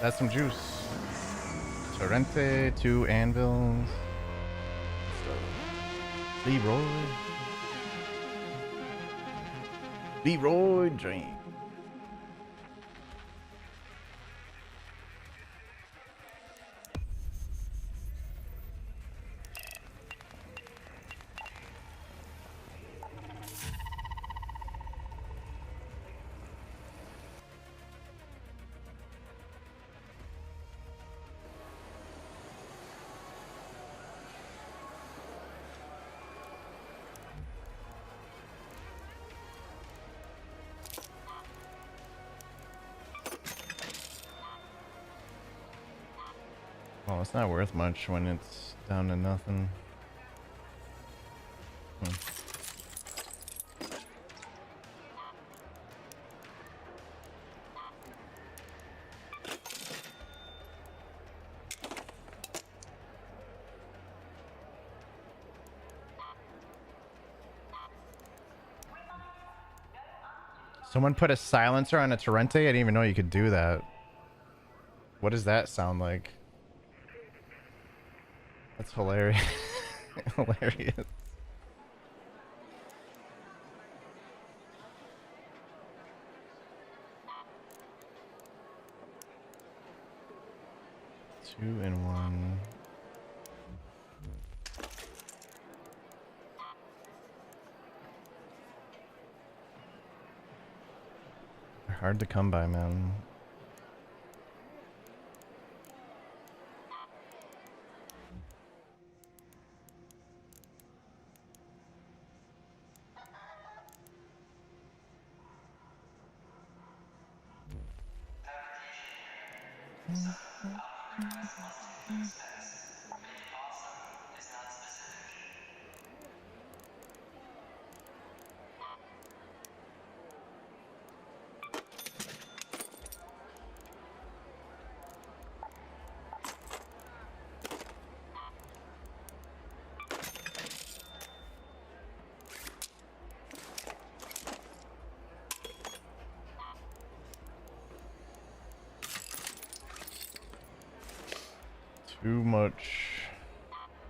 That's some juice. Torrente, 2 anvils. Leroy Dream. Well, it's not worth much when it's down to nothing. Someone put a silencer on a Torrente? I didn't even know you could do that. What does that sound like? That's hilarious. Hilarious. Two in one. They're hard to come by, man. Too much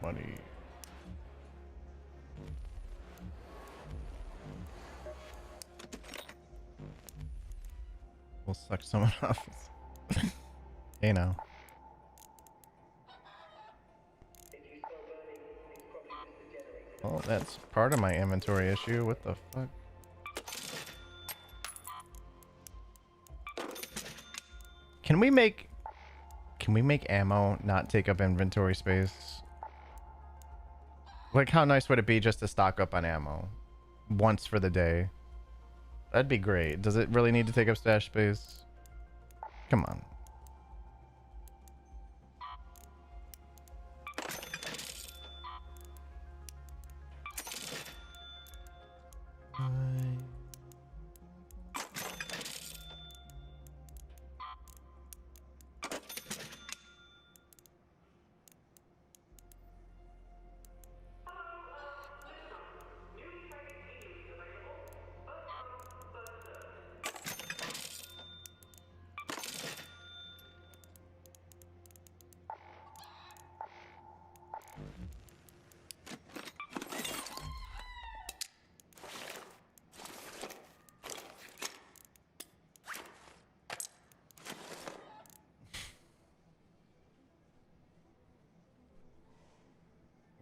money. We'll suck someone off. Hey now. Oh, that's part of my inventory issue. What the fuck? Can we make ammo not take up inventory space? Like, how nice would it be just to stock up on ammo once for the day? That'd be great. Does it really need to take up stash space? Come on.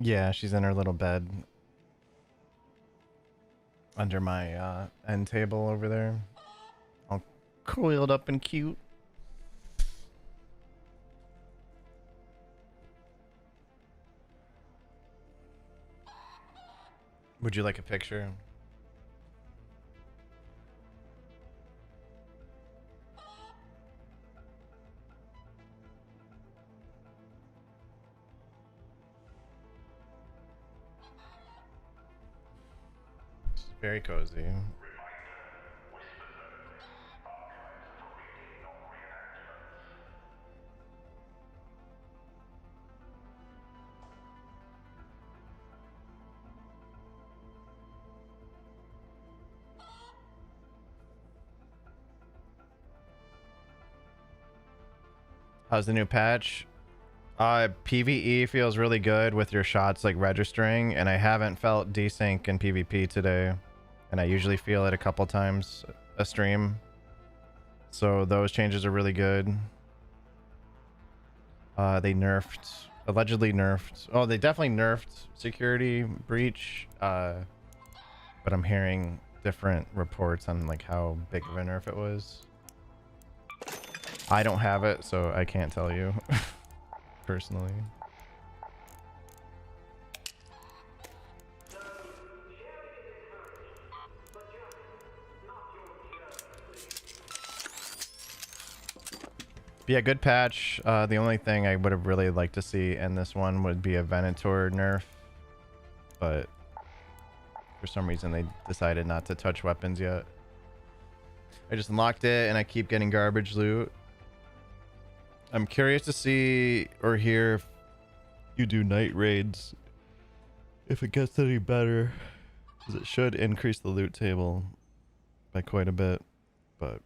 Yeah, she's in her little bed under my end table over there, all coiled up and cute. Would you like a picture? It's very cozy. How's the new patch? PvE feels really good with your shots like registering, and I haven't felt desync in PvP today, and I usually feel it a couple times a stream, so those changes are really good. They allegedly nerfed, oh, they definitely nerfed security breach, but I'm hearing different reports on like how big of a nerf it was. I don't have it, so I can't tell you personally. But yeah, good patch. The only thing I would have really liked to see in this one would be a Venator nerf, but for some reason they decided not to touch weapons yet. I just unlocked it and I keep getting garbage loot. I'm curious to see or hear if you do night raids, if it gets any better, because it should increase the loot table by quite a bit, but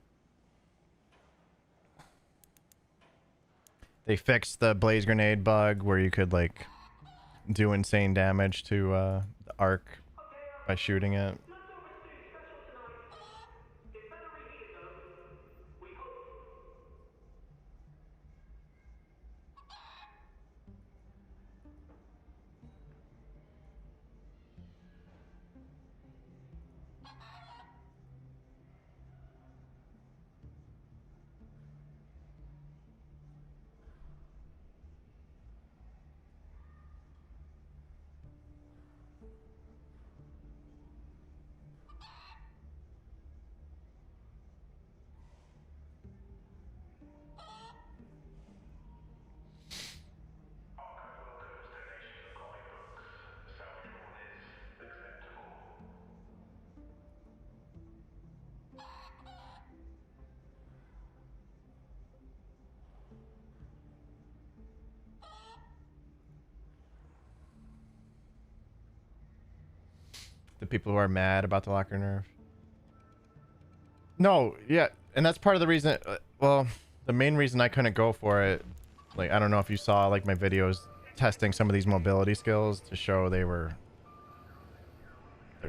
they fixed the blaze grenade bug where you could like do insane damage to the arc by shooting it. The people who are mad about the locker nerf. No, yeah, and that's part of the reason. Well, the main reason I couldn't go for it, like I don't know if you saw like my videos testing some of these mobility skills to show they're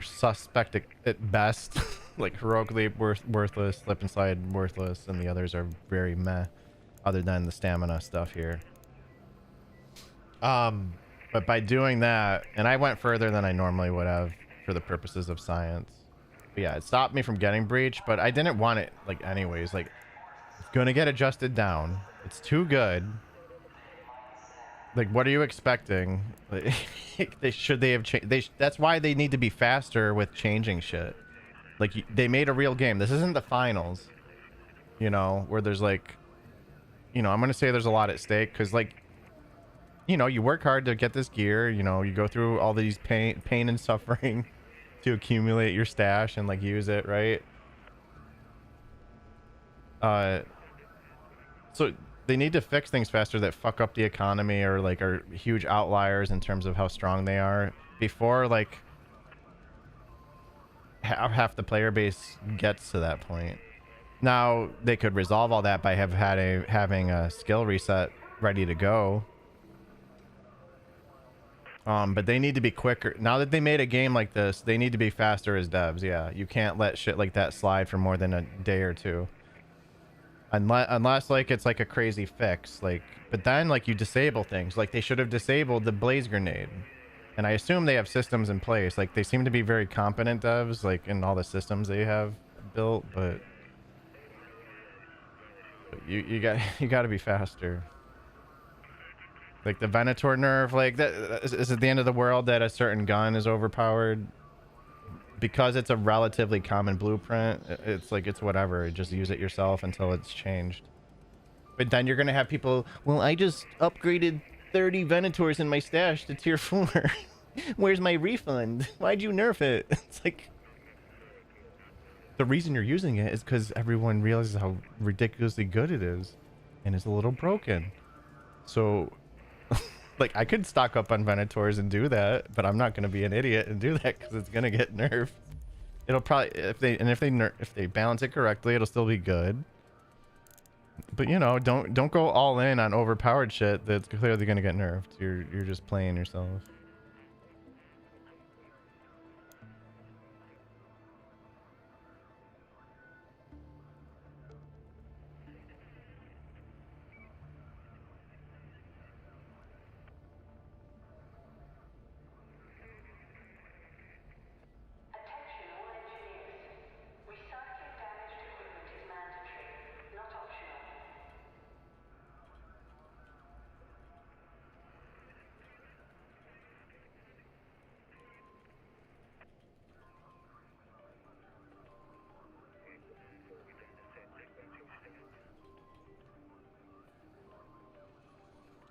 suspect at best, like heroically worthless, slip and slide worthless, and the others are very meh, other than the stamina stuff here. But by doing that, and I went further than I normally would have for the purposes of science. But yeah, it stopped me from getting breach, but I didn't want it like anyways. Like it's gonna get adjusted down. It's too good. Like, what are you expecting? They have changed. That's why they need to be faster with changing shit. Like they made a real game. This isn't the finals, you know, where there's like, you know, I'm gonna say there's a lot at stake because like, you know, you work hard to get this gear. You know, you go through all these pain and suffering to accumulate your stash and like use it, right? So they need to fix things faster that fuck up the economy or like are huge outliers in terms of how strong they are before like half the player base gets to that point. Now they could resolve all that by having a skill reset ready to go. But they need to be quicker. Now that they made a game like this, they need to be faster as devs. Yeah, you can't let shit like that slide for more than a day or two. Unless like it's like a crazy fix. Like, but then like you disable things. Like they should have disabled the blaze grenade. And I assume they have systems in place. Like they seem to be very competent devs, like in all the systems they have built. But you got to be faster. Like the Venator nerf, like that is it the end of the world that a certain gun is overpowered because it's a relatively common blueprint? It's like it's whatever, just use it yourself until it's changed. But then you're gonna have people, well, I just upgraded 30 Venators in my stash to tier 4. Where's my refund? Why'd you nerf it? It's like the reason you're using it is because everyone realizes how ridiculously good it is and it's a little broken. So like I could stock up on Venators and do that, but I'm not going to be an idiot and do that because it's going to get nerfed. It'll probably if they balance it correctly, it'll still be good. But you know, don't go all in on overpowered shit that's clearly going to get nerfed. You're just playing yourself.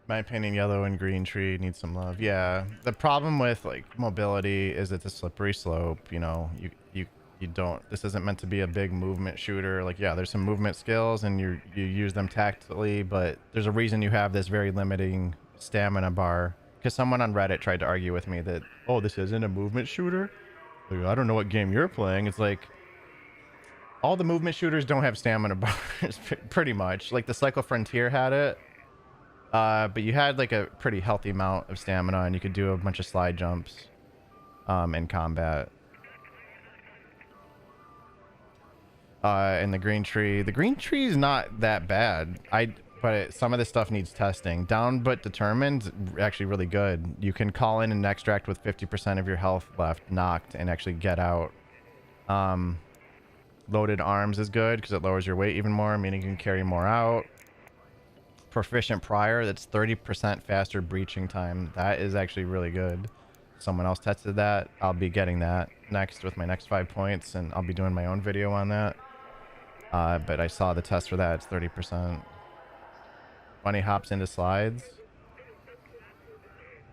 My opinion, yellow and green tree needs some love. Yeah, the problem with like mobility is it's a slippery slope. You know, you don't. This isn't meant to be a big movement shooter. Like, yeah, there's some movement skills and you use them tactically, but there's a reason you have this very limiting stamina bar. Because someone on Reddit tried to argue with me that, oh, this isn't a movement shooter. Like, I don't know what game you're playing. It's like all the movement shooters don't have stamina bars, pretty much. Like the Cycle Frontier had it. But you had like a pretty healthy amount of stamina and you could do a bunch of slide jumps in combat. And the green tree is not that bad. But some of this stuff needs testing. Down but determined, actually really good. You can call in an extract with 50% of your health left knocked and actually get out. Loaded arms is good because it lowers your weight even more, meaning you can carry more out. Proficient prior, that's 30% faster breaching time. That is actually really good. Someone else tested that. I'll be getting that next with my next 5 points, and I'll be doing my own video on that. But I saw the test for that. It's 30%. Bunny hops into slides.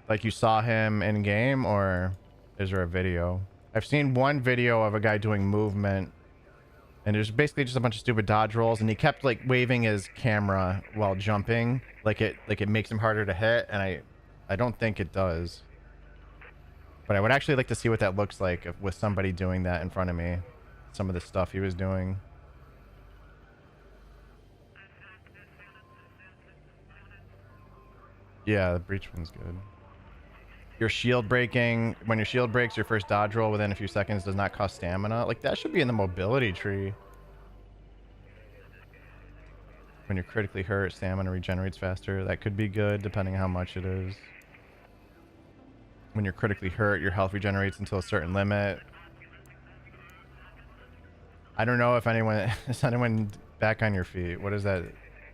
Like you saw him in game, or is there a video? I've seen one video of a guy doing movement. And there's basically just a bunch of stupid dodge rolls, and he kept like waving his camera while jumping, like it makes him harder to hit, and I don't think it does. But I would actually like to see what that looks like with somebody doing that in front of me. Some of the stuff he was doing. Yeah, the breach one's good. Your shield breaking, when your shield breaks, your first dodge roll within a few seconds does not cost stamina. Like, that should be in the mobility tree. When you're critically hurt, stamina regenerates faster. That could be good, depending on how much it is. When you're critically hurt, your health regenerates until a certain limit. I don't know if anyone... Is anyone back on your feet? What is that?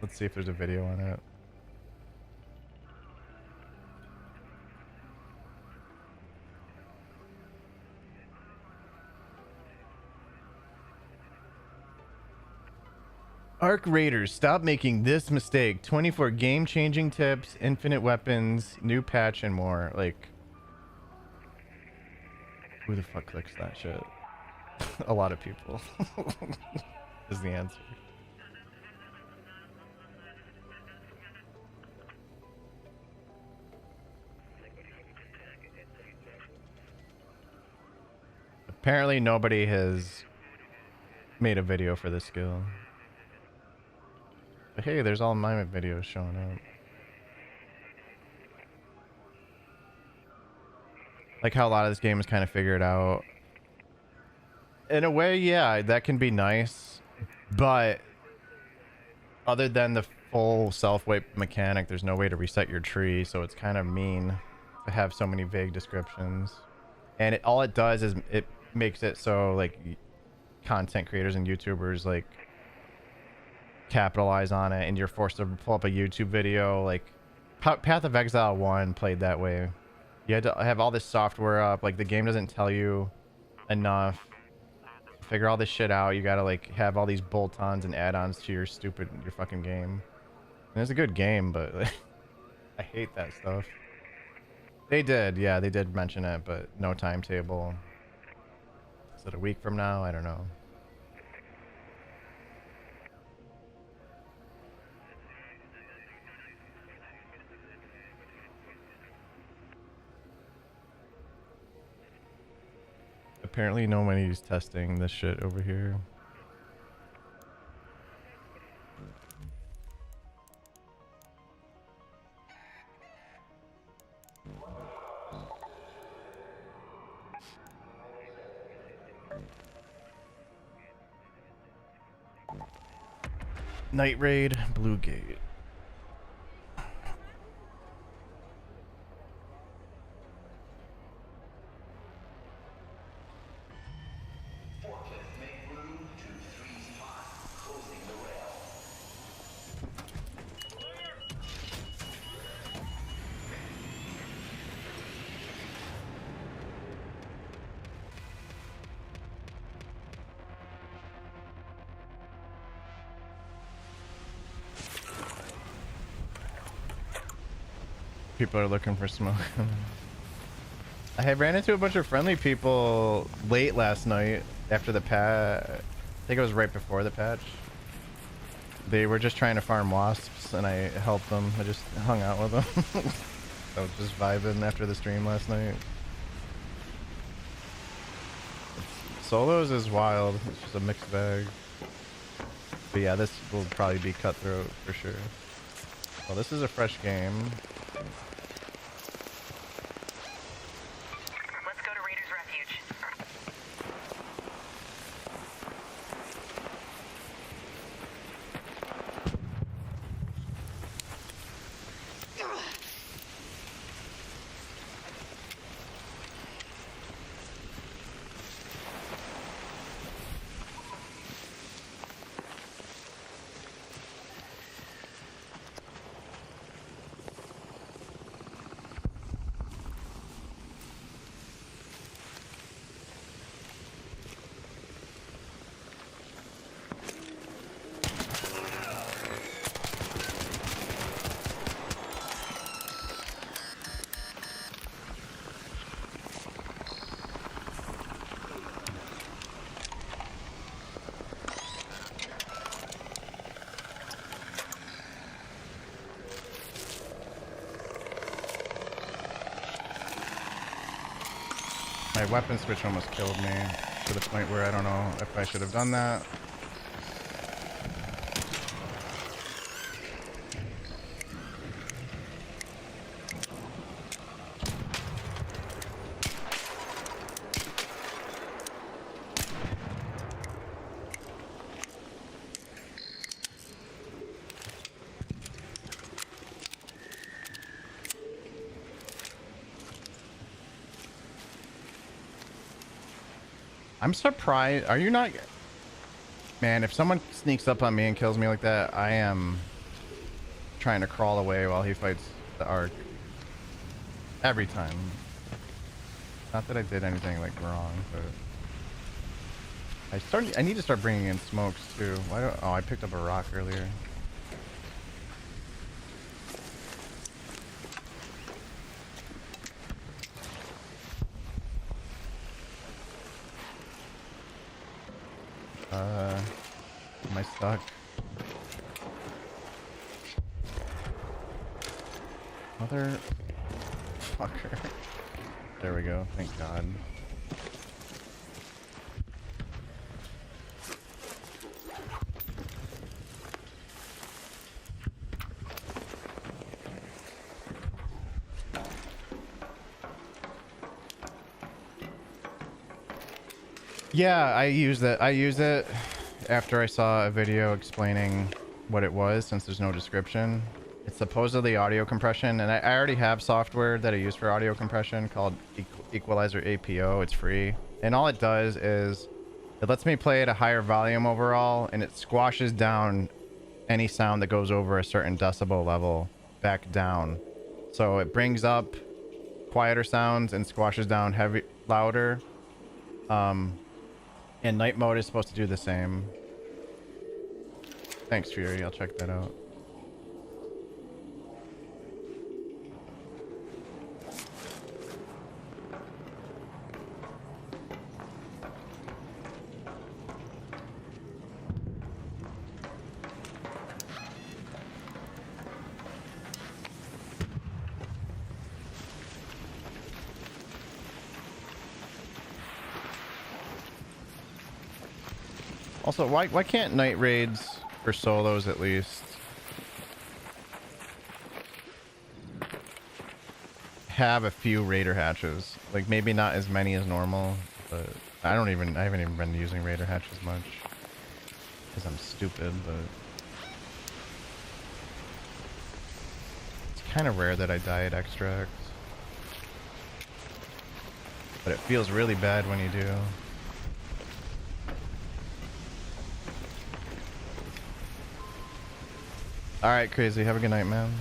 Let's see if there's a video on it. Arc Raiders, stop making this mistake. 24 game-changing tips, infinite weapons, new patch, and more. Like, who the fuck clicks that shit? A lot of people is the answer. Apparently nobody has made a video for this skill. But hey, there's all my videos showing up. Like how a lot of this game is kind of figured out. In a way, yeah, that can be nice. But other than the full self-wipe mechanic, there's no way to reset your tree, so it's kind of mean to have so many vague descriptions. And all it does is it makes it so like content creators and YouTubers like capitalize on it, and you're forced to pull up a YouTube video. Like Path of Exile 1 played that way. You had to have all this software up, like the game doesn't tell you enough. Figure all this shit out. You gotta like have all these bolt-ons and add-ons to your fucking game. And it's a good game, but like, I hate that stuff. They did, yeah, they did mention it, but no timetable. Is it a week from now? I don't know. Apparently nobody's testing this shit over here. Night Raid, Blue Gate. People are looking for smoke. I had ran into a bunch of friendly people late last night after the patch. I think it was right before the patch. They were just trying to farm wasps, and I helped them. I just hung out with them. I was just vibing after the stream last night. Solos is wild. It's just a mixed bag. But yeah, this will probably be cutthroat for sure. Well, this is a fresh game. Let's go to Raiders Refuge. My weapon switch almost killed me to the point where I don't know if I should have done that. I'm surprised. Are you not? Man, if someone sneaks up on me and kills me like that, I am trying to crawl away while he fights the Ark. Every time. Not that I did anything like wrong, but I need to start bringing in smokes too. Why don't? Oh, I picked up a rock earlier. Am I stuck? Mother fucker. There we go. Thank God. Yeah, I use it after I saw a video explaining what it was, since there's no description. It's supposedly audio compression, and I already have software that I use for audio compression called Equalizer APO. It's free, and all it does is it lets me play at a higher volume overall, and it squashes down any sound that goes over a certain decibel level back down. So it brings up quieter sounds and squashes down louder. And night mode is supposed to do the same. Thanks, Fury. I'll check that out. Also, why can't night raids for solos at least have a few raider hatches? Like maybe not as many as normal, but I haven't even been using raider hatches much because I'm stupid, but it's kind of rare that I die at extract. But it feels really bad when you do. Alright, Crazy. Have a good night, man.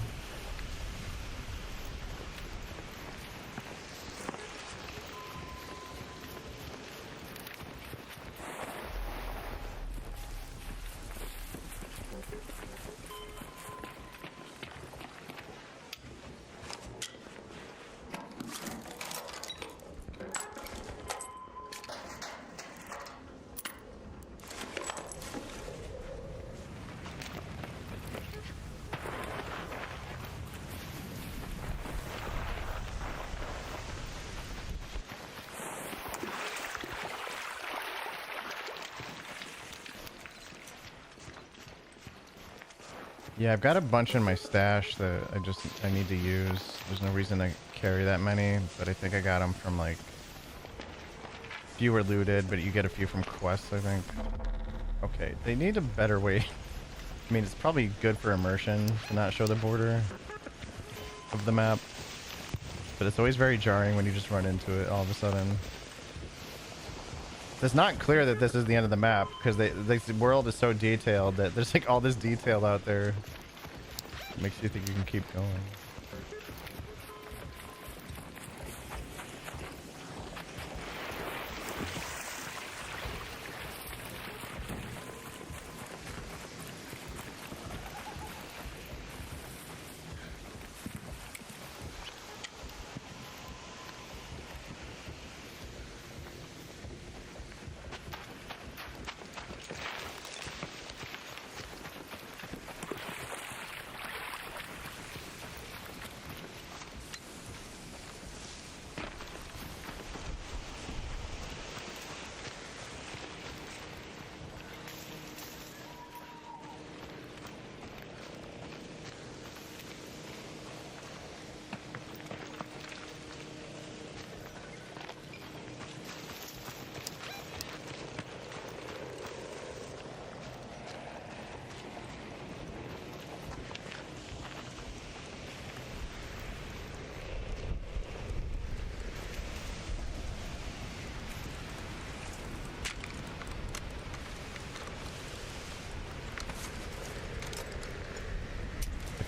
Yeah, I've got a bunch in my stash that I need to use. There's no reason to carry that many, but I think I got them from like few were looted, but you get a few from quests, I think. Okay, they need a better way. I mean, it's probably good for immersion to not show the border of the map, but it's always very jarring when you just run into it all of a sudden. It's not clear that this is the end of the map because the world is so detailed that there's like all this detail out there. It makes you think you can keep going.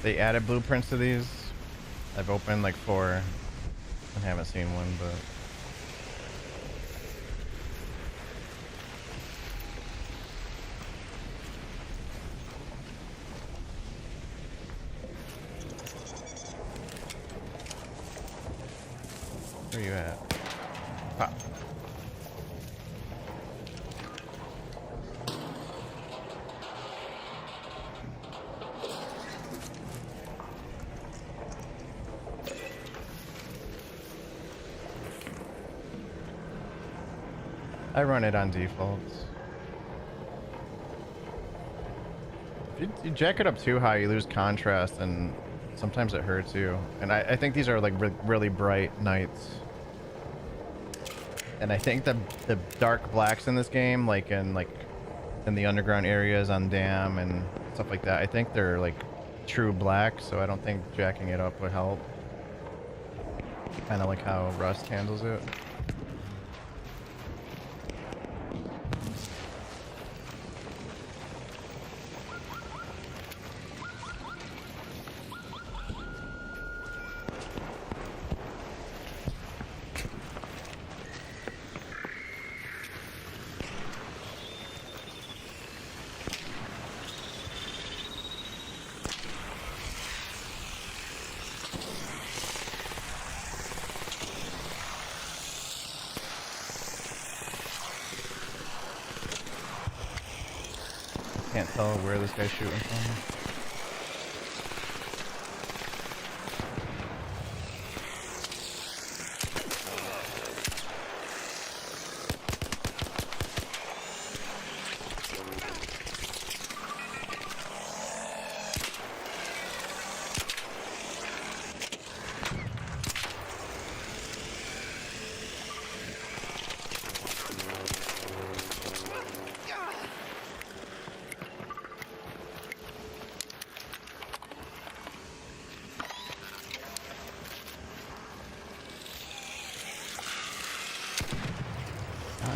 They added blueprints to these. I've opened like 4 and haven't seen one, but where you at? Pop. I run it on defaults. If you jack it up too high, you lose contrast, and sometimes it hurts you. And I think these are like really bright nights. And I think the dark blacks in this game, like in the underground areas on Dam and stuff like that, I think they're like true black, so I don't think jacking it up would help. Kind of like how Rust handles it. Can't tell where this guy's shooting from.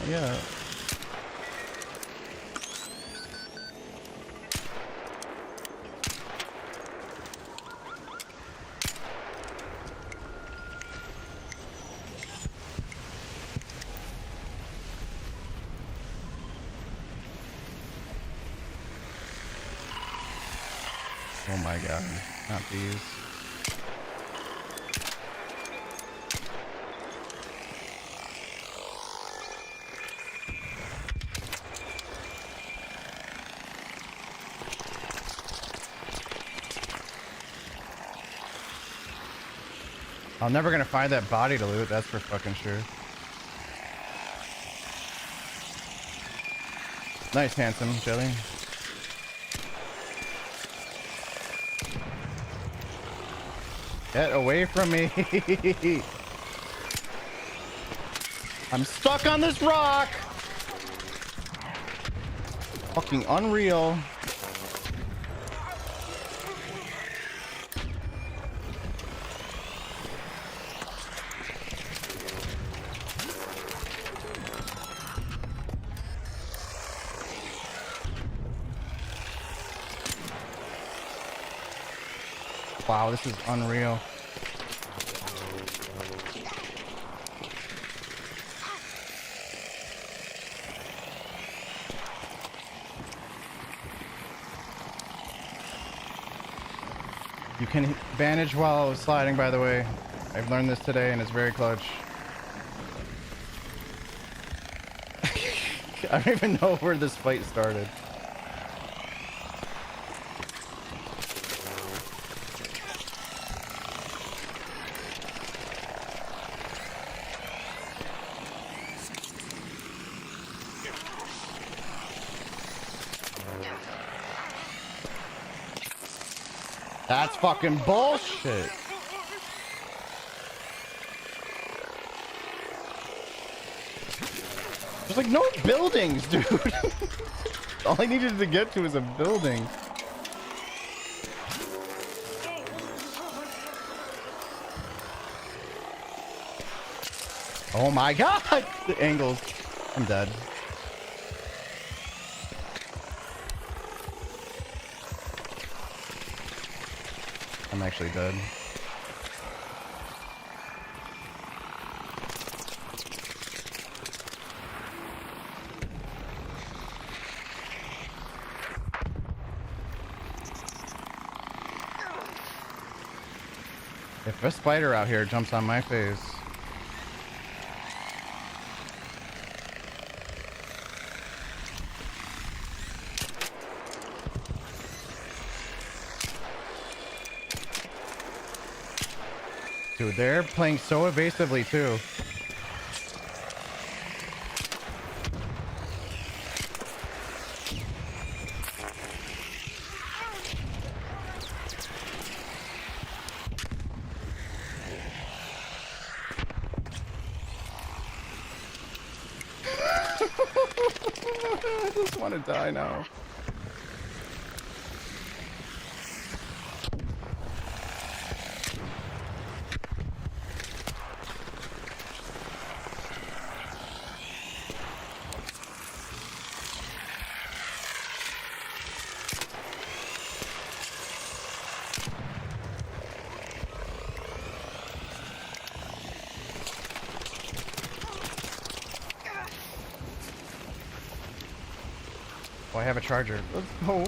Yeah. Oh my god, not these. I'm never gonna find that body to loot, that's for fucking sure. Nice, handsome Jelly. Get away from me! I'm stuck on this rock! Fucking unreal. Wow, this is unreal. You can bandage while sliding, by the way. I've learned this today and it's very clutch. I don't even know where this fight started. That's fucking bullshit. There's like no buildings, dude. All I needed to get to is a building. Oh my god! The angles. I'm dead. I'm actually dead. If a spider out here jumps on my face. Dude, they're playing so evasively too. I just want to die now. Oh, I have a charger. Let's go.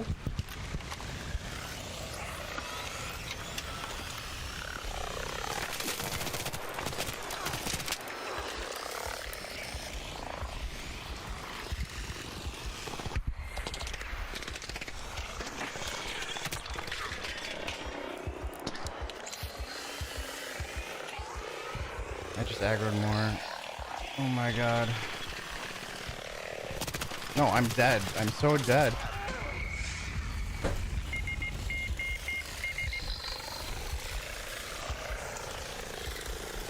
I just aggroed more. Oh my god. No, I'm dead. I'm so dead.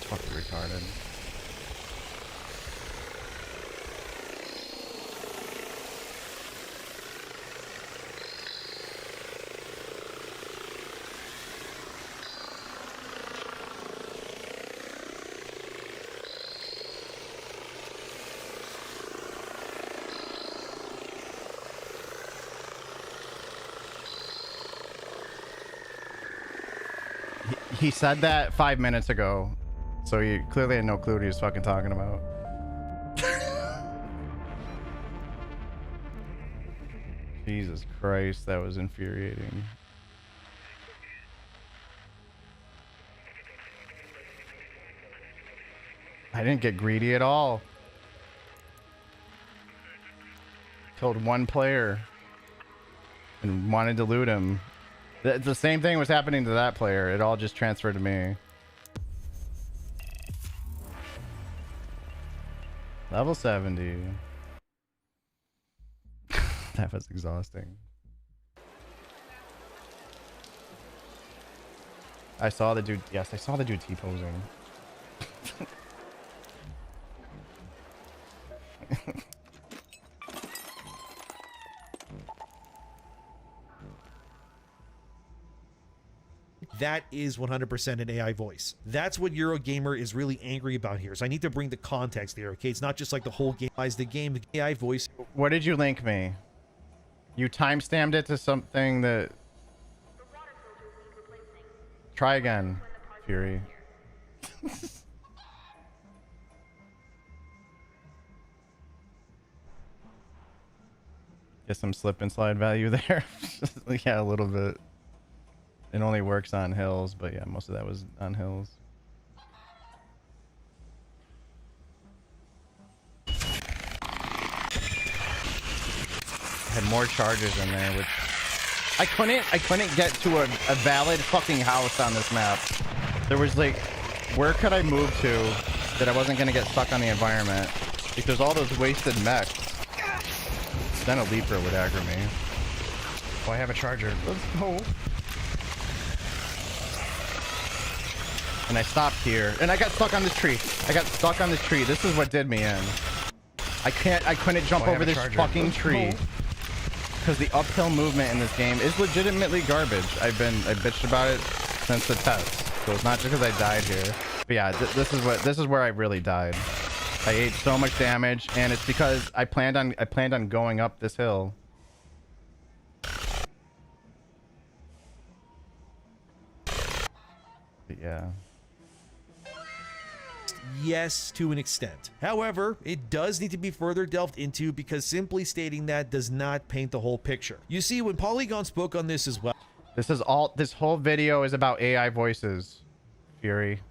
Fucking retarded. He said that 5 minutes ago, so he clearly had no clue what he was fucking talking about. Jesus Christ, that was infuriating. I didn't get greedy at all. Killed one player and wanted to loot him. The same thing was happening to that player. It all just transferred to me. Level 70. That was exhausting. I saw the dude. Yes, I saw the dude T-posing. That is 100% an AI voice. That's what Eurogamer is really angry about here. So I need to bring the context there, okay? It's not just like the whole game. The game, the AI voice. What did you link me? You timestamped it to something that... Try again, Fury. Get some slip and slide value there. Yeah, a little bit. It only works on hills, but yeah, most of that was on hills. Had more charges in there, which I couldn't get to a valid fucking house on this map. There was like, where could I move to that I wasn't gonna get stuck on the environment? Because all those wasted mechs. Then a leaper would aggro me. Oh, I have a charger. Let's go. And I stopped here, and I got stuck on this tree. I got stuck on this tree. This is what did me in. I couldn't jump over this fucking tree. Because the uphill movement in this game is legitimately garbage. I bitched about it since the test. So it's not just because I died here. But yeah, this is where I really died. I ate so much damage, and it's because I planned on going up this hill. yeah. Yes, to an extent. However, it does need to be further delved into because simply stating that does not paint the whole picture. You see, when Polygon spoke on this as well. This whole video is about AI voices, Fury.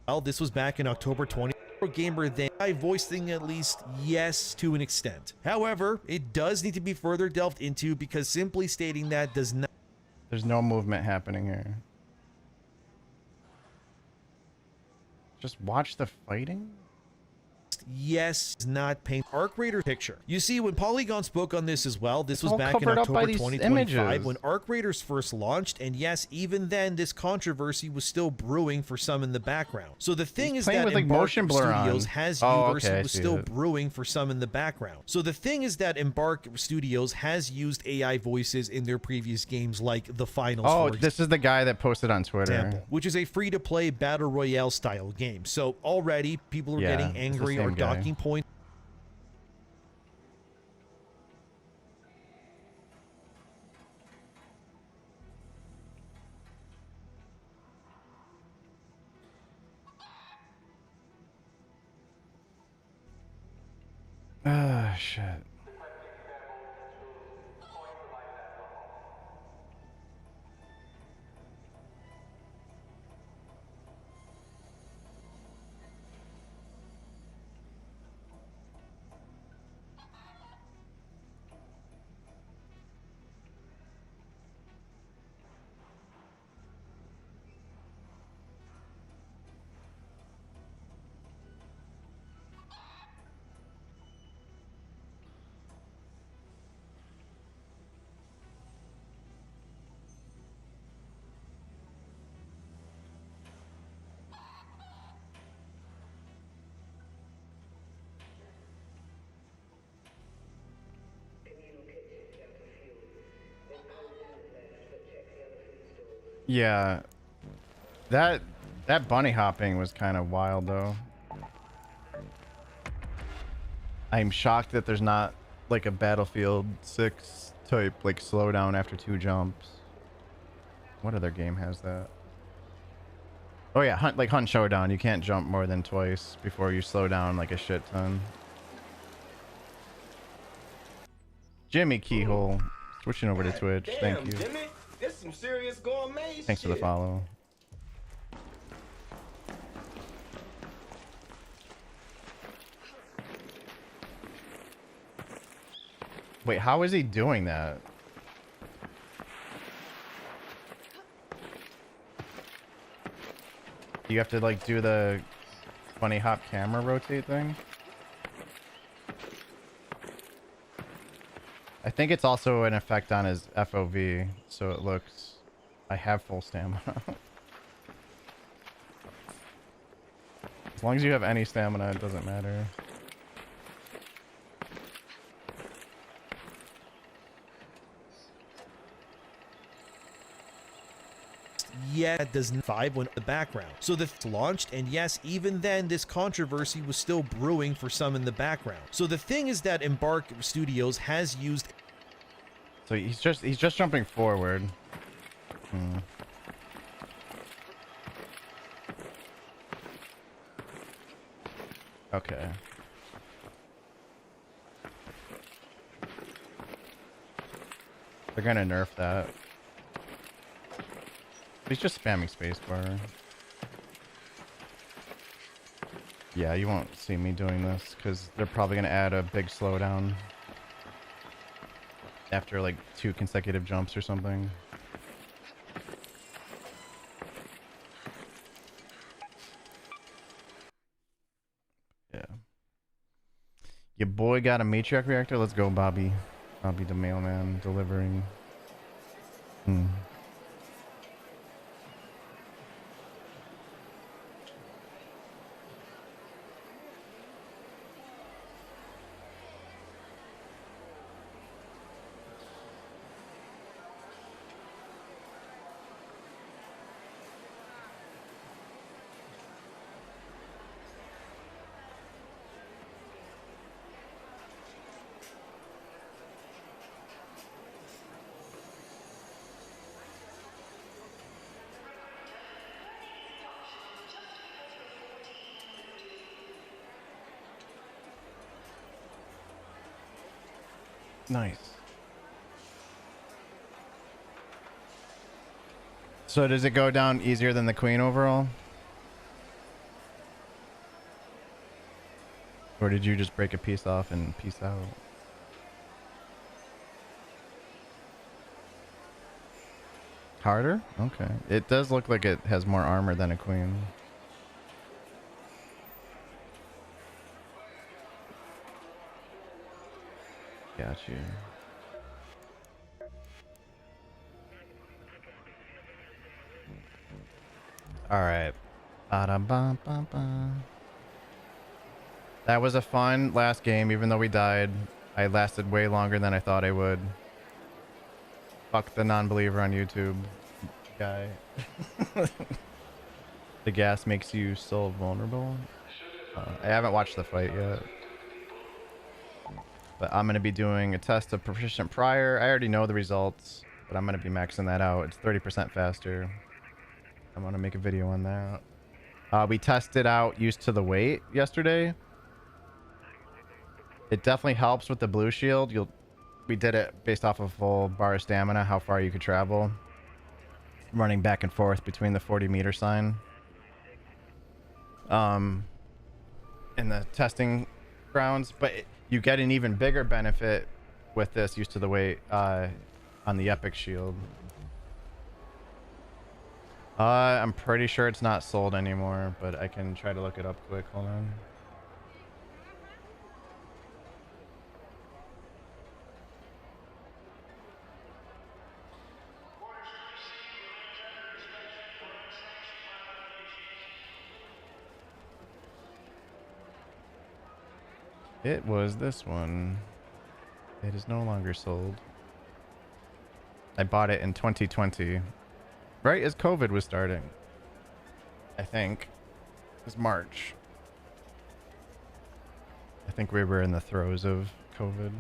Well, this was back in October 20. Gamer then I voicing at least yes to an extent. However, it does need to be further delved into because simply stating that does not. There's no movement happening here. Just watch the fighting? Yes, does not paint Arc Raider picture. You see, when Polygon spoke on this as well, this was all back in covered up by October these 2025 images. when Arc Raiders first launched, and yes, even then, this controversy was still brewing for some in the background. So the thing is that with, like, Embark motion blur Studios on. has Oh, used okay, I was see still it. brewing for some in the background. So the thing is that Embark Studios has used AI voices in their previous games, like the Finals. Oh, for this is the guy that posted on Twitter. example, which is a free-to-play battle royale style game. So already people are Yeah, getting it's the angry same or guy. docking points. Ah, shit. Yeah, that bunny hopping was kind of wild though. I'm shocked that there's not like a Battlefield 6 type like slowdown after 2 jumps. What other game has that? Oh yeah, Hunt Showdown. You can't jump more than twice before you slow down like a shit ton. Jimmy Keyhole, switching over to Twitch. Damn, Thank you. Jimmy, this some serious gourmet Thanks for the shit. follow. Wait, how is he doing that? You have to like do the funny hop camera rotate thing? I think it's also an effect on his FOV, so it looks... I have full stamina. As long as you have any stamina, it doesn't matter. Yeah, it does 5 went in the background. So the launched, and yes, even then, this controversy was still brewing for some in the background. So the thing is that Embark Studios has used. So he's just jumping forward. Hmm. Okay. They're gonna nerf that. He's just spamming spacebar. Yeah, you won't see me doing this because they're probably gonna add a big slowdown after like 2 consecutive jumps or something. Yeah. Your boy got a matriarch reactor. Let's go, Bobby. Bobby the mailman delivering. Hmm. Nice. So does it go down easier than the queen overall? Or did you just break a piece off and peace out? Harder? Okay. It does look like it has more armor than a queen. Got you. All right. Ba-da-ba-ba-ba. That was a fun last game, even though we died. I lasted way longer than I thought I would. Fuck the non-believer on YouTube guy. The gas makes you so vulnerable. I haven't watched the fight yet. But I'm going to be doing a test of proficient prior. I already know the results, but I'm going to be maxing that out. It's 30% faster. I'm going to make a video on that. We tested out used to the weight yesterday. It definitely helps with the blue shield. We did it based off of full bar of stamina, how far you could travel. Running back and forth between the 40-meter sign. In the testing grounds, but you get an even bigger benefit with this used to the weight on the epic shield. I'm pretty sure it's not sold anymore, but I can try to look it up quick. Hold on. It was this one. It is no longer sold. I bought it in 2020. Right as COVID was starting. I think. It was March. I think we were in the throes of COVID.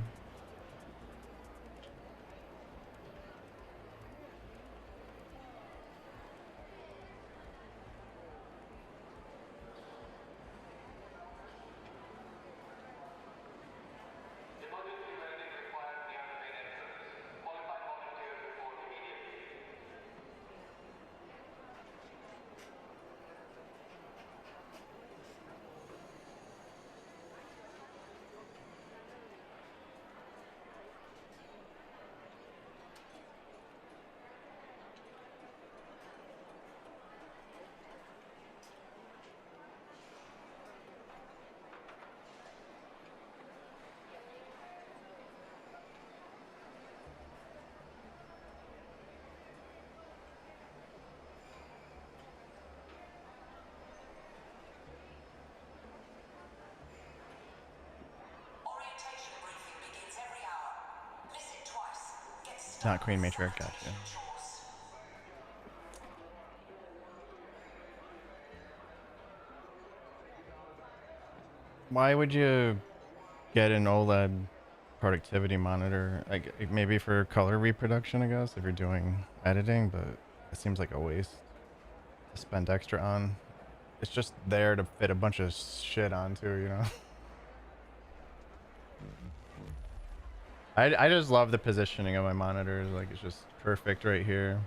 Not Queen Matriarch, gotcha. Why would you get an OLED productivity monitor? Like maybe for color reproduction, I guess, if you're doing editing, but it seems like a waste to spend extra on. It's just there to fit a bunch of shit onto, you know? I just love the positioning of my monitors. Like, it's just perfect right here.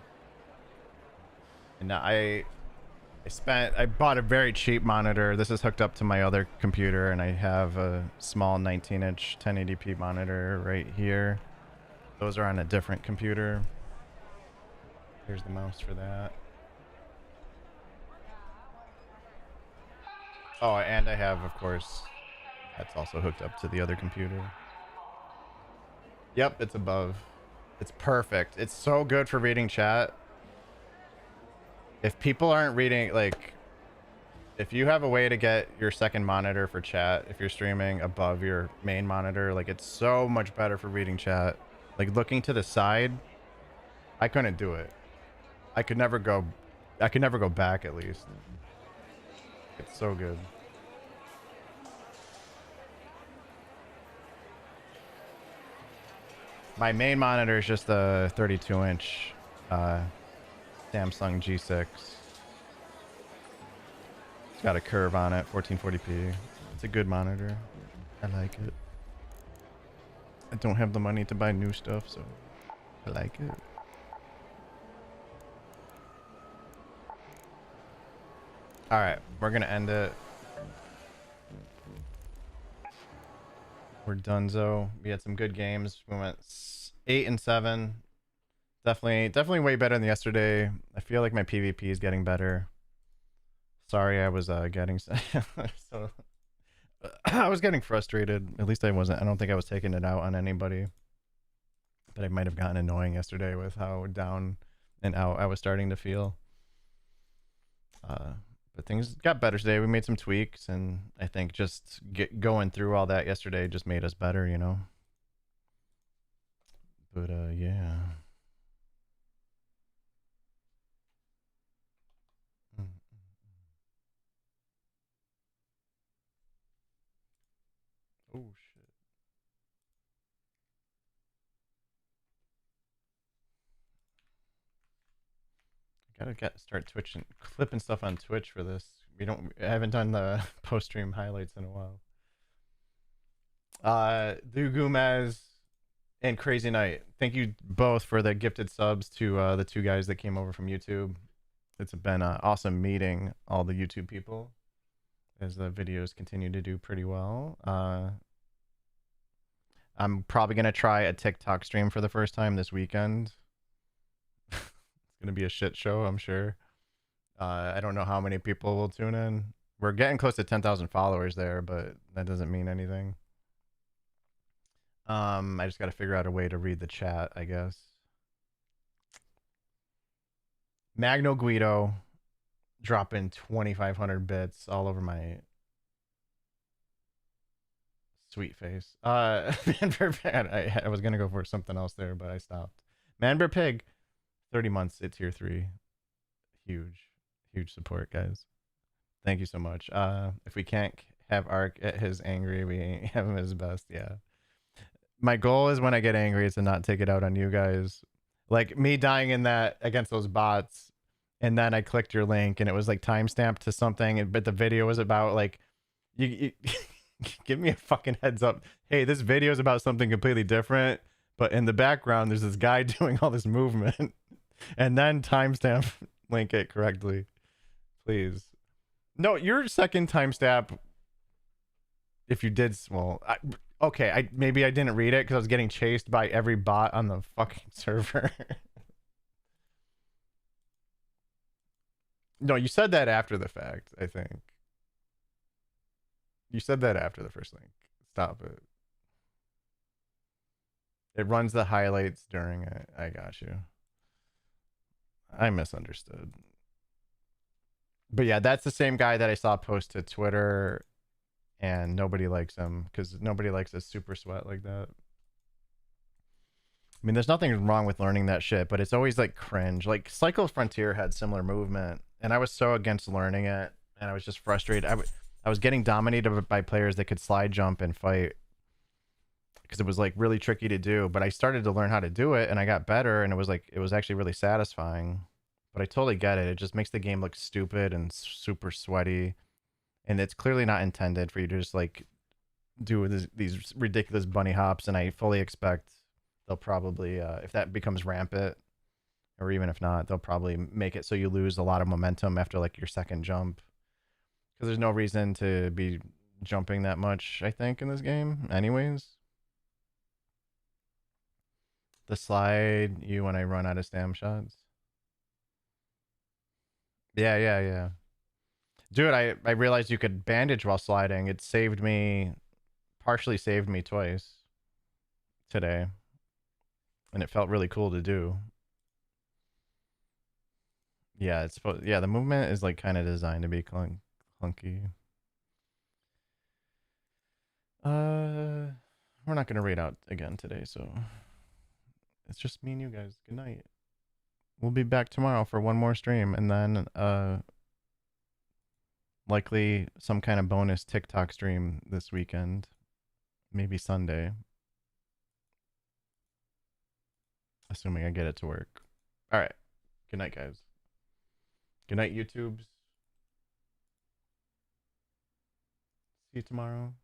And I bought a very cheap monitor. This is hooked up to my other computer, and I have a small 19-inch 1080p monitor right here. Those are on a different computer. Here's the mouse for that. Oh, and I have, of course, that's also hooked up to the other computer. Yep, it's above. It's perfect. It's so good for reading chat. If people aren't reading, like, if you have a way to get your second monitor for chat, if you're streaming above your main monitor, like, it's so much better for reading chat. Like, looking to the side, I couldn't do it. I could never go back, at least. It's so good. My main monitor is just a 32-inch Samsung G6. It's got a curve on it, 1440p. It's a good monitor. I like it. I don't have the money to buy new stuff, so I like it. All right, we're gonna end it. We're donezo. We had some good games. We went 8 and 7. Definitely way better than yesterday. I feel like my PvP is getting better. Sorry, I was getting so I was getting frustrated. At least I wasn't. I don't think I was taking it out on anybody. But I might have gotten annoying yesterday with how down and out I was starting to feel. But things got better today. We made some tweaks, and I think just going through all that yesterday just made us better, you know. But yeah. Oh shit. Gotta start twitching, clipping stuff on Twitch for this. I haven't done the post stream highlights in a while. Du Gumez and Crazy Knight, thank you both for the gifted subs to the two guys that came over from YouTube. It's been awesome meeting all the YouTube people as the videos continue to do pretty well. I'm probably gonna try a TikTok stream for the first time this weekend. It's gonna be a shit show, I'm sure. I don't know how many people will tune in. We're getting close to 10,000 followers there, but that doesn't mean anything. I just got to figure out a way to read the chat, I guess. Magno Guido dropping 2,500 bits all over my sweet face. I was gonna go for something else there, but I stopped. Manber Pig, 30 months at tier 3. Huge support, guys. Thank you so much. If we can't have Ark at his angry, we have him at his best. Yeah. My goal is when I get angry is to not take it out on you guys. Like me dying in that against those bots, and then I clicked your link and it was like timestamped to something, but the video was about like you give me a fucking heads up. Hey, this video is about something completely different, but in the background there's this guy doing all this movement, and then timestamp link it correctly, please. No, your second timestamp. If you did, well, okay, maybe I didn't read it because I was getting chased by every bot on the fucking server. No, you said that after the fact, I think. You said that after the first link. Stop it. It runs the highlights during it. I got you. I misunderstood. But yeah, that's the same guy that I saw post to Twitter, and nobody likes him because nobody likes a super sweat like that. I mean, there's nothing wrong with learning that shit, but it's always like cringe. Like Cycle Frontier had similar movement, and I was so against learning it, and I was just frustrated. I was getting dominated by players that could slide jump and fight because it was like really tricky to do. But I started to learn how to do it, and I got better, and it was actually really satisfying. But I totally get it. It just makes the game look stupid and super sweaty. And it's clearly not intended for you to just like do these ridiculous bunny hops. And I fully expect they'll probably, if that becomes rampant, or even if not, they'll probably make it so you lose a lot of momentum after like your second jump. Because there's no reason to be jumping that much, I think, in this game anyways. The slide you when I run out of stam shots. Yeah. Dude, I realized you could bandage while sliding. It saved me, partially saved me twice today. And it felt really cool to do. Yeah, it's supposed, yeah, the movement is like kind of designed to be clunky. We're not gonna raid out again today, so it's just me and you guys. Good night. We'll be back tomorrow for one more stream, and then likely some kind of bonus TikTok stream this weekend. Maybe Sunday. Assuming I get it to work. Alright. Good night, guys. Good night, YouTubes. See you tomorrow.